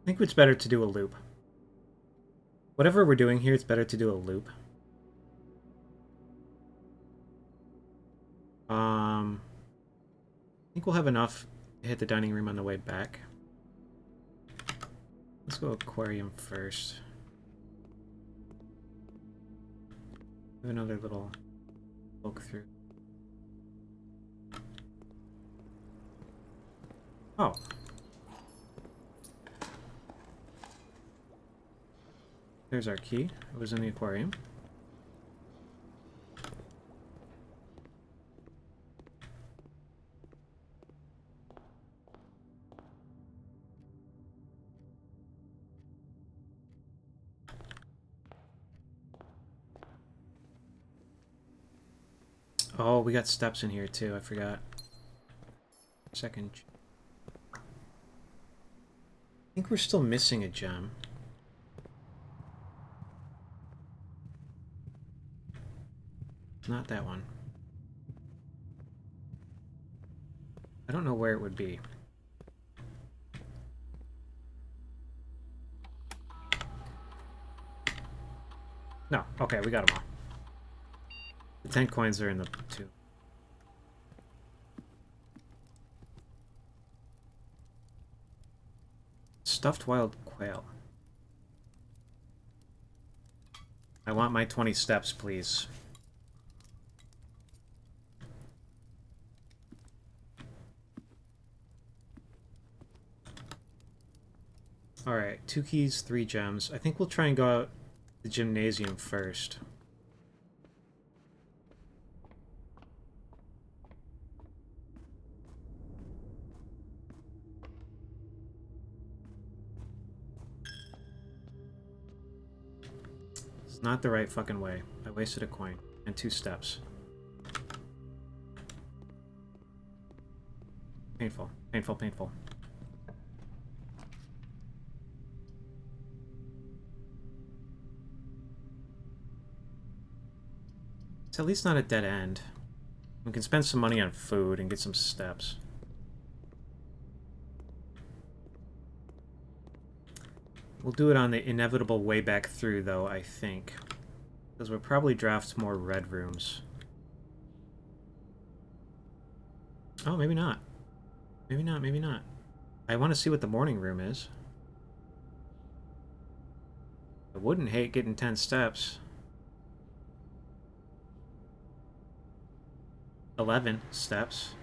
I think it's better to do a loop. Whatever we're doing here, it's better to do a loop. I think we'll have enough to hit the dining room on the way back. Let's go aquarium first. Have another little poke through. Oh. There's our key. It was in the aquarium. Oh, we got steps in here too. I forgot. Second. I think we're still missing a gem. Not that one. I don't know where it would be. No. Okay, we got them all. The 10 coins are in the 2. stuffed wild quail. I want my 20 steps, please. Alright, 2 keys, 3 gems. I think we'll try and go out the gymnasium first. It's not the right fucking way. I wasted a coin and 2 steps. Painful, painful, painful. It's at least not a dead end. We can spend some money on food and get some steps. We'll do it on the inevitable way back through, though, I think. Because we'll probably draft more red rooms. Oh, maybe not. Maybe not, maybe not. I want to see what the morning room is. I wouldn't hate getting 10 steps. 11 steps.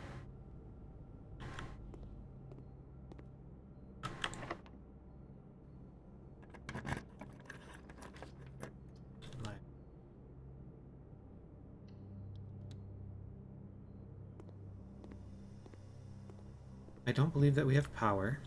I don't believe that we have power.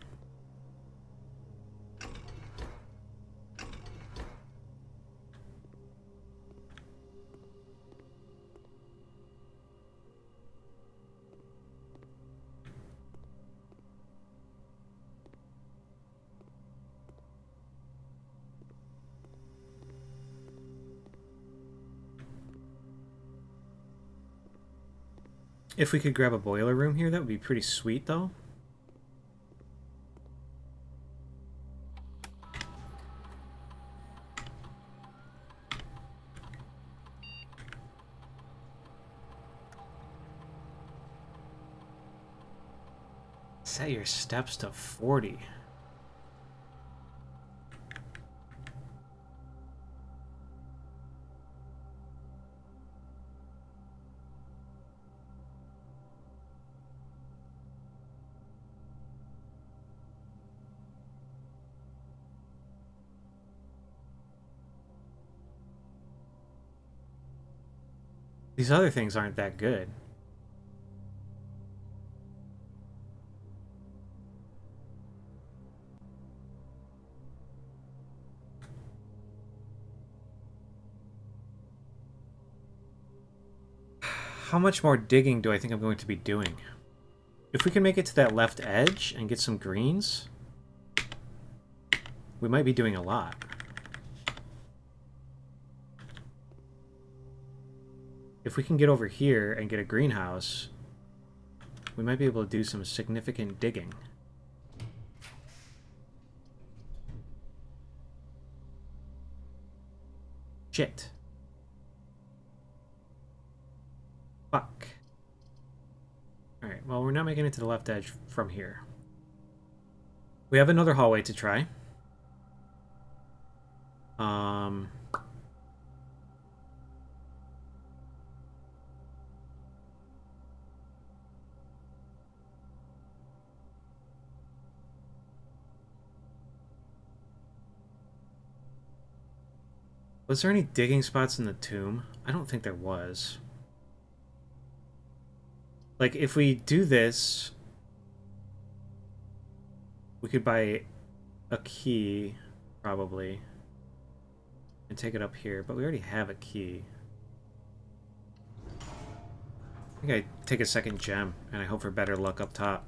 If we could grab a boiler room here, that would be pretty sweet, though. Set your steps to 40. These other things aren't that good. How much more digging do I think I'm going to be doing? If we can make it to that left edge and get some greens, we might be doing a lot. If we can get over here and get a greenhouse, we might be able to do some significant digging. Shit. Fuck. Alright, well, we're not making it to the left edge from here. We have another hallway to try. Was there any digging spots in the tomb? I don't think there was. Like, if we do this, we could buy a key, probably, and take it up here, but we already have a key. I think I take a second gem, and I hope for better luck up top.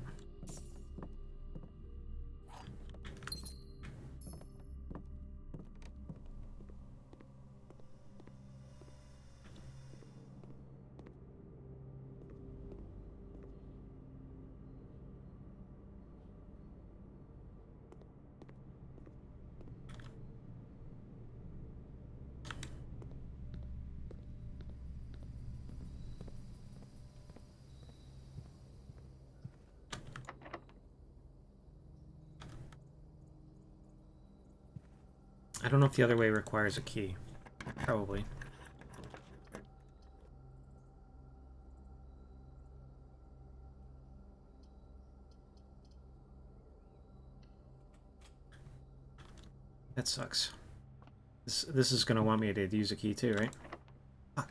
I don't know if the other way requires a key. Probably. That sucks. This is gonna want me to use a key too, right? Fuck.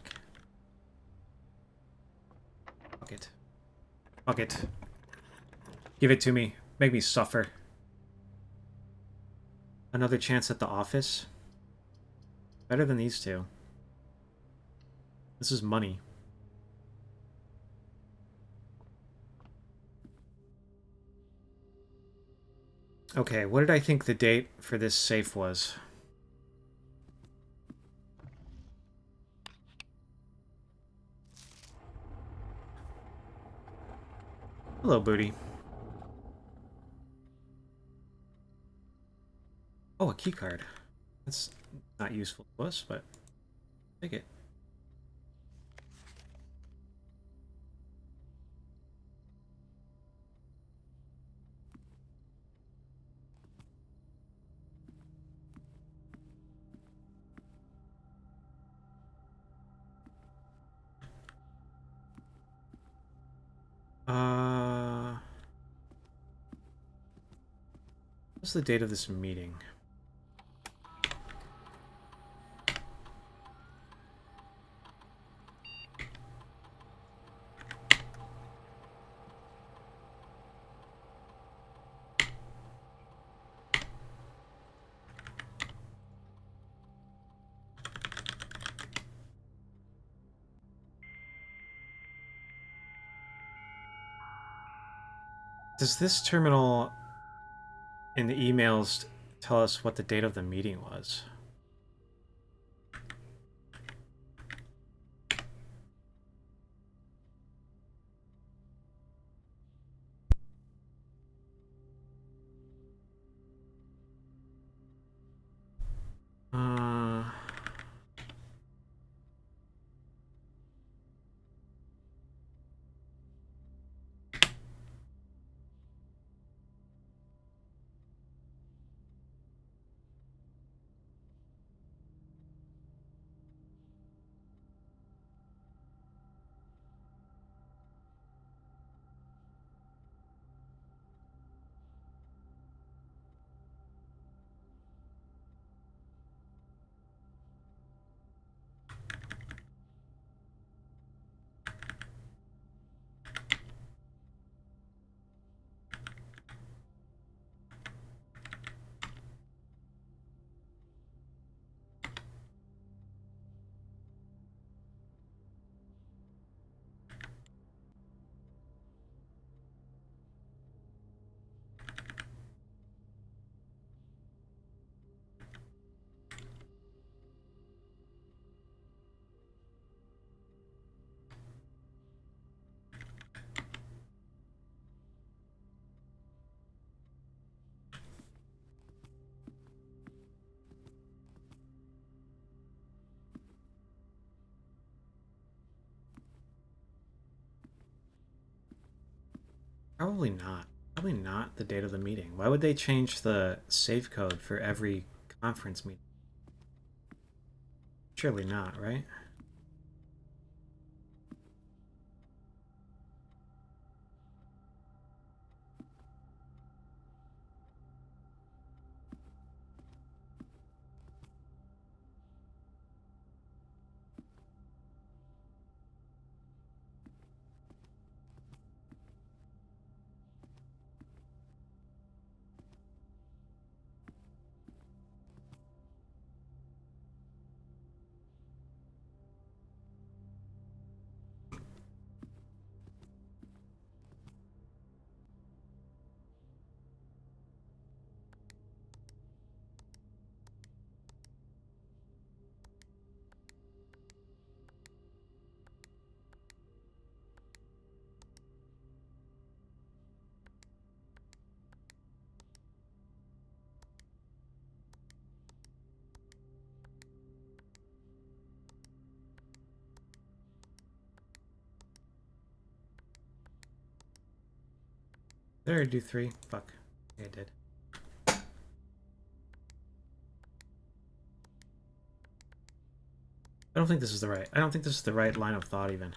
Fuck it. Fuck it. Give it to me. Make me suffer. Another chance at the office? Better than these two. This is money. Okay, what did I think the date for this safe was? Hello, booty. Oh, a key card. That's not useful to us, but take it. What's the date of this meeting? Does this terminal in the emails tell us what the date of the meeting was? Uh... Probably not. Probably not the date of the meeting. Why would they change the save code for every conference meeting? Surely not, right? Did I do 3? Fuck. Yeah, I did. I don't think this is the right. I don't think this is the right line of thought even.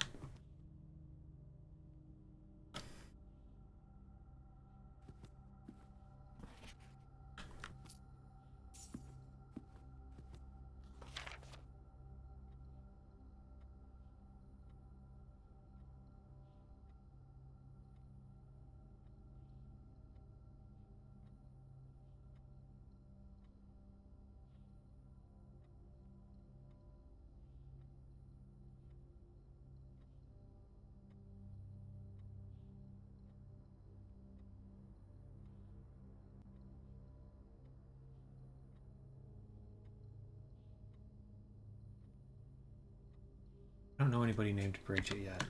I don't know anybody named Bridget yet.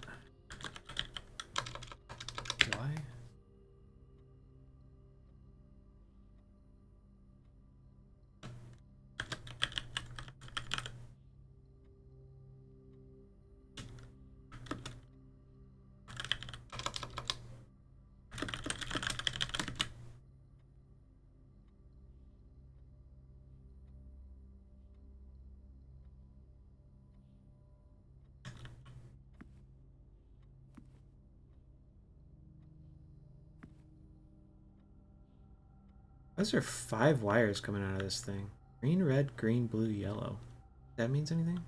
Do I? Why is there 5 wires coming out of this thing? Green, red, green, blue, yellow. That means anything?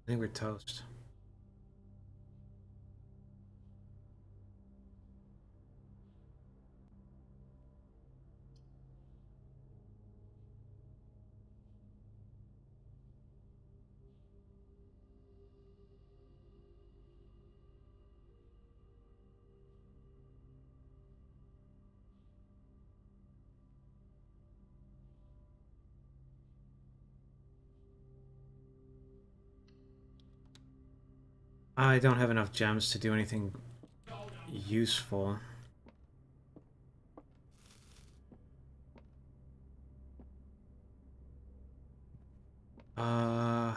I think we're toast. I don't have enough gems to do anything useful. Uh...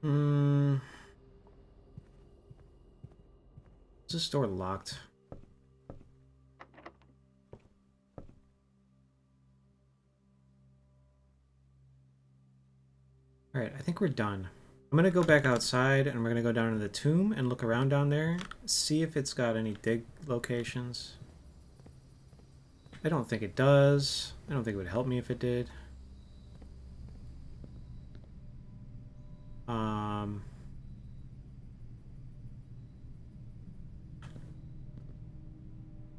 Hmm... Is this door locked? Alright, I think we're done. I'm gonna go back outside and we're gonna go down to the tomb and look around down there, see if it's got any dig locations. I don't think it does. I don't think it would help me if it did.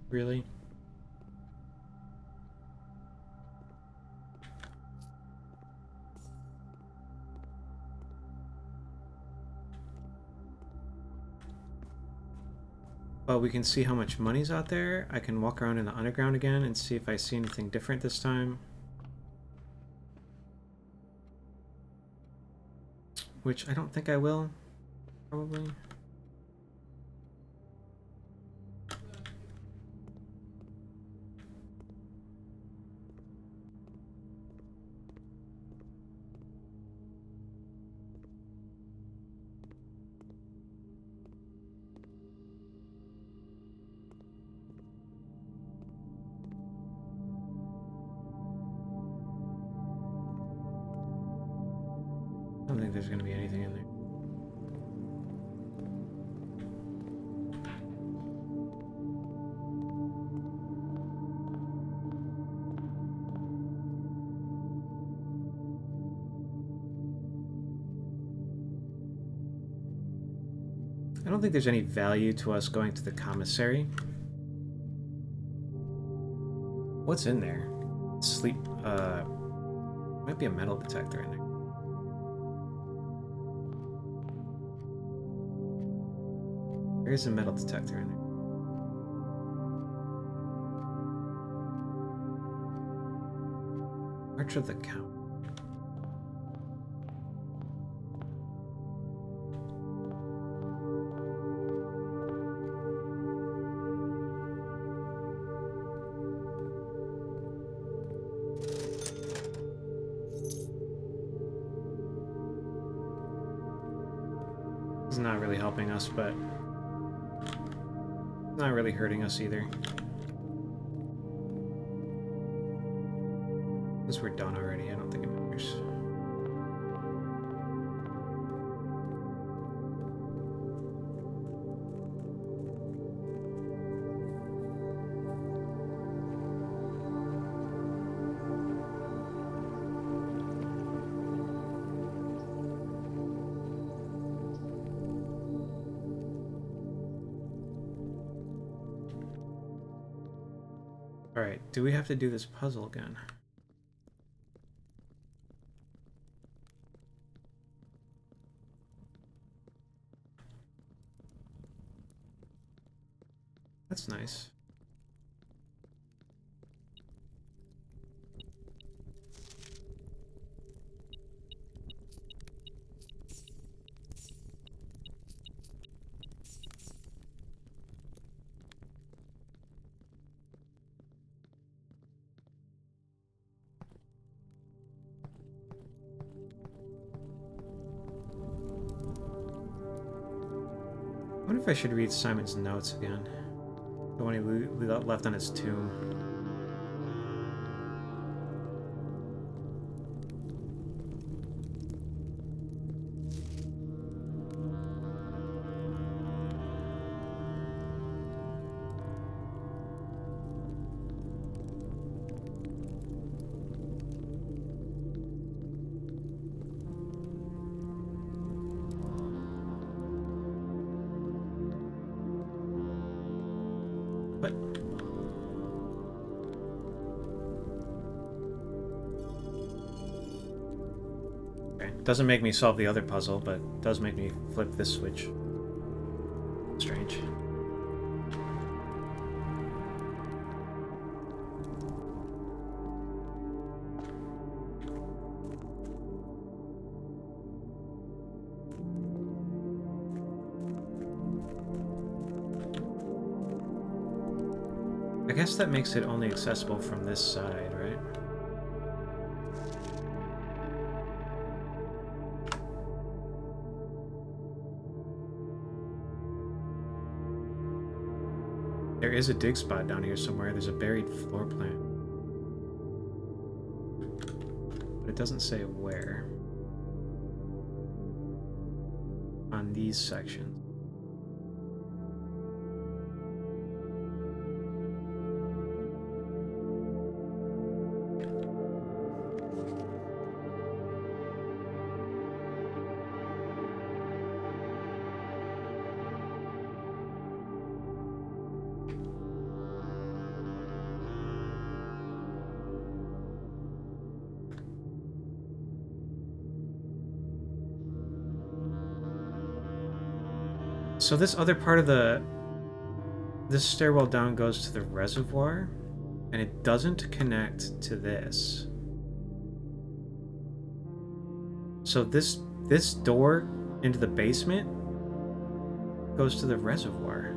Really? But we can see how much money's out there. I can walk around in the underground again and see if I see anything different this time. Which I don't think I will, probably. I don't think there's going to be anything in there. I don't think there's any value to us going to the commissary. What's in there? Sleep, might be a metal detector in there. There is a metal detector in there. March of the Count. It's not really helping us, but not really hurting us either. Since we're done already, I don't think it matters. Alright, do we have to do this puzzle again? That's nice. I wonder if I should read Simon's notes again. The one he left on his tomb. What? Okay. Doesn't make me solve the other puzzle, but does make me flip this switch. Strange. I guess that makes it only accessible from this side, right? There is a dig spot down here somewhere. There's a buried floor plan. But it doesn't say where. On these sections. So this other part of this stairwell down goes to the reservoir, and it doesn't connect to this. So this door into the basement goes to the reservoir.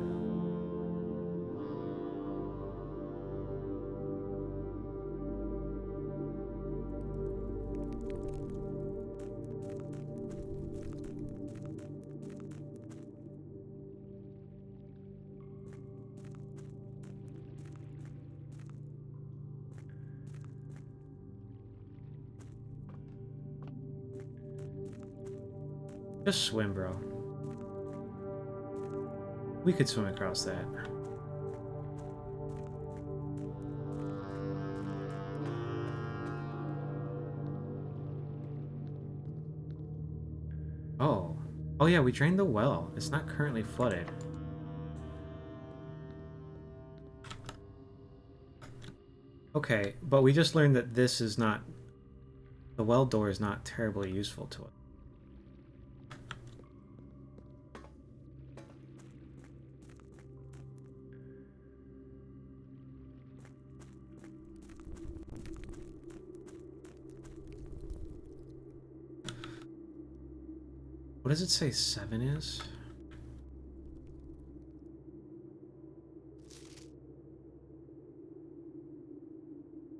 Just swim, bro. We could swim across that. Oh. Oh yeah, we drained the well. It's not currently flooded. Okay, but we just learned that this is not... The well door is not terribly useful to us. What does it say 7 is?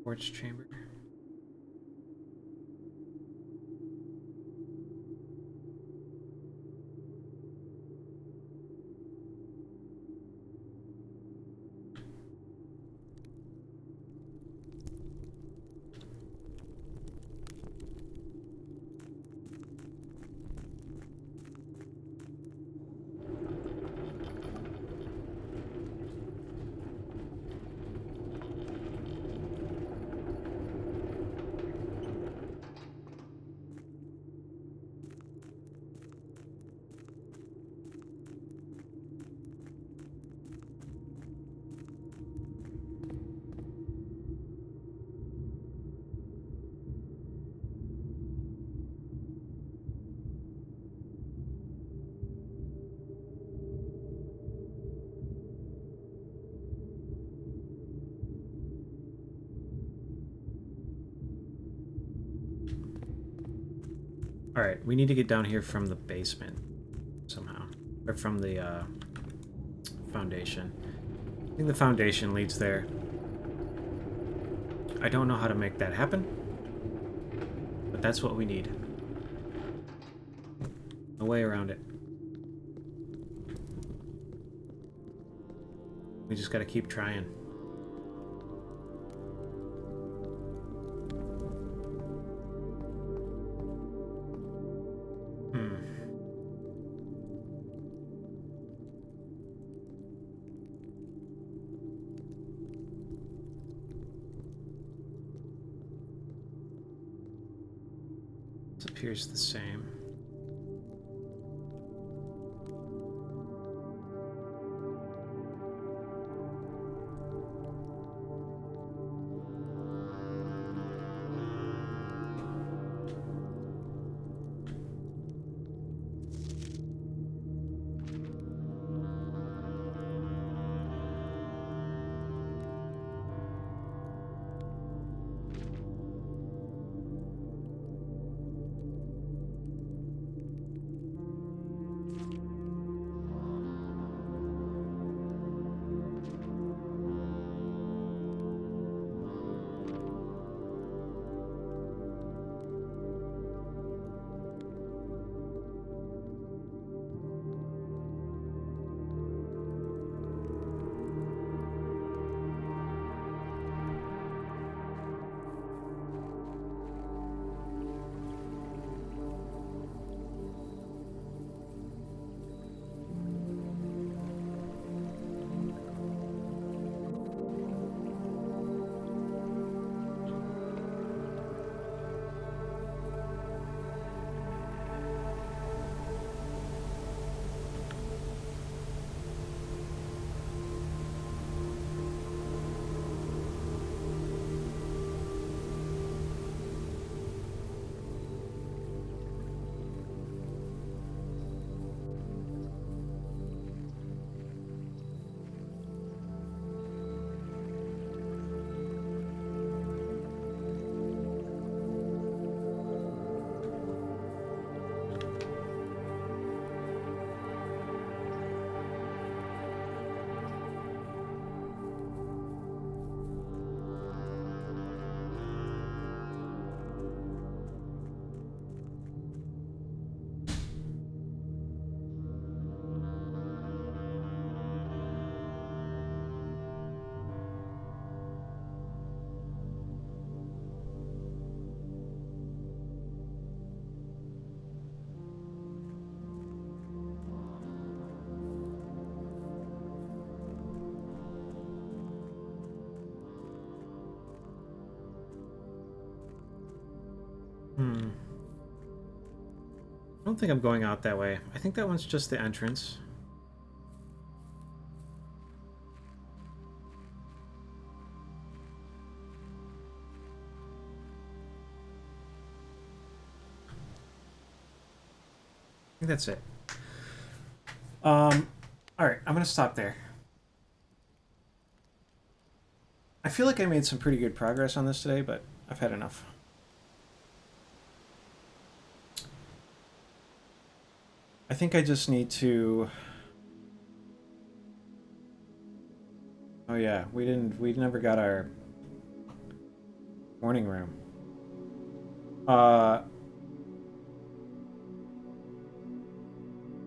Quartz chamber. Alright, we need to get down here from the basement somehow. Or from the foundation. I think the foundation leads there. I don't know how to make that happen, but that's what we need. No way around it. We just gotta keep trying. This appears the same. I don't think I'm going out that way. I think that one's just the entrance. I think that's it. Alright, I'm gonna stop there. I feel like I made some pretty good progress on this today, but I've had enough. I think I just need to... Oh yeah, we never got our morning room. I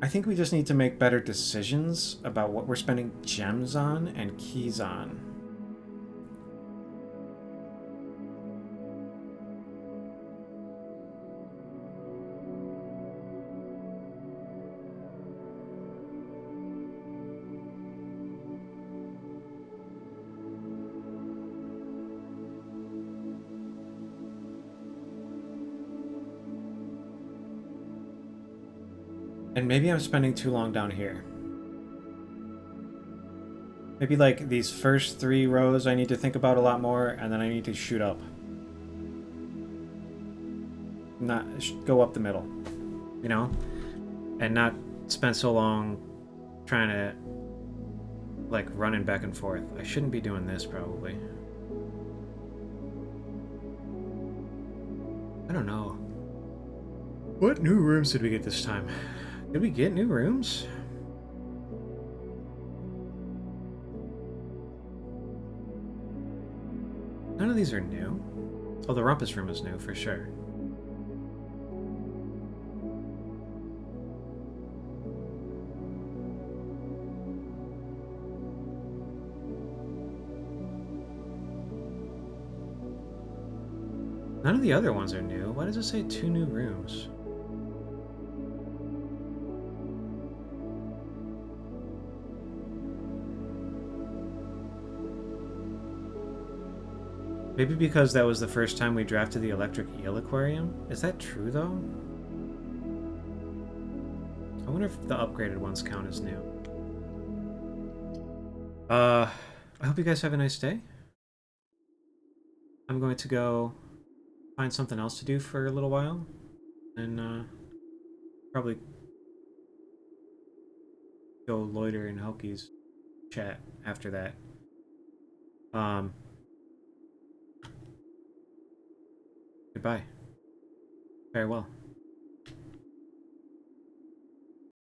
think we just need to make better decisions about what we're spending gems on and keys on. And maybe I'm spending too long down here. Maybe like these first 3 rows I need to think about a lot more, and then I need to shoot up. Not go up the middle, you know? And not spend so long trying to like running back and forth. I shouldn't be doing this probably. I don't know. What new rooms did we get this time? Did we get new rooms? None of these are new. Oh, the rumpus room is new for sure. None of the other ones are new. Why does it say 2 new rooms? Maybe because that was the first time we drafted the electric eel aquarium? Is that true, though? I wonder if the upgraded ones count as new. I hope you guys have a nice day. I'm going to go find something else to do for a little while. And, probably go loiter in Hoki's chat after that. Goodbye. Farewell.